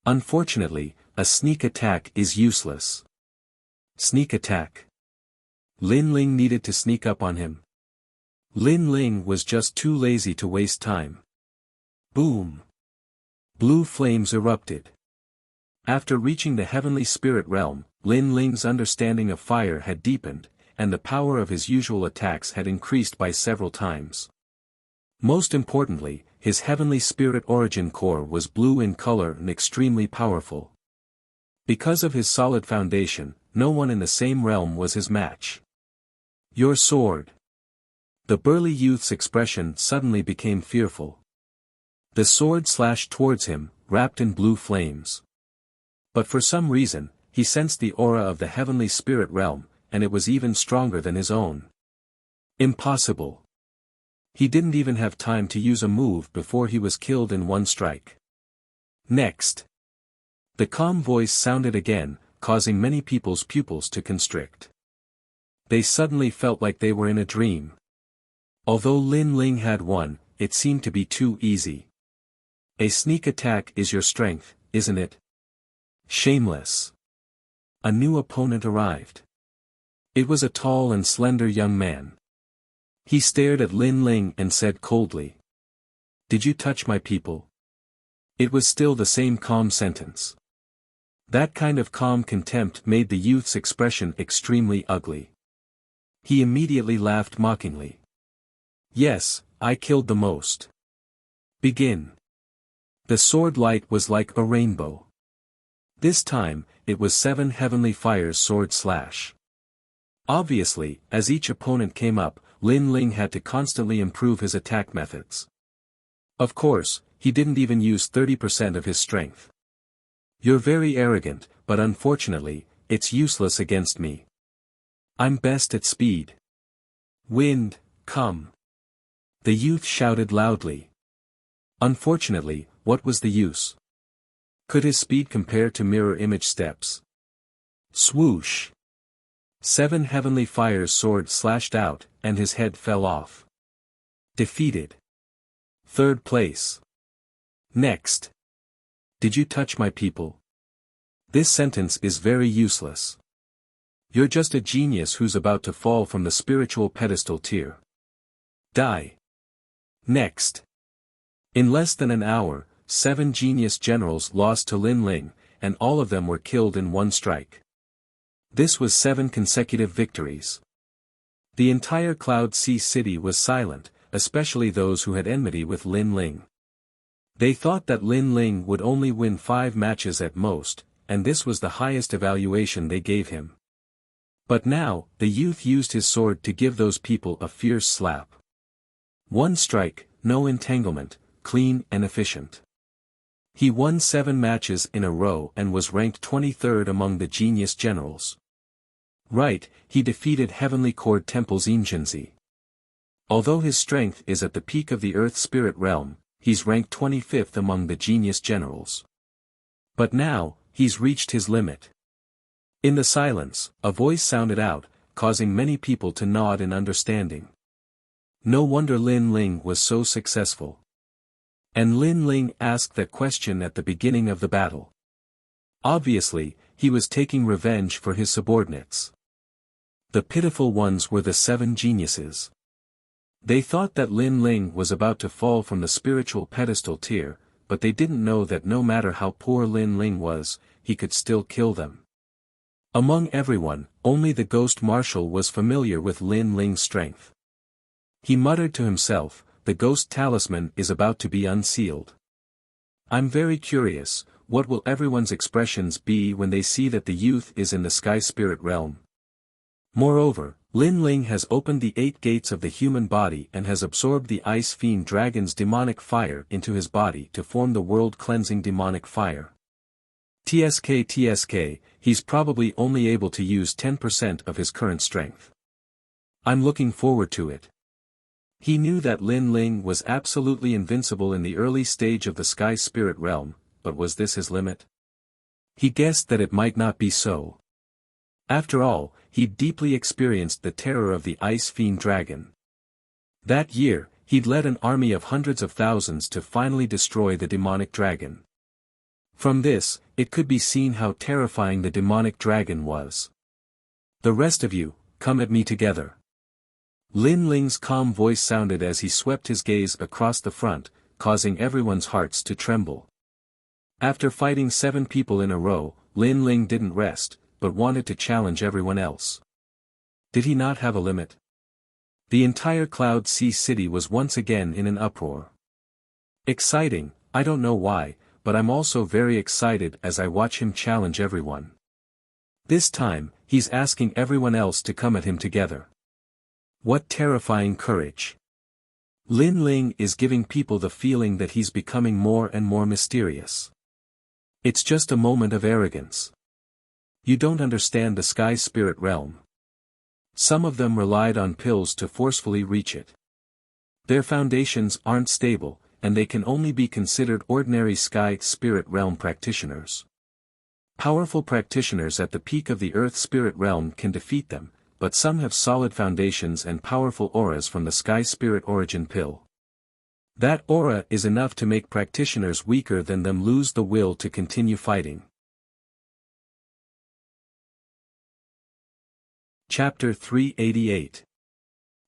Unfortunately, a sneak attack is useless. Sneak attack. Lin Ling needed to sneak up on him. Lin Ling was just too lazy to waste time. Boom! Blue flames erupted. After reaching the heavenly spirit realm, Lin Ling's understanding of fire had deepened, and the power of his usual attacks had increased by several times. Most importantly, his heavenly spirit origin core was blue in color and extremely powerful. Because of his solid foundation, no one in the same realm was his match. Your sword. The burly youth's expression suddenly became fearful. The sword slashed towards him, wrapped in blue flames. But for some reason, he sensed the aura of the heavenly spirit realm, and it was even stronger than his own. Impossible. He didn't even have time to use a move before he was killed in one strike. Next. The calm voice sounded again, causing many people's pupils to constrict. They suddenly felt like they were in a dream. Although Lin Ling had won, it seemed to be too easy. A sneak attack is your strength, isn't it? Shameless. A new opponent arrived. It was a tall and slender young man. He stared at Lin Ling and said coldly. Did you touch my people? It was still the same calm sentence. That kind of calm contempt made the youth's expression extremely ugly. He immediately laughed mockingly. Yes, I killed the most. Begin. The sword light was like a rainbow. This time, it was 7 heavenly fires sword slash. Obviously, as each opponent came up, Lin Ling had to constantly improve his attack methods. Of course, he didn't even use 30% of his strength. You're very arrogant, but unfortunately, it's useless against me. I'm best at speed. Wind, come. The youth shouted loudly. Unfortunately, what was the use? Could his speed compare to mirror image steps? Swoosh. 7 heavenly fires sword slashed out, and his head fell off. Defeated. 3rd place. Next. Did you touch my people? This sentence is very useless. You're just a genius who's about to fall from the spiritual pedestal tier. Die. Next. In less than an hour, 7 genius generals lost to Lin Ling, and all of them were killed in one strike. This was 7 consecutive victories. The entire Cloud Sea city was silent, especially those who had enmity with Lin Ling. They thought that Lin Ling would only win 5 matches at most, and this was the highest evaluation they gave him. But now, the youth used his sword to give those people a fierce slap. One strike, no entanglement, clean and efficient. He won 7 matches in a row and was ranked 23rd among the genius generals. Right, he defeated Heavenly Court Temple's Injinzi. Although his strength is at the peak of the Earth Spirit realm, he's ranked 25th among the genius generals. But now, he's reached his limit. In the silence, a voice sounded out, causing many people to nod in understanding. No wonder Lin Ling was so successful. And Lin Ling asked that question at the beginning of the battle. Obviously, he was taking revenge for his subordinates. The pitiful ones were the 7 geniuses. They thought that Lin Ling was about to fall from the spiritual pedestal tier, but they didn't know that no matter how poor Lin Ling was, he could still kill them. Among everyone, only the Ghost Marshal was familiar with Lin Ling's strength. He muttered to himself, the Ghost Talisman is about to be unsealed. I'm very curious, what will everyone's expressions be when they see that the youth is in the Sky Spirit realm? Moreover, Lin Ling has opened the 8 gates of the human body and has absorbed the Ice Fiend Dragon's demonic fire into his body to form the world-cleansing demonic fire. TSK, he's probably only able to use 10% of his current strength. I'm looking forward to it. He knew that Lin Ling was absolutely invincible in the early stage of the Sky Spirit realm, but was this his limit? He guessed that it might not be so. After all, he'd deeply experienced the terror of the Ice Fiend Dragon. That year, he'd led an army of hundreds of thousands to finally destroy the demonic dragon. From this, it could be seen how terrifying the demonic dragon was. The rest of you, come at me together. Lin Ling's calm voice sounded as he swept his gaze across the front, causing everyone's hearts to tremble. After fighting 7 people in a row, Lin Ling didn't rest, but wanted to challenge everyone else. Did he not have a limit? The entire Cloud Sea City was once again in an uproar. Exciting, I don't know why, but I'm also very excited as I watch him challenge everyone. This time, he's asking everyone else to come at him together. What terrifying courage. Lin Ling is giving people the feeling that he's becoming more and more mysterious. It's just a moment of arrogance. You don't understand the sky spirit realm. Some of them relied on pills to forcefully reach it. Their foundations aren't stable, and they can only be considered ordinary sky spirit realm practitioners. Powerful practitioners at the peak of the earth spirit realm can defeat them, but some have solid foundations and powerful auras from the sky spirit origin pill. That aura is enough to make practitioners weaker than them lose the will to continue fighting. Chapter 388.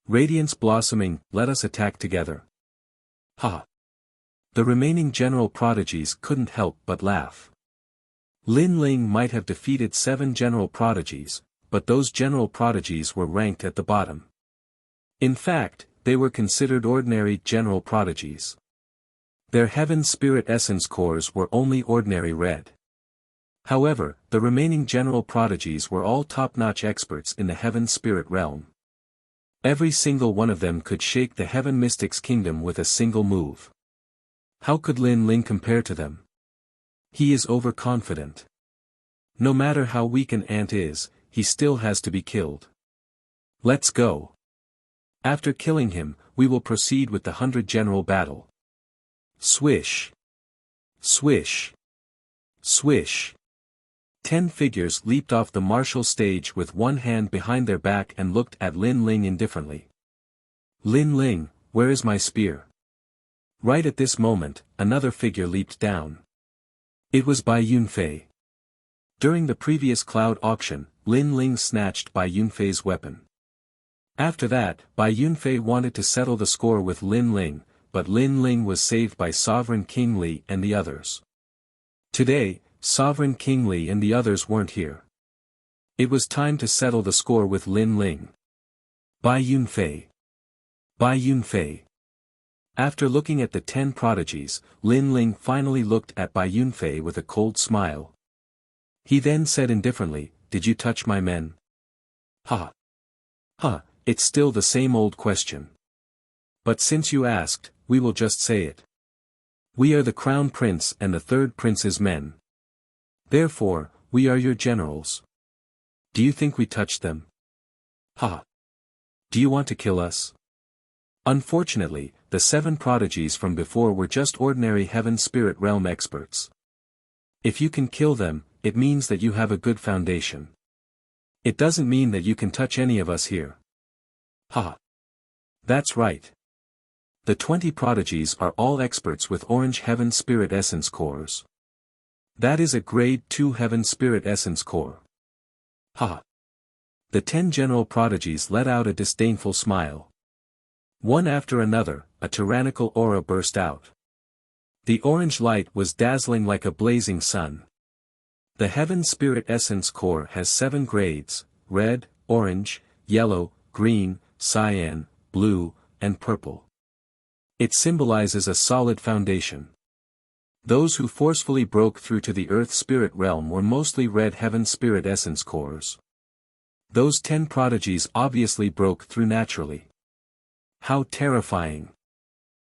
Radiance blossoming, let us attack together. Ha! The remaining general prodigies couldn't help but laugh. Lin Ling might have defeated 7 general prodigies, but those general prodigies were ranked at the bottom. In fact, they were considered ordinary general prodigies. Their heaven spirit essence cores were only ordinary red. However, the remaining general prodigies were all top-notch experts in the heaven spirit realm. Every single one of them could shake the heaven mystics kingdom with a single move. How could Lin Ling compare to them? He is overconfident. No matter how weak an ant is, he still has to be killed. Let's go. After killing him, we will proceed with the 100 general battle. Swish. Swish. Swish. 10 figures leaped off the martial stage with one hand behind their back and looked at Lin Ling indifferently. Lin Ling, where is my spear? Right at this moment, another figure leaped down. It was Bai Yunfei. During the previous cloud auction, Lin Ling snatched Bai Yunfei's weapon. After that, Bai Yunfei wanted to settle the score with Lin Ling, but Lin Ling was saved by Sovereign King Li and the others. Today, Sovereign King Li and the others weren't here. It was time to settle the score with Lin Ling. Bai Yunfei. Bai Yunfei. After looking at the 10 prodigies, Lin Ling finally looked at Bai Yunfei with a cold smile. He then said indifferently, "Did you touch my men?" Ha! Ha! It's still the same old question. But since you asked, we will just say it. We are the Crown Prince and the Third Prince's men. Therefore, we are your generals. Do you think we touched them? Ha! Do you want to kill us? Unfortunately, the 7 prodigies from before were just ordinary heaven spirit realm experts. If you can kill them, it means that you have a good foundation. It doesn't mean that you can touch any of us here. Ha! That's right. The 20 prodigies are all experts with orange heaven spirit essence cores. That is a grade 2 heaven spirit essence core. Ha! The 10 general prodigies let out a disdainful smile. One after another, a tyrannical aura burst out. The orange light was dazzling like a blazing sun. The heaven spirit essence core has 7 grades: red, orange, yellow, green, cyan, blue, and purple. It symbolizes a solid foundation. Those who forcefully broke through to the earth spirit realm were mostly red heaven spirit essence cores. Those 10 prodigies obviously broke through naturally. How terrifying!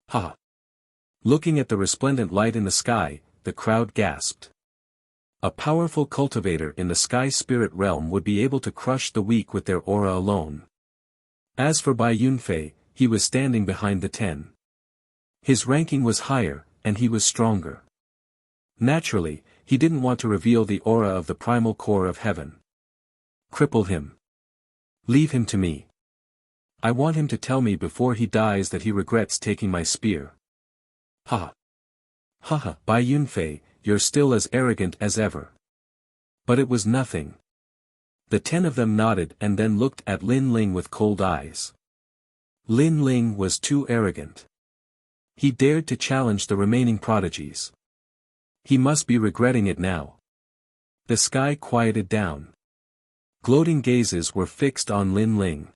Ha! Looking at the resplendent light in the sky, the crowd gasped. A powerful cultivator in the sky spirit realm would be able to crush the weak with their aura alone. As for Bai Yunfei, he was standing behind the 10. His ranking was higher, and he was stronger. Naturally, he didn't want to reveal the aura of the primal core of heaven. Cripple him. Leave him to me. I want him to tell me before he dies that he regrets taking my spear. Ha! Ha ha! Bai Yunfei, you're still as arrogant as ever. But it was nothing. The 10 of them nodded and then looked at Lin Ling with cold eyes. Lin Ling was too arrogant. He dared to challenge the remaining prodigies. He must be regretting it now. The sky quieted down. Gloating gazes were fixed on Lin Ling.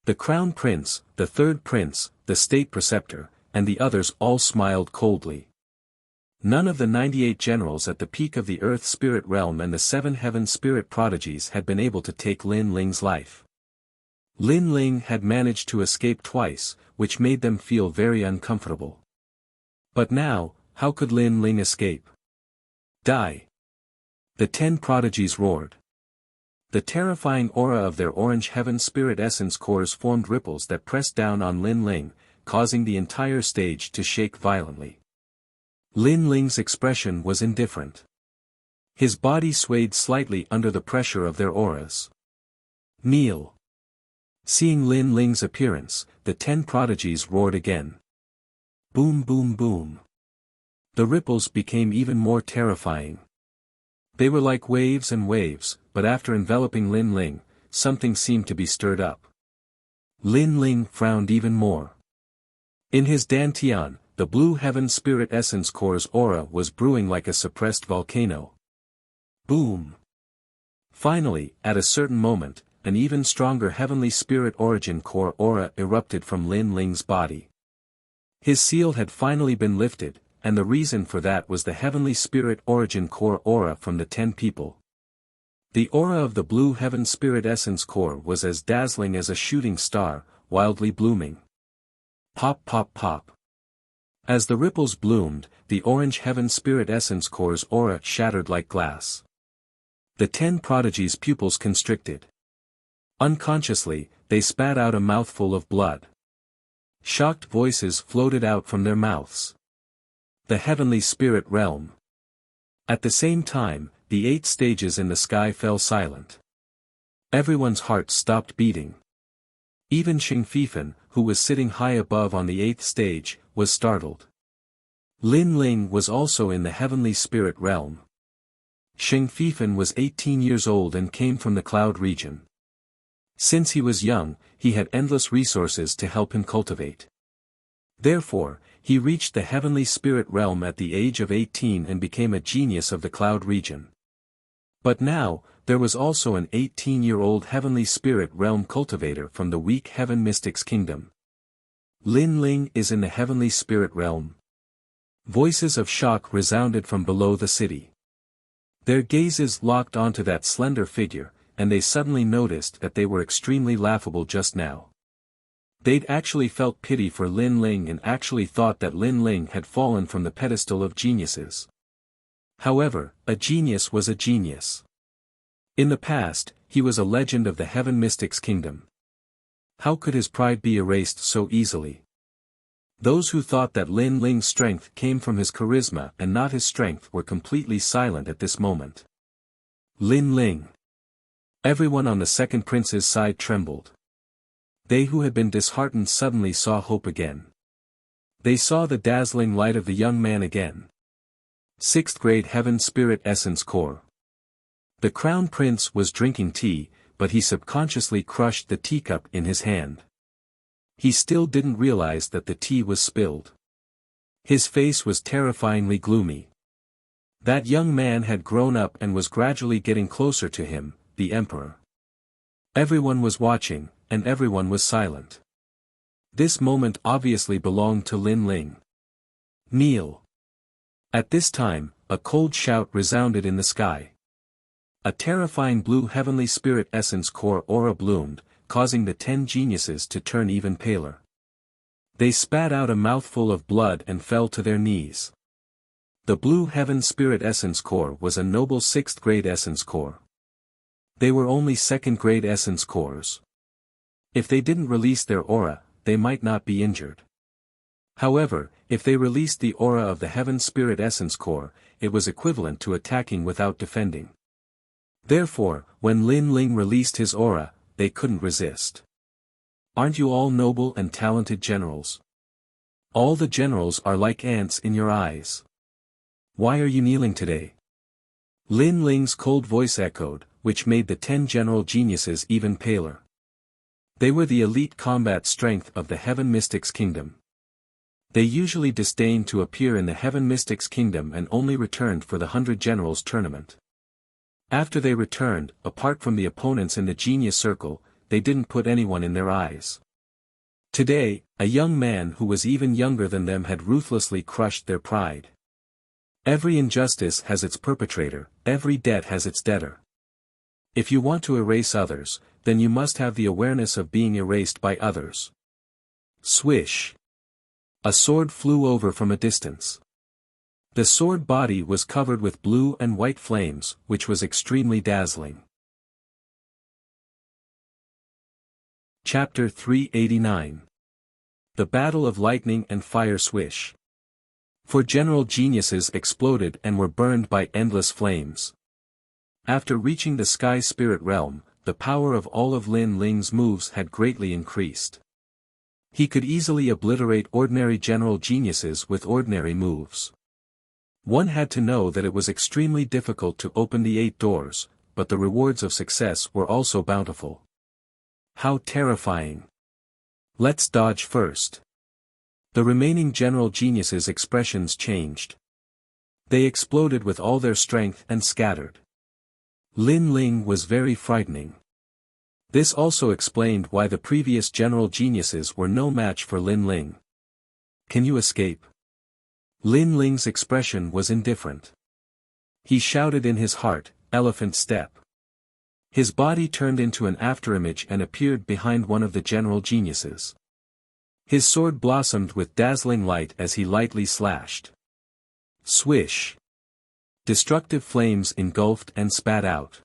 The crown prince, the third prince, the state preceptor, and the others all smiled coldly. None of the 98 generals at the peak of the earth spirit realm and the 7 heaven spirit prodigies had been able to take Lin Ling's life. Lin Ling had managed to escape twice, which made them feel very uncomfortable. But now, how could Lin Ling escape? Die! The 10 prodigies roared. The terrifying aura of their orange heaven spirit essence cores formed ripples that pressed down on Lin Ling, causing the entire stage to shake violently. Lin Ling's expression was indifferent. His body swayed slightly under the pressure of their auras. Kneel! Seeing Lin Ling's appearance, the 10 prodigies roared again. Boom boom boom. The ripples became even more terrifying. They were like waves and waves, but after enveloping Lin Ling, something seemed to be stirred up. Lin Ling frowned even more. In his dantian, the blue heaven spirit essence core's aura was brewing like a suppressed volcano. Boom! Finally, at a certain moment, an even stronger heavenly spirit origin core aura erupted from Lin Ling's body. His seal had finally been lifted, and the reason for that was the heavenly spirit origin core aura from the 10 people. The aura of the blue heaven spirit essence core was as dazzling as a shooting star, wildly blooming. Pop pop pop. As the ripples bloomed, the orange heaven spirit essence core's aura shattered like glass. The 10 prodigies' pupils constricted. Unconsciously, they spat out a mouthful of blood. Shocked voices floated out from their mouths. The heavenly spirit realm. At the same time, the 8 stages in the sky fell silent. Everyone's heart stopped beating. Even Xing Fifan, who was sitting high above on the 8th stage, was startled. Lin Ling was also in the heavenly spirit realm. Xing Fifan was 18 years old and came from the cloud region. Since he was young, he had endless resources to help him cultivate. Therefore, he reached the heavenly spirit realm at the age of 18 and became a genius of the cloud region. But now, there was also an 18-year-old heavenly spirit realm cultivator from the weak heaven mystics kingdom. Lin Ling is in the heavenly spirit realm. Voices of shock resounded from below the city. Their gazes locked onto that slender figure, and they suddenly noticed that they were extremely laughable just now. They'd actually felt pity for Lin Ling and actually thought that Lin Ling had fallen from the pedestal of geniuses. However, a genius was a genius. In the past, he was a legend of the Heaven Mystics Kingdom. How could his pride be erased so easily? Those who thought that Lin Ling's strength came from his charisma and not his strength were completely silent at this moment. Lin Ling. Everyone on the second prince's side trembled. They who had been disheartened suddenly saw hope again. They saw the dazzling light of the young man again. 6th grade Heaven Spirit Essence Core. The Crown Prince was drinking tea, but he subconsciously crushed the teacup in his hand. He still didn't realize that the tea was spilled. His face was terrifyingly gloomy. That young man had grown up and was gradually getting closer to him, the Emperor. Everyone was watching, and everyone was silent. This moment obviously belonged to Lin Ling. Kneel. At this time, a cold shout resounded in the sky. A terrifying blue heavenly spirit essence core aura bloomed, causing the 10 geniuses to turn even paler. They spat out a mouthful of blood and fell to their knees. The blue heaven spirit essence core was a noble 6th grade essence core. They were only 2nd grade essence cores. If they didn't release their aura, they might not be injured. However, if they released the aura of the heaven spirit essence core, it was equivalent to attacking without defending. Therefore, when Lin Ling released his aura, they couldn't resist. Aren't you all noble and talented generals? All the generals are like ants in your eyes. Why are you kneeling today? Lin Ling's cold voice echoed, which made the 10 general geniuses even paler. They were the elite combat strength of the Heaven Mystics Kingdom. They usually disdained to appear in the Heaven Mystics Kingdom and only returned for the 100 Generals tournament. After they returned, apart from the opponents in the genius circle, they didn't put anyone in their eyes. Today, a young man who was even younger than them had ruthlessly crushed their pride. Every injustice has its perpetrator, every debt has its debtor. If you want to erase others, then you must have the awareness of being erased by others. Swish! A sword flew over from a distance. The sword body was covered with blue and white flames, which was extremely dazzling. Chapter 389. The Battle of Lightning and Fire. Swish! Four general geniuses exploded and were burned by endless flames. After reaching the sky spirit realm, the power of all of Lin Ling's moves had greatly increased. He could easily obliterate ordinary general geniuses with ordinary moves. One had to know that it was extremely difficult to open the 8 doors, but the rewards of success were also bountiful. How terrifying! Let's dodge first. The remaining general geniuses' expressions changed. They exploded with all their strength and scattered. Lin Ling was very frightening. This also explained why the previous general geniuses were no match for Lin Ling. Can you escape? Lin Ling's expression was indifferent. He shouted in his heart, "Elephant step." His body turned into an afterimage and appeared behind one of the general geniuses. His sword blossomed with dazzling light as he lightly slashed. Swish! Destructive flames engulfed and spat out.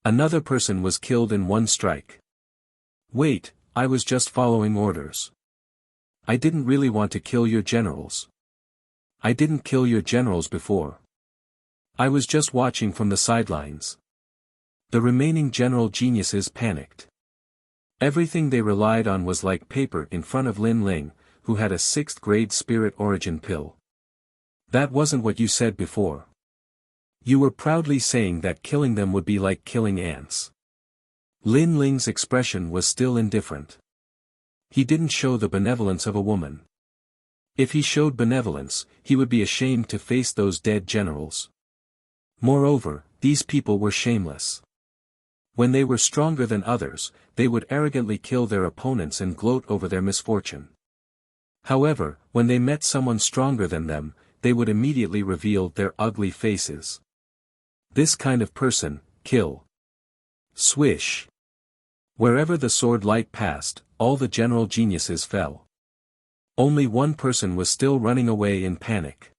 Another person was killed in one strike. Wait, I was just following orders. I didn't really want to kill your generals. I didn't kill your generals before. I was just watching from the sidelines. The remaining general geniuses panicked. Everything they relied on was like paper in front of Lin Ling, who had a 6th grade spirit origin pill. That wasn't what you said before. You were proudly saying that killing them would be like killing ants. Lin Ling's expression was still indifferent. He didn't show the benevolence of a woman. If he showed benevolence, he would be ashamed to face those dead generals. Moreover, these people were shameless. When they were stronger than others, they would arrogantly kill their opponents and gloat over their misfortune. However, when they met someone stronger than them, they would immediately reveal their ugly faces. This kind of person, kill. Swish! Wherever the sword light passed, all the general geniuses fell. Only one person was still running away in panic.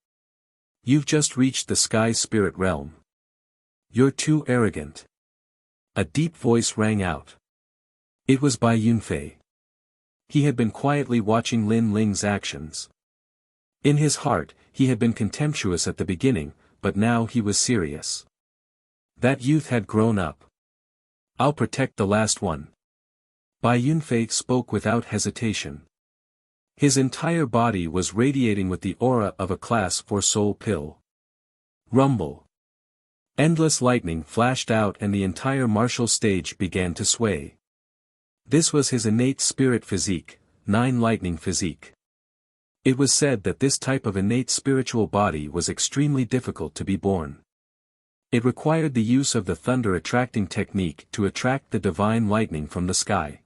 You've just reached the sky spirit realm. You're too arrogant. A deep voice rang out. It was Bai Yunfei. He had been quietly watching Lin Ling's actions. In his heart, he had been contemptuous at the beginning, but now he was serious. That youth had grown up. I'll protect the last one. Bai Yunfei spoke without hesitation. His entire body was radiating with the aura of a class 4 soul pill. Rumble. Endless lightning flashed out and the entire martial stage began to sway. This was his innate spirit physique, 9 lightning physique. It was said that this type of innate spiritual body was extremely difficult to be born. It required the use of the thunder attracting technique to attract the divine lightning from the sky.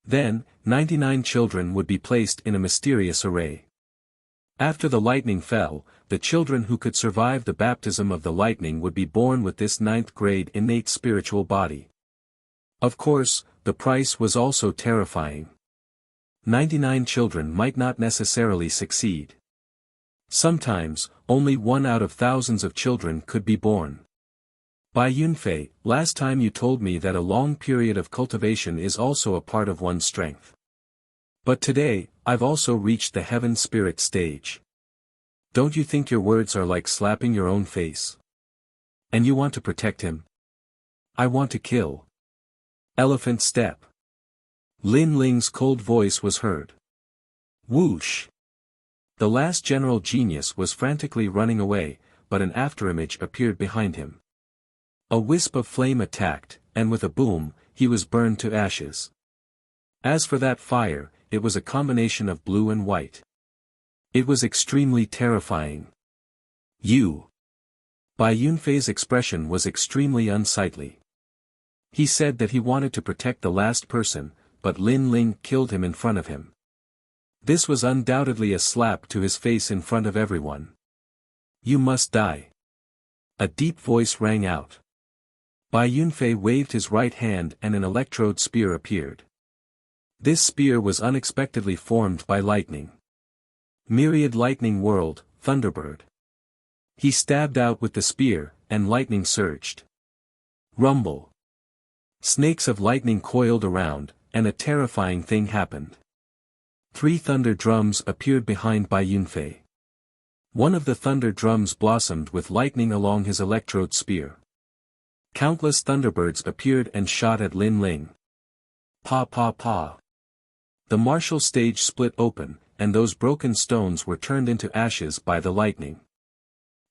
Then, 99 children would be placed in a mysterious array. After the lightning fell, the children who could survive the baptism of the lightning would be born with this 9th grade innate spiritual body. Of course, the price was also terrifying. 99 children might not necessarily succeed. Sometimes, only 1 out of thousands of children could be born. Bai Yunfei, last time you told me that a long period of cultivation is also a part of one's strength. But today, I've also reached the heaven spirit stage. Don't you think your words are like slapping your own face? And you want to protect him? I want to kill. Elephant step. Lin Ling's cold voice was heard. Whoosh! The last general genius was frantically running away, but an afterimage appeared behind him. A wisp of flame attacked, and with a boom, he was burned to ashes. As for that fire, it was a combination of blue and white. It was extremely terrifying. You! Bai Yunfei's expression was extremely unsightly. He said that he wanted to protect the last person, but Lin Ling killed him in front of him. This was undoubtedly a slap to his face in front of everyone. You must die. A deep voice rang out. Bai Yunfei waved his right hand and an electrode spear appeared. This spear was unexpectedly formed by lightning. Myriad lightning whirled, Thunderbird. He stabbed out with the spear, and lightning surged. Rumble. Snakes of lightning coiled around, and a terrifying thing happened. 3 thunder drums appeared behind Bai Yunfei. One of the thunder drums blossomed with lightning along his electrode spear. Countless thunderbirds appeared and shot at Lin Ling. Pa pa pa. The martial stage split open, and those broken stones were turned into ashes by the lightning.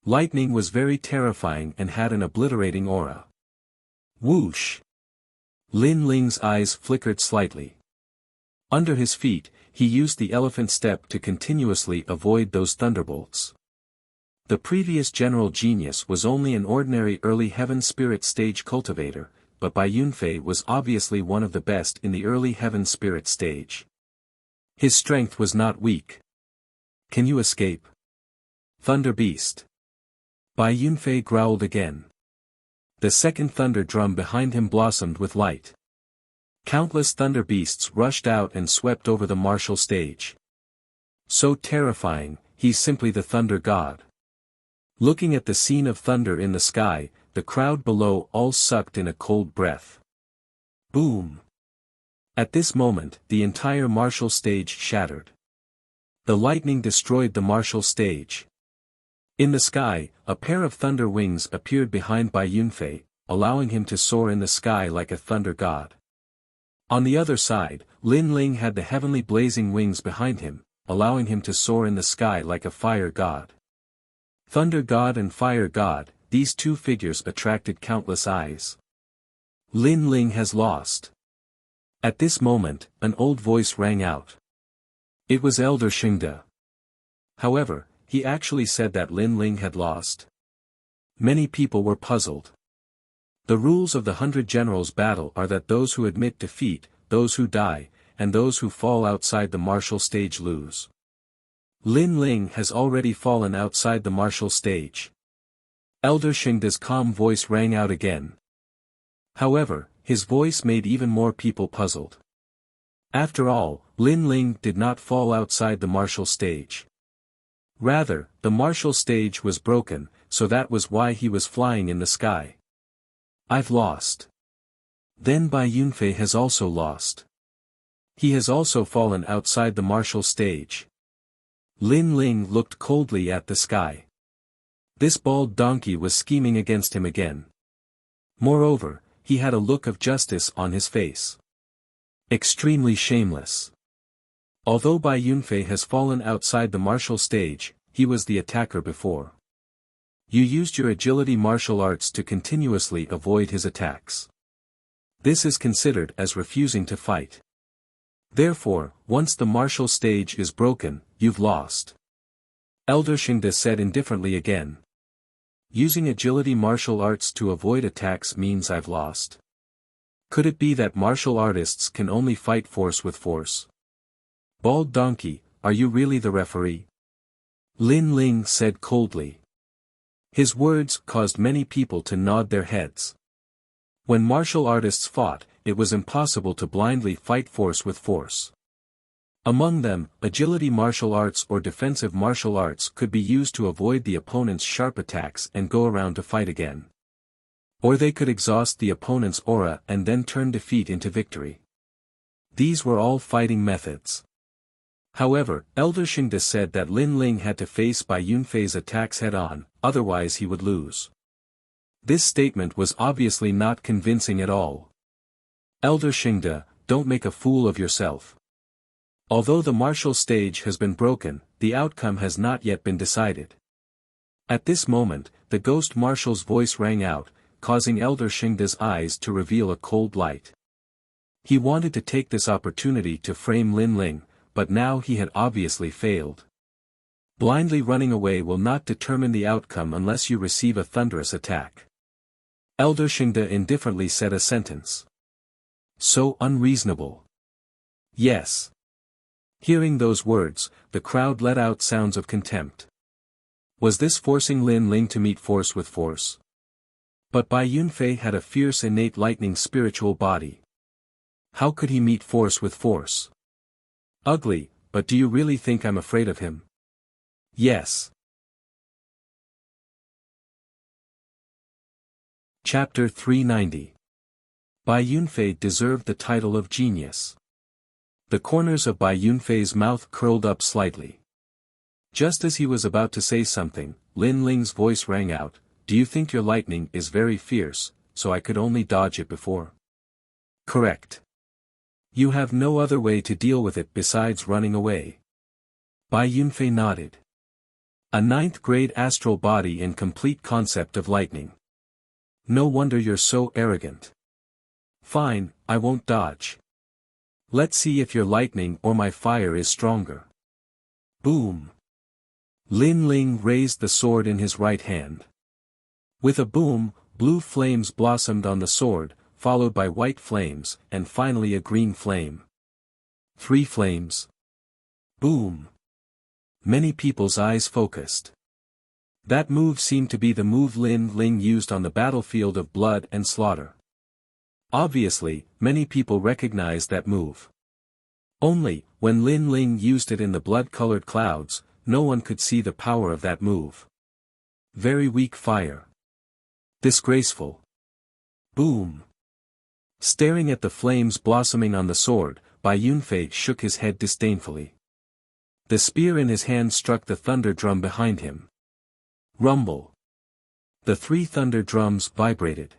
Lightning was very terrifying and had an obliterating aura. Whoosh! Lin Ling's eyes flickered slightly. Under his feet, he used the elephant step to continuously avoid those thunderbolts. The previous general genius was only an ordinary early heaven spirit stage cultivator, but Bai Yunfei was obviously one of the best in the early heaven spirit stage. His strength was not weak. Can you escape? Thunder Beast. Bai Yunfei growled again. The second thunder drum behind him blossomed with light. Countless thunder beasts rushed out and swept over the martial stage. So terrifying, he's simply the thunder god. Looking at the scene of thunder in the sky, the crowd below all sucked in a cold breath. Boom! At this moment, the entire martial stage shattered. The lightning destroyed the martial stage. In the sky, a pair of thunder wings appeared behind Bai Yunfei, allowing him to soar in the sky like a thunder god. On the other side, Lin Ling had the heavenly blazing wings behind him, allowing him to soar in the sky like a fire god. Thunder god and fire god, these two figures attracted countless eyes. Lin Ling has lost. At this moment, an old voice rang out. It was Elder Xingde. However, he actually said that Lin Ling had lost. Many people were puzzled. The rules of the 100 Generals battle are that those who admit defeat, those who die, and those who fall outside the martial stage lose. Lin Ling has already fallen outside the martial stage. Elder Xingde's calm voice rang out again. However, his voice made even more people puzzled. After all, Lin Ling did not fall outside the martial stage. Rather, the martial stage was broken, so that was why he was flying in the sky. I've lost. Then Bai Yunfei has also lost. He has also fallen outside the martial stage. Lin Ling looked coldly at the sky. This bald donkey was scheming against him again. Moreover, he had a look of justice on his face. Extremely shameless. Although Bai Yunfei has fallen outside the martial stage, he was the attacker before. You used your agility martial arts to continuously avoid his attacks. This is considered as refusing to fight. Therefore, once the martial stage is broken, you've lost. Elder Xingde said indifferently again. Using agility martial arts to avoid attacks means I've lost. Could it be that martial artists can only fight force with force? Bald donkey, are you really the referee? Lin Ling said coldly. His words caused many people to nod their heads. When martial artists fought, it was impossible to blindly fight force with force. Among them, agility martial arts or defensive martial arts could be used to avoid the opponent's sharp attacks and go around to fight again. Or they could exhaust the opponent's aura and then turn defeat into victory. These were all fighting methods. However, Elder Xingde said that Lin Ling had to face Bai Yunfei's attacks head-on, otherwise he would lose. This statement was obviously not convincing at all. Elder Xingde, don't make a fool of yourself. Although the martial stage has been broken, the outcome has not yet been decided. At this moment, the ghost marshal's voice rang out, causing Elder Xingde's eyes to reveal a cold light. He wanted to take this opportunity to frame Lin Ling, but now he had obviously failed. Blindly running away will not determine the outcome unless you receive a thunderous attack. Elder Shingde indifferently said a sentence. So unreasonable. Yes. Hearing those words, the crowd let out sounds of contempt. Was this forcing Lin Ling to meet force with force? But Bai Yunfei had a fierce innate lightning spiritual body. How could he meet force with force? Ugly, but do you really think I'm afraid of him? Yes. Chapter 390. Bai Yunfei deserved the title of genius. The corners of Bai Yunfei's mouth curled up slightly. Just as he was about to say something, Lin Ling's voice rang out, "Do you think your lightning is very fierce, so I could only dodge it before?" Correct. You have no other way to deal with it besides running away. Bai Yunfei nodded. A 9th grade astral body in complete concept of lightning. No wonder you're so arrogant. Fine, I won't dodge. Let's see if your lightning or my fire is stronger. Boom. Lin Ling raised the sword in his right hand. With a boom, blue flames blossomed on the sword, followed by white flames, and finally a green flame. 3 flames. Boom. Many people's eyes focused. That move seemed to be the move Lin Ling used on the battlefield of blood and slaughter. Obviously, many people recognized that move. Only, when Lin Ling used it in the blood-colored clouds, no one could see the power of that move. Very weak fire. Disgraceful. Boom. Staring at the flames blossoming on the sword, Bai Yunfei shook his head disdainfully. The spear in his hand struck the thunder drum behind him. Rumble. The 3 thunder drums vibrated.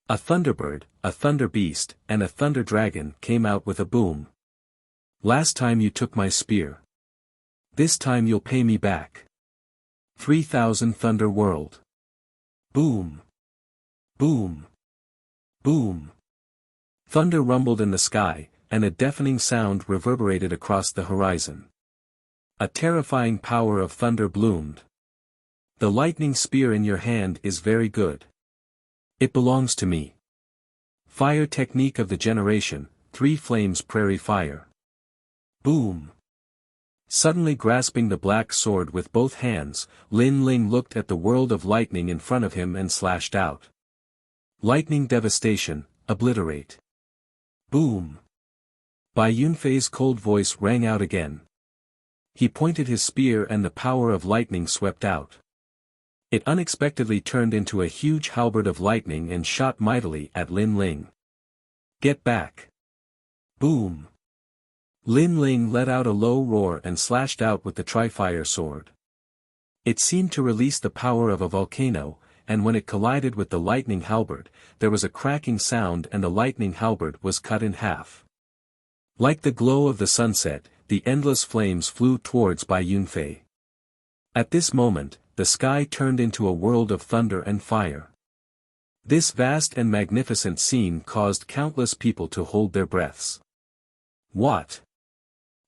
A thunderbird, a thunder beast, and a thunder dragon came out with a boom. Last time you took my spear. This time you'll pay me back. 3,000 thunder world. Boom. Boom. Boom. Thunder rumbled in the sky, and a deafening sound reverberated across the horizon. A terrifying power of thunder bloomed. The lightning spear in your hand is very good. It belongs to me. Fire technique of the generation, 3 flames prairie fire. Boom. Suddenly grasping the black sword with both hands, Lin Ling looked at the world of lightning in front of him and slashed out. Lightning devastation, obliterate. Boom. Bai Yunfei's cold voice rang out again. He pointed his spear and the power of lightning swept out. It unexpectedly turned into a huge halberd of lightning and shot mightily at Lin Ling. Get back. Boom. Lin Ling let out a low roar and slashed out with the tri-fire sword. It seemed to release the power of a volcano, and when it collided with the lightning halberd, there was a cracking sound and the lightning halberd was cut in half. Like the glow of the sunset, the endless flames flew towards Bai Yunfei. At this moment, the sky turned into a world of thunder and fire. This vast and magnificent scene caused countless people to hold their breaths. What?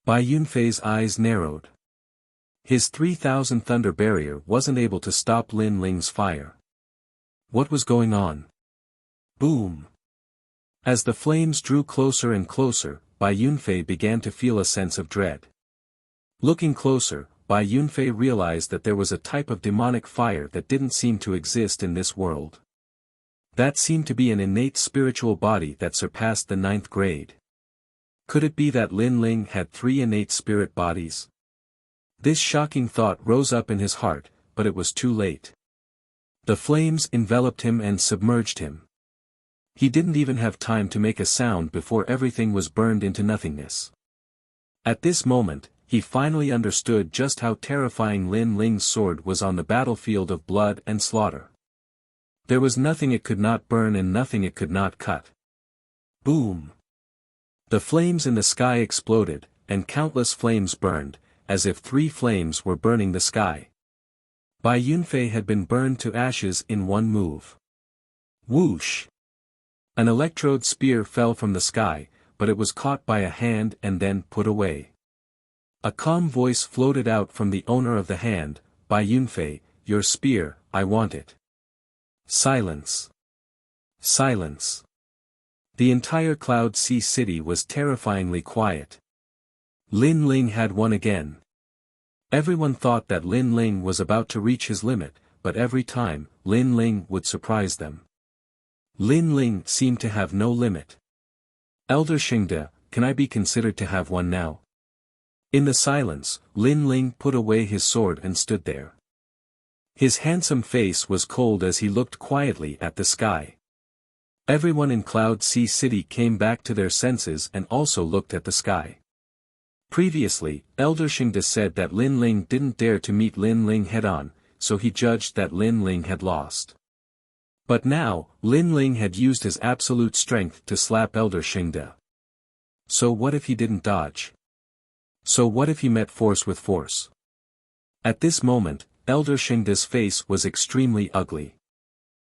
Bai Yunfei's eyes narrowed. His 3,000 thunder barrier wasn't able to stop Lin Ling's fire. What was going on? Boom. As the flames drew closer and closer, Bai Yunfei began to feel a sense of dread. Looking closer, Bai Yunfei realized that there was a type of demonic fire that didn't seem to exist in this world. That seemed to be an innate spiritual body that surpassed the 9th grade. Could it be that Lin Ling had 3 innate spirit bodies? This shocking thought rose up in his heart, but it was too late. The flames enveloped him and submerged him. He didn't even have time to make a sound before everything was burned into nothingness. At this moment, he finally understood just how terrifying Lin Ling's sword was on the battlefield of blood and slaughter. There was nothing it could not burn and nothing it could not cut. Boom. The flames in the sky exploded, and countless flames burned, as if 3 flames were burning the sky. Bai Yunfei had been burned to ashes in one move. Whoosh! An electrode spear fell from the sky, but it was caught by a hand and then put away. A calm voice floated out from the owner of the hand, "By Yunfei, your spear, I want it." Silence. Silence. The entire Cloud Sea City was terrifyingly quiet. Lin Ling had won again. Everyone thought that Lin Ling was about to reach his limit, but every time, Lin Ling would surprise them. Lin Ling seemed to have no limit. "Elder Xingde, can I be considered to have won now?" In the silence, Lin Ling put away his sword and stood there. His handsome face was cold as he looked quietly at the sky. Everyone in Cloud Sea City came back to their senses and also looked at the sky. Previously, Elder Xingde said that Lin Ling didn't dare to meet Lin Ling head-on, so he judged that Lin Ling had lost. But now, Lin Ling had used his absolute strength to slap Elder Xingde. So what if he didn't dodge? So what if he met force with force? At this moment, Elder Xingde's face was extremely ugly.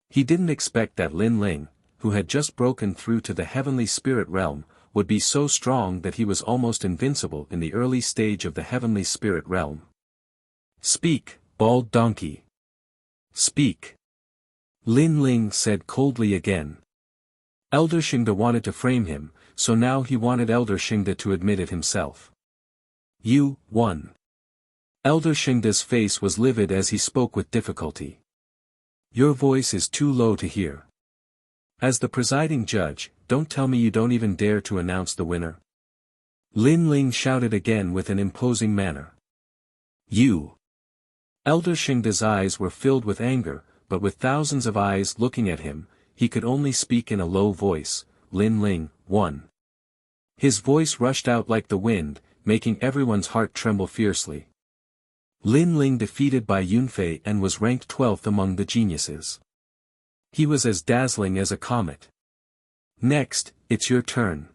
He didn't expect that Lin Ling, who had just broken through to the heavenly spirit realm, would be so strong that he was almost invincible in the early stage of the heavenly spirit realm. "Speak, bald donkey. Speak." Lin Ling said coldly again. Elder Xingde wanted to frame him, so now he wanted Elder Xingde to admit it himself. "You won." Elder Xingde's face was livid as he spoke with difficulty. "Your voice is too low to hear. As the presiding judge, don't tell me you don't even dare to announce the winner." Lin Ling shouted again with an imposing manner. "You." Elder Xingde's eyes were filled with anger, but with thousands of eyes looking at him, he could only speak in a low voice, "Lin Ling won." His voice rushed out like the wind, making everyone's heart tremble fiercely. Lin Ling defeated Bai Yunfei and was ranked 12th among the geniuses. He was as dazzling as a comet. "Next, it's your turn."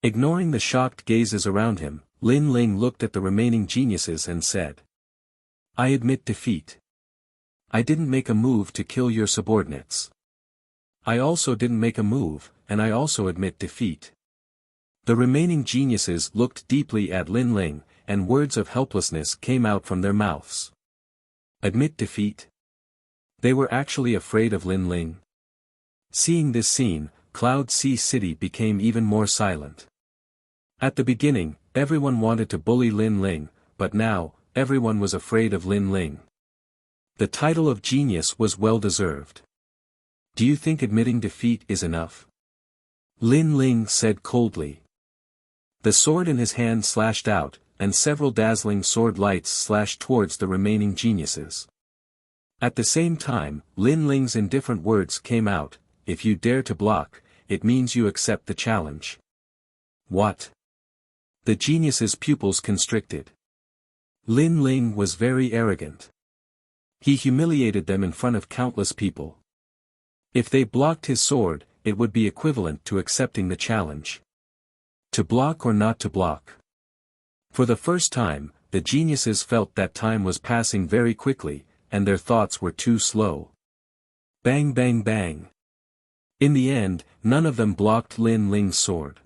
Ignoring the shocked gazes around him, Lin Ling looked at the remaining geniuses and said, "I admit defeat. I didn't make a move to kill your subordinates. I also didn't make a move, and I also admit defeat." The remaining geniuses looked deeply at Lin Ling, and words of helplessness came out from their mouths. Admit defeat? They were actually afraid of Lin Ling. Seeing this scene, Cloud Sea City became even more silent. At the beginning, everyone wanted to bully Lin Ling, but now, everyone was afraid of Lin Ling. The title of genius was well deserved. "Do you think admitting defeat is enough?" Lin Ling said coldly. The sword in his hand slashed out, and several dazzling sword lights slashed towards the remaining geniuses. At the same time, Lin Ling's indifferent words came out, "If you dare to block, it means you accept the challenge." What? The geniuses' pupils constricted. Lin Ling was very arrogant. He humiliated them in front of countless people. If they blocked his sword, it would be equivalent to accepting the challenge. To block or not to block? For the first time, the geniuses felt that time was passing very quickly, and their thoughts were too slow. Bang bang bang. In the end, none of them blocked Lin Ling's sword.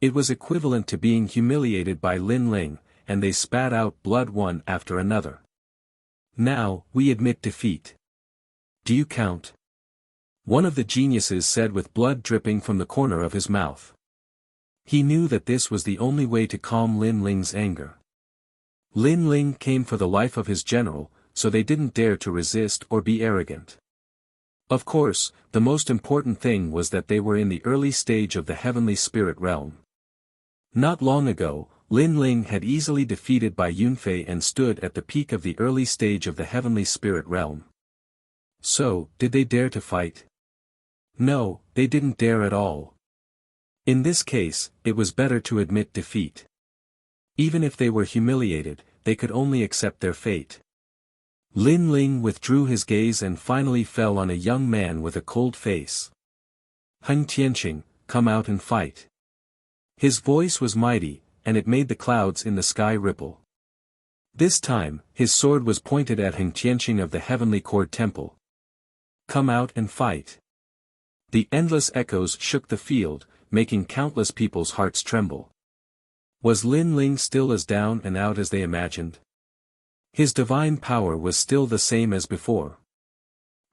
It was equivalent to being humiliated by Lin Ling, and they spat out blood one after another. "Now, we admit defeat. Do you count?" One of the geniuses said with blood dripping from the corner of his mouth. He knew that this was the only way to calm Lin Ling's anger. Lin Ling came for the life of his general, so they didn't dare to resist or be arrogant. Of course, the most important thing was that they were in the early stage of the heavenly spirit realm. Not long ago, Lin Ling had easily defeated Bai Yunfei and stood at the peak of the early stage of the heavenly spirit realm. So, did they dare to fight? No, they didn't dare at all. In this case, it was better to admit defeat. Even if they were humiliated, they could only accept their fate. Lin Ling withdrew his gaze and finally fell on a young man with a cold face. "Hun Tianqing, come out and fight." His voice was mighty, and it made the clouds in the sky ripple. This time, his sword was pointed at Hun Tianqing of the Heavenly Cord Temple. "Come out and fight." The endless echoes shook the field, making countless people's hearts tremble. Was Lin Ling still as down and out as they imagined? His divine power was still the same as before.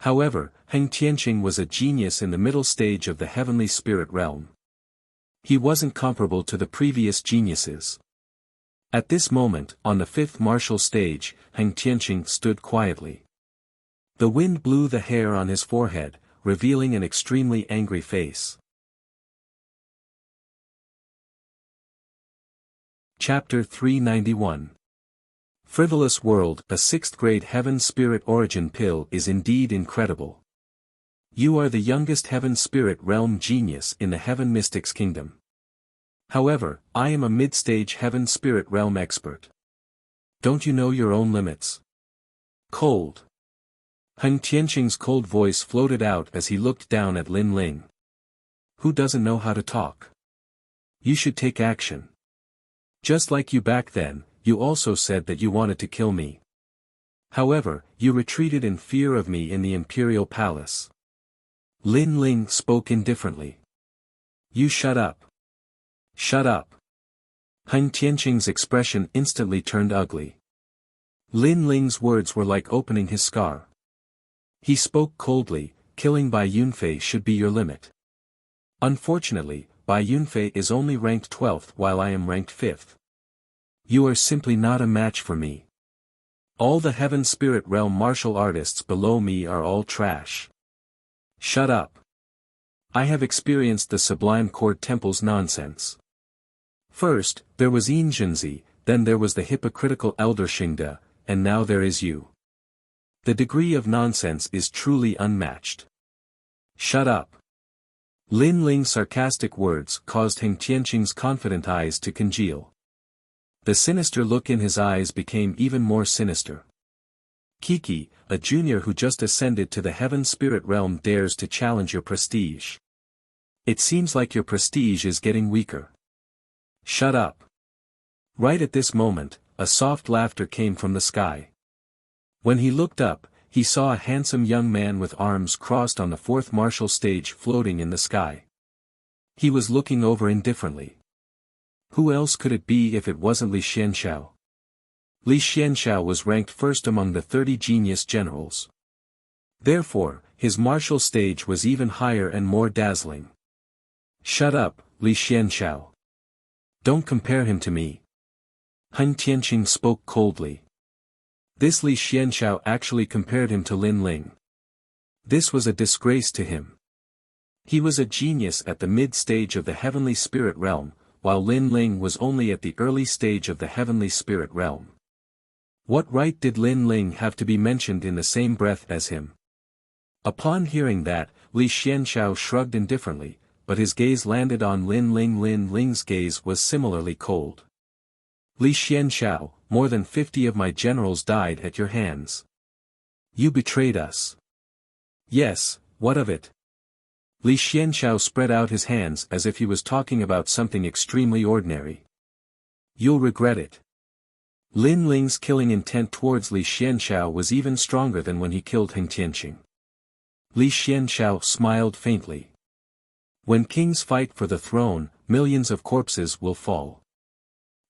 However, Heng Tianqing was a genius in the middle stage of the heavenly spirit realm. He wasn't comparable to the previous geniuses. At this moment, on the fifth martial stage, Heng Tianqing stood quietly. The wind blew the hair on his forehead, revealing an extremely angry face. Chapter 391. Frivolous World. A 6th grade Heaven Spirit Origin Pill is indeed incredible. You are the youngest Heaven Spirit Realm genius in the Heaven Mystics Kingdom. However, I am a mid-stage Heaven Spirit Realm expert. Don't you know your own limits? Cold. Heng Tianqing's cold voice floated out as he looked down at Lin Ling. Who doesn't know how to talk? You should take action. Just like you back then, you also said that you wanted to kill me. However, you retreated in fear of me in the Imperial Palace. Lin Ling spoke indifferently. You shut up. Shut up. Heng Tianqing's expression instantly turned ugly. Lin Ling's words were like opening his scar. He spoke coldly, killing Bai Yunfei should be your limit. Unfortunately, Bai Yunfei is only ranked 12th while I am ranked 5th. You are simply not a match for me. All the Heaven Spirit Realm martial artists below me are all trash. Shut up. I have experienced the Sublime Court Temple's nonsense. First, there was Yin Junzi, then there was the hypocritical Elder Xingde, and now there is you. The degree of nonsense is truly unmatched. Shut up. Lin Ling's sarcastic words caused Heng Tianqing's confident eyes to congeal. The sinister look in his eyes became even more sinister. Kiki, a junior who just ascended to the Heaven Spirit Realm, dares to challenge your prestige. It seems like your prestige is getting weaker. Shut up. Right at this moment, a soft laughter came from the sky. When he looked up, he saw a handsome young man with arms crossed on the 4th martial stage floating in the sky. He was looking over indifferently. Who else could it be if it wasn't Li Xianxiao? Li Xianxiao was ranked first among the 30 genius generals. Therefore, his martial stage was even higher and more dazzling. Shut up, Li Xianxiao. Don't compare him to me. Heng Tianqing spoke coldly. This Li Xianxiao actually compared him to Lin Ling. This was a disgrace to him. He was a genius at the mid-stage of the Heavenly Spirit Realm, while Lin Ling was only at the early stage of the Heavenly Spirit Realm. What right did Lin Ling have to be mentioned in the same breath as him? Upon hearing that, Li Xianxiao shrugged indifferently, but his gaze landed on Lin Ling. Lin Ling's gaze was similarly cold. Li Xianxiao, more than 50 of my generals died at your hands. You betrayed us. Yes, what of it? Li Xianxiao spread out his hands as if he was talking about something extremely ordinary. You'll regret it. Lin Ling's killing intent towards Li Xianxiao was even stronger than when he killed Heng Tianqing. Li Xianxiao smiled faintly. When kings fight for the throne, millions of corpses will fall.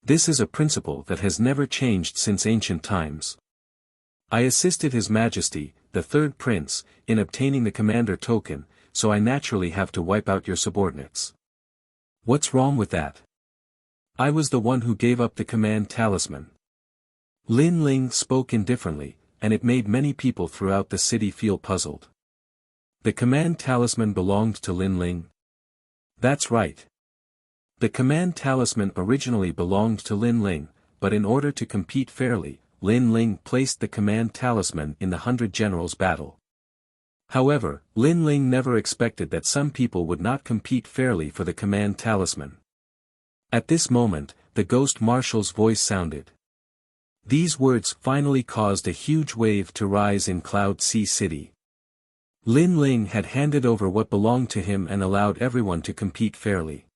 This is a principle that has never changed since ancient times. I assisted His Majesty, the 3rd Prince, in obtaining the commander token, so I naturally have to wipe out your subordinates. What's wrong with that? I was the one who gave up the command talisman. Lin Ling spoke indifferently, and it made many people throughout the city feel puzzled. The command talisman belonged to Lin Ling? That's right. The command talisman originally belonged to Lin Ling, but in order to compete fairly, Lin Ling placed the command talisman in the 100 Generals battle. However, Lin Ling never expected that some people would not compete fairly for the command talisman. At this moment, the Ghost Marshal's voice sounded. These words finally caused a huge wave to rise in Cloud Sea City. Lin Ling had handed over what belonged to him and allowed everyone to compete fairly.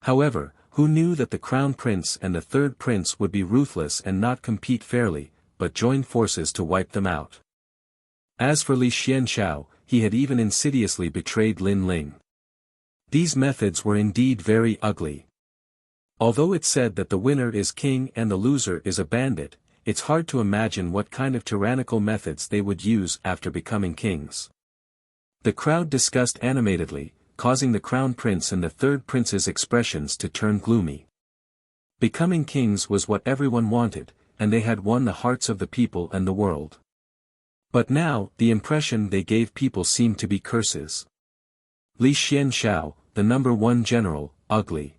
However, who knew that the Crown Prince and the 3rd Prince would be ruthless and not compete fairly, but join forces to wipe them out? As for Li Xianxiao, he had even insidiously betrayed Lin Ling. These methods were indeed very ugly. Although it's said that the winner is king and the loser is a bandit, it's hard to imagine what kind of tyrannical methods they would use after becoming kings. The crowd discussed animatedly, causing the crown prince and the third prince's expressions to turn gloomy. Becoming kings was what everyone wanted, and they had won the hearts of the people and the world. But now, the impression they gave people seemed to be curses. Li Xianxiao, the number 1 general, ugly.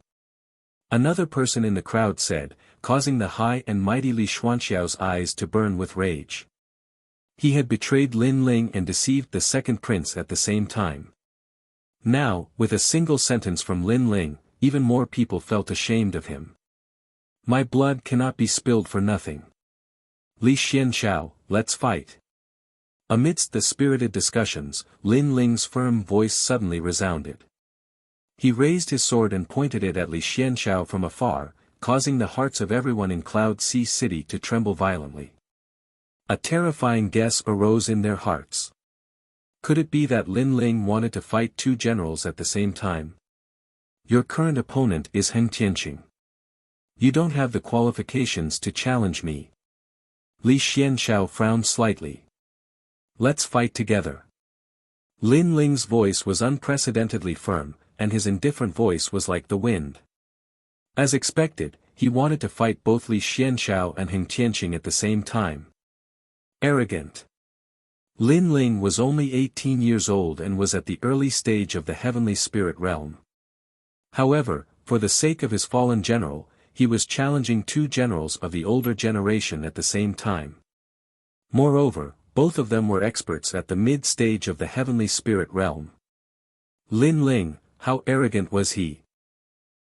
Another person in the crowd said, causing the high and mighty Li Xuanxiao's eyes to burn with rage. He had betrayed Lin Ling and deceived the second prince at the same time. Now, with a single sentence from Lin Ling, even more people felt ashamed of him. My blood cannot be spilled for nothing. Li Xianxiao, let's fight. Amidst the spirited discussions, Lin Ling's firm voice suddenly resounded. He raised his sword and pointed it at Li Xianxiao from afar, causing the hearts of everyone in Cloud Sea City to tremble violently. A terrifying guess arose in their hearts. Could it be that Lin Ling wanted to fight 2 generals at the same time? Your current opponent is Heng Tianqing. You don't have the qualifications to challenge me. Li Xianxiao frowned slightly. Let's fight together. Lin Ling's voice was unprecedentedly firm, and his indifferent voice was like the wind. As expected, he wanted to fight both Li Xianxiao and Heng Tianqing at the same time. Arrogant. Lin Ling was only 18 years old and was at the early stage of the heavenly spirit realm. However, for the sake of his fallen general, he was challenging 2 generals of the older generation at the same time. Moreover, both of them were experts at the mid-stage of the heavenly spirit realm. Lin Ling, how arrogant was he?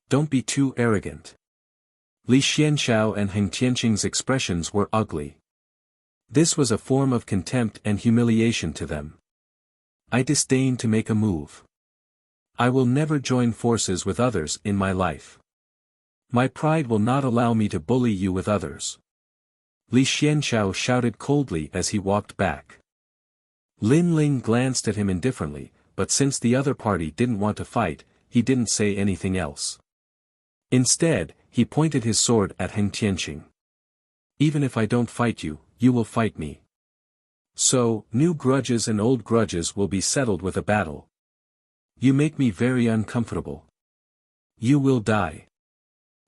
Don't be too arrogant. Li Xianxiao and Heng Tianqing's expressions were ugly. This was a form of contempt and humiliation to them. I disdain to make a move. I will never join forces with others in my life. My pride will not allow me to bully you with others. Li Xianxiao shouted coldly as he walked back. Lin Ling glanced at him indifferently, but since the other party didn't want to fight, he didn't say anything else. Instead, he pointed his sword at Heng Tianqing. Even if I don't fight you, you will fight me. So, new grudges and old grudges will be settled with a battle. You make me very uncomfortable. You will die.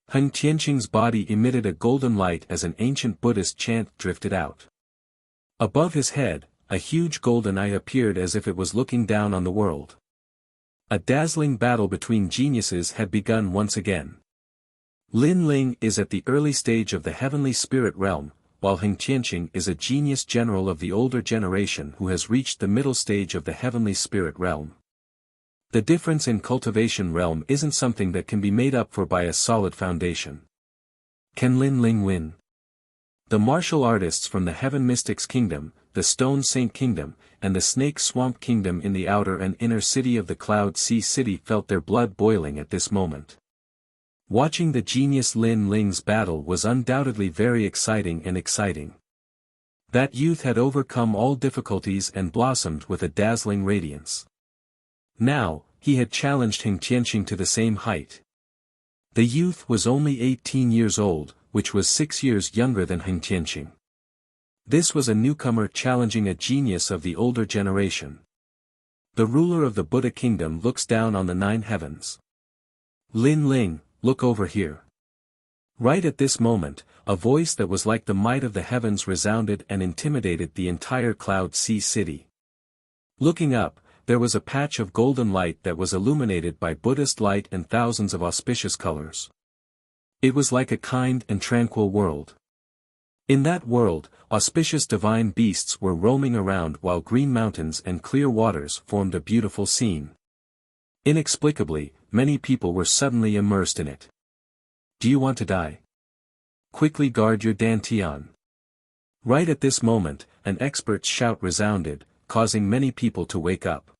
Heng Tianqing's body emitted a golden light as an ancient Buddhist chant drifted out. Above his head, a huge golden eye appeared as if it was looking down on the world. A dazzling battle between geniuses had begun once again. Lin Ling is at the early stage of the heavenly spirit realm, while Heng Tianqing is a genius general of the older generation who has reached the middle stage of the heavenly spirit realm. The difference in cultivation realm isn't something that can be made up for by a solid foundation. Can Lin Ling win? The martial artists from the Heaven Mystics Kingdom, the Stone Saint Kingdom, and the Snake Swamp Kingdom in the outer and inner city of the Cloud Sea City felt their blood boiling at this moment. Watching the genius Lin Ling's battle was undoubtedly very exciting. That youth had overcome all difficulties and blossomed with a dazzling radiance. Now, he had challenged Heng Tianqing to the same height. The youth was only 18 years old, which was 6 years younger than Heng Tianqing. This was a newcomer challenging a genius of the older generation. The ruler of the Buddha kingdom looks down on the 9 heavens. Lin Ling, look over here. Right at this moment, a voice that was like the might of the heavens resounded and intimidated the entire Cloud Sea City. Looking up, there was a patch of golden light that was illuminated by Buddhist light and thousands of auspicious colors. It was like a kind and tranquil world. In that world, auspicious divine beasts were roaming around while green mountains and clear waters formed a beautiful scene. Inexplicably, many people were suddenly immersed in it. Do you want to die? Quickly guard your dantian. Right at this moment, an expert's shout resounded, causing many people to wake up.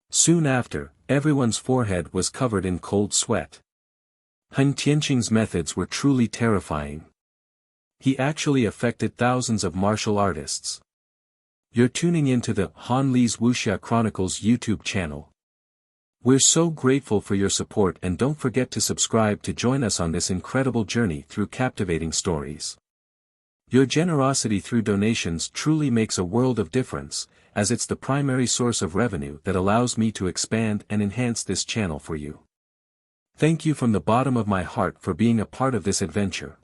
Soon after, everyone's forehead was covered in cold sweat. Heng Tianqing's methods were truly terrifying. He actually affected thousands of martial artists. You're tuning into the Han Li's Wuxia Chronicles YouTube channel. We're so grateful for your support, and don't forget to subscribe to join us on this incredible journey through captivating stories. Your generosity through donations truly makes a world of difference, as it's the primary source of revenue that allows me to expand and enhance this channel for you. Thank you from the bottom of my heart for being a part of this adventure.